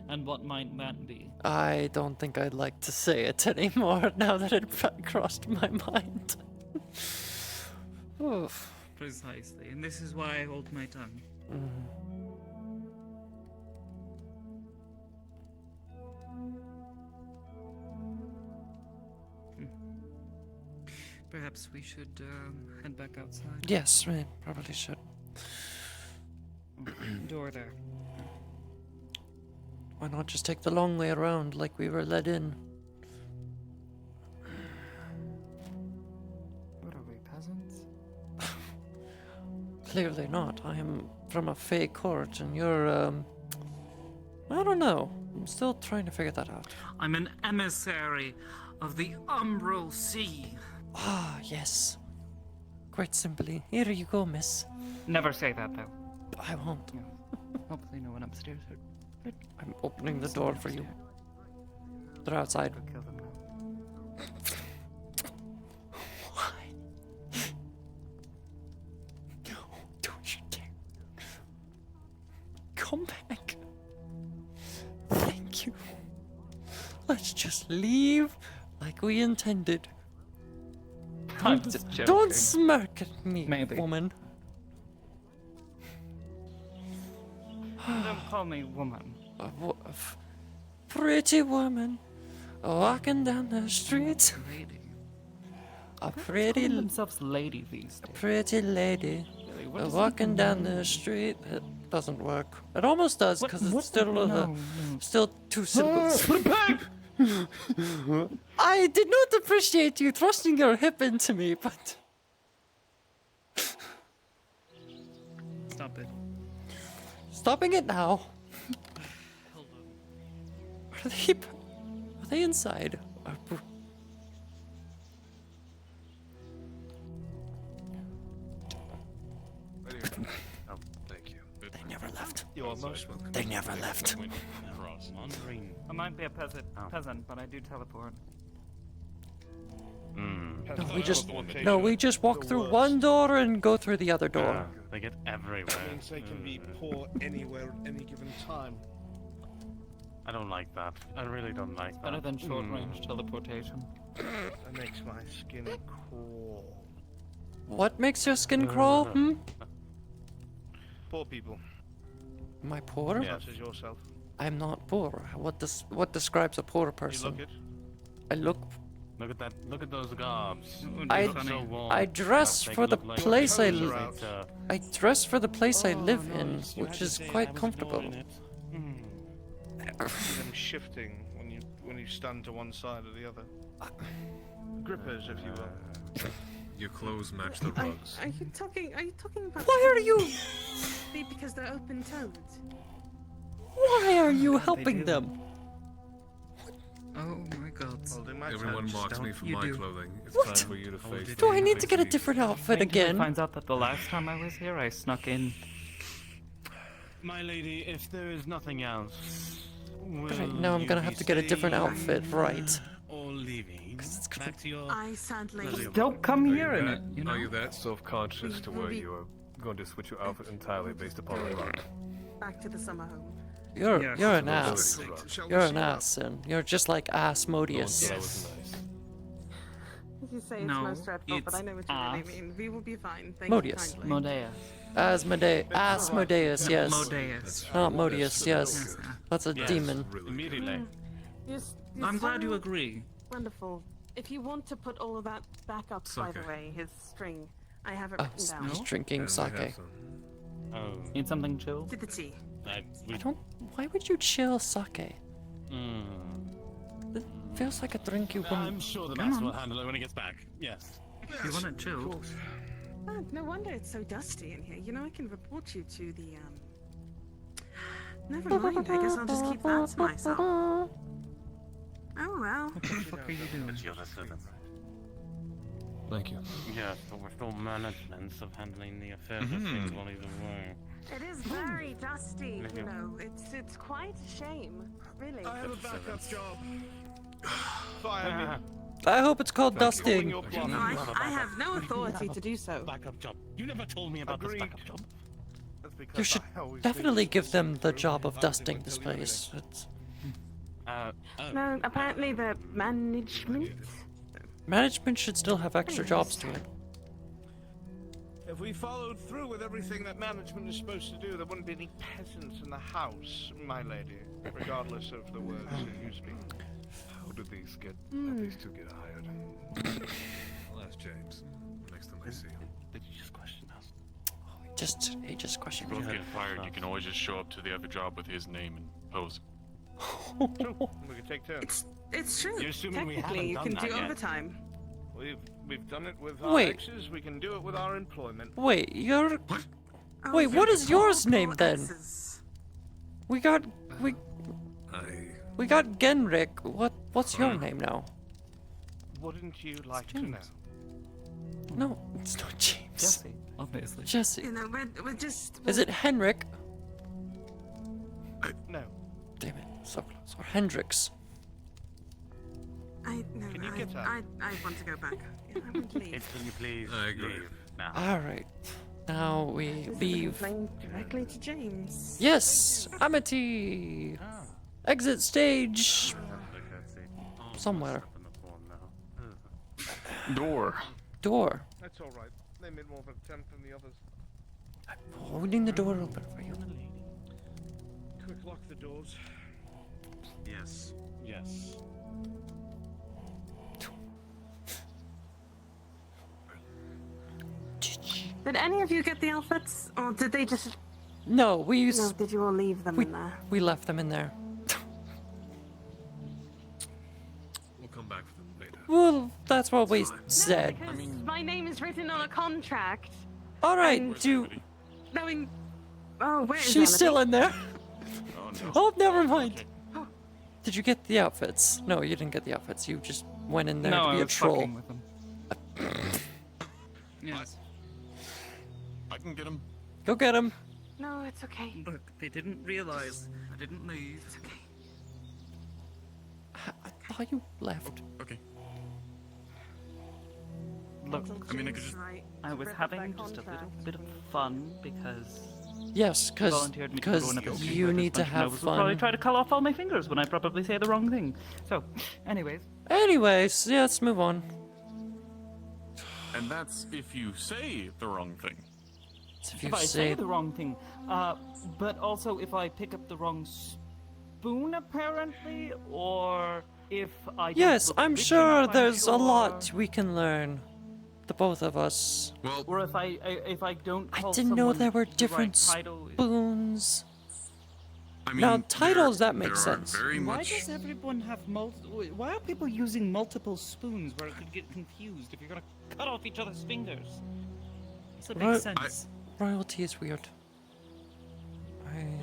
And what might that be? I don't think I'd like to say it anymore now that it crossed my mind. Oof. Precisely, and this is why I hold my tongue. Perhaps we should head back outside. Yes, we probably should. Door there. Why not just take the long way around like we were led in? What are we, peasants? Clearly not. I am from a fey court and you're, I don't know. I'm still trying to figure that out. I'm an emissary of the Umbral Sea. Ah, yes. Quite simply. Here you go, miss. Never say that, though. I won't. Hopefully no one upstairs heard. I'm opening the door for you. They're outside. Kill them now. Why? No, don't you dare. Come back. Thank you. Let's just leave like we intended. I'm just joking. Don't smirk at me, Maybe. woman. Don't call me woman. Pretty woman walking down the street. Lady. A pretty Calling themselves lady these days. pretty lady what does walking that down mean? the street. It doesn't work. It almost does because it's what- still no. still two syllables. I did not appreciate you thrusting your hip into me, but Stop it. stopping it now. Are they inside? Oh, thank you. They never left. You are most welcome. They never left. I might be a peasant, but I do teleport. No, we just walk through one door and go through the other door. They get everywhere. Means they can be poor anywhere at any given time. I don't like that. I really don't like that. Better than short-range teleportation. That makes my skin crawl. What makes your skin crawl? Poor people. Am I poor? Such as yourself. I'm not poor. What describes a poor person? You look it. I look. Look at that. Look at those gobs. I dress for the place I live. live. I dress for the place I live in, which is quite comfortable. Them shifting when you stand to one side or the other. Grippers, if you will. Your clothes match the rugs. Are you talking about... Why are you... Because they're open-toed. Why are you helping them? Oh my god. outfits. Everyone mocks me for You my do. clothing. It's What? time for you to face Do I the need to get a facts. different outfit Wait until he again? finds out that the last time I was here, I snuck in. My lady, if there is nothing else, Okay, now I'm gonna have to get a different outfit, right? Or leaving back to your... I sadly... Don't come here in it, you Are know? you that self-conscious to where you are going to switch your outfit entirely based upon a rug? back to the summer home. You're an Yes. ass. You're an ass, and you're just like Asmodeus. You say it's No, most dreadful, but I know what you really it's mean. We will be fine. Thank Modius. you kindly. Modea. Asmodeus, yes. Modeus. Not Modius, yes. That's a demon. Immediately. I'm glad you agree. Wonderful. If you want to put all of that back up, by the way, his string, I have it Oh, written down. he's drinking sake. Oh. Need something chill? To the tea. I don't. Why would you chill sake? It feels like a drink you wouldn't. I'm sure the master will handle it when he gets back. Yes. You want it chill? Oh, no wonder it's so dusty in here. You know, I can report you to the, Never mind, I guess I'll just keep that to myself. Oh, well. What the fuck are you doing? Thank you. Yes, but we're still managements of handling the affairs of things while he's away. It is very dusty, you know. It's quite a shame, really. I have a backup job. Fire me. I hope it's called Thank you. dusting. Your plot. No, I have no authority to do so. Backup job. You never told me about this backup job. That's because You should I always definitely think give it's them the true. job of I dusting didn't this tell you place. It's... No, apparently the management. Management should still have extra jobs to it. If we followed through with everything that management is supposed to do, there wouldn't be any peasants in the house, my lady, regardless of the words that you speak. How did these two get hired? I'll ask James next time I see him. Did you just question us? He just questioned Both me. get fired. You can always just show up to the other job with his name and pose. True. We could take turns. It's true. You're assuming we Technically, you haven't can done do that yet. overtime. We've done it with our Wait. exes. We can do it with our employment. Wait, you're. Oh, Wait, what is yours poor name then? exes. We got Genrick. What's your name now? Wouldn't you like to know? No, it's not James. Jesse, obviously. Jesse. You know, we're just. Is it Henrik? No. Damn it, so close. Or Hendrix. I want to go back. Yeah, I want to leave. Can you please I agree. leave now? Alright. Now we leave. Going directly to James. Yes! Amity! Exit stage! Somewhere. Door. Door. That's all right. They made more of an attempt than the others. Holding the door open for you. Quick, lock the doors. Yes. Yes. Did any of you get the outfits, or did they just? No, we No, did you all leave them in there? we left them in there. We'll come back for them later. Well, that's what we said. Because my name is written on a contract. Alright, and do knowing. Oh, where is she's still in there. Oh no. Oh, never mind. Did you get the outfits? No, you didn't get the outfits. You just went in there No, to I be a was troll. fucking with them. Yes. I can get him. Go get him. No, it's okay. Look, they didn't realize I didn't leave. It's okay. I thought you left. Okay. Look, I mean, I could just. Right. I was Rip up having that just a little contract. bit of fun because Yes, because volunteered me to go on a fishing you trip. need to This bunch of have nobles will probably fun. try to cut off all my fingers when I probably say the wrong thing. So, anyways, Anyways, yeah, let's move on. And that's if you say the wrong thing. So if I say the wrong thing, but also if I pick up the wrong spoon, apparently, or if I don't Yes, look I'm rich sure enough, there's a sure. lot we can learn. The both of us. Well, Or if I don't I call didn't know someone there were the right different title. spoons. I mean, Now, titles, that there makes are sense. Very Why much. does everyone have why are people using multiple spoons where it could get confused if you're gonna cut off each other's fingers? Does that make Right. sense? Royalty is weird. I'm.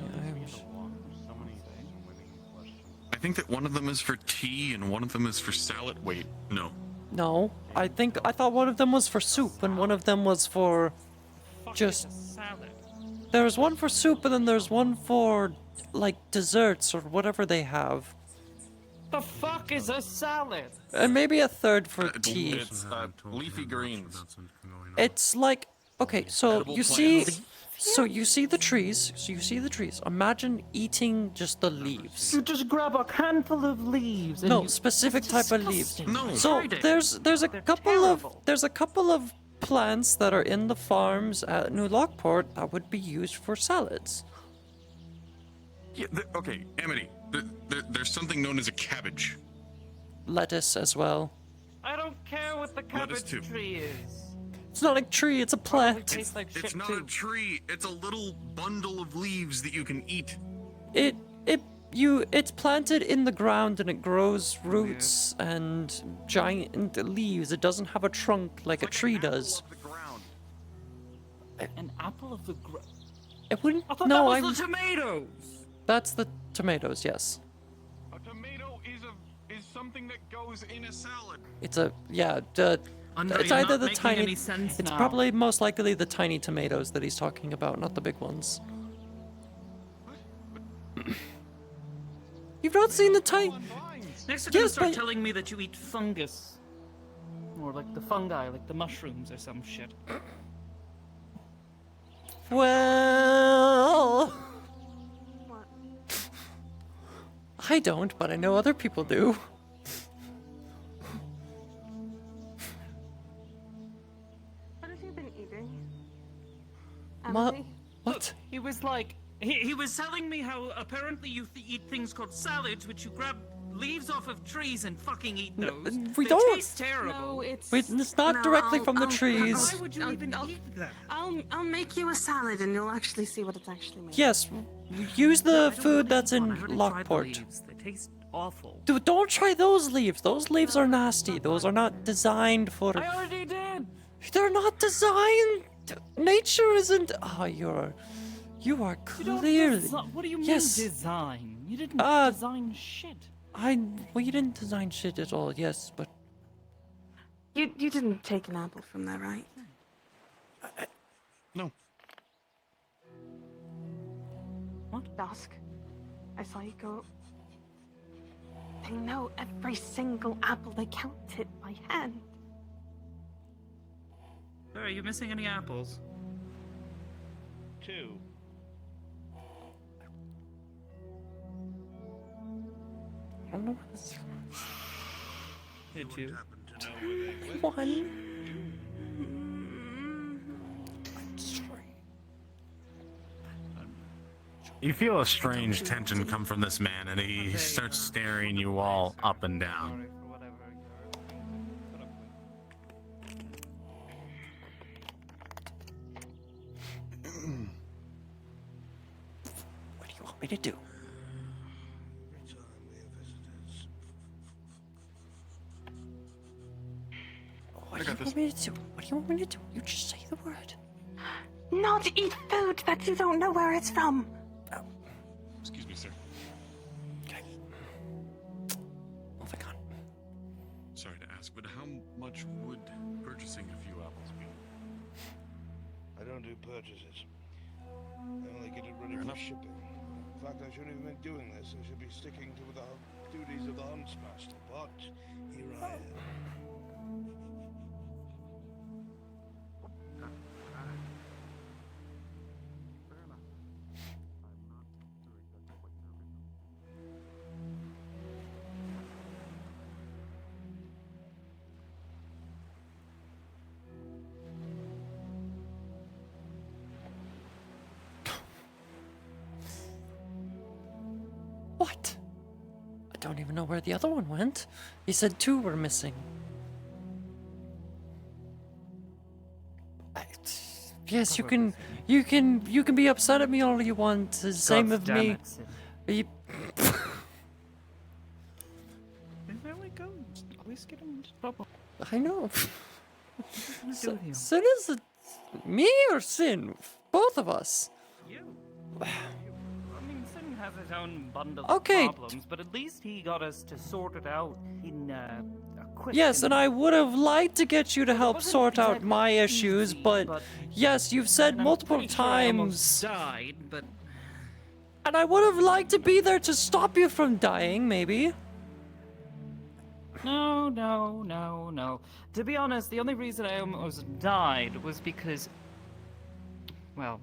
I think that one of them is for tea and one of them is for salad. Wait, no. No, I thought one of them was for soup and one of them was for just. Salad. There's one for soup and then there's one for like desserts or whatever they have. The fuck is a salad? And maybe a third for tea. It's leafy greens. It's like, okay, so Edible you see, plants. so you see the trees. Imagine eating just the leaves. You just grab a handful of leaves. And No, you, specific that's type of leaves. disgusting. No. So Tried it. there's a couple of plants that are in the farms at New Lockport that would be used for salads. Yeah, okay, Amity. There's something known as a cabbage. Lettuce as well. I don't care what the Lettuce cabbage too. tree is. It's not a tree, it's a plant. Tastes like shit It's not too. a tree. It's a little bundle of leaves that you can eat. It's planted in the ground and it grows roots and giant leaves. It doesn't have a trunk like a tree does. An apple of the ground. It wouldn't. I thought No, that was the tomatoes. That's the tomatoes. Yes. A tomato is something that goes in a salad. It's a Andre, it's you're either not the making tiny. any sense It's now. probably most likely the tiny tomatoes that he's talking about, not the big ones. You've not seen the tiny. Next you're gonna Yes, start but telling me that you eat fungus. Or like the fungi, like the mushrooms or some shit. Well, I don't, but I know other people do. What have you been eating? What? He was like, he was telling me how apparently you eat things called salads, which you grab leaves off of trees and fucking eat those. we They don't. taste terrible. No, it's. It's not directly from the trees. Why would you even eat that? I'll make you a salad and you'll actually see what it's actually made. Yes, use the I don't food want that's I in already tried the Lockport. leaves. They taste awful. Dude, don't try those leaves. Those leaves are nasty. Those are not designed for. I already did. They're not designed. Nature isn't. Oh, you are You don't clearly. what do you mean Yes. design? You didn't design shit. Well, you didn't design shit at all. Yes, but You didn't take an apple from there, right? No. What? Dusk. I saw you go. They know every single apple. They count it by hand. Are you missing any apples? 2. I don't know what this. Did you? One. You feel a strange tension come from this man, and he starts staring you all up and down. What do you want me to do? What do you want me to do? What do you want me to do? You just say the word. Not eat food that you don't know where it's from. Excuse me, sir. Okay. Moving on. Sorry to ask, but how much would purchasing a few apples be? I don't do purchases. I only get it ready for shipping. In fact, I shouldn't have been doing this. I should be sticking to the duties of the Huntsmaster. But here I am. What? I don't even know where the other one went. He said 2 were missing. Yes, you can be upset at me all you want. It's the same God with damn me. it, Sid. You- There we go. Always get him into trouble. I know. What do with you? Sin is me or Sin? Both of us. You. I mean, Sin has his own bundle Okay. of problems, but at least he got us to sort it out in a quick. Yes, and I would have liked to get you to help wasn't sort out exactly my issues, easy, but yes, you've said and I'm multiple pretty sure I times. almost died, but And I would have liked to be there to stop you from dying, maybe. No. To be honest, the only reason I almost died was because, well,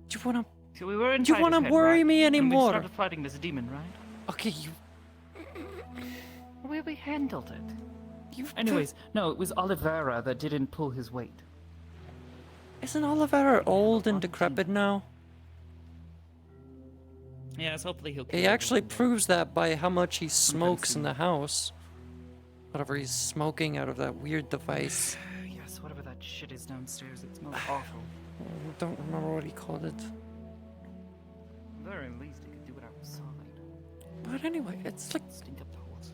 Do you wanna? so we were in. Do you wanna Tiger's Head, worry right? me And anymore? we started fighting this demon, right? Okay, you. We handled it. Anyways, no, it was Oliveira that didn't pull his weight. Isn't Oliveira old and decrepit now? Yes, hopefully he'll. He actually proves that by how much he smokes in the house. Whatever he's smoking out of that weird device. Yes, whatever that shit is downstairs, it smells awful. I don't remember what he called it. At the very least, he could do it outside. But anyway, it's like. Stink up the holes.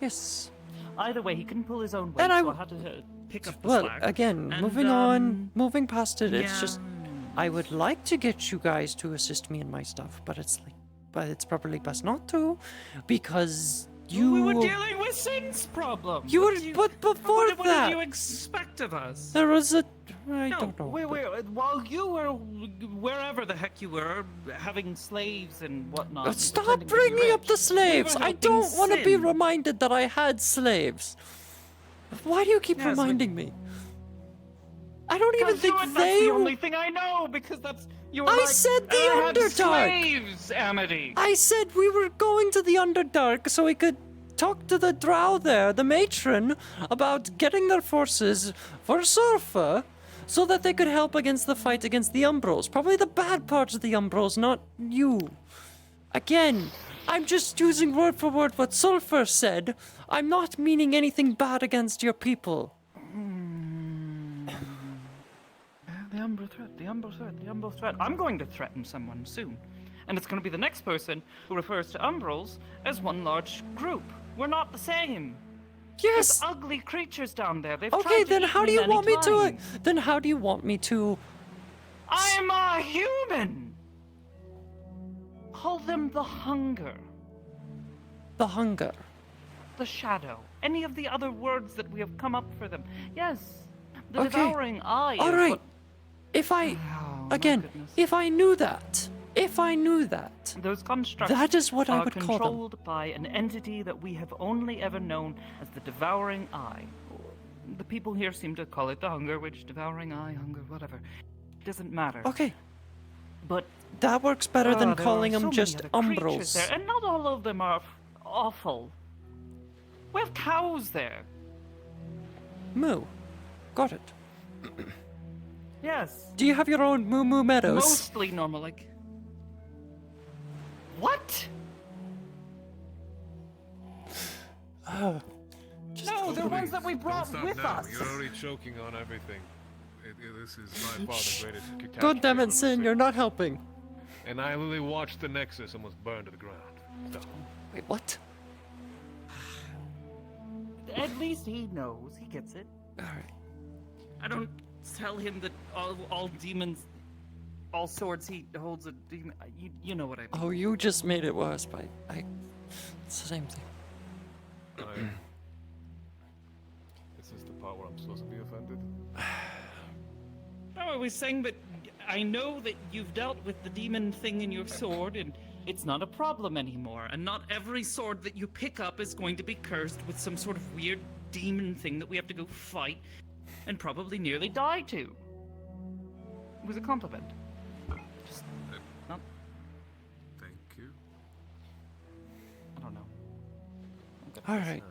Yes. Either way, he couldn't pull his own weight, And so I had to pick up the Well, slack. again, And, moving on, moving past it, it's yeah. just. I would like to get you guys to assist me in my stuff, but it's probably best not to, because you. We were dealing with Sin's problem. You were, but before what that, did you expect of us? there was a. I No, don't know. while you were wherever the heck you were, having slaves and whatnot. and Stop pretending to be bringing up rich, the slaves! we were I don't helping want to be Sin. reminded that I had slaves. Why do you keep Yes, reminding me? I don't even think that's they. the only thing I know, because that's you were I like, said the I had Underdark. slaves, Amity. I said we were going to the Underdark so we could talk to the drow there, the matron, about getting their forces for Surfa so that they could help against the fight against the Umbrals. Probably the bad parts of the Umbrals, not you. Again, I'm just using word for word what Sulfur said. I'm not meaning anything bad against your people. The Umbral threat. I'm going to threaten someone soon. And it's going to be the next person who refers to Umbrals as one large group. We're not the same. Yes. There's ugly creatures down there. They've Okay, tried to then eat how do you many want me to? times. Then how do you want me to? I'm a human! Call them the Hunger. The Hunger. The Shadow. Any of the other words that we have come up for them. Yes. The Okay. Devouring Eye. All is right. what- If I, Oh, my again, goodness. if I knew that, Those constructs that is what I are would call them. controlled by an entity that we have only ever known as the Devouring Eye. The people here seem to call it the Hunger, which Devouring Eye, Hunger, whatever. Doesn't matter. Okay. But that works better than there calling are them so just many other creatures Umbrals. there, and not all of them are awful. We have cows there. Moo. Got it. Yes. Do you have your own Moo Moo Meadows? Mostly normal, like. What? Oh. No, they're ones that we brought Don't stop with now. us. You're already choking on everything. This is by far the greatest catastrophe. God damn I've it, ever Sin, seen. you're not helping. And I literally watched the Nexus almost burn to the ground. So. Wait, what? At least he knows. He gets it. Alright. I don't tell him that all demons, all swords he holds a demon. You know what I mean. Oh, you just made it worse by. It's the same thing. This is the part where I'm supposed to be offended. No, I was saying that I know that you've dealt with the demon thing in your sword, and it's not a problem anymore. And not every sword that you pick up is going to be cursed with some sort of weird demon thing that we have to go fight and probably nearly die to. It was a compliment. Just not. Thank you. I don't know. Alright.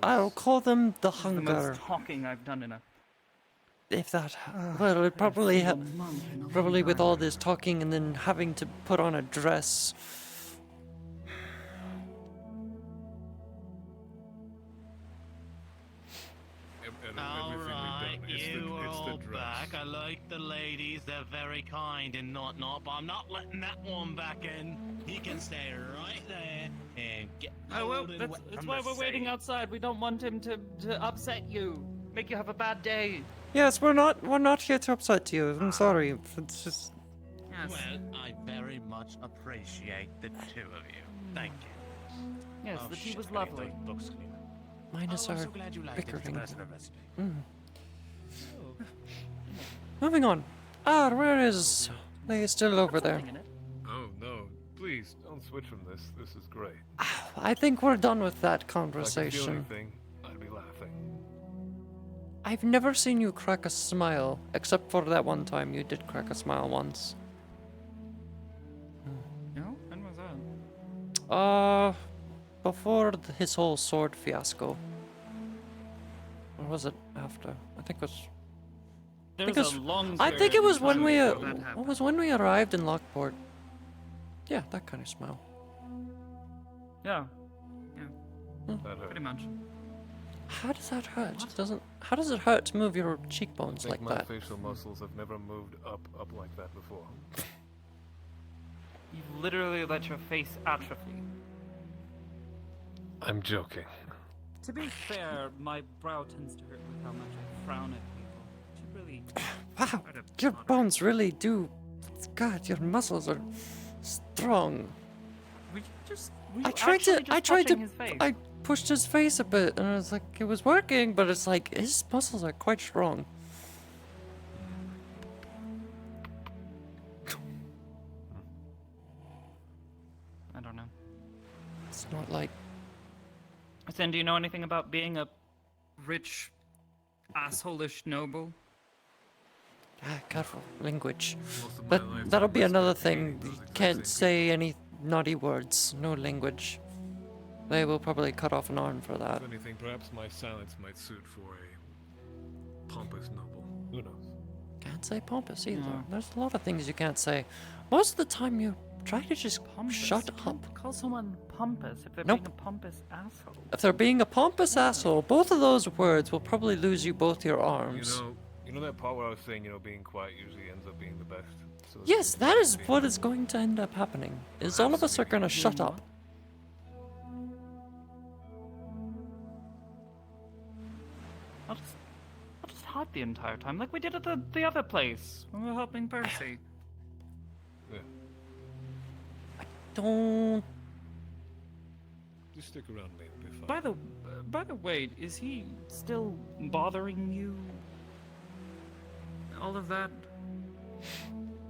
I'll call them the This is the Hunger. most talking I've done in a. If that. Well, it probably probably with all this talking and then having to put on a dress. Alright, you are all back. I like the ladies, they're very kind and not, but I'm not letting that one back in. He can stay right there and get Oh well, old and that's wet why from the we're waiting sea. outside. We don't want him to upset you, make you have a bad day. Yes, we're not here to upset you. I'm sorry. It's just. Yes. Well, I very much appreciate the two of you. Thank you. Yes, Oh, the tea shit, was I need lovely. those books cleaner. Minus Oh, I'm our so glad you liked it. It's a bickering. personal recipe. Moving on. Where is... They still over there. Oh no, please don't switch from this. This is great. I think we're done with that If I could feel conversation. anything, I'd be laughing. I've never seen you crack a smile, except for that one time you did crack a smile once. No? When was that? Before his whole sword fiasco. Or was it after? I think it was... There's a long I think it was when we before that happened. it was when we arrived in Lockport. Yeah, that kind of smile. Yeah. That hurt. Pretty much. How does that hurt? How does it hurt to move your I cheekbones think like my that? facial muscles have never moved up like that before. You've literally let your face atrophy. I'm joking. To be fair, my brow tends to hurt with how much I frown at people. Should really. Wow, your bones really do. God, your muscles are strong. I pushed his face a bit, and I was like, it was working, but it's like his muscles are quite strong. I don't know. It's not like. Then, do you know anything about being a rich, asshole-ish noble? Careful, language. But that'll be another thing. You can't say any naughty words. No language. They will probably cut off an arm for that. If anything, perhaps my silence might suit for a pompous noble. Who knows? Can't say pompous either. No. There's a lot of things you can't say. Most of the time you try to just shut up. Call someone pompous if they're Nope. being a pompous asshole. If they're being a pompous asshole, both of those words will probably lose you both your arms. You know that part where I was saying, being quiet usually ends up being the best. So Yes, that is what is going to end up happening. Is all of us are going to shut up. I'll just hide the entire time, like we did at the other place when we were helping Percy. Yeah. Don't. Just stick around, mate. It'll be fine. By the way, is he still bothering you? All of that?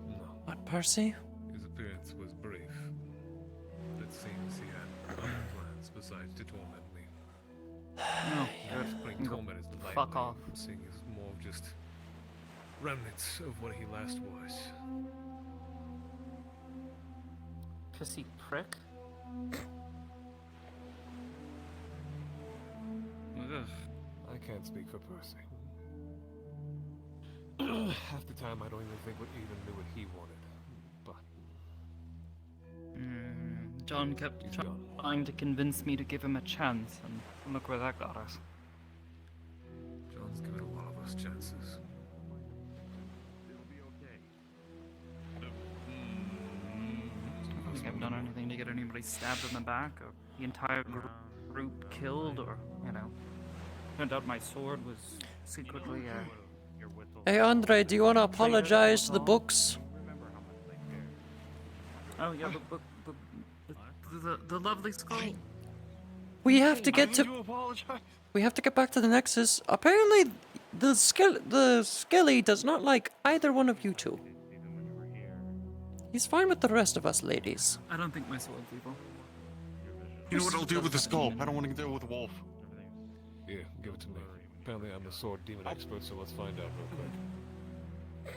No. What, Percy? His appearance was brief. But it seems he had other plans besides to torment me. No. Perhaps putting torment is the light Fuck off. seeing is more of just remnants of what he last was. Pissy prick? Ugh. I can't speak for Percy. Half the time I don't even think we even knew what he wanted. But John kept trying to convince me to give him a chance, and look where that got us. John's given a lot of us chances. I don't think I've done anything to get anybody stabbed in the back, or the entire group killed, or, turned out my sword was secretly, Hey, Andre, do you want to apologize to the books? Oh, yeah, the lovely skull. We have to get to. We have to get back to the Nexus. Apparently, the Skelly does not like either one of you two. He's fine with the rest of us ladies. I don't think my sword's evil. You know what I'll do with the skull? I don't want to deal with a wolf. Yeah, give it to me. Apparently I'm the sword demon expert, so let's find out real quick.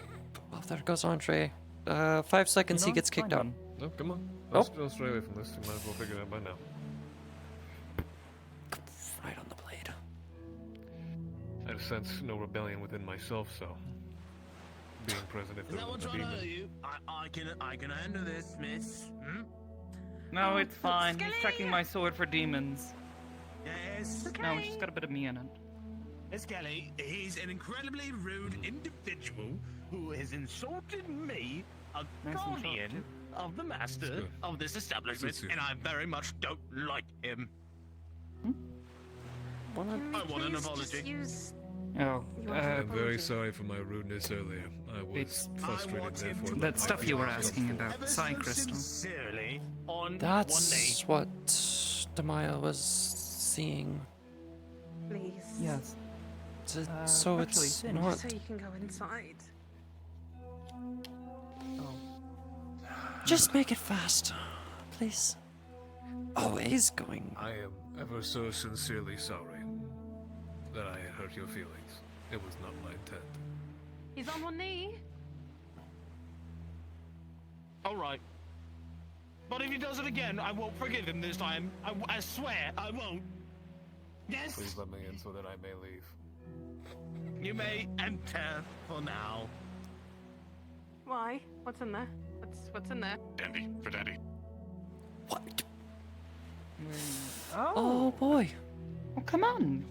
Oh, there goes Andre. 5 seconds, he gets kicked out. No, come on. Oh. Don't stray away from this. You might as well figure it out by now. Right on the blade. I just sense no rebellion within myself, so being present if Is there that was what's a wrong demon. with you? I can handle this, miss. No, it's fine. He's checking my sword for demons. Yes. No, it's just got a bit of me in it. Miss Kelly, he's an incredibly rude individual who has insulted me, a Nice and short, guardian too. of the master of this establishment, Suits you. and I very much don't like him. I want an apology. Just use Oh, I'm very sorry for my rudeness earlier. I was frustrated, therefore. that stuff you were asking about, the Psy Crystal. Sincerely, on That's what Demaya was seeing. Please. Yes. So actually, it's Finn, not. So you can go inside. Just make it fast, please. Always going. I am ever so sincerely sorry that I hurt your feelings. It was not my intent. He's on one knee. Alright. But if he does it again, I won't forgive him this time. I swear, I won't. Yes? Please let me in so that I may leave. You may enter for now. Why? What's in there? What's in there? Dandy, for Dandy. What? Oh boy. Oh, come on.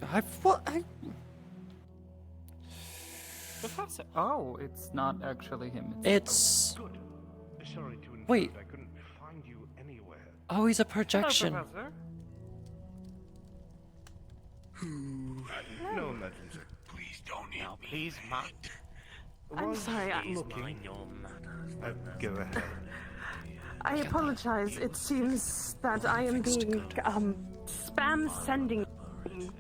Professor. Oh, it's not actually him. It's. Good. Sorry to intrude. Wait. I couldn't find you anywhere. Oh, he's a projection. Hello, Professor. No emergency. Please don't eat Now, please, Matt. I'm sorry. Looking. Go ahead. I apologize. It seems that I am being spam sending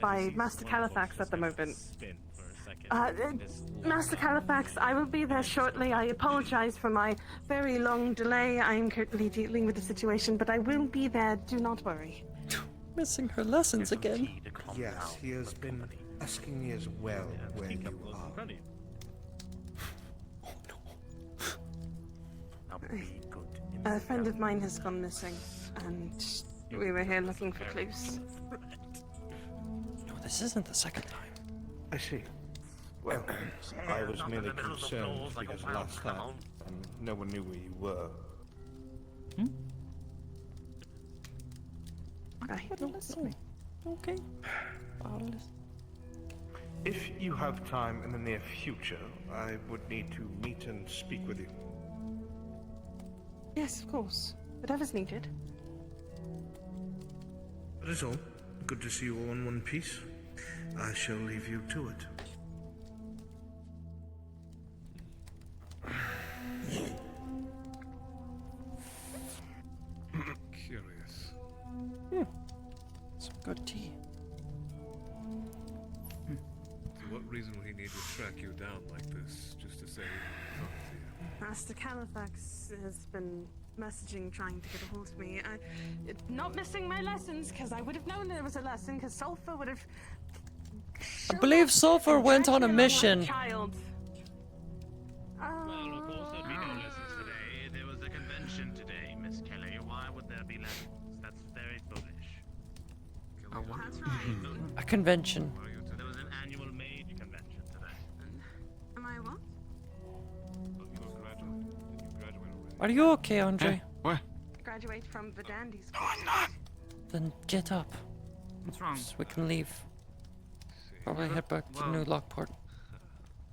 by Master Califax at the moment. Master Califax, I will be there shortly. I apologize for my very long delay. I am currently dealing with the situation, but I will be there. Do not worry. Missing her lessons again. Yes, he has been asking me as well where you are. A friend of mine has gone missing, and we were here looking for clues. No, this isn't the second time. I see. Well, I was merely concerned because last time no one knew where you were. Okay. If you have time in the near future, I would need to meet and speak with you. Yes, of course. Whatever's needed. That is all. Good to see you all in one piece. I shall leave you to it. Curious. Some good tea. For what reason would he need to track you down like this, just to say he talked to you? Master Califax has been messaging, trying to get a hold of me. Not missing my lessons, because I would have known there was a lesson, because Sulfur would have... I believe Sulfur went on a mission. Child. Well, of course there'd be no lessons today. There was a convention today, Miss Kelly. Why would there be lessons? That's very foolish. That's right. A convention. There was an annual mage convention today. Am I what? Are you okay, Andre? What? Graduate from Vidandi's. No, I'm not. Then get up. What's wrong? So we can leave. Probably head back to New Lockport.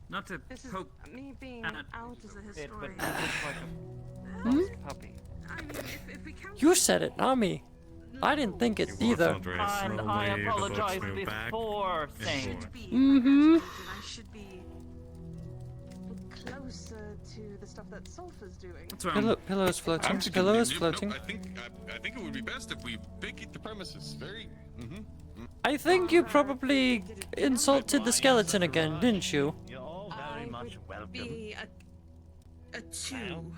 Not to This is poke me being at out as a It, but historian. he looks like Hmm? a puppy. I mean, if we count... You said it, not me. I didn't think it either. And I apologize before saying. Mm-hmm. I should be closer to the stuff that Sulfur's doing. Pillow is floating. I'm just Pillow is no, floating. I think it would be best if we vacate the premises. Very. I think you probably insulted the skeleton again, didn't you? You're all very much welcome. Be a two.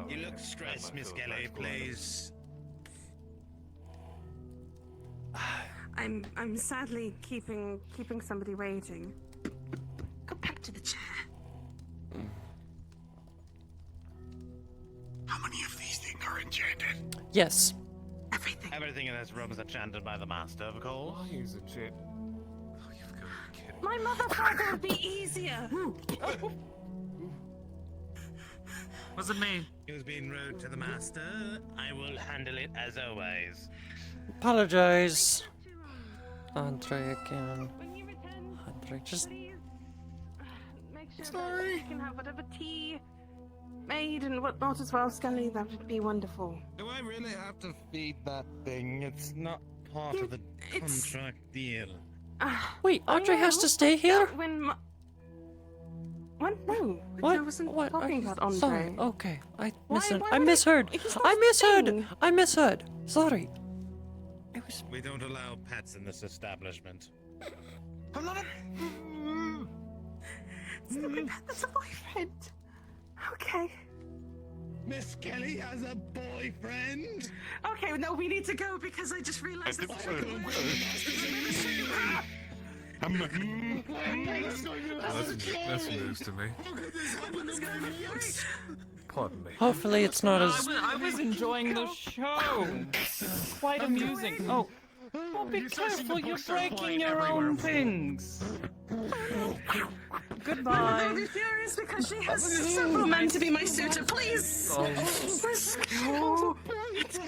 You look stressed, Miss Kelly, please. I'm sadly keeping somebody waiting. Go back to the chair. How many of these things are enchanted? Yes. Everything in this room is enchanted by the master, of course. Why is enchanted? My mother thought it would be easier. Wasn't me. He was being rude to the master. I will handle it as always. Apologize. Andre again. Andre, just... Make sure that you can have whatever tea maid and whatnot as well, Scully, that would be wonderful. Do I really have to feed that thing? It's not part of the contract deal. Wait, Audrey has to stay here? What? No. What? I wasn't What? talking about Andre. Sorry. Okay. I Why misheard. would I misheard. I misheard. Sorry. We don't allow pets in this establishment. I'm not a... It's not my pet, that's a boyfriend. Okay. Miss Kelly has a boyfriend? Okay, no, we need to go because I just realized that... That's news to me. Pardon me. Hopefully it's not as... I was enjoying the show. Quite amusing. Oh, well, be careful. You're breaking your own things. Goodbye. I'm really furious because she has several men to be my suitor. Please! Let's go.